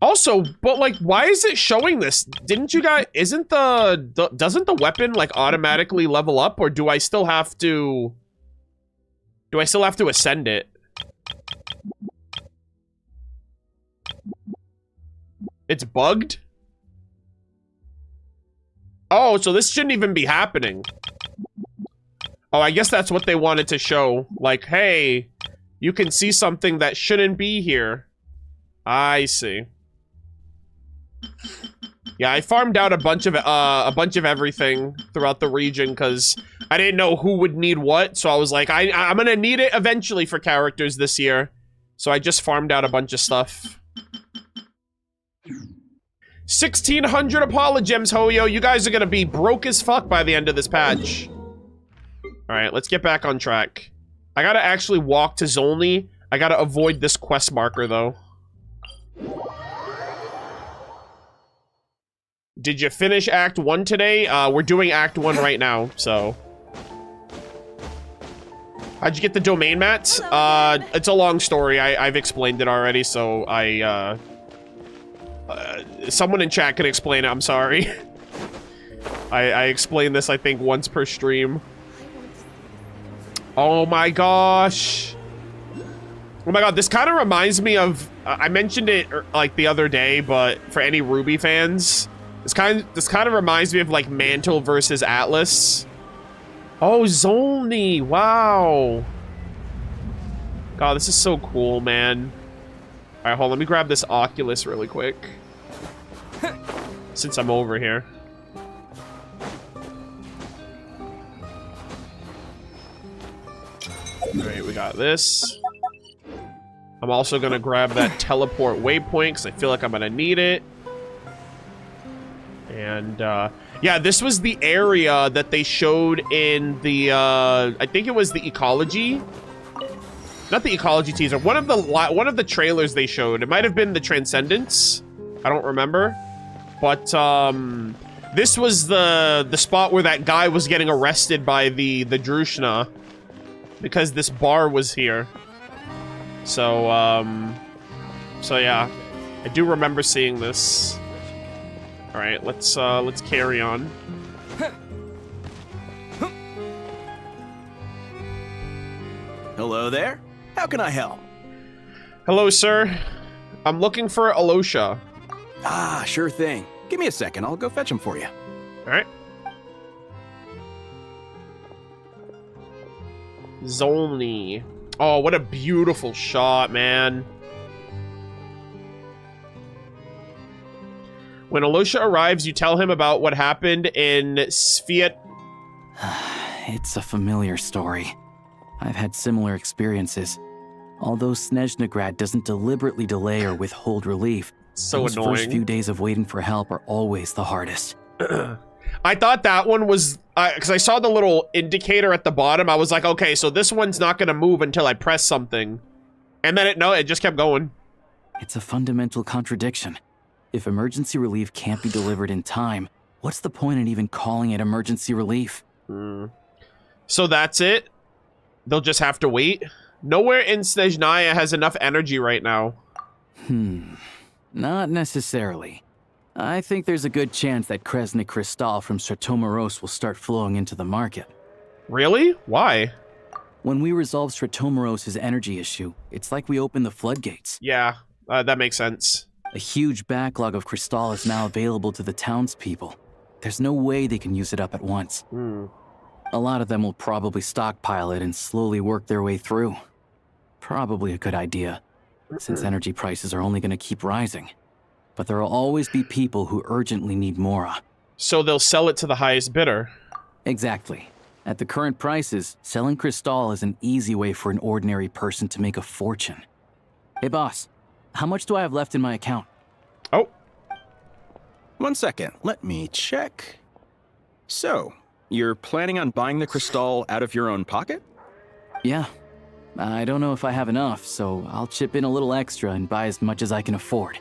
Also, but like, why is it showing this? Didn't you guys, doesn't the weapon like automatically level up, or do I still have to ascend it? It's bugged? Oh, so this shouldn't even be happening. Oh, I guess that's what they wanted to show. Like, hey, you can see something that shouldn't be here. I see. Yeah, I farmed out a bunch of everything throughout the region because I didn't know who would need what. So I was like, I'm gonna need it eventually for characters this year. So I just farmed out a bunch of stuff. 1,600 Apologems, Hoyo. You guys are gonna be broke as fuck by the end of this patch. Alright, let's get back on track. I gotta actually walk to Zolny. I gotta avoid this quest marker, though. Did you finish Act 1 today? We're doing Act 1 right now, so... How'd you get the domain mats? It's a long story. I've explained it already, so someone in chat can explain it, I'm sorry. I explain this, I think, once per stream. Oh my gosh. Oh my god, this kind of reminds me of... I mentioned it, like, the other day, but for any Ruby fans... This kind of reminds me of, like, Mantle versus Atlas. Oh, Zolny! Wow! God, this is so cool, man. Alright, hold on. Let me grab this Oculus really quick. Since I'm over here. Alright, we got this. I'm also gonna grab that teleport waypoint because I feel like I'm gonna need it. And, yeah, this was the area that they showed in the, I think it was the ecology. Not the ecology teaser. One of the trailers they showed. It might have been the Transcendence. I don't remember. But, this was the spot where that guy was getting arrested by the Drushna. Because this bar was here. So yeah. I do remember seeing this. Alright, let's carry on. Hello there. How can I help? Hello, sir. I'm looking for Alosha. Ah, sure thing. Give me a second. I'll go fetch him for you. Alright. Zolny. Oh, what a beautiful shot, man. When Alosha arrives, you tell him about what happened in Sviet. It's a familiar story. I've had similar experiences. Although Snezhnaya doesn't deliberately delay or withhold relief, those first few days of waiting for help are always the hardest. I thought that one was... because I saw the little indicator at the bottom. I was like, okay, so this one's not going to move until I press something. And then it just kept going. It's a fundamental contradiction. If emergency relief can't be delivered in time, what's the point in even calling it emergency relief? So that's it? They'll just have to wait? Nowhere in Snezhnaya has enough energy right now. Not necessarily. I think there's a good chance that Kresny Crystal from Stratomeros will start flowing into the market. Really? Why? When we resolve Stratomeros' energy issue, it's like we open the floodgates. Yeah, that makes sense. A huge backlog of Crystal is now available to the townspeople. There's no way they can use it up at once. A lot of them will probably stockpile it and slowly work their way through. Probably a good idea, since energy prices are only going to keep rising. But there will always be people who urgently need more. So they'll sell it to the highest bidder. Exactly. At the current prices, selling Crystal is an easy way for an ordinary person to make a fortune. Hey boss, how much do I have left in my account? Oh. 1 second, let me check. So, you're planning on buying the Crystal out of your own pocket? Yeah. I don't know if I have enough, so I'll chip in a little extra and buy as much as I can afford.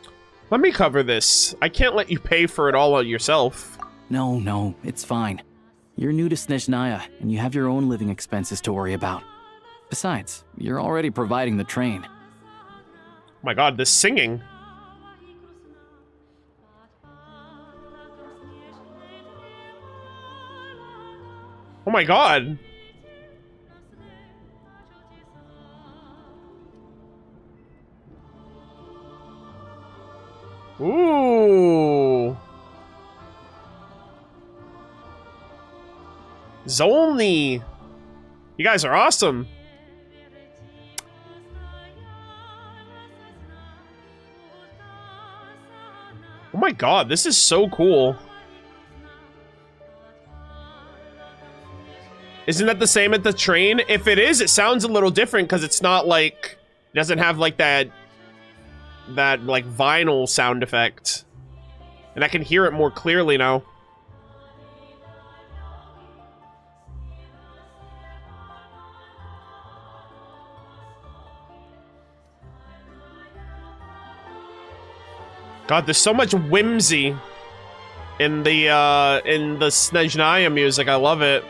Let me cover this. I can't let you pay for it all yourself. No, it's fine. You're new to Snezhnaya, and you have your own living expenses to worry about. Besides, you're already providing the train. Oh my god, this singing. Oh my god. Ooh. Zolny. You guys are awesome. Oh my god, this is so cool. Isn't that the same at the train? If it is, it sounds a little different because it's not like... It doesn't have like that like vinyl sound effect. And I can hear it more clearly now. God, there's so much whimsy in the Snezhnaya music. I love it.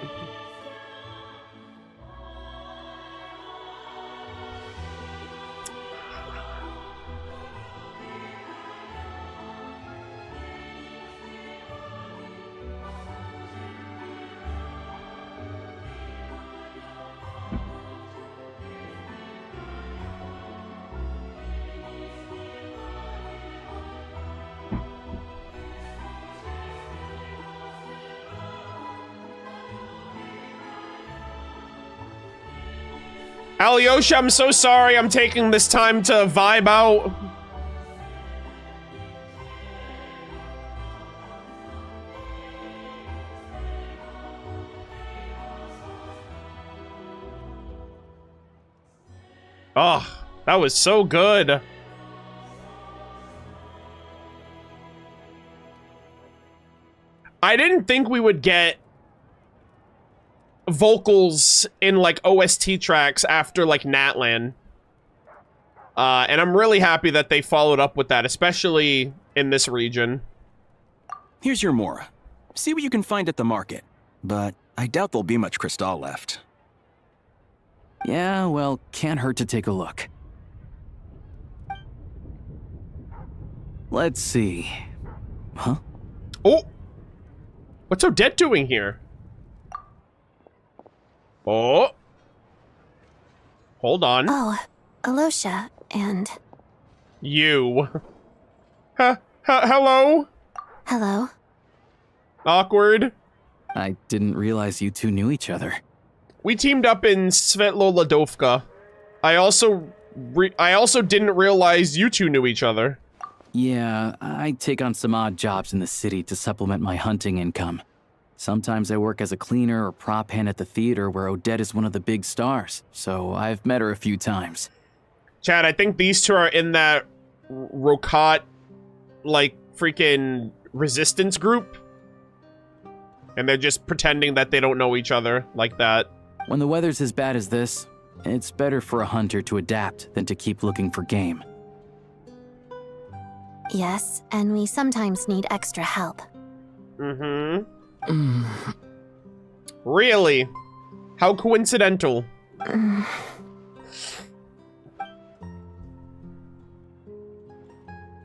Alyosha, I'm so sorry I'm taking this time to vibe out. Oh, that was so good. I didn't think we would get vocals in like OST tracks after like Natlan. And I'm really happy that they followed up with that, especially in this region. Here's your Mora. See what you can find at the market. But I doubt there'll be much Crystal left. Yeah, well, can't hurt to take a look. Let's see. Huh? Oh! What's Odette doing here? Oh! Hold on. Oh, Alosha, and... You. Hello? Hello? Awkward. I didn't realize you two knew each other. We teamed up in Svetlolodovka. I also didn't realize you two knew each other. Yeah, I take on some odd jobs in the city to supplement my hunting income. Sometimes I work as a cleaner or prop hand at the theater where Odette is one of the big stars, so I've met her a few times. Chad, I think these two are in that Rokat, like, freaking resistance group. And they're just pretending that they don't know each other like that. When the weather's as bad as this, it's better for a hunter to adapt than to keep looking for game. Yes, and we sometimes need extra help. Mm-hmm. Really? How coincidental.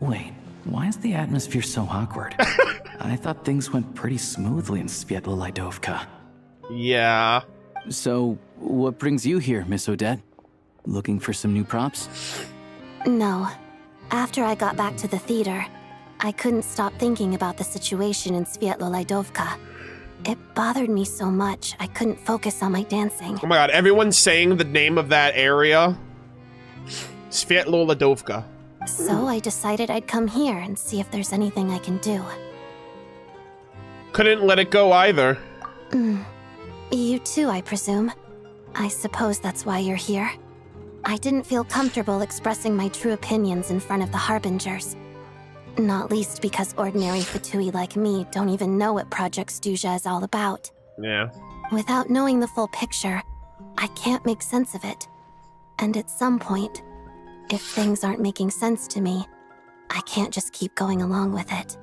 Wait, why is the atmosphere so awkward? I thought things went pretty smoothly in Svetlolodovka. Yeah. So, what brings you here, Miss Odette? Looking for some new props? No. After I got back to the theater, I couldn't stop thinking about the situation in Svetlolodovka. It bothered me so much, I couldn't focus on my dancing. Oh my god, everyone's saying the name of that area. Svetlolodovka. So I decided I'd come here and see if there's anything I can do. Couldn't let it go either. You too, I presume. I suppose that's why you're here. I didn't feel comfortable expressing my true opinions in front of the Harbingers. Not least because ordinary Fatui like me don't even know what Project Snezhnaya is all about. Yeah. Without knowing the full picture, I can't make sense of it. And at some point, if things aren't making sense to me, I can't just keep going along with it.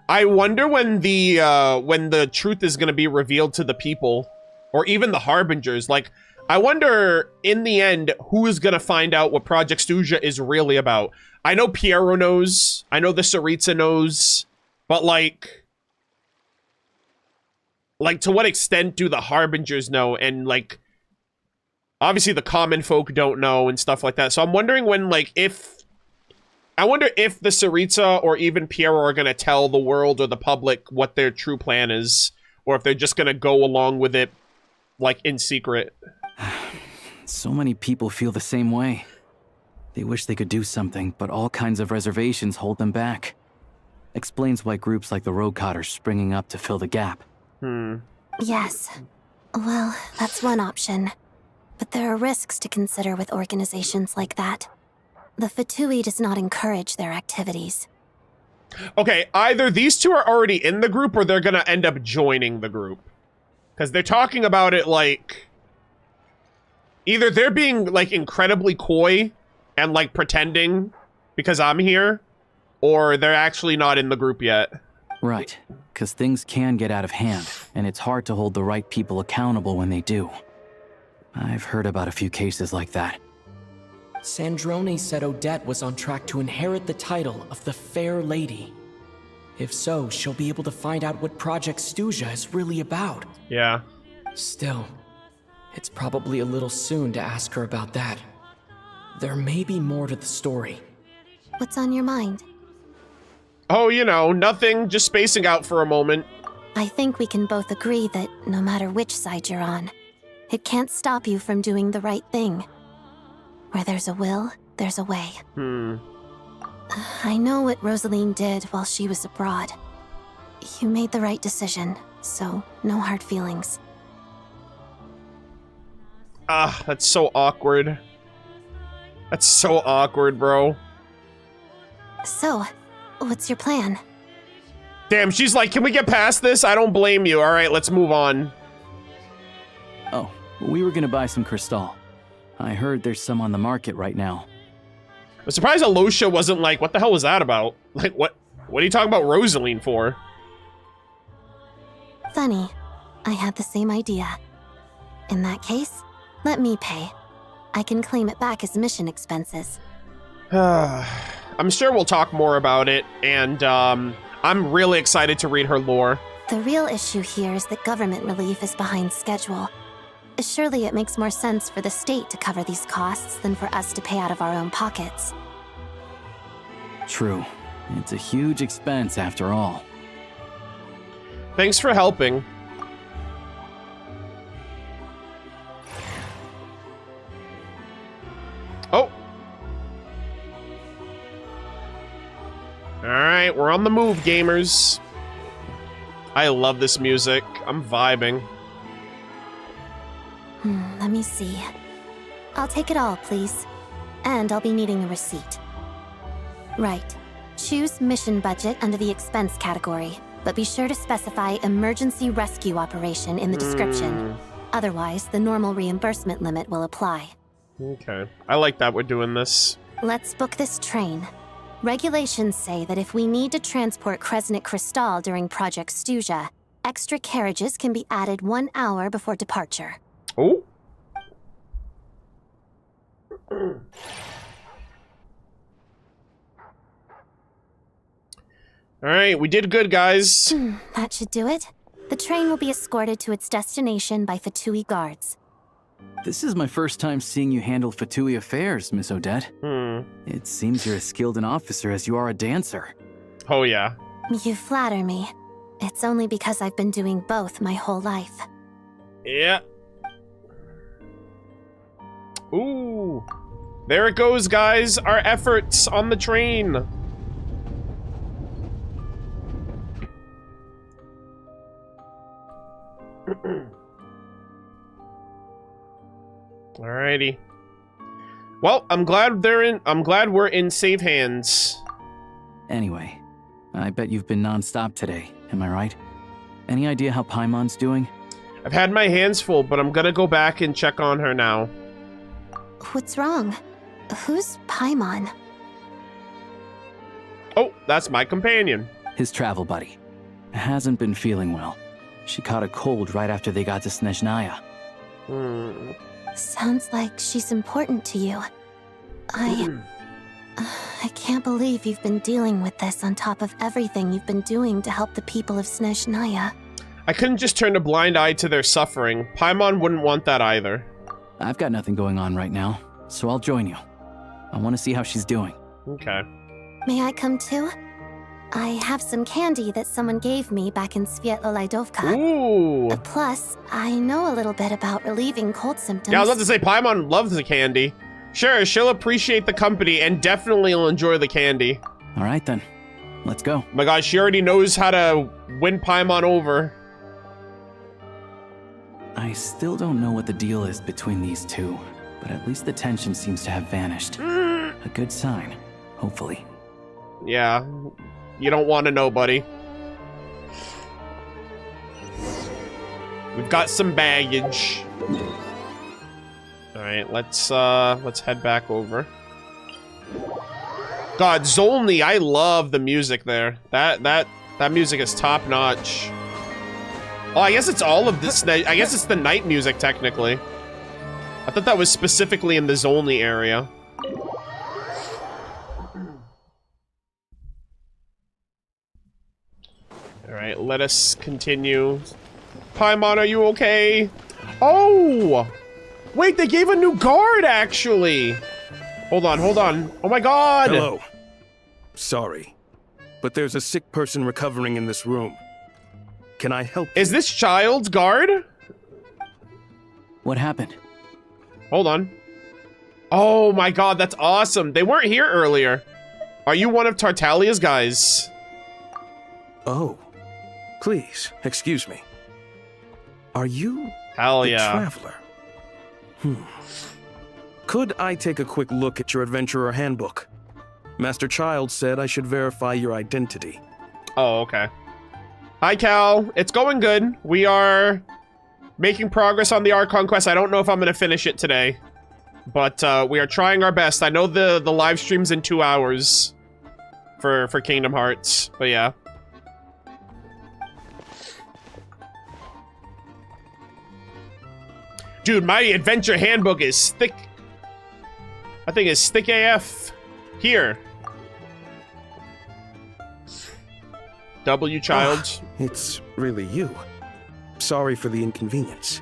I wonder when the truth is going to be revealed to the people, or even the Harbingers. Like, I wonder, in the end, who is going to find out what Project Snezhnaya is really about. I know Piero knows. I know the Tsaritsa knows. But, like, to what extent do the Harbingers know? And, like, obviously the common folk don't know and stuff like that. So I'm wondering when, like, I wonder if the Tsaritsa or even Piero are going to tell the world or the public what their true plan is. Or if they're just going to go along with it, like, in secret. So many people feel the same way. They wish they could do something, but all kinds of reservations hold them back. Explains why groups like the Rokat are springing up to fill the gap. Yes. Well, that's one option. But there are risks to consider with organizations like that. The Fatui does not encourage their activities. Okay, either these two are already in the group or they're gonna end up joining the group. Because they're talking about it like... Either they're being, like, incredibly coy and, like, pretending because I'm here, or they're actually not in the group yet. Right, because things can get out of hand, and it's hard to hold the right people accountable when they do. I've heard about a few cases like that. Sandrone said Odette was on track to inherit the title of the Fair Lady. If so, she'll be able to find out what Project Snezhnaya is really about. Yeah. Still, it's probably a little soon to ask her about that. There may be more to the story. What's on your mind? Oh, you know, nothing. Just spacing out for a moment. I think we can both agree that no matter which side you're on, it can't stop you from doing the right thing. Where there's a will, there's a way. I know what Rosaline did while she was abroad. You made the right decision, so no hard feelings. That's so awkward. That's so awkward, bro. So, what's your plan? Damn, she's like, can we get past this? I don't blame you. All right, let's move on. Oh, we were gonna buy some crystal. I heard there's some on the market right now. I'm surprised Alosha wasn't like, what the hell was that about? Like, what are you talking about Rosaline for? Funny. I had the same idea. In that case, let me pay. I can claim it back as mission expenses. I'm sure we'll talk more about it, and I'm really excited to read her lore. The real issue here is that government relief is behind schedule. Surely it makes more sense for the state to cover these costs than for us to pay out of our own pockets. True. It's a huge expense after all. Thanks for helping. Oh. Alright, we're on the move, gamers. I love this music. I'm vibing. Let me see. I'll take it all, please. And I'll be needing a receipt. Right. Choose mission budget under the expense category, but be sure to specify emergency rescue operation in the description. Otherwise, the normal reimbursement limit will apply. Okay. I like that we're doing this. Let's book this train. Regulations say that if we need to transport Kresnik Crystal during Project Stuja, extra carriages can be added 1 hour before departure. Oh. Alright, we did good, guys. That should do it. The train will be escorted to its destination by Fatui guards. This is my first time seeing you handle Fatui affairs, Miss Odette. It seems you're as skilled an officer as you are a dancer. Oh, yeah. You flatter me. It's only because I've been doing both my whole life. Yeah. Ooh. There it goes, guys. Our efforts on the train. Alrighty. Well, I'm glad we're in safe hands. Anyway, I bet you've been non-stop today, am I right? Any idea how Paimon's doing? I've had my hands full, but I'm gonna go back and check on her now. What's wrong? Who's Paimon? Oh, that's my companion. His travel buddy. Hasn't been feeling well. She caught a cold right after they got to Snezhnaya. Sounds like she's important to you. I can't believe you've been dealing with this on top of everything you've been doing to help the people of Snezhnaya. I couldn't just turn a blind eye to their suffering. Paimon wouldn't want that either. I've got nothing going on right now, so I'll join you. I want to see how she's doing. Okay. May I come too? I have some candy that someone gave me back in Svietlolaidovka. Ooh. Plus, I know a little bit about relieving cold symptoms. Yeah, I was about to say, Paimon loves the candy. Sure, she'll appreciate the company and definitely will enjoy the candy. All right, then. Let's go. Oh my gosh, she already knows how to win Paimon over. I still don't know what the deal is between these two, but at least the tension seems to have vanished. A good sign, hopefully. Yeah, you don't want to know, buddy. We've got some baggage. All right, let's head back over. God, Zolny, I love the music there. That music is top notch. Oh, I guess it's all of this. I guess it's the night music technically. I thought that was specifically in the Zolny area. Alright, let us continue. Paimon, are you okay? Oh! Wait, they gave a new guard, actually! Hold on, hold on. Oh my god! Hello. Sorry, but there's a sick person recovering in this room. Can I help you? Is this child's guard? What happened? Hold on. Oh my god, that's awesome. They weren't here earlier. Are you one of Tartalia's guys? Oh. Please, excuse me. Are you Hell the yeah. traveler? Could I take a quick look at your adventurer handbook? Master Child said I should verify your identity. Oh, okay. Hi, Cal. It's going good. We are making progress on the Archon Quest. I don't know if I'm going to finish it today, but we are trying our best. I know the live stream's in 2 hours for Kingdom Hearts, but yeah. Dude, my adventure handbook is thick. I think it's thick AF. Here. W, Child. It's really you. Sorry for the inconvenience.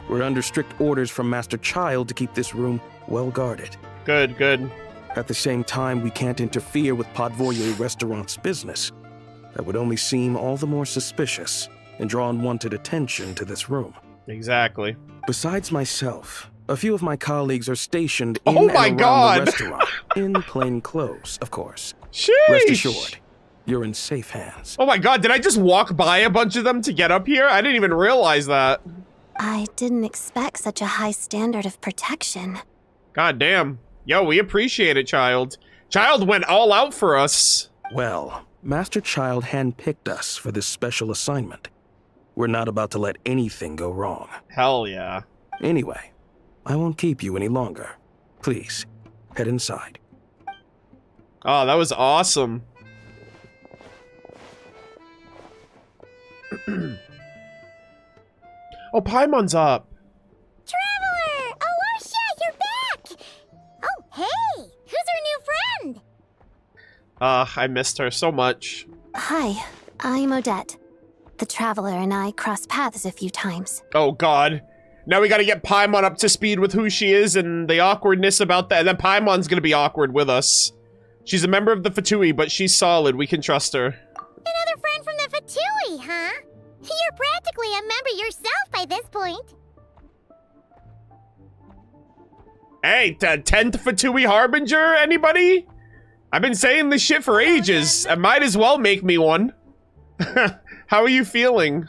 We're under strict orders from Master Child to keep this room well guarded. Good, good. At the same time, we can't interfere with Podvoye Restaurant's business. That would only seem all the more suspicious and draw unwanted attention to this room. Exactly. Besides myself, a few of my colleagues are stationed in and around God. the restaurant. In plain clothes, of course. Sheesh. Rest assured, you're in safe hands. Oh my God, did I just walk by a bunch of them to get up here? I didn't even realize that. I didn't expect such a high standard of protection. God damn. Yo, we appreciate it, Child. Child went all out for us. Well, Master Child handpicked us for this special assignment. We're not about to let anything go wrong. Hell yeah. Anyway, I won't keep you any longer. Please, head inside. Oh, that was awesome. Oh, Paimon's up. Traveler! Alicia, you're back! Oh, hey! Who's our new friend? I missed her so much. Hi, I'm Odette. The Traveler and I crossed paths a few times. Oh God. Now we gotta get Paimon up to speed with who she is and the awkwardness about that. And then Paimon's gonna be awkward with us. She's a member of the Fatui, but she's solid. We can trust her. Another friend from the Fatui, huh? You're practically a member yourself by this point. Hey, 10th Fatui Harbinger, anybody? I've been saying this shit for ages. I might as well make me one. How are you feeling?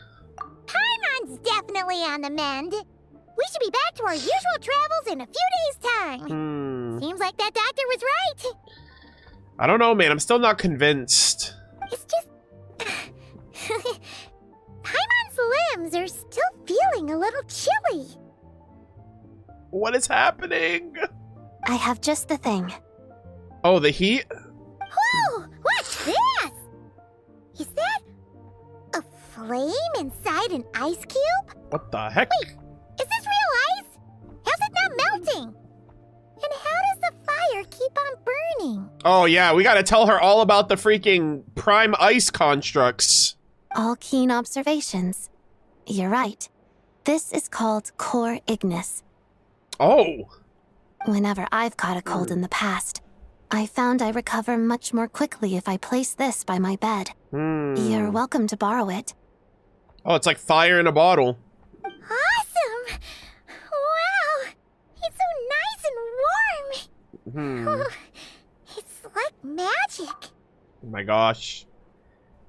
Paimon's definitely on the mend. We should be back to our usual travels in a few days' time. Seems like that doctor was right. I don't know, man. I'm still not convinced. It's just... Paimon's limbs are still feeling a little chilly. What is happening? I have just the thing. Oh, the heat? Whoa! What's this? Is that a flame inside an ice cube? What the heck? Wait, is this real ice? How's it not melting? And how does the fire keep on burning? Oh yeah, we gotta tell her all about the freaking prime ice constructs. All keen observations. You're right. This is called core ignis. Oh. Whenever I've caught a cold in the past, I found I recover much more quickly if I place this by my bed. You're welcome to borrow it. Oh, it's like fire in a bottle. Awesome! Wow! It's so nice and warm! It's like magic. Oh my gosh.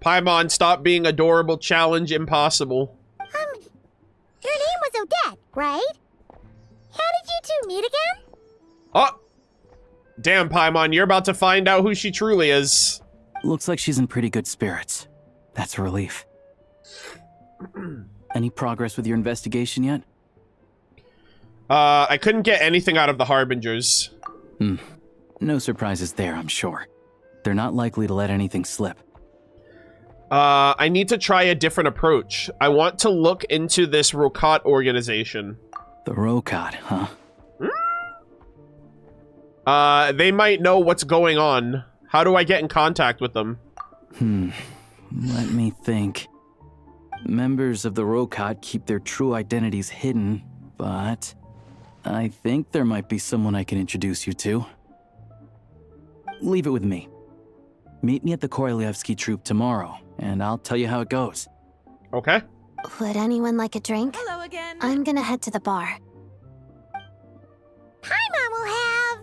Paimon, stop being adorable. Challenge impossible. Your name was Odette, right? How did you two meet again? Oh! Damn, Paimon, you're about to find out who she truly is. Looks like she's in pretty good spirits. That's a relief. Any progress with your investigation yet? I couldn't get anything out of the Harbingers. No surprises there, I'm sure. They're not likely to let anything slip. I need to try a different approach. I want to look into this Rokat organization. The Rokat, huh? They might know what's going on. How do I get in contact with them? Let me think. Members of the Rokat keep their true identities hidden, but I think there might be someone I can introduce you to. Leave it with me. Meet me at the Korolyevsky troop tomorrow, and I'll tell you how it goes. Okay. Would anyone like a drink? Hello again. I'm gonna head to the bar. Paimon will have...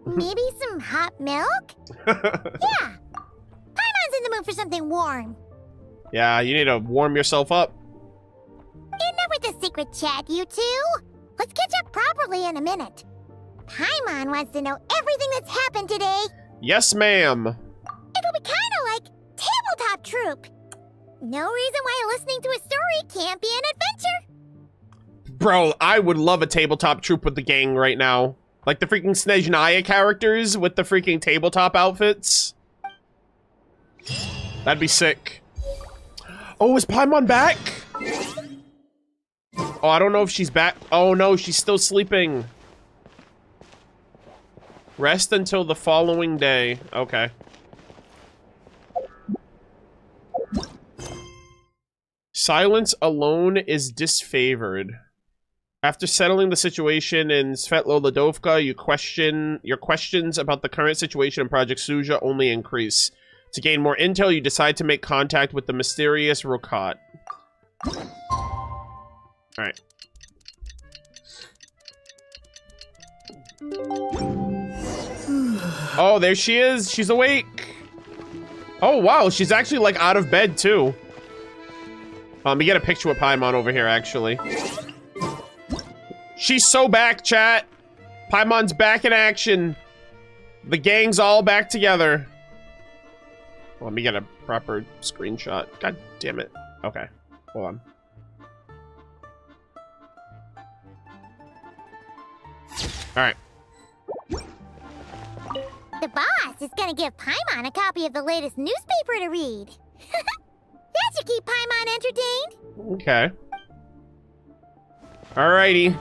maybe some hot milk? Yeah. Paimon's in the mood for something warm. Yeah, you need to warm yourself up. Enough with the secret chat, you two. Let's catch up properly in a minute. Paimon wants to know everything that's happened today. Yes, ma'am. It'll be kind of like tabletop troop. No reason why listening to a story can't be an adventure. Bro, I would love a tabletop troop with the gang right now. Like the freaking Snezhnaya characters with the freaking tabletop outfits. That'd be sick. Oh, is Paimon back? Oh, I don't know if she's back. Oh no, she's still sleeping. Rest until the following day. Okay. Silence alone is disfavored. After settling the situation in Svetlolodovka, your questions about the current situation in Project Suja only increase. To gain more intel, you decide to make contact with the mysterious Rokat. Alright. Oh, there she is. She's awake. Oh, wow. She's actually, like, out of bed, too. Let me get a picture with Paimon over here, actually. She's so back, chat. Paimon's back in action. The gang's all back together. Let me get a proper screenshot. God damn it. Okay. Hold on. Alright. The boss is gonna give Paimon a copy of the latest newspaper to read. That should keep Paimon entertained. Okay. Alrighty.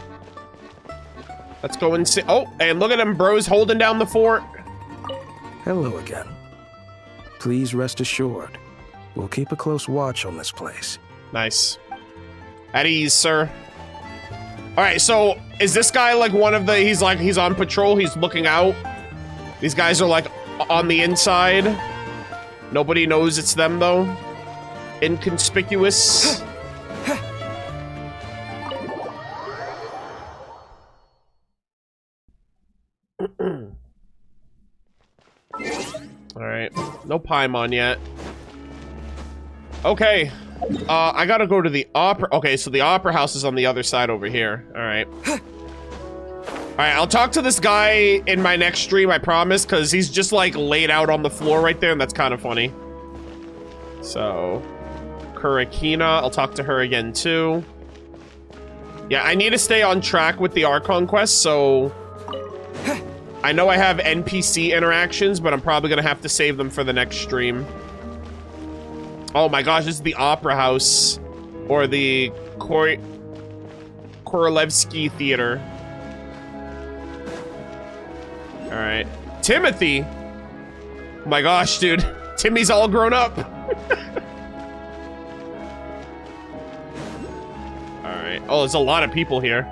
Let's go and see. Oh, and look at them bros holding down the fort. Hello again. Please rest assured, we'll keep a close watch on this place. Nice. At ease, sir. Alright, so is this guy like one of the, he's on patrol, he's looking out. These guys are like on the inside. Nobody knows it's them though. Inconspicuous. Alright, no Paimon yet. Okay, I gotta go to the opera. Okay, so the opera house is on the other side over here. Alright. Alright, I'll talk to this guy in my next stream, I promise, because he's just like laid out on the floor right there, and that's kind of funny. So, Kurakina, I'll talk to her again too. Yeah, I need to stay on track with the Archon Quest, so I know I have NPC interactions, but I'm probably gonna have to save them for the next stream. Oh my gosh, this is the Opera House. Or the Korolevsky Theater. Alright. Timothy! Oh my gosh, dude. Timmy's all grown up. Alright. Oh, there's a lot of people here.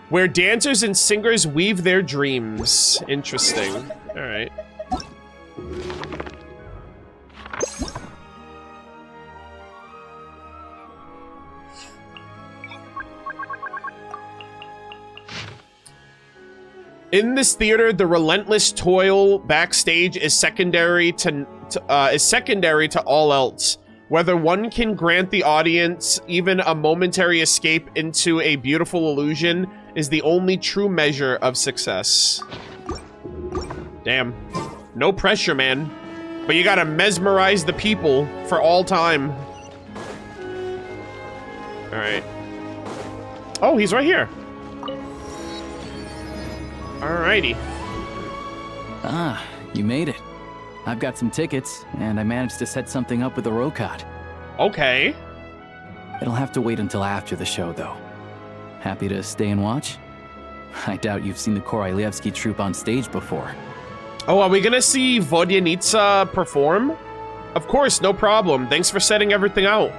Where dancers and singers weave their dreams. Interesting. Alright. In this theater, the relentless toil backstage is secondary to all else. Whether one can grant the audience even a momentary escape into a beautiful illusion is the only true measure of success. Damn. No pressure, man. But you gotta mesmerize the people for all time. Alright. Oh, he's right here. Alrighty. Ah, you made it. I've got some tickets, and I managed to set something up with the Rokat. Okay. It'll have to wait until after the show, though. Happy to stay and watch? I doubt you've seen the Korolevsky troupe on stage before. Oh, are we gonna see Vodyanitsa perform? Of course, no problem. Thanks for setting everything out.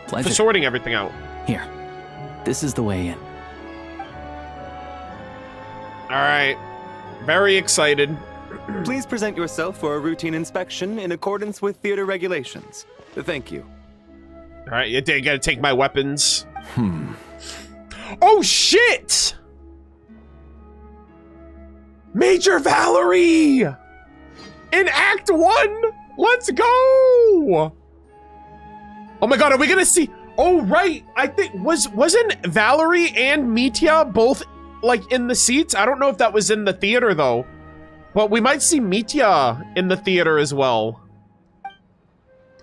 Pleasure. For sorting everything out. Here. This is the way in. Alright. Very excited. Please present yourself for a routine inspection in accordance with theater regulations. Thank you. Alright, you gotta take my weapons. Oh, shit! Major Valerie! In Act 1! Let's go! Oh my god, are we gonna see... Oh, right. I think wasn't Valerie and Mitya both like in the seats? I don't know if that was in the theater though, but we might see Mitya in the theater as well.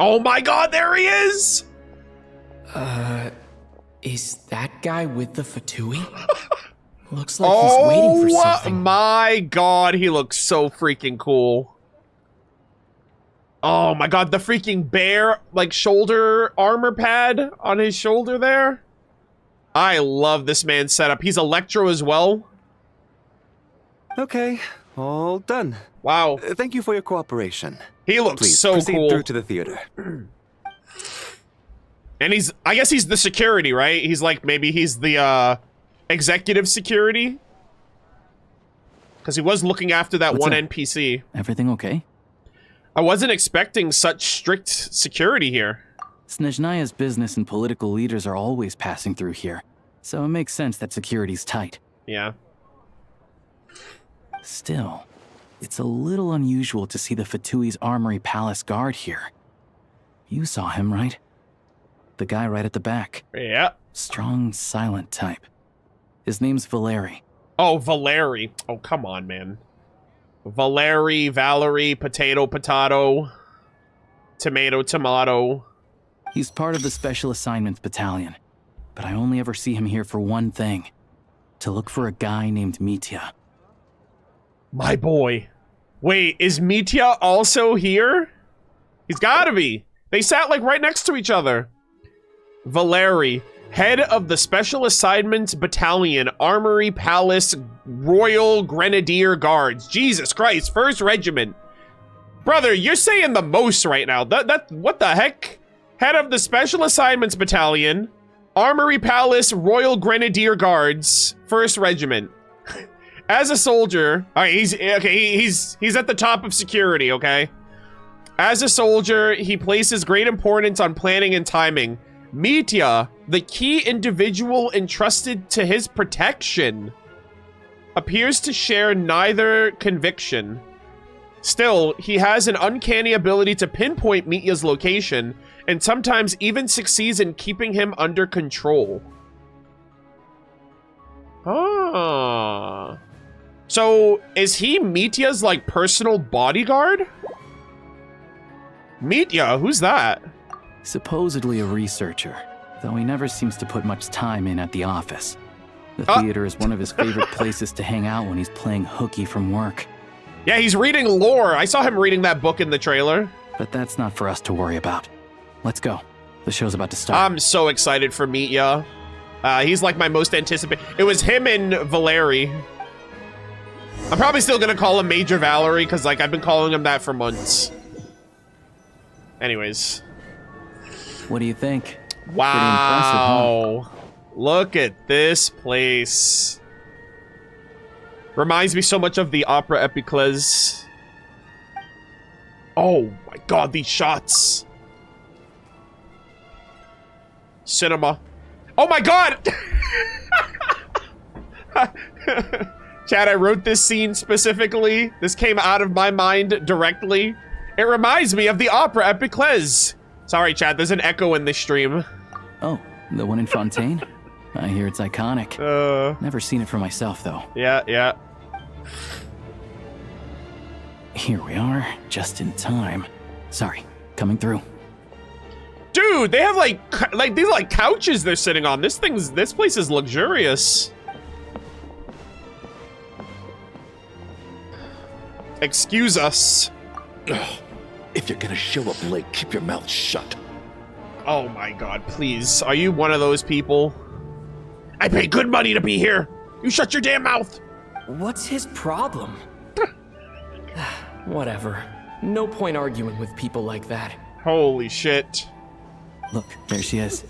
Oh my God, there he is. Is that guy with the Fatui? Looks like he's waiting for something. Oh my God, he looks so freaking cool. Oh my God, the freaking bear, like, shoulder armor pad on his shoulder there. I love this man's setup. He's Electro as well. Okay, all done. Wow. Thank you for your cooperation. He looks Please, so proceed cool. through to the theater. And I guess he's the security, right? He's like, maybe he's the, executive security? Because he was looking after that What's one up? NPC. Everything okay? I wasn't expecting such strict security here. Snezhnaya's business and political leaders are always passing through here, so it makes sense that security's tight. Yeah. Still, it's a little unusual to see the Fatui's Armory Palace guard here. You saw him, right? The guy right at the back. Yeah. Strong, silent type. His name's Valeri. Oh, Valeri. Oh, come on, man. Valerie, potato, tomato. He's part of the Special Assignments Battalion, but I only ever see him here for one thing. To look for a guy named Mitya. My boy. Wait, is Mitya also here? He's gotta be. They sat, like, right next to each other. Valeri, head of the Special Assignments Battalion, Armory Palace, Royal Grenadier Guards. Jesus Christ, 1st Regiment. Brother, you're saying the most right now. What the heck? Head of the Special Assignments Battalion, Armory Palace, Royal Grenadier Guards, 1st Regiment. As a soldier, all right, he's at the top of security, okay? As a soldier, he places great importance on planning and timing. Mitya, the key individual entrusted to his protection, appears to share neither conviction. Still, he has an uncanny ability to pinpoint Mitya's location, and sometimes even succeeds in keeping him under control. Ah. So, is he Mitya's, like, personal bodyguard? Mitya, who's that? Supposedly a researcher, though he never seems to put much time in at the office. The theater is one of his favorite places to hang out when he's playing hooky from work. Yeah, he's reading lore. I saw him reading that book in the trailer. But that's not for us to worry about. Let's go. The show's about to start. I'm so excited for Mitya. He's like my most anticipated. It was him and Valeri. I'm probably still gonna call him Major Valerie, because, like, I've been calling him that for months. Anyways. What do you think? Wow. Huh? Look at this place. Reminds me so much of the Opera Epiclese. Oh my God, these shots. Cinema. Oh my God! Chad, I wrote this scene specifically. This came out of my mind directly. It reminds me of the Opera Epiclese. Sorry, Chad, there's an echo in this stream. Oh, the one in Fontaine? I hear it's iconic. Never seen it for myself, though. Yeah. Here we are, just in time. Sorry, coming through. Dude, they have like these like couches they're sitting on. This place is luxurious. Excuse us. If you're gonna show up late, keep your mouth shut. Oh my God, please. Are you one of those people? I pay good money to be here. You shut your damn mouth. What's his problem? Whatever. No point arguing with people like that. Holy shit. Look, there she is.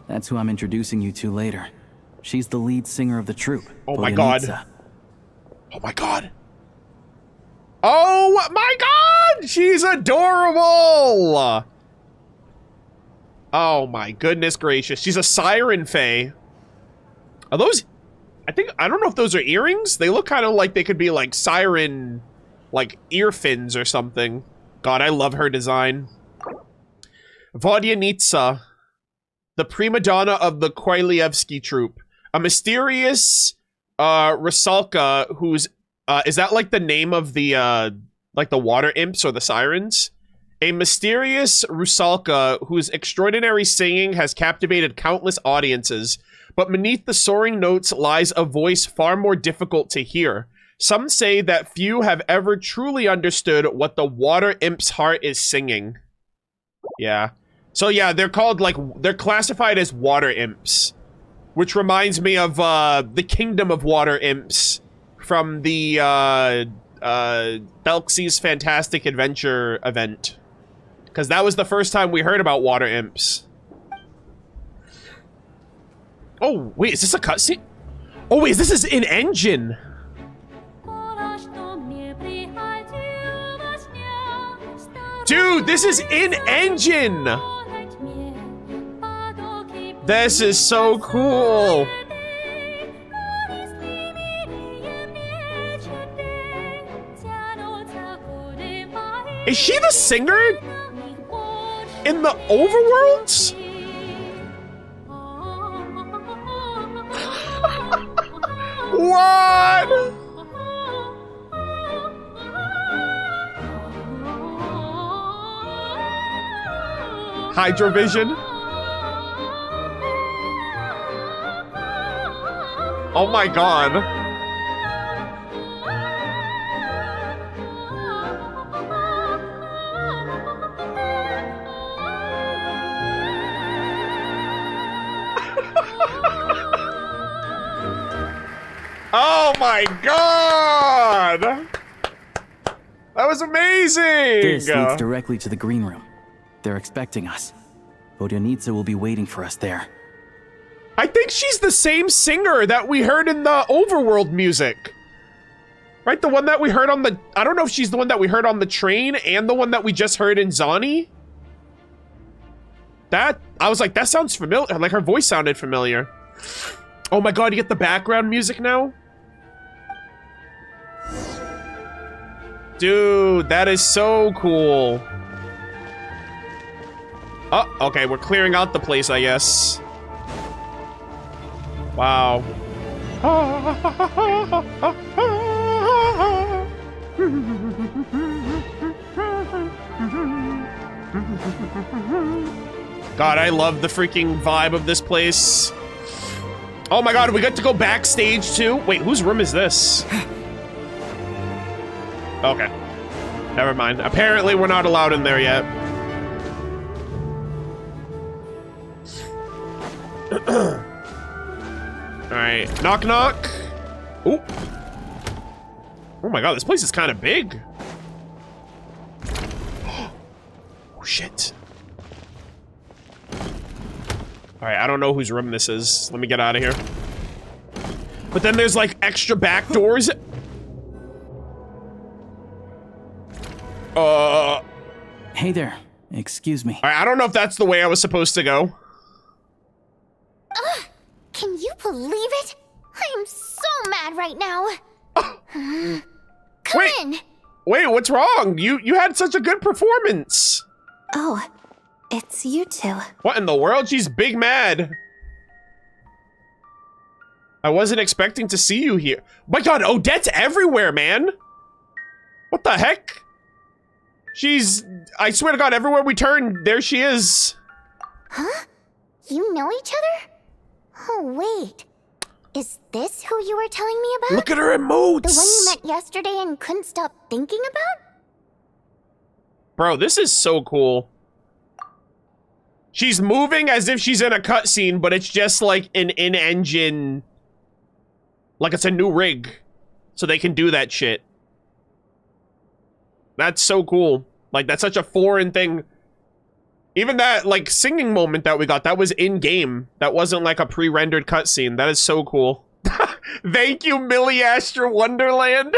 That's who I'm introducing you to later. She's the lead singer of the troupe. Oh my God. Oh my God. Oh my God! She's adorable! Oh my goodness gracious. She's a siren fae. Are those... I don't know if those are earrings. They look kind of like they could be like siren, like ear fins or something. God, I love her design. Vodyanitsa. the prima donna of the Koilievsky troupe. A mysterious Rusalka who's... is that like the name of the like the water imps or the sirens? A mysterious Rusalka whose extraordinary singing has captivated countless audiences, but beneath the soaring notes lies a voice far more difficult to hear. Some say that few have ever truly understood what the water imp's heart is singing. Yeah. So yeah, they're called like, they're classified as water imps, which reminds me of the Kingdom of Water Imps from the Belksy's Fantastic Adventure event. Because that was the first time we heard about water imps. Oh, wait, is this a cutscene? Oh, wait, this is in engine. Dude, this is in engine. This is so cool. Is she the singer in the overworlds? What? Hydrovision? Oh my god. Oh my god! That was amazing! This leads directly to the green room. They're expecting us. Vodyanitsa will be waiting for us there. I think she's the same singer that we heard in the overworld music. Right? The one that we heard on the... I don't know if she's the one that we heard on the train and the one that we just heard in Zani. That... I was like, that sounds familiar. Like, her voice sounded familiar. Oh my god, you get the background music now? Dude, that is so cool. Oh, okay, we're clearing out the place, I guess. Wow. God, I love the freaking vibe of this place. Oh my god, we got to go backstage too? Wait, whose room is this? Okay. Never mind. Apparently we're not allowed in there yet. Alright. Knock knock. Ooh. Oh my god, this place is kind of big. Oh shit. Alright, I don't know whose room this is. Let me get out of here. But then there's like extra back doors. Hey there. Excuse me. Alright, I don't know if that's the way I was supposed to go. Can you believe it? I am so mad right now. Come in. Wait, what's wrong? You had such a good performance. Oh, it's you two. What in the world? She's big mad. I wasn't expecting to see you here. My god, Odette's everywhere, man. What the heck? She's... I swear to god, everywhere we turn, there she is. Huh? You know each other? Oh, wait. Is this who you were telling me about? Look at her emotes! The one you met yesterday and couldn't stop thinking about? Bro, this is so cool. She's moving as if she's in a cutscene, but it's just like an in-engine... Like it's a new rig. So they can do that shit. That's so cool. Like, that's such a foreign thing. Even that, like, singing moment that we got, that was in-game. That wasn't, like, a pre-rendered cutscene. That is so cool. Thank you, Millie Astra Wonderland.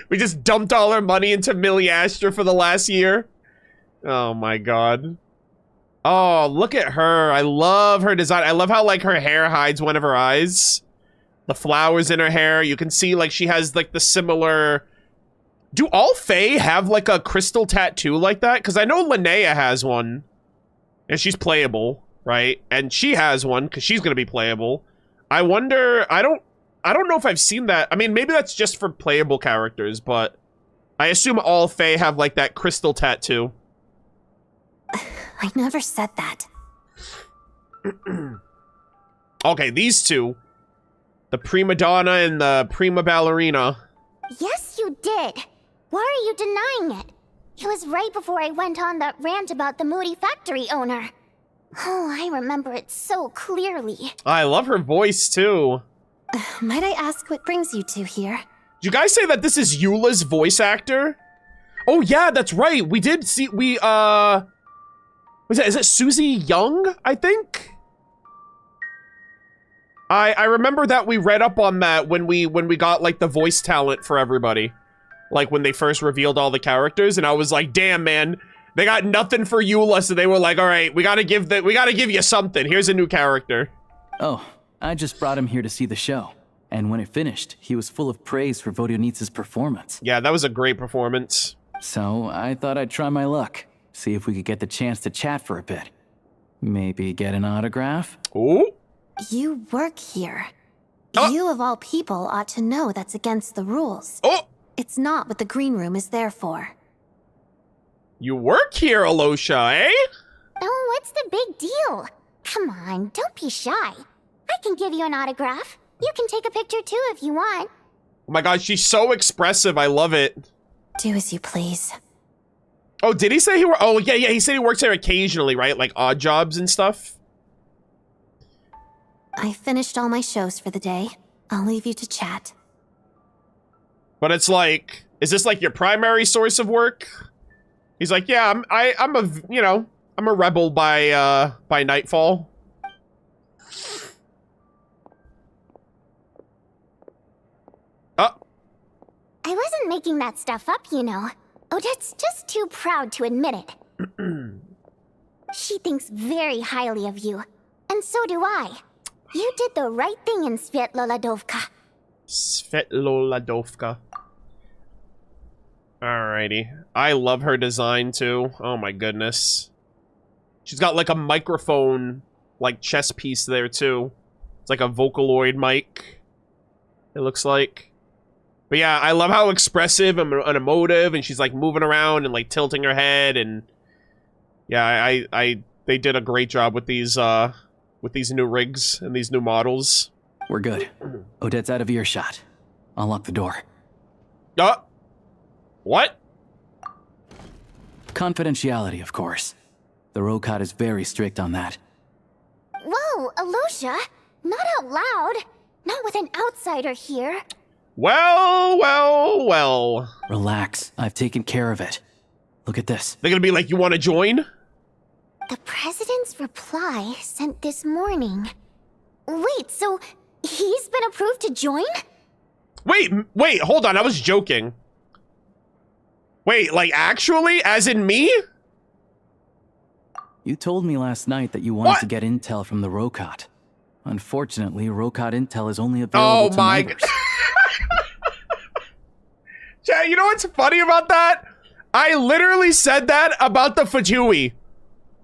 We just dumped all our money into Millie Astra for the last year. Oh, my God. Oh, look at her. I love her design. I love how, like, her hair hides one of her eyes. The flowers in her hair. You can see, like, she has, like, the similar... Do all Fae have, like, a crystal tattoo like that? Because I know Linnea has one. And she's playable. right? And she has one because she's gonna be playable. I wonder. I don't know if I've seen that. I mean, maybe that's just for playable characters, but I assume all Fae have like that crystal tattoo. I never said that. Okay, these two, the prima donna and the prima ballerina. Yes, you did. Why are you denying it? It was right before I went on that rant about the moody factory owner. Oh, I remember it so clearly. I love her voice, too. Might I ask what brings you two here? Did you guys say that this is Eula's voice actor? Oh, yeah, that's right. We did see, is it Susie Young, I think? I remember that we read up on that when we got, like, the voice talent for everybody. Like, when they first revealed all the characters, and I was like, damn, man, they got nothing for Eula, so they were like, all right, we gotta give you something. Here's a new character. Oh, I just brought him here to see the show. And when it finished, he was full of praise for Vodonitz's performance. Yeah, that was a great performance. So I thought I'd try my luck, see if we could get the chance to chat for a bit. Maybe get an autograph? Ooh. You work here. You of all people ought to know that's against the rules. Oh! It's not what the green room is there for. You work here, Alosha, eh? Oh, what's the big deal? Come on, don't be shy. I can give you an autograph. You can take a picture too if you want. Oh my god, she's so expressive. I love it. Do as you please. Oh, did he say he worked? Oh, yeah, he said he works there occasionally, right? Like odd jobs and stuff? I finished all my shows for the day. I'll leave you to chat. But it's like, is this like your primary source of work? He's like, yeah, I'm a rebel by nightfall. I wasn't making that stuff up, you know. Odette's just too proud to admit it. She thinks very highly of you, and so do I. You did the right thing in Svetlolodovka. Svetlolodovka. Alrighty. I love her design, too. Oh my goodness. She's got, like, a microphone, like, chess piece there, too. It's like a Vocaloid mic, it looks like. But yeah, I love how expressive and emotive, and she's, like, moving around and, like, tilting her head, and... Yeah, they did a great job with these new rigs and these new models. We're good. Odette's out of earshot. I'll lock the door. What? Confidentiality, of course. The Rokat is very strict on that. Whoa, Alosha! Not out loud! Not with an outsider here! Well. Relax. I've taken care of it. Look at this. They're gonna be like, you want to join? The president's reply sent this morning. Wait, so he's been approved to join? Wait, hold on, I was joking. Wait, like actually? As in me? You told me last night that you wanted to get intel from the Rokat. Unfortunately, Rokat intel is only available to members. Chad, you know what's funny about that? I literally said that about the Fatui.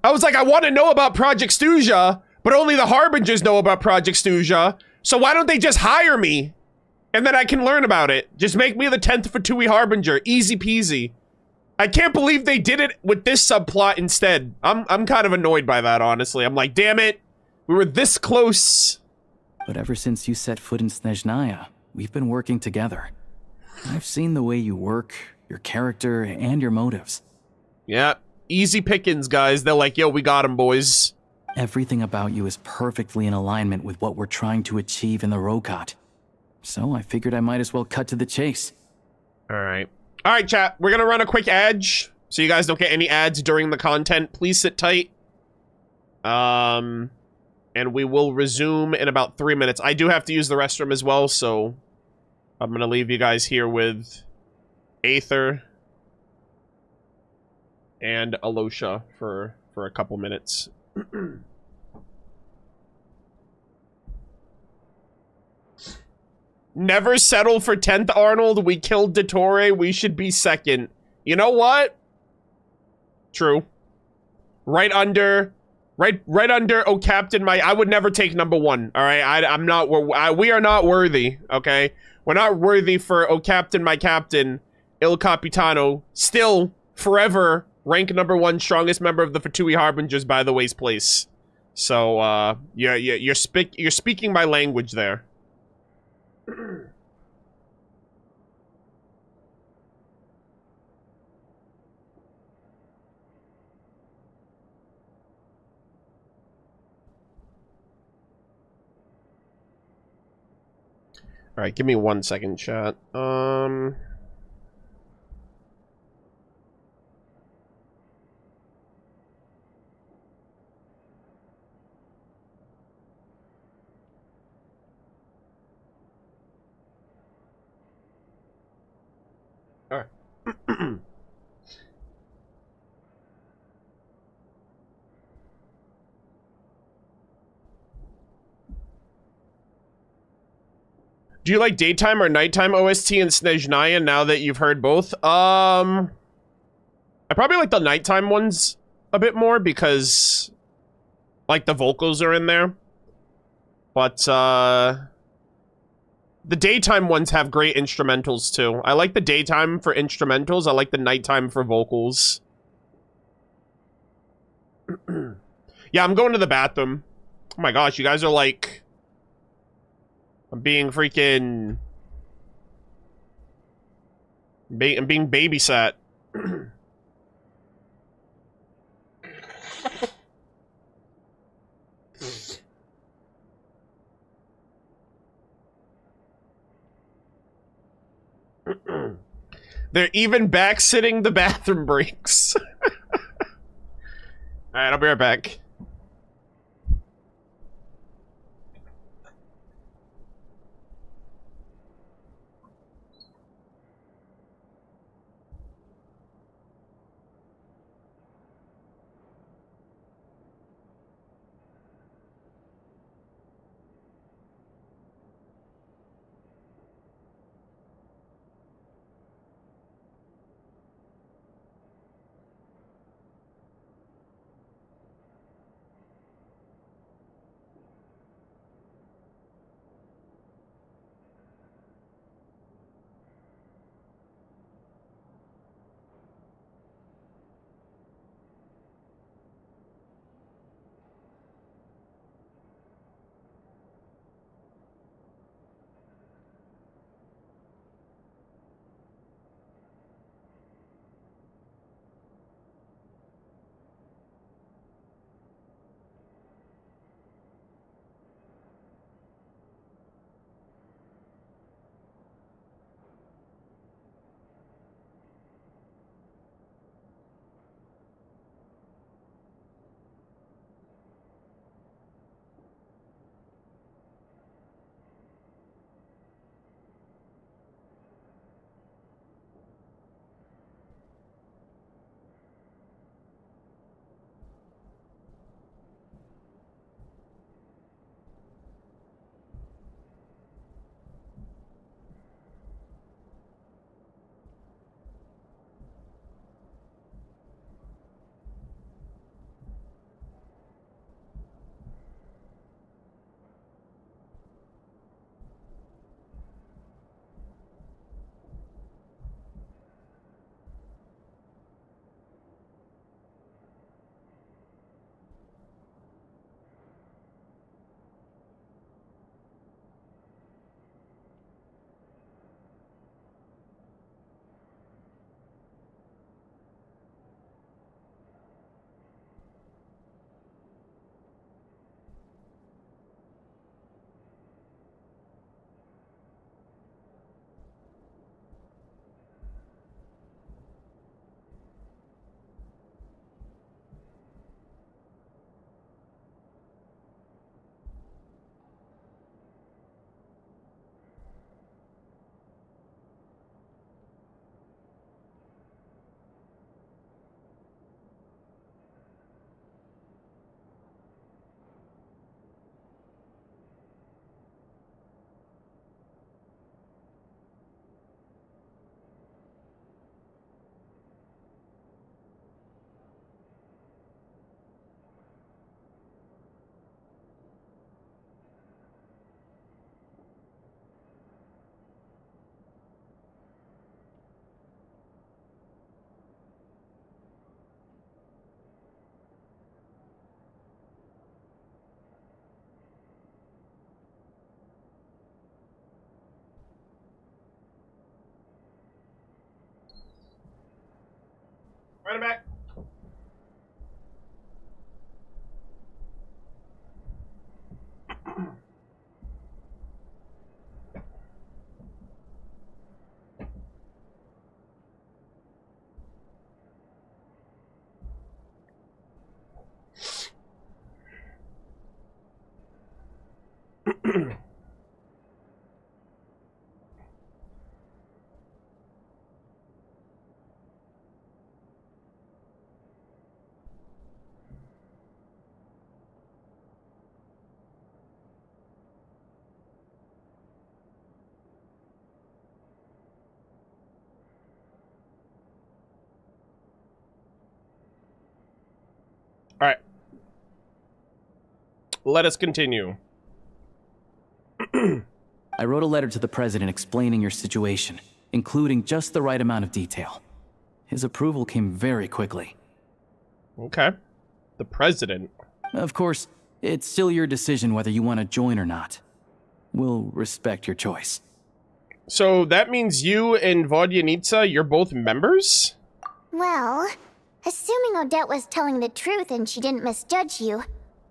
I was like, I want to know about Project Stuja, but only the Harbingers know about Project Stuja, so why don't they just hire me? And then I can learn about it. Just make me the 10th Fatui Harbinger. Easy peasy. I can't believe they did it with this subplot instead. I'm kind of annoyed by that, honestly. I'm like, damn it. We were this close. But ever since you set foot in Snezhnaya, we've been working together. I've seen the way you work, your character, and your motives. Yeah, easy pickings, guys. They're like, yo, we got him, boys. Everything about you is perfectly in alignment with what we're trying to achieve in the Rokat. So I figured I might as well cut to the chase. Alright, chat. We're gonna run a quick ad, so you guys don't get any ads during the content. Please sit tight. And we will resume in about 3 minutes. I do have to use the restroom as well, so I'm gonna leave you guys here with Aether and Alosha for a couple minutes. Never settle for 10th, Arnold. We killed Dottore. We should be 2nd. You know what? True. Right under Right under, oh, Captain, I would never take number 1, all right? I'm not, we are not worthy, okay? We're not worthy for, oh, Captain, my Captain, Il Capitano, still, forever, rank number 1 strongest member of the Fatui Harbingers by the way's place. So, you're speaking my language there. Alright, give me 1 second, chat. Alright. Do you like daytime or nighttime OST in Snezhnaya now that you've heard both? I probably like the nighttime ones a bit more because, like, the vocals are in there. But, the daytime ones have great instrumentals, too. I like the daytime for instrumentals. I like the nighttime for vocals. Yeah, I'm going to the bathroom. Oh my gosh, you guys are, like... I'm being freaking... I'm being babysat. They're even back-sitting the bathroom breaks. Alright, I'll be right back. Right back. All right. Let us continue. I wrote a letter to the president explaining your situation, including just the right amount of detail. His approval came very quickly. Okay. The president. Of course, it's still your decision whether you want to join or not. We'll respect your choice. So that means you and Vodyanitsa, you're both members? Well, assuming Odette was telling the truth and she didn't misjudge you,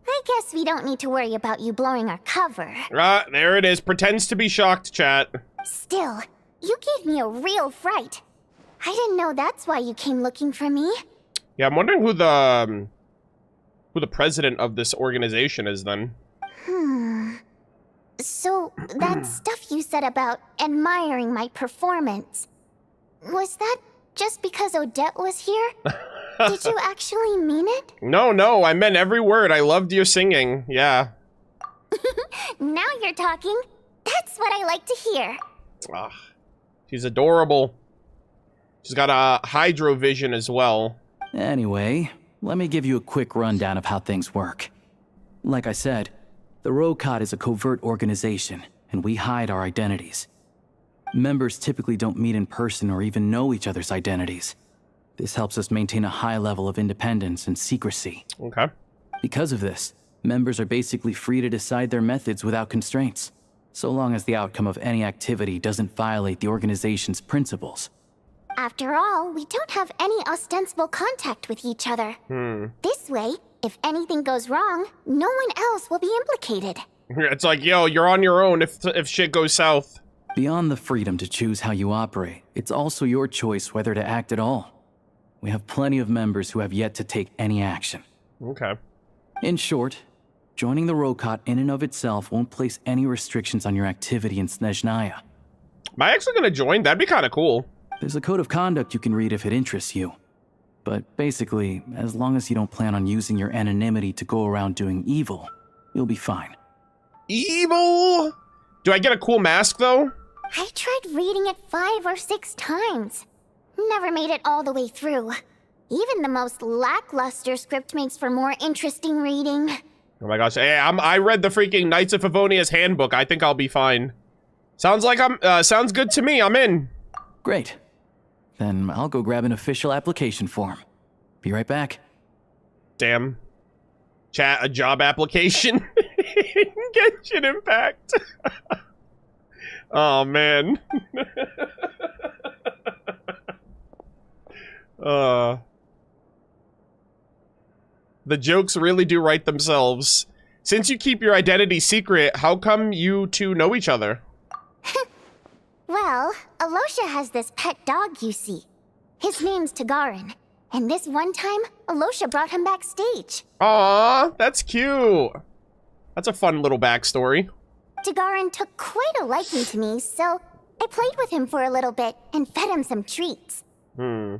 I guess we don't need to worry about you blowing our cover. Ah, there it is. Pretends to be shocked, chat. Still, you gave me a real fright. I didn't know that's why you came looking for me. Yeah, I'm wondering who the president of this organization is then. So, that stuff you said about admiring my performance, was that just because Odette was here? Did you actually mean it? No, I meant every word. I loved your singing. Yeah. Now you're talking. That's what I like to hear. Ah, she's adorable. She's got a hydro vision as well. Anyway, let me give you a quick rundown of how things work. Like I said, the Rokot is a covert organization, and we hide our identities. Members typically don't meet in person or even know each other's identities. This helps us maintain a high level of independence and secrecy. Okay. Because of this, members are basically free to decide their methods without constraints, so long as the outcome of any activity doesn't violate the organization's principles. After all, we don't have any ostensible contact with each other. This way, if anything goes wrong, no one else will be implicated. It's like, yo, you're on your own if shit goes south. Beyond the freedom to choose how you operate, it's also your choice whether to act at all. We have plenty of members who have yet to take any action. Okay. In short, joining the Rokot in and of itself won't place any restrictions on your activity in Snezhnaya. Am I actually gonna join? That'd be kind of cool. There's a code of conduct you can read if it interests you. But basically, as long as you don't plan on using your anonymity to go around doing evil, you'll be fine. Evil? Do I get a cool mask, though? I tried reading it 5 or 6 times. Never made it all the way through. Even the most lackluster script makes for more interesting reading. Oh my gosh, hey, I read the freaking Knights of Favonia's handbook. I think I'll be fine. Sounds like sounds good to me. I'm in. Great. Then I'll go grab an official application form. Be right back. Damn. Chat, a job application? Genshin Impact. Oh, man. The jokes really do write themselves. Since you keep your identity secret, how come you two know each other? Well, Alosha has this pet dog, you see. His name's Tagarin. And this one time, Alosha brought him backstage. Aww, that's cute. That's a fun little backstory. Tagarin took quite a liking to me, so I played with him for a little bit and fed him some treats. Then,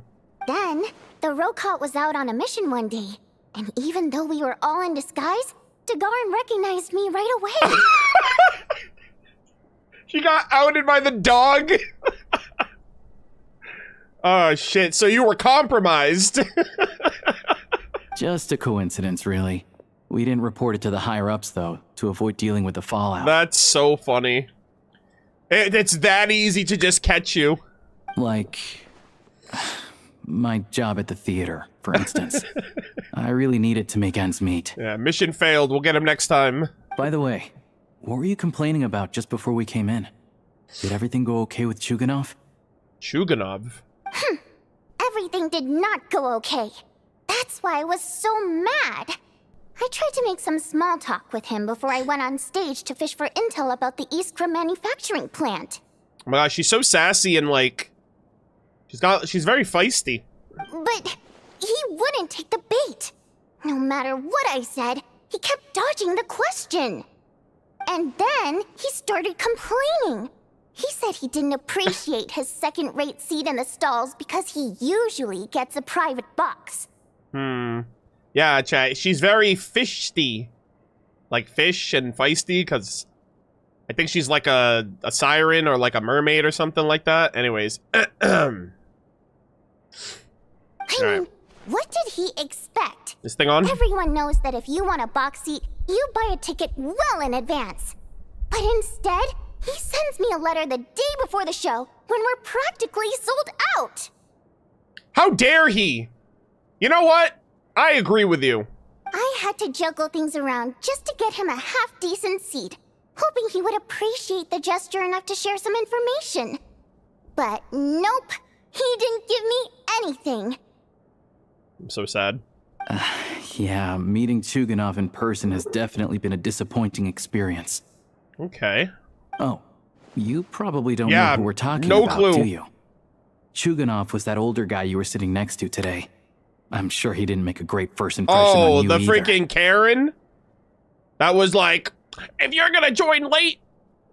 the Rokot was out on a mission one day, and even though we were all in disguise, Tagarin recognized me right away. She got outed by the dog? Oh, shit. So you were compromised. Just a coincidence, really. We didn't report it to the higher-ups, though, to avoid dealing with the fallout. That's so funny. It's that easy to just catch you. Like my job at the theater, for instance. I really need it to make ends meet. Yeah, mission failed. We'll get him next time. By the way, what were you complaining about just before we came in? Did everything go okay with Chuganov? Chuganov? everything did not go okay. That's why I was so mad. I tried to make some small talk with him before I went on stage to fish for intel about the Iskra manufacturing plant. Oh my gosh, she's so sassy and like, she's very feisty. But he wouldn't take the bait. No matter what I said, he kept dodging the question. And then he started complaining. He said he didn't appreciate his second-rate seat in the stalls because he usually gets a private box. Yeah, chat. She's very fishy. Like fish and feisty, because I think she's like a siren or like a mermaid or something like that. Anyways. I mean, what did he expect? This thing on? Everyone knows that if you want a box seat, you buy a ticket well in advance. But instead, he sends me a letter the day before the show when we're practically sold out. How dare he? You know what? I agree with you. I had to juggle things around just to get him a half-decent seat, hoping he would appreciate the gesture enough to share some information. But nope, he didn't give me anything. I'm so sad. Yeah, meeting Chuganov in person has definitely been a disappointing experience. Okay. Oh, you probably don't know who we're talking about, do you? Chuganov was that older guy you were sitting next to today. I'm sure he didn't make a great first impression on you the either. freaking Karen? That was like, if you're gonna join late,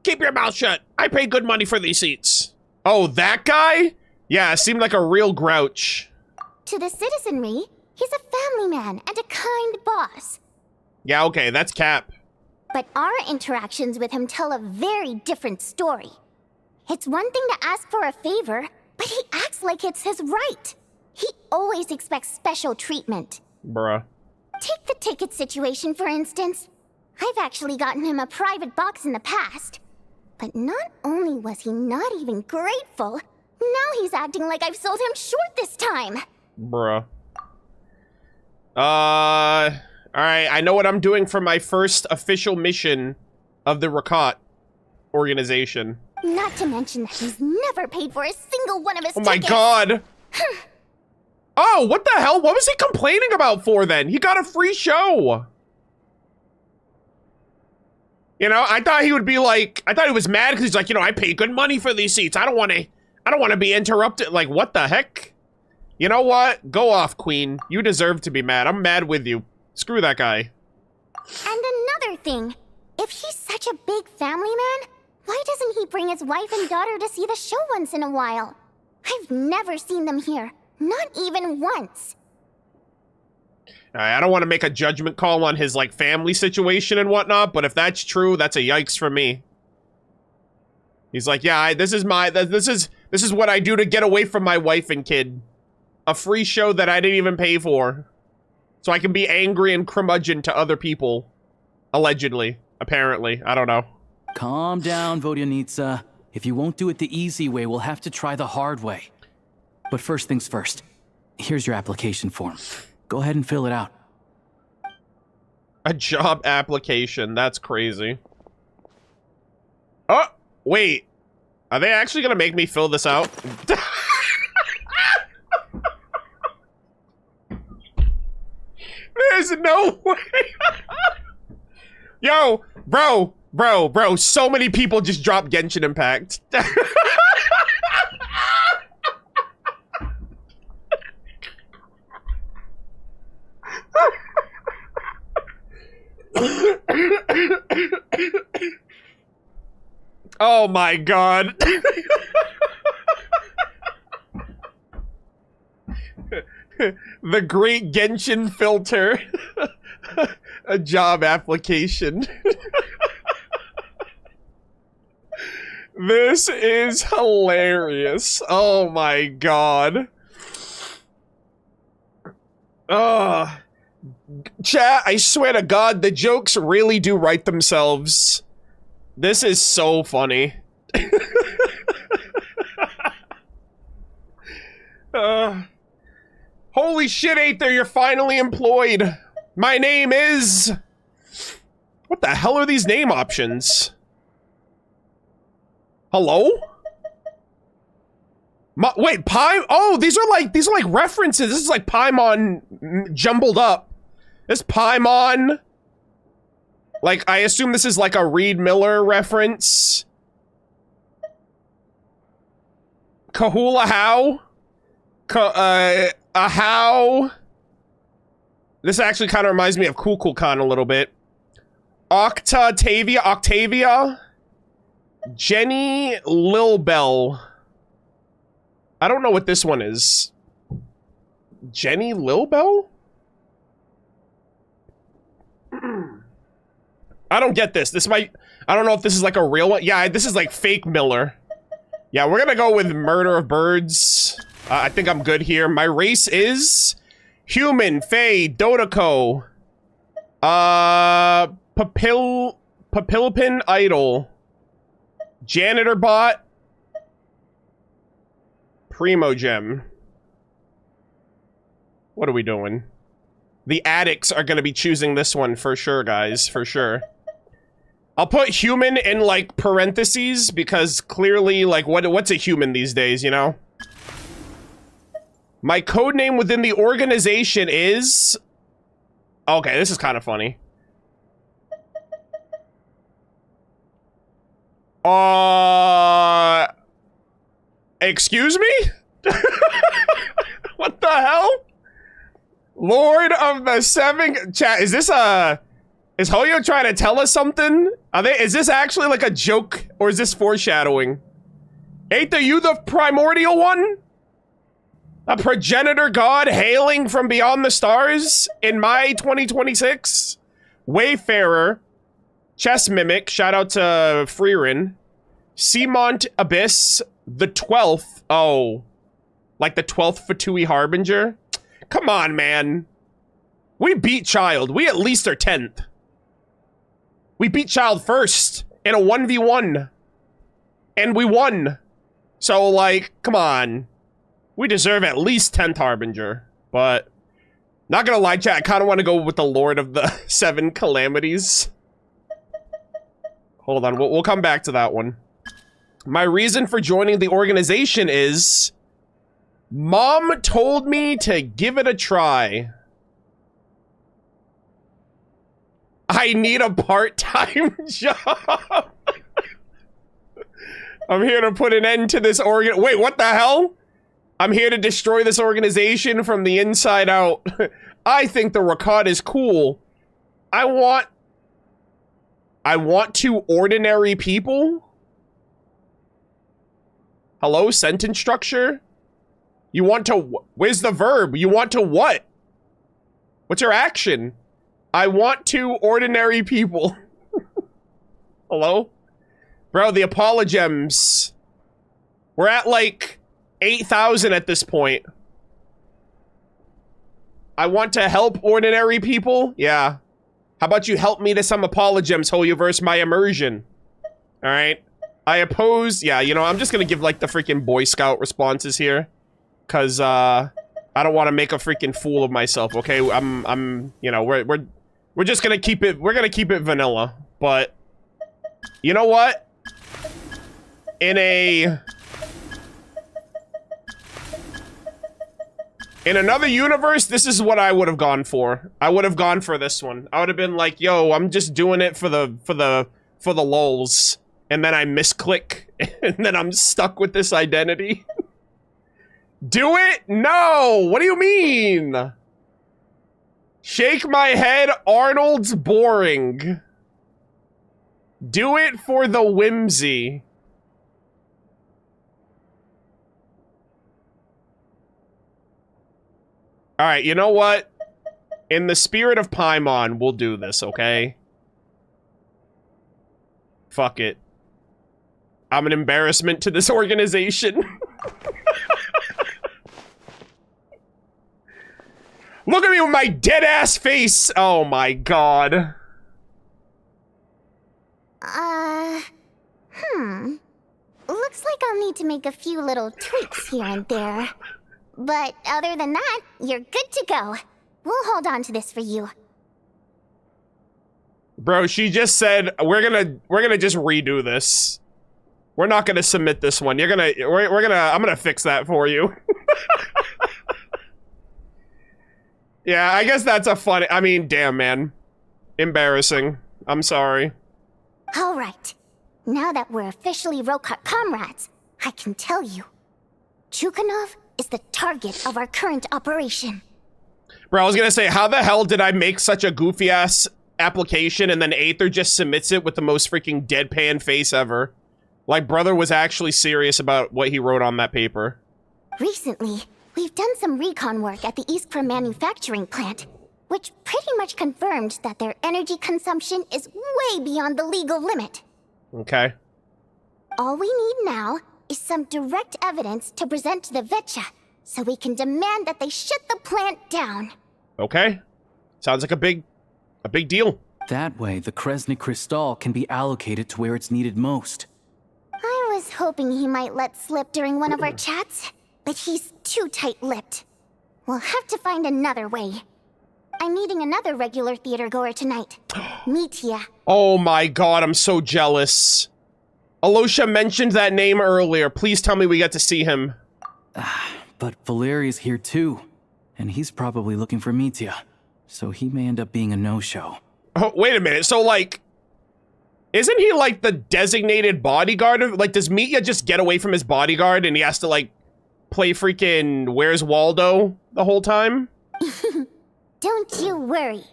keep your mouth shut. I pay good money for these seats. Oh, that guy? Yeah, seemed like a real grouch. To the citizenry, he's a family man and a kind boss. Yeah, okay, that's Cap. But our interactions with him tell a very different story. It's one thing to ask for a favor, but he acts like it's his right. He always expects special treatment. Bruh. Take the ticket situation, for instance. I've actually gotten him a private box in the past. But not only was he not even grateful, now he's acting like I've sold him short this time. Bruh. Alright, I know what I'm doing for my first official mission of the Rakat organization. Not to mention that he's never paid for a single one of his tickets. Oh my god! Oh, what the hell? What was he complaining about for then? He got a free show! You know, I thought he would be like, I thought he was mad because he's like, you know, I pay good money for these seats. I don't want to be interrupted. Like, what the heck? You know what? Go off, Queen. You deserve to be mad. I'm mad with you. Screw that guy. And another thing. If he's such a big family man, why doesn't he bring his wife and daughter to see the show once in a while? I've never seen them here. Not even once. I don't want to make a judgment call on his, like, family situation and whatnot, but if that's true, that's a yikes for me. He's like, yeah, this is what I do to get away from my wife and kid. A free show that I didn't even pay for. So I can be angry and curmudgeon to other people. Allegedly. Apparently. I don't know. Calm down, Vodyanitsa. If you won't do it the easy way, we'll have to try the hard way. But first things first. Here's your application form. Go ahead and fill it out. A job application. That's crazy. Oh, wait. Are they actually gonna make me fill this out? There's no way. Yo, bro, so many people just dropped Genshin Impact. Oh my god. The great Genshin filter. A job application. This is hilarious. Oh my god. Chat, I swear to god, the jokes really do write themselves. This is so funny. Holy shit, Aether, you're finally employed. My name is... What the hell are these name options? Hello? Wait, Paimon? Oh, these are like references. This is like Paimon jumbled up. This Paimon. Like, I assume this is like a Reed Miller reference. Kahula How? How? This actually kind of reminds me of Kukulkan a little bit. Octavia? Jenny Lilbell. I don't know what this one is. Jenny Lilbell? I don't get this. This might... I don't know if this is like a real one. Yeah, this is like fake Miller. Yeah, we're gonna go with Murder of Birds. I think I'm good here. My race is... Human, Fae, Dodoko. Papilpin Idol. Janitor Bot. Primogem. What are we doing? The addicts are gonna be choosing this one for sure, guys. For sure. I'll put human in, like, parentheses, because clearly, like, what's a human these days, you know? My code name within the organization is... Okay, this is kind of funny. Excuse me? What the hell? Lord of the Seven... Chat, is this a... Is Hoyo trying to tell us something? Is this actually like a joke, or is this foreshadowing? Ain't you the primordial one? A progenitor god hailing from beyond the stars in my 2026? Wayfarer, Chess Mimic, shout out to Freerin, Seamont Abyss, the 12th. Oh, like the 12th Fatui Harbinger? Come on, man. We beat Child. We at least are 10th. We beat Child first in a 1v1. And we won. So, like, come on. We deserve at least 10th Harbinger. But, not gonna lie, chat, I kind of want to go with the Lord of the Seven Calamities. Hold on, we'll come back to that one. My reason for joining the organization is... Mom told me to give it a try. I need a part-time job. I'm here to put an end to this Wait, what the hell? I'm here to destroy this organization from the inside out. I think the Rakat is cool. I want to ordinary people? Hello, sentence structure? You want to... Where's the verb? You want to what? What's your action? I want to ordinary people. Hello? Bro, the Apologems. We're at like 8,000 at this point. I want to help ordinary people? Yeah. How about you help me to some Apologems, Hoyoverse my immersion? Alright. I oppose... Yeah, you know, I'm just gonna give like the freaking Boy Scout responses here. Cause, I don't want to make a freaking fool of myself, okay? I'm, you know, we're just gonna keep it, we're gonna keep it vanilla, but you know what? In another universe, this is what I would have gone for. I would have gone for this one. I would have been like, yo, I'm just doing it for the lulz. And then I misclick, and then I'm stuck with this identity. Do it? No! What do you mean? Shake my head, Arnold's boring. Do it for the whimsy. Alright, you know what? In the spirit of Paimon, we'll do this, okay? Fuck it. I'm an embarrassment to this organization. Look at me with my dead-ass face! Oh my god. Looks like I'll need to make a few little tweaks here and there. But other than that, you're good to go. We'll hold on to this for you. Bro, she just said, we're gonna just redo this. We're not gonna submit this one. I'm gonna fix that for you. Yeah, I guess that's a funny, I mean, damn, man. Embarrassing. I'm sorry. All right. Now that we're officially Rokot comrades, I can tell you. Chukhanov is the target of our current operation. Bro, I was gonna say, how the hell did I make such a goofy-ass application and then Aether just submits it with the most freaking deadpan face ever? Like, brother was actually serious about what he wrote on that paper. Recently, we've done some recon work at the Iskra manufacturing plant, which pretty much confirmed that their energy consumption is way beyond the legal limit. Okay. All we need now is some direct evidence to present to the Vetcha, so we can demand that they shut the plant down. Okay. Sounds like a big deal. That way, the Kresnik Crystal can be allocated to where it's needed most. I was hoping he might let slip during one of our chats, but he's too tight-lipped. We'll have to find another way. I'm meeting another regular theater goer tonight. Mitya. Oh my god, I'm so jealous. Alosha mentioned that name earlier. Please tell me we get to see him. But Valeria's here too, and he's probably looking for Mitya, so he may end up being a no-show. Oh, wait a minute. So, like, isn't he, like, the designated bodyguard of, like, does Mitya just get away from his bodyguard and he has to, like, play freaking Where's Waldo the whole time? Don't you worry.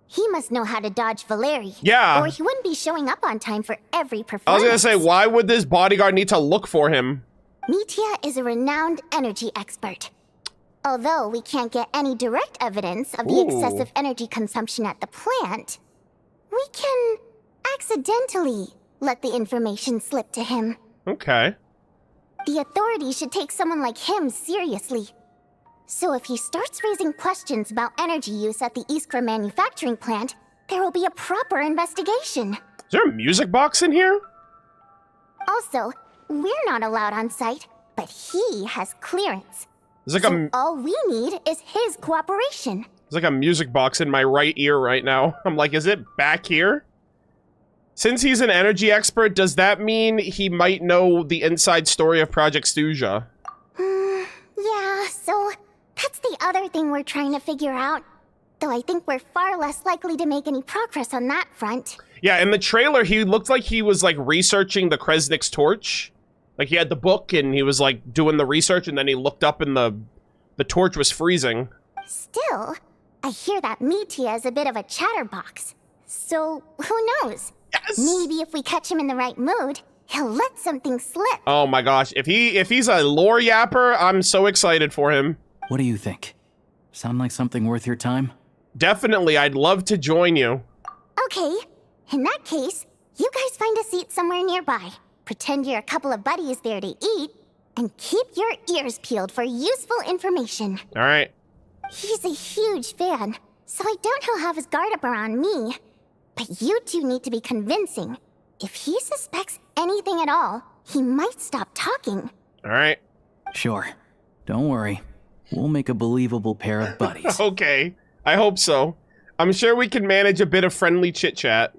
He must know how to dodge Valeri. Yeah. Or he wouldn't be showing up on time for every I performance. was gonna say, why would this bodyguard need to look for him? Mitya is a renowned energy expert. Although we can't get any direct evidence of the excessive energy consumption at the plant, we can accidentally let the information slip to him. Okay. The authorities should take someone like him seriously. So if he starts raising questions about energy use at the Iskra manufacturing plant, there will be a proper investigation. Is there a music box in here? Also, we're not allowed on site, but he has clearance. There's like So all we need is his cooperation. There's like a music box in my right ear right now. I'm like, is it back here? Since he's an energy expert, does that mean he might know the inside story of Project Stuja? Yeah, so that's the other thing we're trying to figure out. Though I think we're far less likely to make any progress on that front. Yeah, in the trailer, he looked like he was, like, researching the Kresnik's torch. Like, he had the book, and he was, like, doing the research, and then he looked up, and the torch was freezing. Still, I hear that Mitya is a bit of a chatterbox. So, who knows? Yes! Maybe if we catch him in the right mood, he'll let something slip. Oh my gosh, if he's a lore yapper, I'm so excited for him. What do you think? Sound like something worth your time? Definitely, I'd love to join you. Okay, in that case, you guys find a seat somewhere nearby. Pretend you're a couple of buddies there to eat, and keep your ears peeled for useful information. All right. He's a huge fan, so I doubt he'll have his guard up around me. But you two need to be convincing. If he suspects anything at all, he might stop talking. All right. Sure. Don't worry. We'll make a believable pair of buddies. Okay. I hope so. I'm sure we can manage a bit of friendly chit-chat.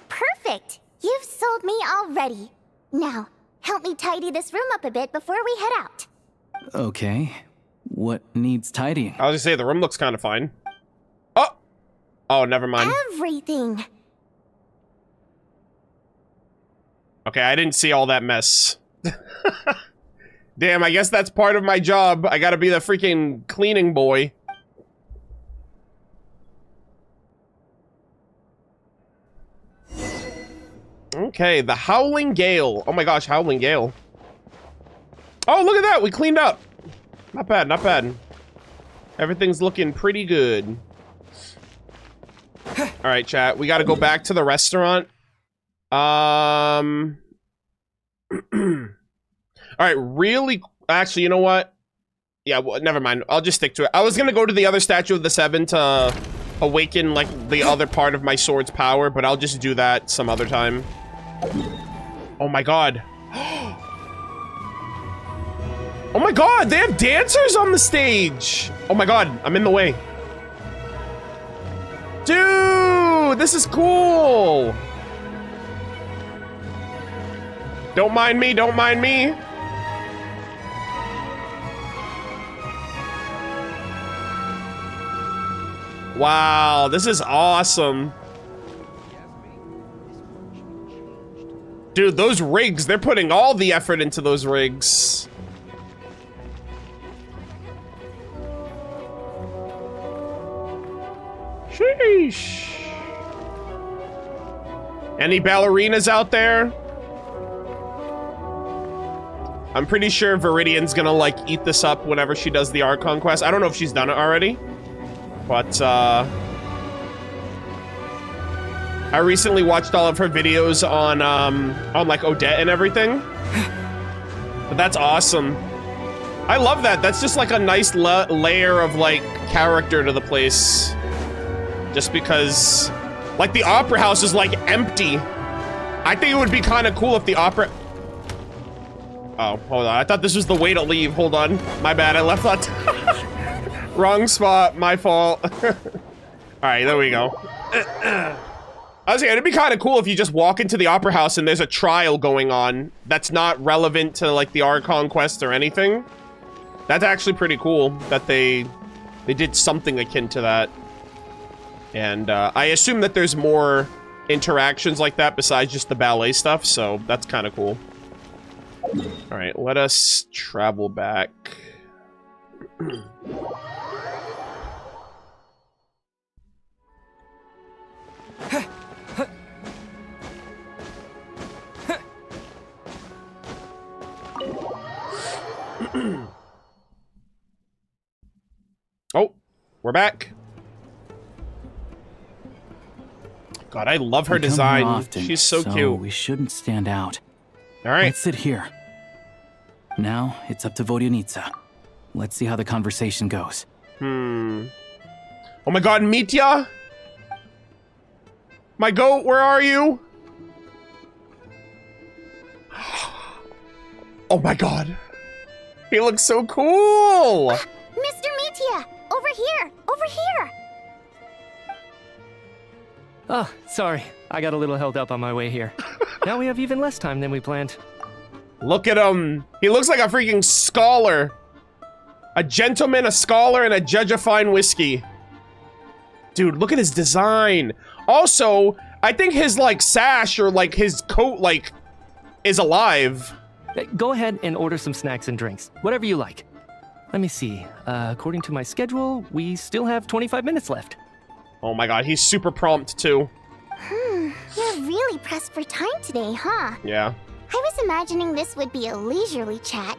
Perfect! You've sold me already. Now, help me tidy this room up a bit before we head out. Okay. What needs tidying? I was gonna say, the room looks kind of fine. Oh, never mind. Everything. Okay, I didn't see all that mess. Damn, I guess that's part of my job. I gotta be the freaking cleaning boy. Okay, the Howling Gale. Oh my gosh, Howling Gale. Oh, look at that, we cleaned up. Not bad, not bad. Everything's looking pretty good. Alright, chat, we gotta go back to the restaurant. Alright, really... Actually, you know what? Yeah, well, never mind. I'll just stick to it. I was gonna go to the other Statue of the Seven to awaken, like, the other part of my sword's power, but I'll just do that some other time. Oh my god. Oh my god, they have dancers on the stage! Oh my god, I'm in the way. Dude, this is cool! Don't mind me, don't mind me. Wow, this is awesome. Dude, those rigs, they're putting all the effort into those rigs. Sheesh. Any ballerinas out there? I'm pretty sure Viridian's gonna, like, eat this up whenever she does the Archon Quest. I don't know if she's done it already. But, I recently watched all of her videos on like, Odette and everything. But that's awesome. I love that. That's just, like, a nice layer of, like, character to the place. Just because, like, the Opera House is, like, empty. I think it would be kind of cool if the Opera... Oh, hold on. I thought this was the way to leave. Hold on. My bad. I left that... Wrong spot. My fault. Alright, there we go. I was saying, it'd be kind of cool if you just walk into the Opera House and there's a trial going on that's not relevant to, like, the Archon Quest or anything. That's actually pretty cool that they did something akin to that. And I assume that there's more interactions like that besides just the ballet stuff, so that's kind of cool. Alright, let us travel back. Oh, we're back. God, I love her design. Often, she's so cute. We shouldn't stand out. All right. Let's sit here. Now, it's up to Vodyanitsa. Let's see how the conversation goes. Oh my god, Mitya? My goat, where are you? Oh my god. He looks so cool! Mr. Mitya! Over here! Over here! Oh, sorry. I got a little held up on my way here. Now we have even less time than we planned. Look at him. He looks like a freaking scholar. A gentleman, a scholar, and a judge of fine whiskey. Dude, look at his design. Also, I think his, like, sash or, like, his coat, like, is alive. Go ahead and order some snacks and drinks. Whatever you like. Let me see. According to my schedule, we still have 25 minutes left. Oh my god, he's super prompt, too. You're really pressed for time today, huh? Yeah. I was imagining this would be a leisurely chat.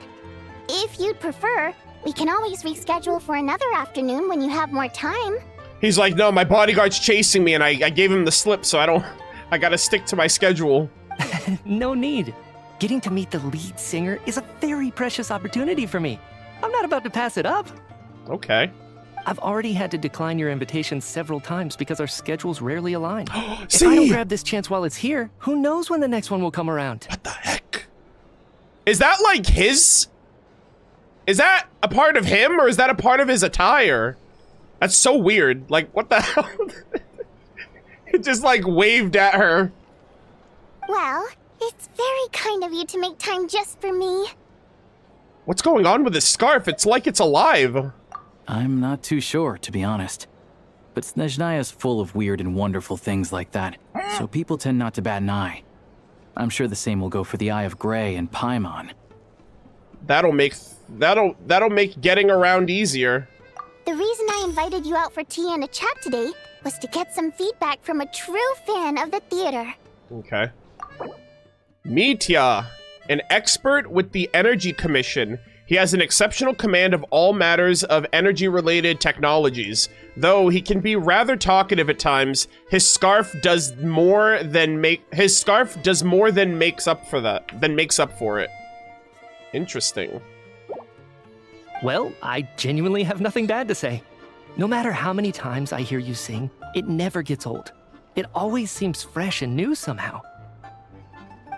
If you'd prefer, we can always reschedule for another afternoon when you have more time. He's like, no, my bodyguard's chasing me, and I gave him the slip, so I gotta stick to my schedule. No need. Getting to meet the lead singer is a very precious opportunity for me. I'm not about to pass it up. Okay. I've already had to decline your invitation several times because our schedules rarely align. See? If I don't grab this chance while it's here, who knows when the next one will come around? What the heck? Is that like his? Is that a part of him, or is that a part of his attire? That's so weird. Like, what the hell? It just, like, waved at her. Well, it's very kind of you to make time just for me. What's going on with this scarf? It's like it's alive. I'm not too sure, to be honest. But Snezhnaya's full of weird and wonderful things like that, so people tend not to bat an eye. I'm sure the same will go for the Eye of Grey and Paimon. That'll make getting around easier. The reason I invited you out for tea and a chat today was to get some feedback from a true fan of the theater. Okay. Mitya, an expert with the Energy Commission. He has an exceptional command of all matters of energy-related technologies. Though he can be rather talkative at times, his scarf does more than makes up for it. Interesting. Well, I genuinely have nothing bad to say. No matter how many times I hear you sing, it never gets old. It always seems fresh and new somehow.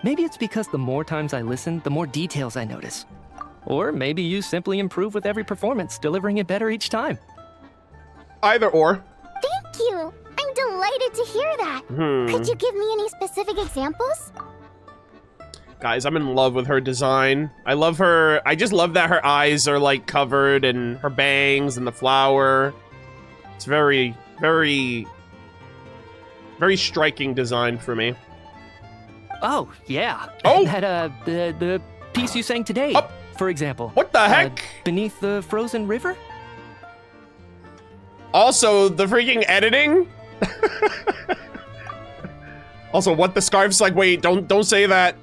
Maybe it's because the more times I listen, the more details I notice. Or maybe you simply improve with every performance, delivering it better each time. Either or. Thank you! I'm delighted to hear that! Could you give me any specific examples? Guys, I'm in love with her design. I love her. I just love that her eyes are like covered and her bangs and the flower. It's very, very, very striking design for me. Oh, yeah. Oh! That, the piece you sang today, for example. What the heck? Beneath the frozen river? Also, the freaking editing? Also, what the scarf's like, wait, don't say that.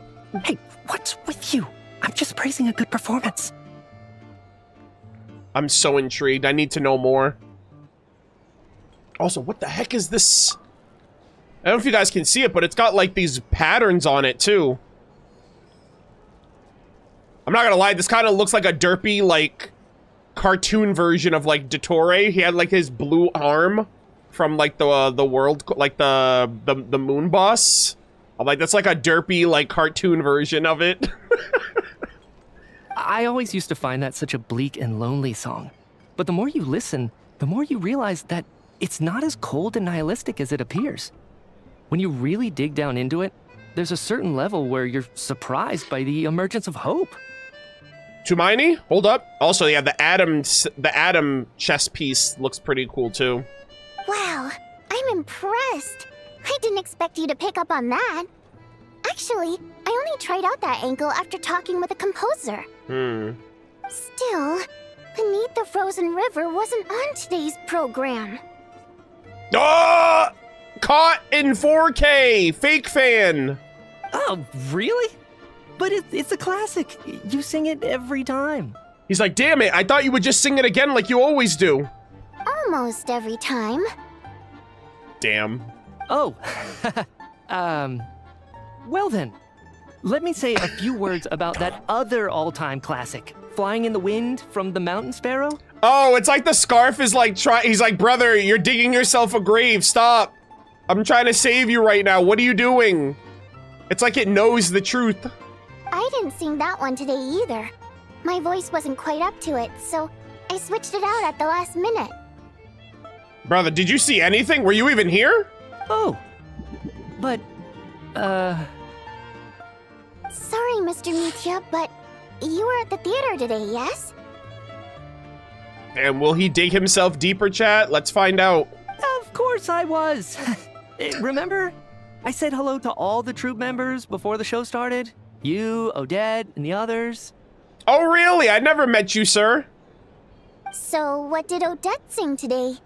Hey, what's with you? I'm just praising a good performance. I'm so intrigued. I need to know more. Also, what the heck is this? I don't know if you guys can see it, but it's got like these patterns on it too. I'm not gonna lie, this kind of looks like a derpy, like, cartoon version of like Dottore. He had like his blue arm from like the world, like the moon boss. I'm like, that's like a derpy, like, cartoon version of it. I always used to find that such a bleak and lonely song. But the more you listen, the more you realize that it's not as cold and nihilistic as it appears. When you really dig down into it, there's a certain level where you're surprised by the emergence of hope. Tumaini, hold up. Also, yeah, the Atom chess piece looks pretty cool too. Wow, I'm impressed. I didn't expect you to pick up on that. Actually, I only tried out that angle after talking with a composer. Still, Beneath the Frozen River wasn't on today's program. Ah! Caught in 4K! Fake fan! Oh, really? But it's a classic. You sing it every time. He's like, damn it, I thought you would just sing it again like you always do. Almost every time. Damn. Oh, well then, let me say a few words about that other all-time classic, Flying in the Wind from the Mountain Sparrow. Oh, it's like the scarf is like, he's like, brother, you're digging yourself a grave, stop. I'm trying to save you right now, what are you doing? It's like it knows the truth. I didn't sing that one today either. My voice wasn't quite up to it, so I switched it out at the last minute. Brother, did you see anything? Were you even here? Oh, but, Sorry, Mr. Mitya, but you were at the theater today, yes? And will he dig himself deeper, chat? Let's find out. Of course I was. Remember? I said hello to all the troop members before the show started. You, Odette, and the others. Oh, really? I never met you, sir. So, what did Odette sing today?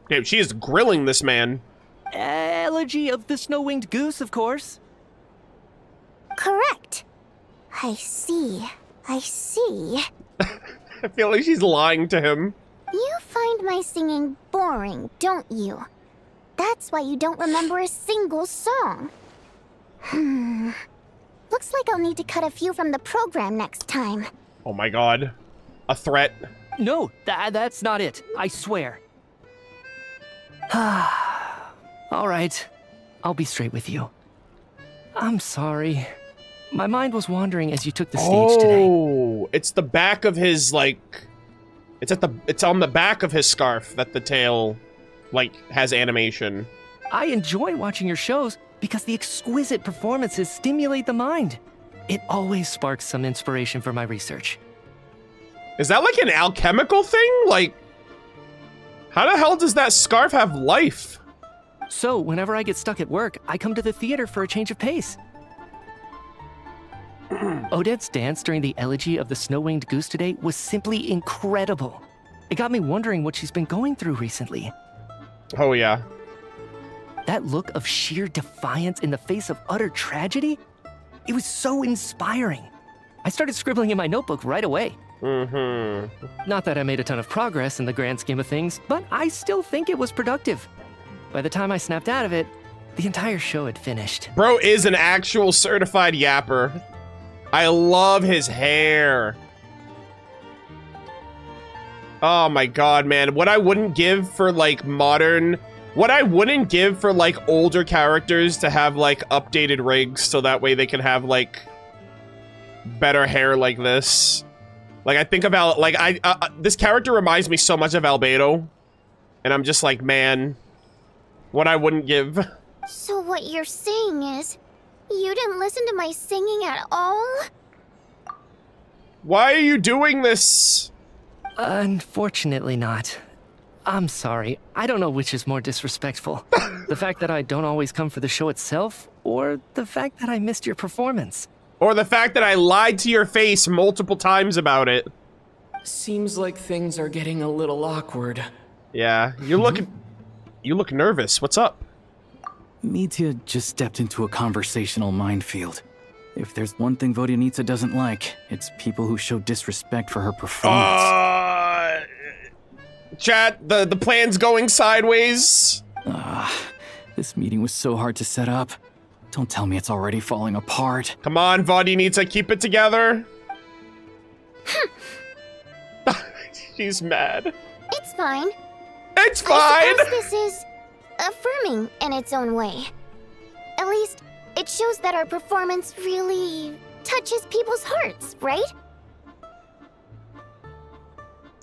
Damn, she is grilling this man. Elegy of the Snow-Winged Goose, of course. Correct. I see. I see. I feel like she's lying to him. You find my singing boring, don't you? That's why you don't remember a single song. Looks like I'll need to cut a few from the program next time. Oh my god. A threat? No, that's not it. I swear. All right. I'll be straight with you. I'm sorry. My mind was wandering as you took the stage today. Oh, it's the back of his, like... It's on the back of his scarf that the tail, like, has animation. I enjoy watching your shows because the exquisite performances stimulate the mind. It always sparks some inspiration for my research. Is that like an alchemical thing? Like, how the hell does that scarf have life? So, whenever I get stuck at work, I come to the theater for a change of pace. Odette's dance during the Elegy of the Snow-Winged Goose today was simply incredible. It got me wondering what she's been going through recently. Oh, yeah. That look of sheer defiance in the face of utter tragedy? It was so inspiring. I started scribbling in my notebook right away. Not that I made a ton of progress in the grand scheme of things, but I still think it was productive. By the time I snapped out of it, the entire show had finished. Bro is an actual certified yapper. I love his hair. Oh my god, man. What I wouldn't give for, like, modern... What I wouldn't give for, like, older characters to have, like, updated rigs so that way they can have, like, better hair like this. Like, I think about, like, this character reminds me so much of Albedo. And I'm just like, man, what I wouldn't give. So what you're saying is, You didn't listen to my singing at all? Why are you doing this? Unfortunately not. I'm sorry. I don't know which is more disrespectful. The fact that I don't always come for the show itself, or the fact that I missed your performance. Or the fact that I lied to your face multiple times about it. Seems like things are getting a little awkward. Yeah, you look nervous. What's up? Mitya just stepped into a conversational minefield. If there's one thing Vodyanitsa doesn't like, it's people who show disrespect for her performance. Chat, the plan's going sideways. This meeting was so hard to set up. Don't tell me it's already falling apart. Come on, Vodyanitsa, keep it together. She's mad. It's fine. It's fine! I suppose this is affirming in its own way. At least, it shows that our performance really touches people's hearts, right?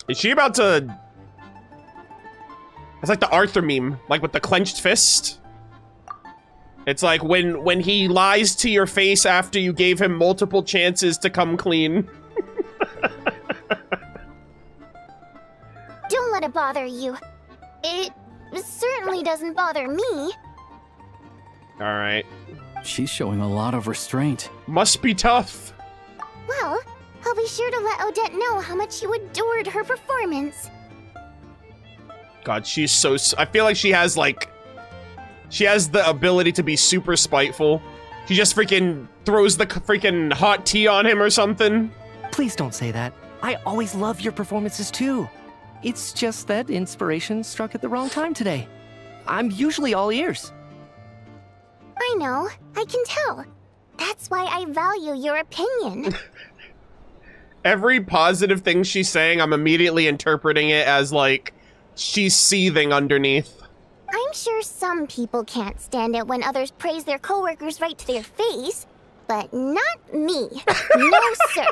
Is she about to... It's like the Arthur meme, like with the clenched fist. It's like when he lies to your face after you gave him multiple chances to come clean. Don't let it bother you. It certainly doesn't bother me. Alright. She's showing a lot of restraint. Must be tough. Well, I'll be sure to let Odette know how much you adored her performance. God, she's so... I feel like she has, like... She has the ability to be super spiteful. She just freaking throws the freaking hot tea on him or something. Please don't say that. I always love your performances too. It's just that inspiration struck at the wrong time today. I'm usually all ears. I know. I can tell. That's why I value your opinion. Every positive thing she's saying, I'm immediately interpreting it as, like, she's seething underneath. I'm sure some people can't stand it when others praise their coworkers right to their face, but not me. No, sir.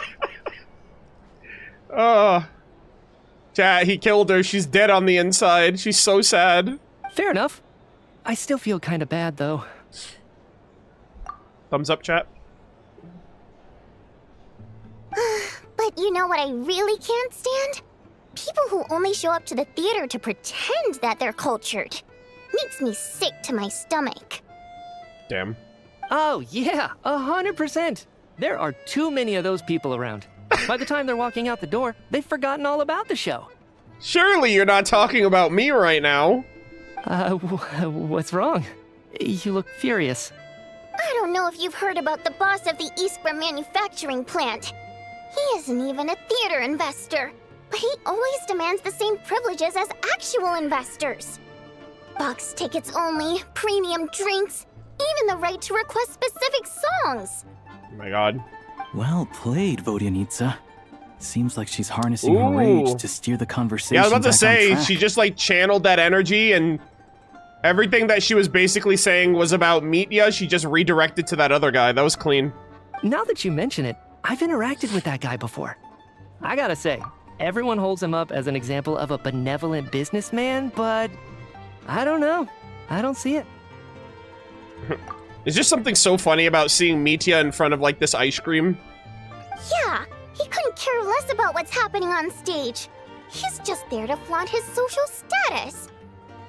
Chat, he killed her. She's dead on the inside. She's so sad. Fair enough. I still feel kind of bad, though. Thumbs up, chat. But you know what I really can't stand? People who only show up to the theater to pretend that they're cultured. Makes me sick to my stomach. Damn. Oh, yeah, 100%. There are too many of those people around. By the time they're walking out the door, they've forgotten all about the show. Surely you're not talking about me right now. What's wrong? You look furious. I don't know if you've heard about the boss of the Iskra manufacturing plant. He isn't even a theater investor, but he always demands the same privileges as actual investors. Box tickets only, premium drinks, even the right to request specific songs. Oh my god. Well played, Vodyanitsa. Seems like she's harnessing her rage to steer the conversation. Yeah, I was about to say, track. she just like channeled that energy, and everything that she was basically saying was about Mitya, she just redirected to that other guy. That was clean. Now that you mention it, I've interacted with that guy before. I gotta say, everyone holds him up as an example of a benevolent businessman, but I don't know. I don't see it. Is there something so funny about seeing Mitya in front of like this ice cream? Yeah, he couldn't care less about what's happening on stage. He's just there to flaunt his social status.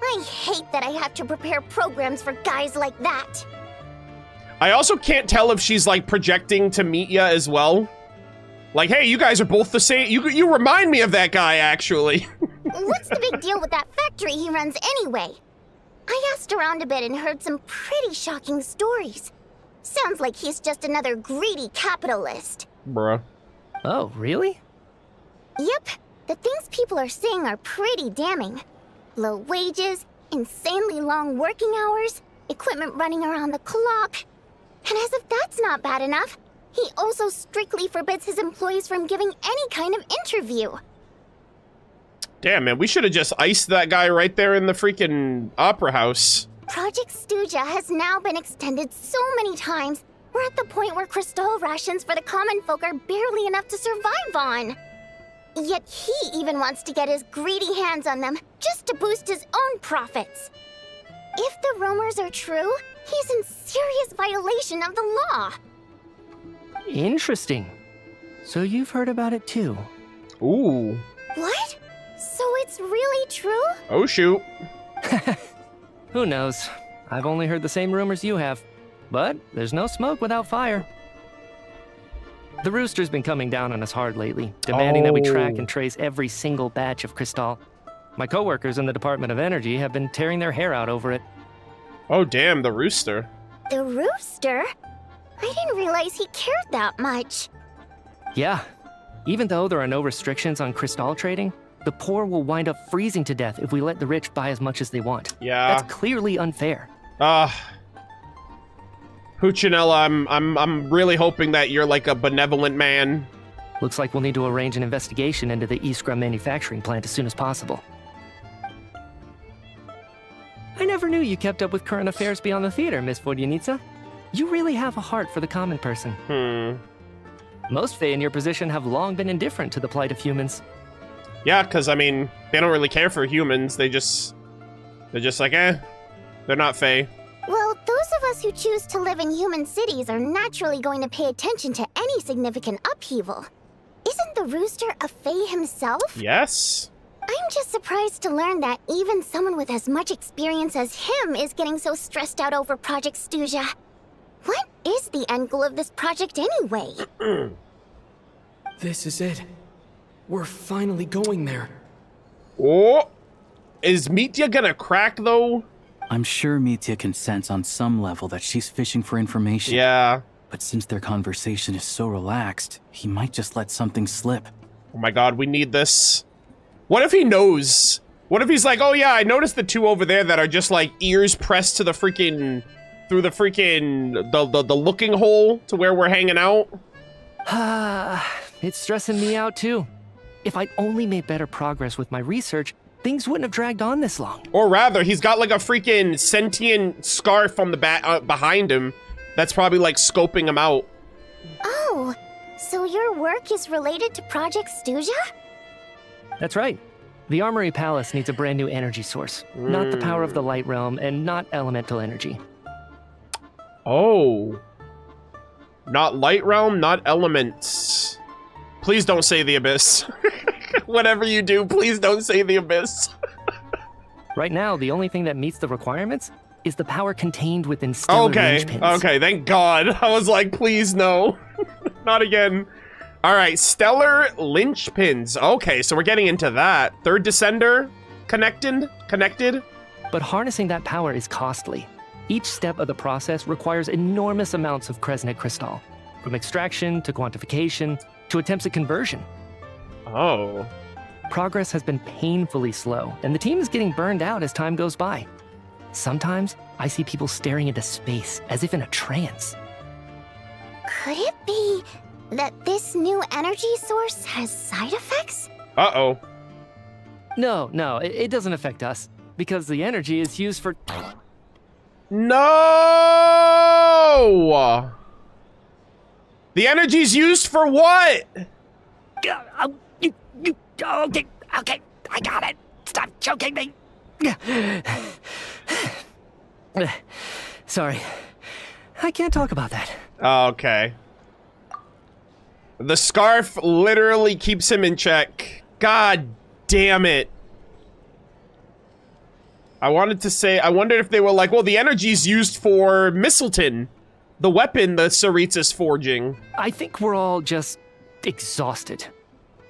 I hate that I have to prepare programs for guys like that. I also can't tell if she's like projecting to Mitya as well. Like, hey, you guys are both the same. You remind me of that guy, actually. What's the big deal with that factory he runs anyway? I asked around a bit and heard some pretty shocking stories. Sounds like he's just another greedy capitalist. Bruh. Oh, really? Yep. The things people are saying are pretty damning. Low wages, insanely long working hours, equipment running around the clock. And as if that's not bad enough, he also strictly forbids his employees from giving any kind of interview. Damn, man, we should have just iced that guy right there in the freaking opera house. Project Stuja has now been extended so many times, we're at the point where crystal rations for the common folk are barely enough to survive on. Yet he even wants to get his greedy hands on them just to boost his own profits. If the rumors are true, he's in serious violation of the law. Interesting. So you've heard about it too? Ooh. What? So it's really true? Oh, shoot. Who knows? I've only heard the same rumors you have. But there's no smoke without fire. The Rooster's been coming down on us hard lately, demanding that we track and trace every single batch of Crystal. My coworkers in the Department of Energy have been tearing their hair out over it. Oh, damn, the Rooster. The Rooster? I didn't realize he cared that much. Yeah. Even though there are no restrictions on Crystal trading, the poor will wind up freezing to death if we let the rich buy as much as they want. Yeah. That's clearly unfair. Puccinella, I'm really hoping that you're like a benevolent man. Looks like we'll need to arrange an investigation into the Iskra manufacturing plant as soon as possible. I never knew you kept up with current affairs beyond the theater, Miss Vodyanica. You really have a heart for the common person. Most Fae in your position have long been indifferent to the plight of humans. Yeah, because, I mean, they don't really care for humans. They're just like, eh, they're not Fae. Well, those of us who choose to live in human cities are naturally going to pay attention to any significant upheaval. Isn't the Rooster a Fae himself? Yes. I'm just surprised to learn that even someone with as much experience as him is getting so stressed out over Project Snezhnaya. What is the end goal of this project anyway? This is it. We're finally going there. Oh, is Mitya gonna crack though? I'm sure Mitya can sense on some level that she's fishing for information. Yeah. But since their conversation is so relaxed, he might just let something slip. Oh my god, we need this. What if he knows? What if he's like, oh yeah, I noticed the two over there that are just like ears pressed to the freaking, through the freaking, the looking hole to where we're hanging out? It's stressing me out too. If I'd only made better progress with my research, things wouldn't have dragged on this long. Or rather, he's got like a freaking sentient scarf on the back behind him that's probably like scoping him out. Oh, so your work is related to Project Snezhnaya? That's right. The Armory Palace needs a brand new energy source. Not the power of the Light Realm and not elemental energy. Oh. Not Light Realm, not elements. Please don't say the Abyss. Whatever you do, please don't say the Abyss. Right now, the only thing that meets the requirements is the power contained within stellar linchpins. Okay, thank God. I was like, please no. Not again. All right, stellar linchpins. Okay, so we're getting into that. Third descender, connected. But harnessing that power is costly. Each step of the process requires enormous amounts of Kresnet crystal, from extraction to quantification to attempts at conversion. Oh. Progress has been painfully slow, and the team is getting burned out as time goes by. Sometimes I see people staring into space as if in a trance. Could it be that this new energy source has side effects? Uh-oh. No, it doesn't affect us, because the energy is used for... No! The energy's used for what? Okay, I got it. Stop choking me. Sorry, I can't talk about that. Okay. The scarf literally keeps him in check. God damn it. I wanted to say, I wondered if they were like, well, the energy's used for Mistleton, the weapon the Tsaritsa's forging. I think we're all just exhausted.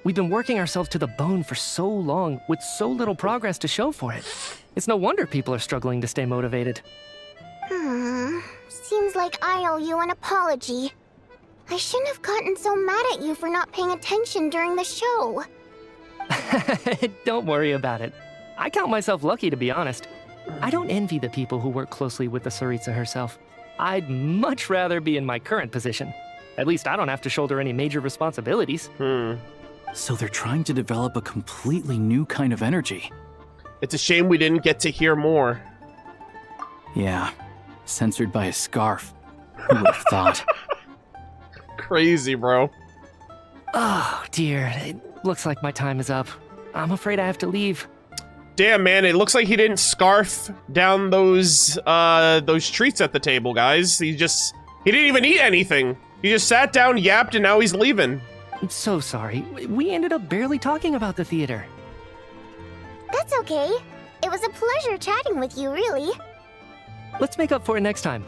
We've been working ourselves to the bone for so long with so little progress to show for it. It's no wonder people are struggling to stay motivated. Seems like I owe you an apology. I shouldn't have gotten so mad at you for not paying attention during the show. Don't worry about it. I count myself lucky, to be honest. I don't envy the people who work closely with the Tsaritsa herself. I'd much rather be in my current position. At least I don't have to shoulder any major responsibilities. So they're trying to develop a completely new kind of energy. It's a shame we didn't get to hear more. Yeah, censored by a scarf. Who would have thought? Crazy, bro. Oh, dear. It looks like my time is up. I'm afraid I have to leave. Damn, man, it looks like he didn't scarf down those treats at the table, guys. He didn't even eat anything. He just sat down, yapped, and now he's leaving. I'm so sorry. We ended up barely talking about the theater. That's okay. It was a pleasure chatting with you, really. Let's make up for it next time.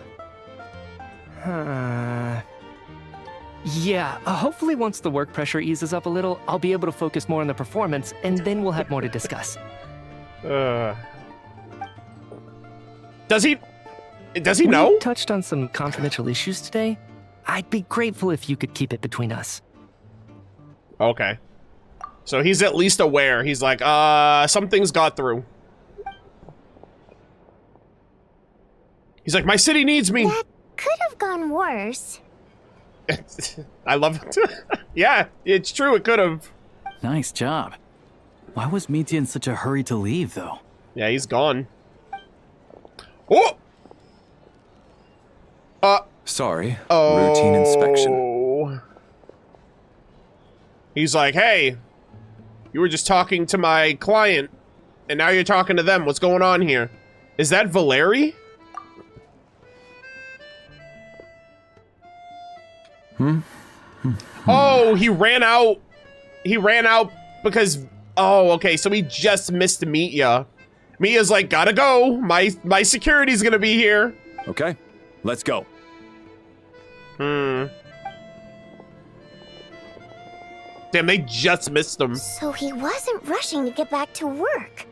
Yeah, hopefully once the work pressure eases up a little, I'll be able to focus more on the performance, and then we'll have more to discuss. Does he know? We touched on some confidential issues today. I'd be grateful if you could keep it between us. Okay. So he's at least aware. He's like, something's got through. He's like, my city needs me. That could have gone worse. I love it. Yeah, it's true, it could have. Nice job. Why was Mitya in such a hurry to leave, though? Yeah, he's gone. Oh! Sorry. Routine inspection. He's like, hey, you were just talking to my client, and now you're talking to them. What's going on here? Is that Valeri? Oh, he ran out. He ran out because... Oh, okay, so he just missed Mitya. Mitya's like, gotta go. My security's gonna be here. Okay, let's go. Damn, they just missed him. So he wasn't rushing to get back to work.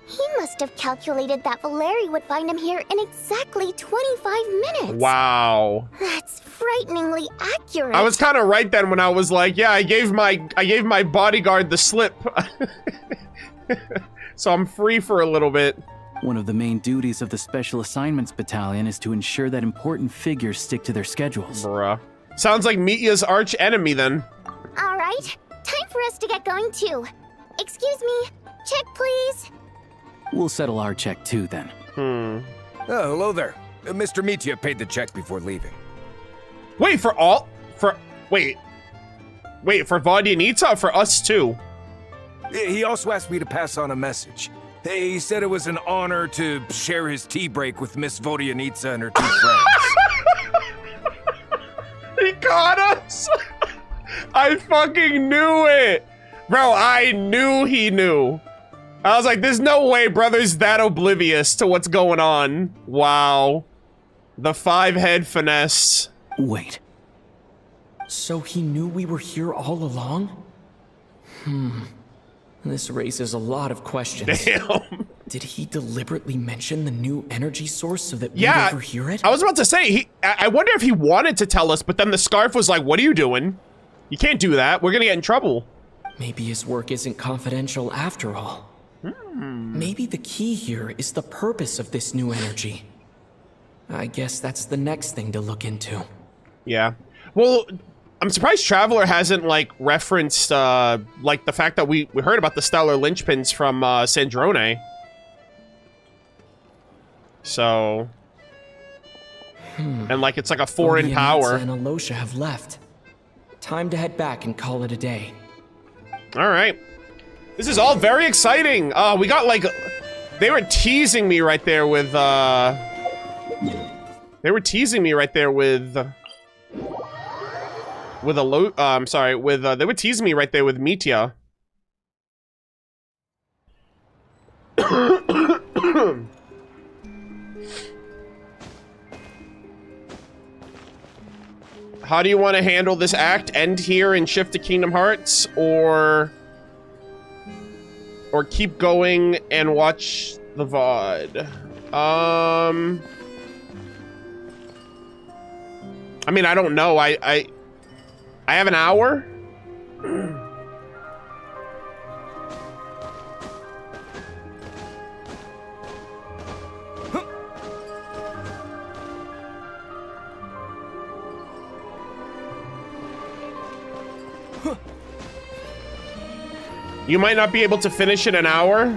He must have calculated that Valeri would find him here in exactly 25 minutes. Wow. That's frighteningly accurate. I was kind of right then when I was like, yeah, I gave my bodyguard the slip. So I'm free for a little bit. One of the main duties of the Special Assignments Battalion is to ensure that important figures stick to their schedules. Bruh. Sounds like Mitya's arch enemy then. All right, time for us to get going too. Excuse me, check please. We'll settle our check too then. Oh, hello there. Mr. Mitya paid the check before leaving. Wait, for Vodyanitsa or for us too? He also asked me to pass on a message. He said it was an honor to share his tea break with Miss Vodyanitsa and her two friends. He caught us! I fucking knew it! Bro, I knew he knew. I was like, there's no way brother's that oblivious to what's going on. Wow. The 5-head finesse. Wait. So he knew we were here all along? This raises a lot of questions. Damn. Did he deliberately mention the new energy source so that we'd overhear it? I was about to say, I wonder if he wanted to tell us, but then the scarf was like, what are you doing? You can't do that. We're gonna get in trouble. Maybe his work isn't confidential after all. Maybe the key here is the purpose of this new energy. I guess that's the next thing to look into. Yeah. Well, I'm surprised Traveler hasn't, like, referenced, like, the fact that we heard about the stellar linchpins from, Sandrone. So... And, like, it's like a foreign power. And Alosha have left. Time to head back and call it a day. Alright. This is all very exciting. We got, like... They were teasing me right there with, They were teasing me right there with... They were teasing me right there with Mitya. How do you want to handle this act? End here and shift to Kingdom Hearts? Or keep going and watch the VOD? I mean, I don't know. I have an hour? You might not be able to finish in an hour?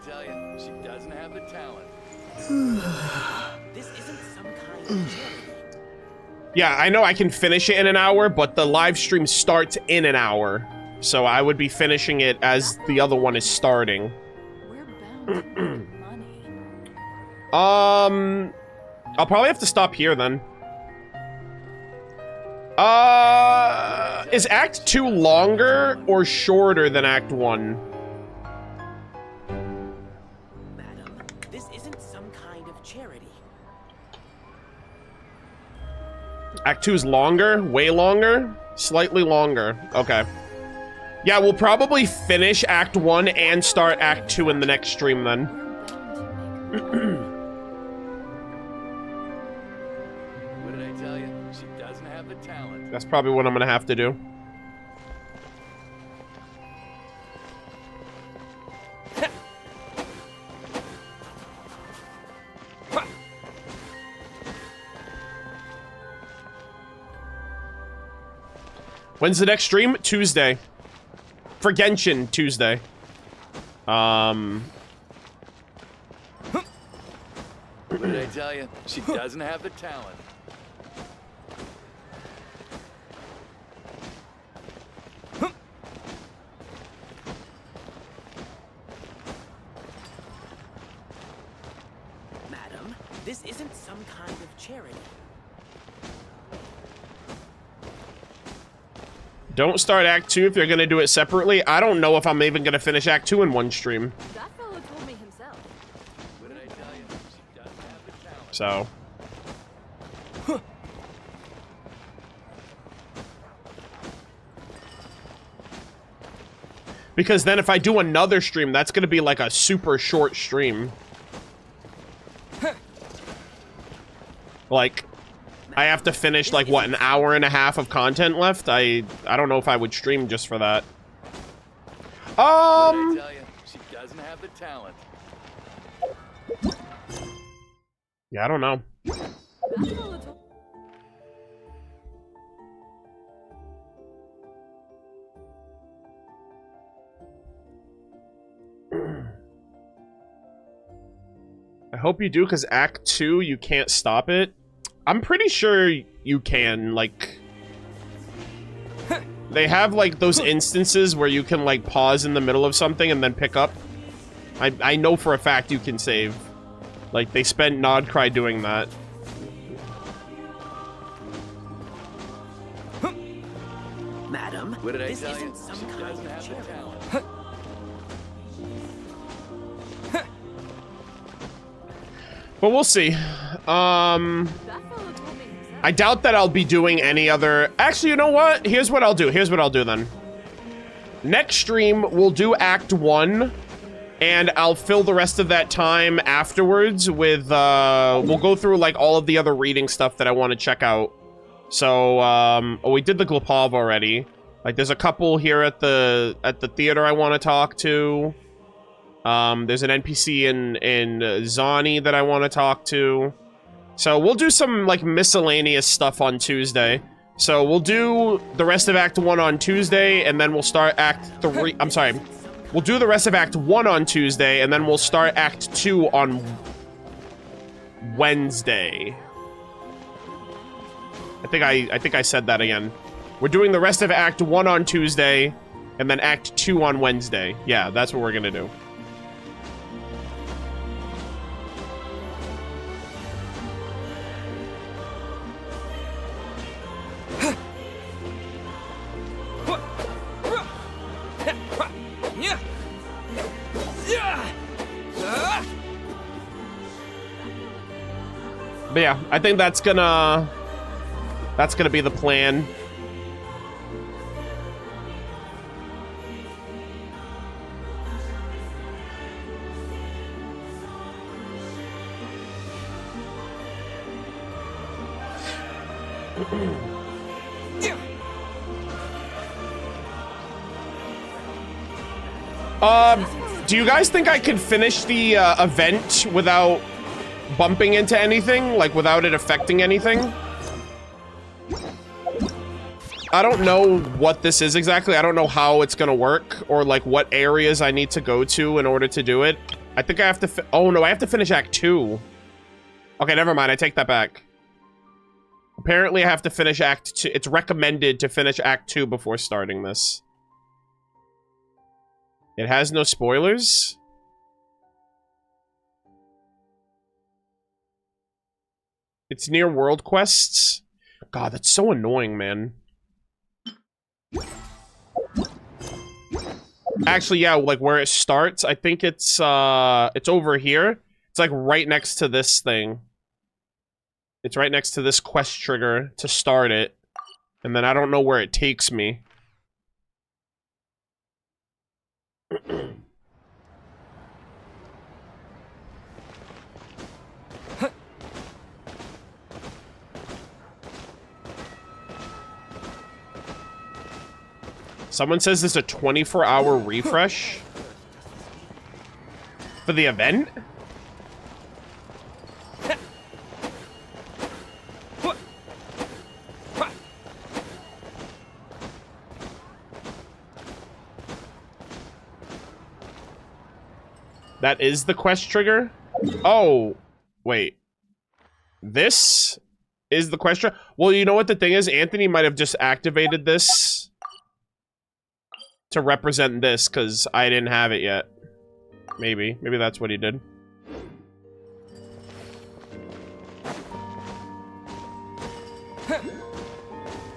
tell you? She doesn't have the talent. This isn't some kind of charity. Yeah, I know I can finish it in an hour, but the live stream starts in an hour. So I would be finishing it as the other one is starting. I'll probably have to stop here then. Is Act 2 longer or shorter than Act 1? Madam, this isn't some kind of charity. Act 2 is longer? Way longer? Slightly longer. Okay. Yeah, we'll probably finish Act 1 and start Act 2 in the next stream then. What did I tell you? She doesn't have the talent. That's probably what I'm gonna have to do. When's the next stream? Tuesday. For Genshin, Tuesday. What did I tell you? She doesn't have the talent. Madam, this isn't some kind of charity. Don't start Act 2 if you're gonna do it separately. I don't know if I'm even gonna finish Act 2 in one stream. That fellow told me himself. What did I tell you? She doesn't have the talent. So. Because then if I do another stream, that's gonna be like a super short stream. Like, I have to finish like what, an hour and a half of content left? I don't know if I would stream just for that. What did I tell you? She doesn't have the talent. Yeah, I don't know. I hope you do, because Act 2, you can't stop it. I'm pretty sure you can, like... They have, like, those instances where you can, like, pause in the middle of something and then pick up. I know for a fact you can save. Like, they spent Nodcry doing that. Madam, what did I this tell isn't you? some She kind doesn't of have the charity. talent. But we'll see. I doubt that I'll be doing any other... Actually, you know what? Here's what I'll do. Here's what I'll do then. Next stream, we'll do Act 1. And I'll fill the rest of that time afterwards with... we'll go through, like, all of the other reading stuff that I want to check out. So, oh, we did the Glapov already. Like, there's a couple here at the theater I want to talk to. There's an NPC in Zani that I want to talk to. So we'll do some, like, miscellaneous stuff on Tuesday. So we'll do the rest of Act 1 on Tuesday, and then we'll start Act 3... I'm sorry. We'll do the rest of Act 1 on Tuesday, and then we'll start Act 2 on Wednesday. I think I said that again. We're doing the rest of Act 1 on Tuesday, and then Act 2 on Wednesday. Yeah, that's what we're gonna do. But yeah, I think that's gonna be the plan. Do you guys think I could finish the event without bumping into anything? Like, without it affecting anything? I don't know what this is exactly. I don't know how it's gonna work, or like what areas I need to go to in order to do it. I think I have to... Oh, no, I have to finish Act 2. Okay, never mind. I take that back. Apparently, I have to finish Act 2. It's recommended to finish Act 2 before starting this. It has no spoilers? It's near world quests? God, that's so annoying, man. Actually, yeah, like where it starts, I think it's over here. It's like right next to this thing. It's right next to this quest trigger to start it. And then I don't know where it takes me. Someone says there's a 24-hour refresh for the event? That is the quest trigger? Oh, wait. This is the quest trigger? Well, you know what the thing is? Anthony might have just activated this to represent this, because I didn't have it yet. Maybe. Maybe that's what he did.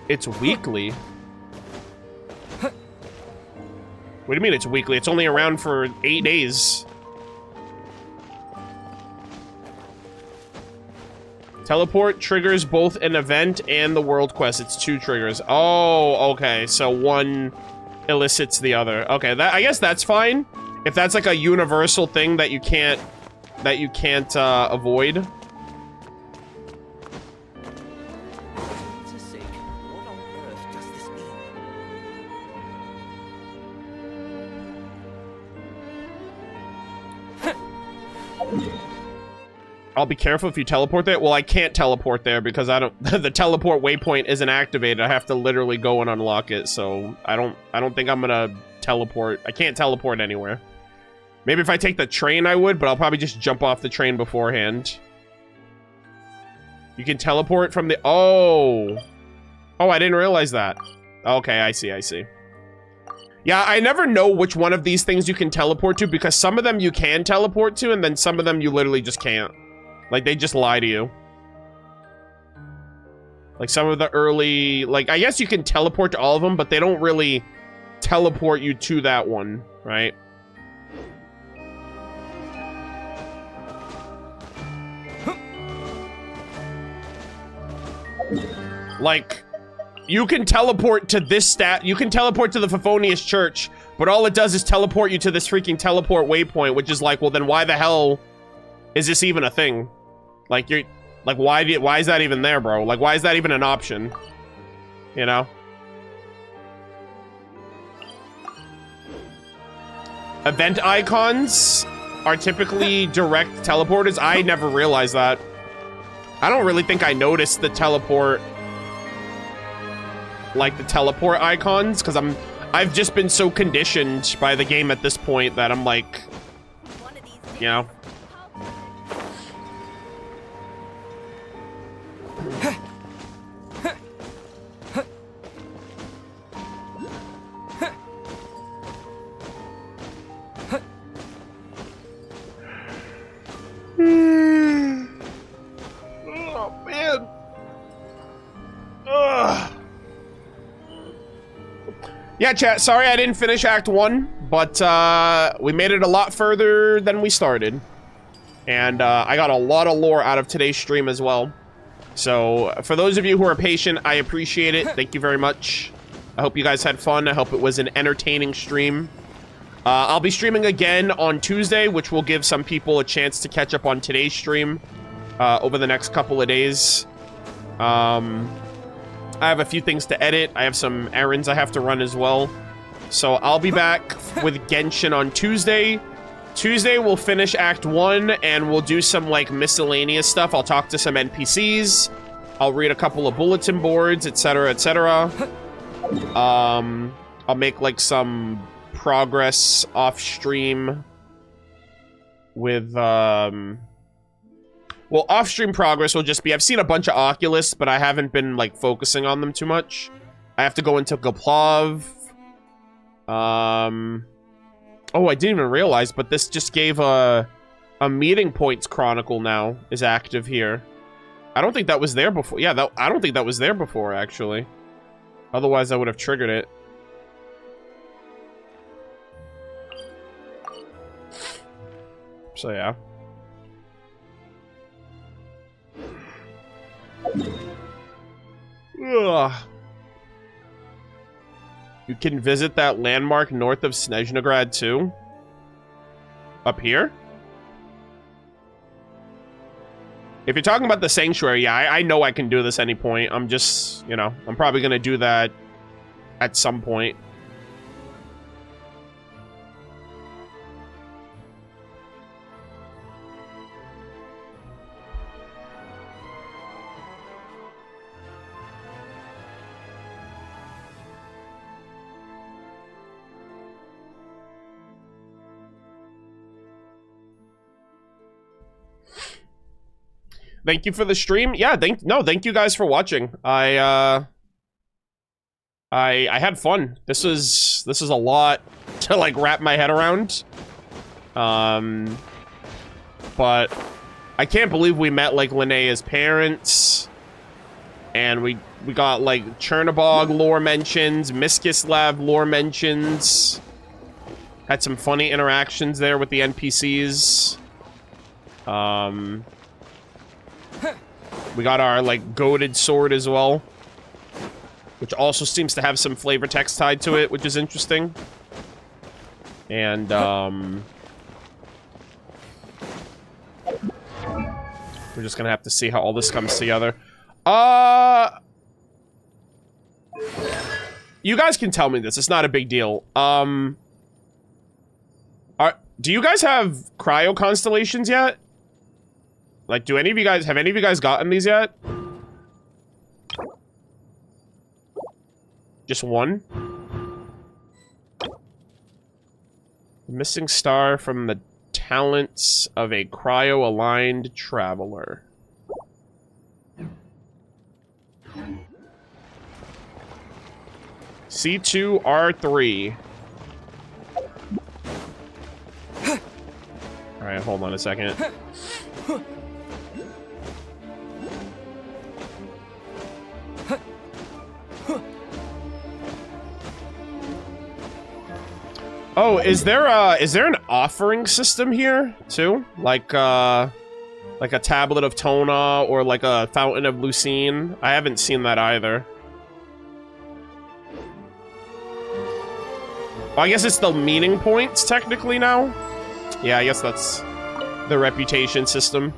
It's weekly. What do you mean it's weekly? It's only around for 8 days. Teleport triggers both an event and the world quest. It's 2 triggers. Oh, okay. So one elicits the other. Okay, that, I guess that's fine. If that's like a universal thing that you can't avoid. I'll be careful if you teleport there. Well, I can't teleport there because I don't. The teleport waypoint isn't activated. I have to literally go and unlock it. So I don't think I'm gonna teleport. I can't teleport anywhere. Maybe if I take the train, I would, but I'll probably just jump off the train beforehand. You can teleport from the. Oh, I didn't realize that. Okay, I see. Yeah, I never know which one of these things you can teleport to because some of them you can teleport to, and then some of them you literally just can't. Like, they just lie to you. Like, some of the early... Like, I guess you can teleport to all of them, but they don't really teleport you to that one, right? Like, you can teleport to this you can teleport to the Favonius Church, but all it does is teleport you to this freaking teleport waypoint, which is like, well, then why the hell is this even a thing? Like, you're... Like, why is that even there, bro? Like, why is that even an option? You know? Event icons are typically direct teleporters. I never realized that. I don't really think I noticed the teleport... Like, the teleport icons, because I've just been so conditioned by the game at this point that I'm like... You know? Oh, man. Ugh. Yeah, chat, sorry I didn't finish Act 1, but we made it a lot further than we started. And I got a lot of lore out of today's stream as well. So, for those of you who are patient, I appreciate it. Thank you very much. I hope you guys had fun. I hope it was an entertaining stream. I'll be streaming again on Tuesday, which will give some people a chance to catch up on today's stream over the next couple of days. I have a few things to edit. I have some errands I have to run as well. So I'll be back with Genshin on Tuesday. Tuesday, we'll finish Act 1, and we'll do some, like, miscellaneous stuff. I'll talk to some NPCs. I'll read a couple of bulletin boards, etc., etc. I'll make, like, some progress off stream with, well, off-stream progress will just be, I've seen a bunch of Oculus, but I haven't been, like, focusing on them too much. I have to go into Gaplov. Oh, I didn't even realize, but this just gave a meeting points chronicle now is active here. I don't think that was there before. Yeah, I don't think that was there before, actually. Otherwise, I would have triggered it. So, yeah. Ugh. You can visit that landmark north of Snezhnaya too? Up here? If you're talking about the sanctuary, yeah, I know I can do this any point. I'm just, you know, I'm probably gonna do that at some point. Thank you for the stream. Yeah, thank you guys for watching. I had fun. This is a lot to like wrap my head around. But I can't believe we met like Linnea's parents, and we got like Chernobog lore mentions, Miskislav lore mentions. Had some funny interactions there with the NPCs. We got our, like, goated sword as well. Which also seems to have some flavor text tied to it, which is interesting. And, we're just gonna have to see how all this comes together. You guys can tell me this. It's not a big deal. Do you guys have cryo constellations yet? Like, have any of you guys gotten these yet? Just one? The missing star from the talents of a cryo-aligned traveler. C2R3. Alright, hold on a second. Oh, is there an offering system here too? Like a tablet of Tona or like a fountain of Lucine? I haven't seen that either. Well, I guess it's the meaning points technically now. Yeah, I guess that's the reputation system.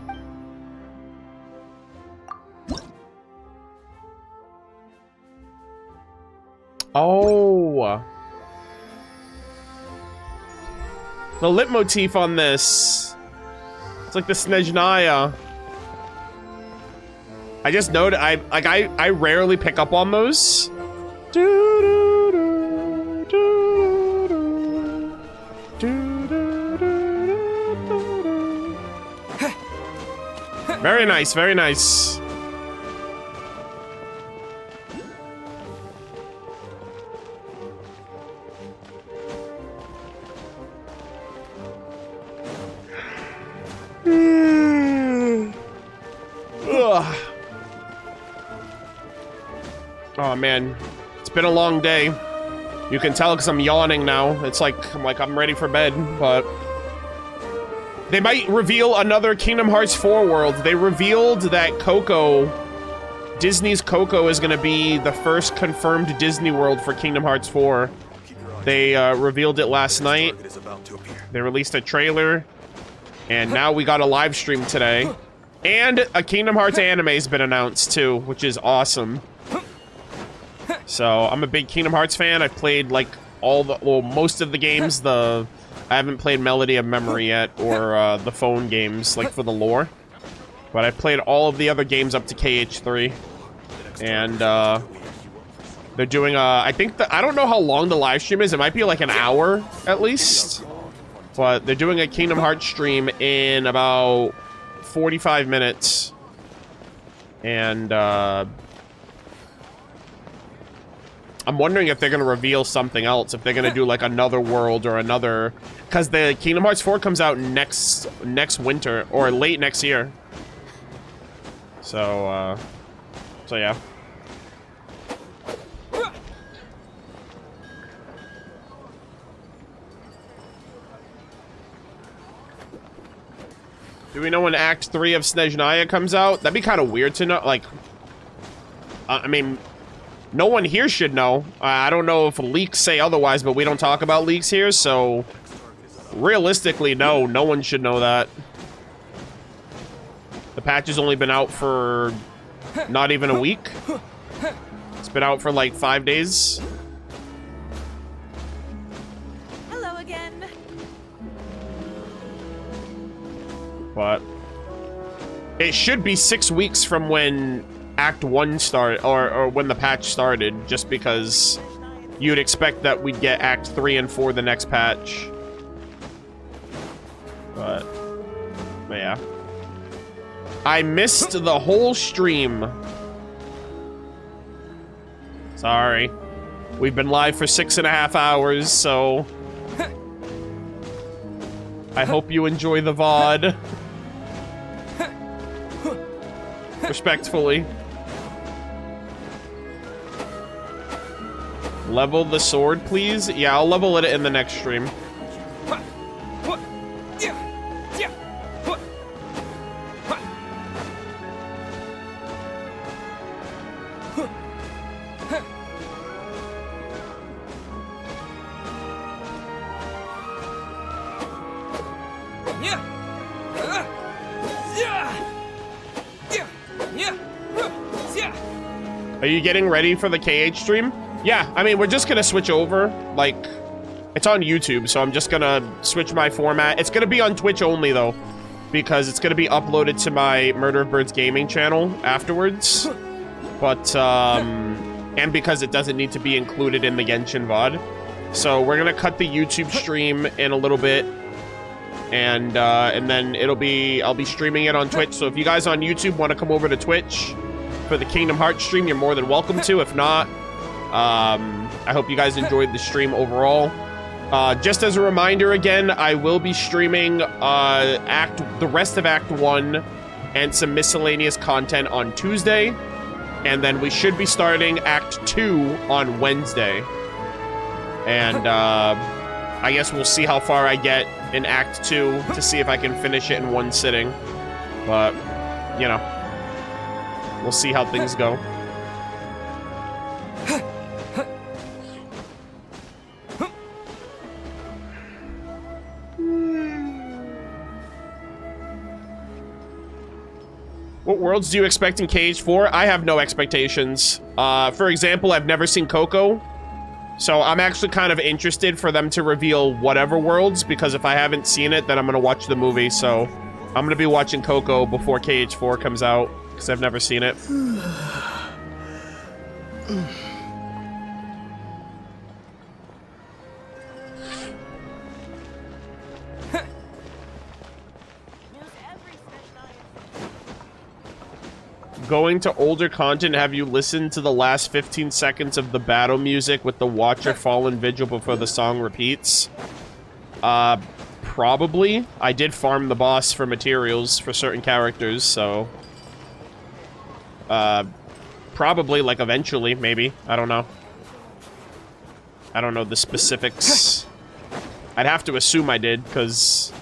Oh. The leitmotif on this. It's like the Snezhnaya. I just noted I rarely pick up on those. Very nice, very nice. Oh man, it's been a long day. You can tell because I'm yawning now. It's like I'm ready for bed, but they might reveal another Kingdom Hearts 4 world. They revealed that Coco, Disney's Coco, is going to be the first confirmed Disney world for Kingdom Hearts 4. They revealed it last night. They released a trailer, and now we got a live stream today. And a Kingdom Hearts anime has been announced too, which is awesome. So I'm a big Kingdom Hearts fan. I've played like most of the games. I haven't played Melody of Memory yet, or the phone games, like for the lore. But I've played all of the other games up to KH3. And they're doing I don't know how long the live stream is. It might be like an hour at least. But they're doing a Kingdom Hearts stream in about 45 minutes. And, I'm wondering if they're going to reveal something else. If they're going to do, like, another world or another... Because the Kingdom Hearts 4 comes out next winter. Or late next year. So yeah. Do we know when Act 3 of Snezhnaya comes out? That'd be kind of weird to know. Like, I mean, no one here should know. I don't know if leaks say otherwise, but we don't talk about leaks here, so realistically, no one should know that. The patch has only been out for not even a week. It's been out for like 5 days. Hello again. But it should be 6 weeks from when Act 1 started, or when the patch started, just because you'd expect that we'd get Act 3 and 4 the next patch. But yeah. I missed the whole stream. Sorry. We've been live for 6.5 hours, so I hope you enjoy the VOD. Respectfully. Level the sword, please? Yeah, I'll level it in the next stream. Are you getting ready for the KH stream? Yeah, I mean, we're just gonna switch over. Like, it's on YouTube, so I'm just gonna switch my format. It's gonna be on Twitch only, though, because it's gonna be uploaded to my Murder of Birds gaming channel afterwards. But, and because it doesn't need to be included in the Genshin VOD. So we're gonna cut the YouTube stream in a little bit. And then I'll be streaming it on Twitch. So if you guys on YouTube want to come over to Twitch for the Kingdom Hearts stream, you're more than welcome to. If not, I hope you guys enjoyed the stream overall. Just as a reminder again, I will be streaming the rest of Act 1 and some miscellaneous content on Tuesday. And then we should be starting Act 2 on Wednesday. And I guess we'll see how far I get in Act 2 to see if I can finish it in one sitting. But, you know, we'll see how things go. What worlds do you expect in KH4? I have no expectations. For example, I've never seen Coco. So I'm actually kind of interested for them to reveal whatever worlds, because if I haven't seen it, then I'm going to watch the movie. So I'm going to be watching Coco before KH4 comes out, because I've never seen it. Going to older content, have you listened to the last 15 seconds of the battle music with the Watcher Fallen Vigil before the song repeats? Probably. I did farm the boss for materials for certain characters, so... probably, like, eventually, maybe. I don't know. I don't know the specifics. I'd have to assume I did, because...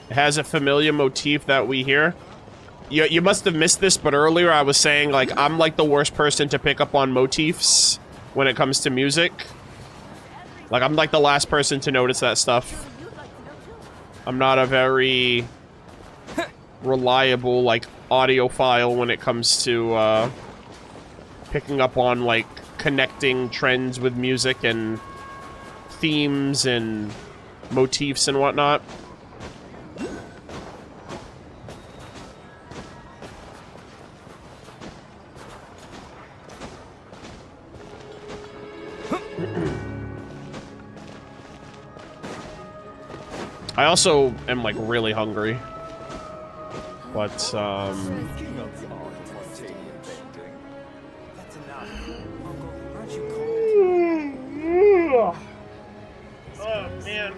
It has a familiar motif that we hear. You must have missed this, but earlier I was saying, like, I'm like the worst person to pick up on motifs when it comes to music. Like, I'm like the last person to notice that stuff. I'm not a very reliable, like, audiophile when it comes to picking up on, like, connecting trends with music and themes and motifs and whatnot. I also am like really hungry, but oh man.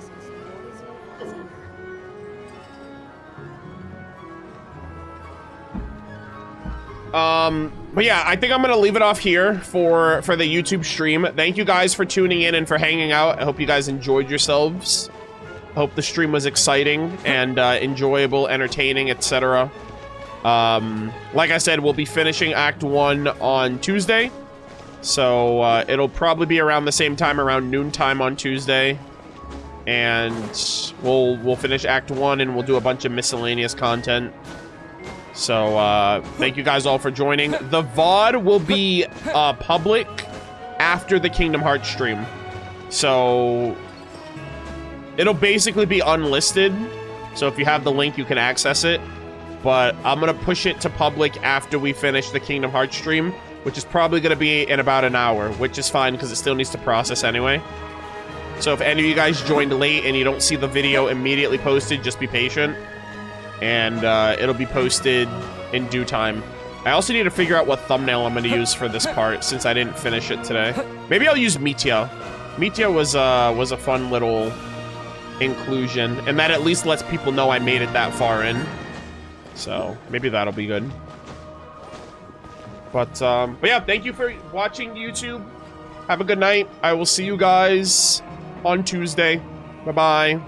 But yeah, I think I'm gonna leave it off here for the YouTube stream. Thank you guys for tuning in and for hanging out. I hope you guys enjoyed yourselves. I hope the stream was exciting and enjoyable, entertaining, etc. Like I said, we'll be finishing Act 1 on Tuesday. So it'll probably be around the same time, around noontime on Tuesday. And we'll finish Act 1 and we'll do a bunch of miscellaneous content. So thank you guys all for joining. The VOD will be public after the Kingdom Hearts stream. So it'll basically be unlisted. So if you have the link, you can access it. But I'm going to push it to public after we finish the Kingdom Hearts stream, which is probably going to be in about an hour, which is fine because it still needs to process anyway. So if any of you guys joined late and you don't see the video immediately posted, just be patient. And it'll be posted in due time. I also need to figure out what thumbnail I'm going to use for this part since I didn't finish it today. Maybe I'll use Mitya. Mitya was a fun little inclusion, and that at least lets people know I made it that far in. So maybe that'll be good. But yeah, thank you for watching YouTube. Have a good night. I will see you guys on Tuesday. Bye-bye.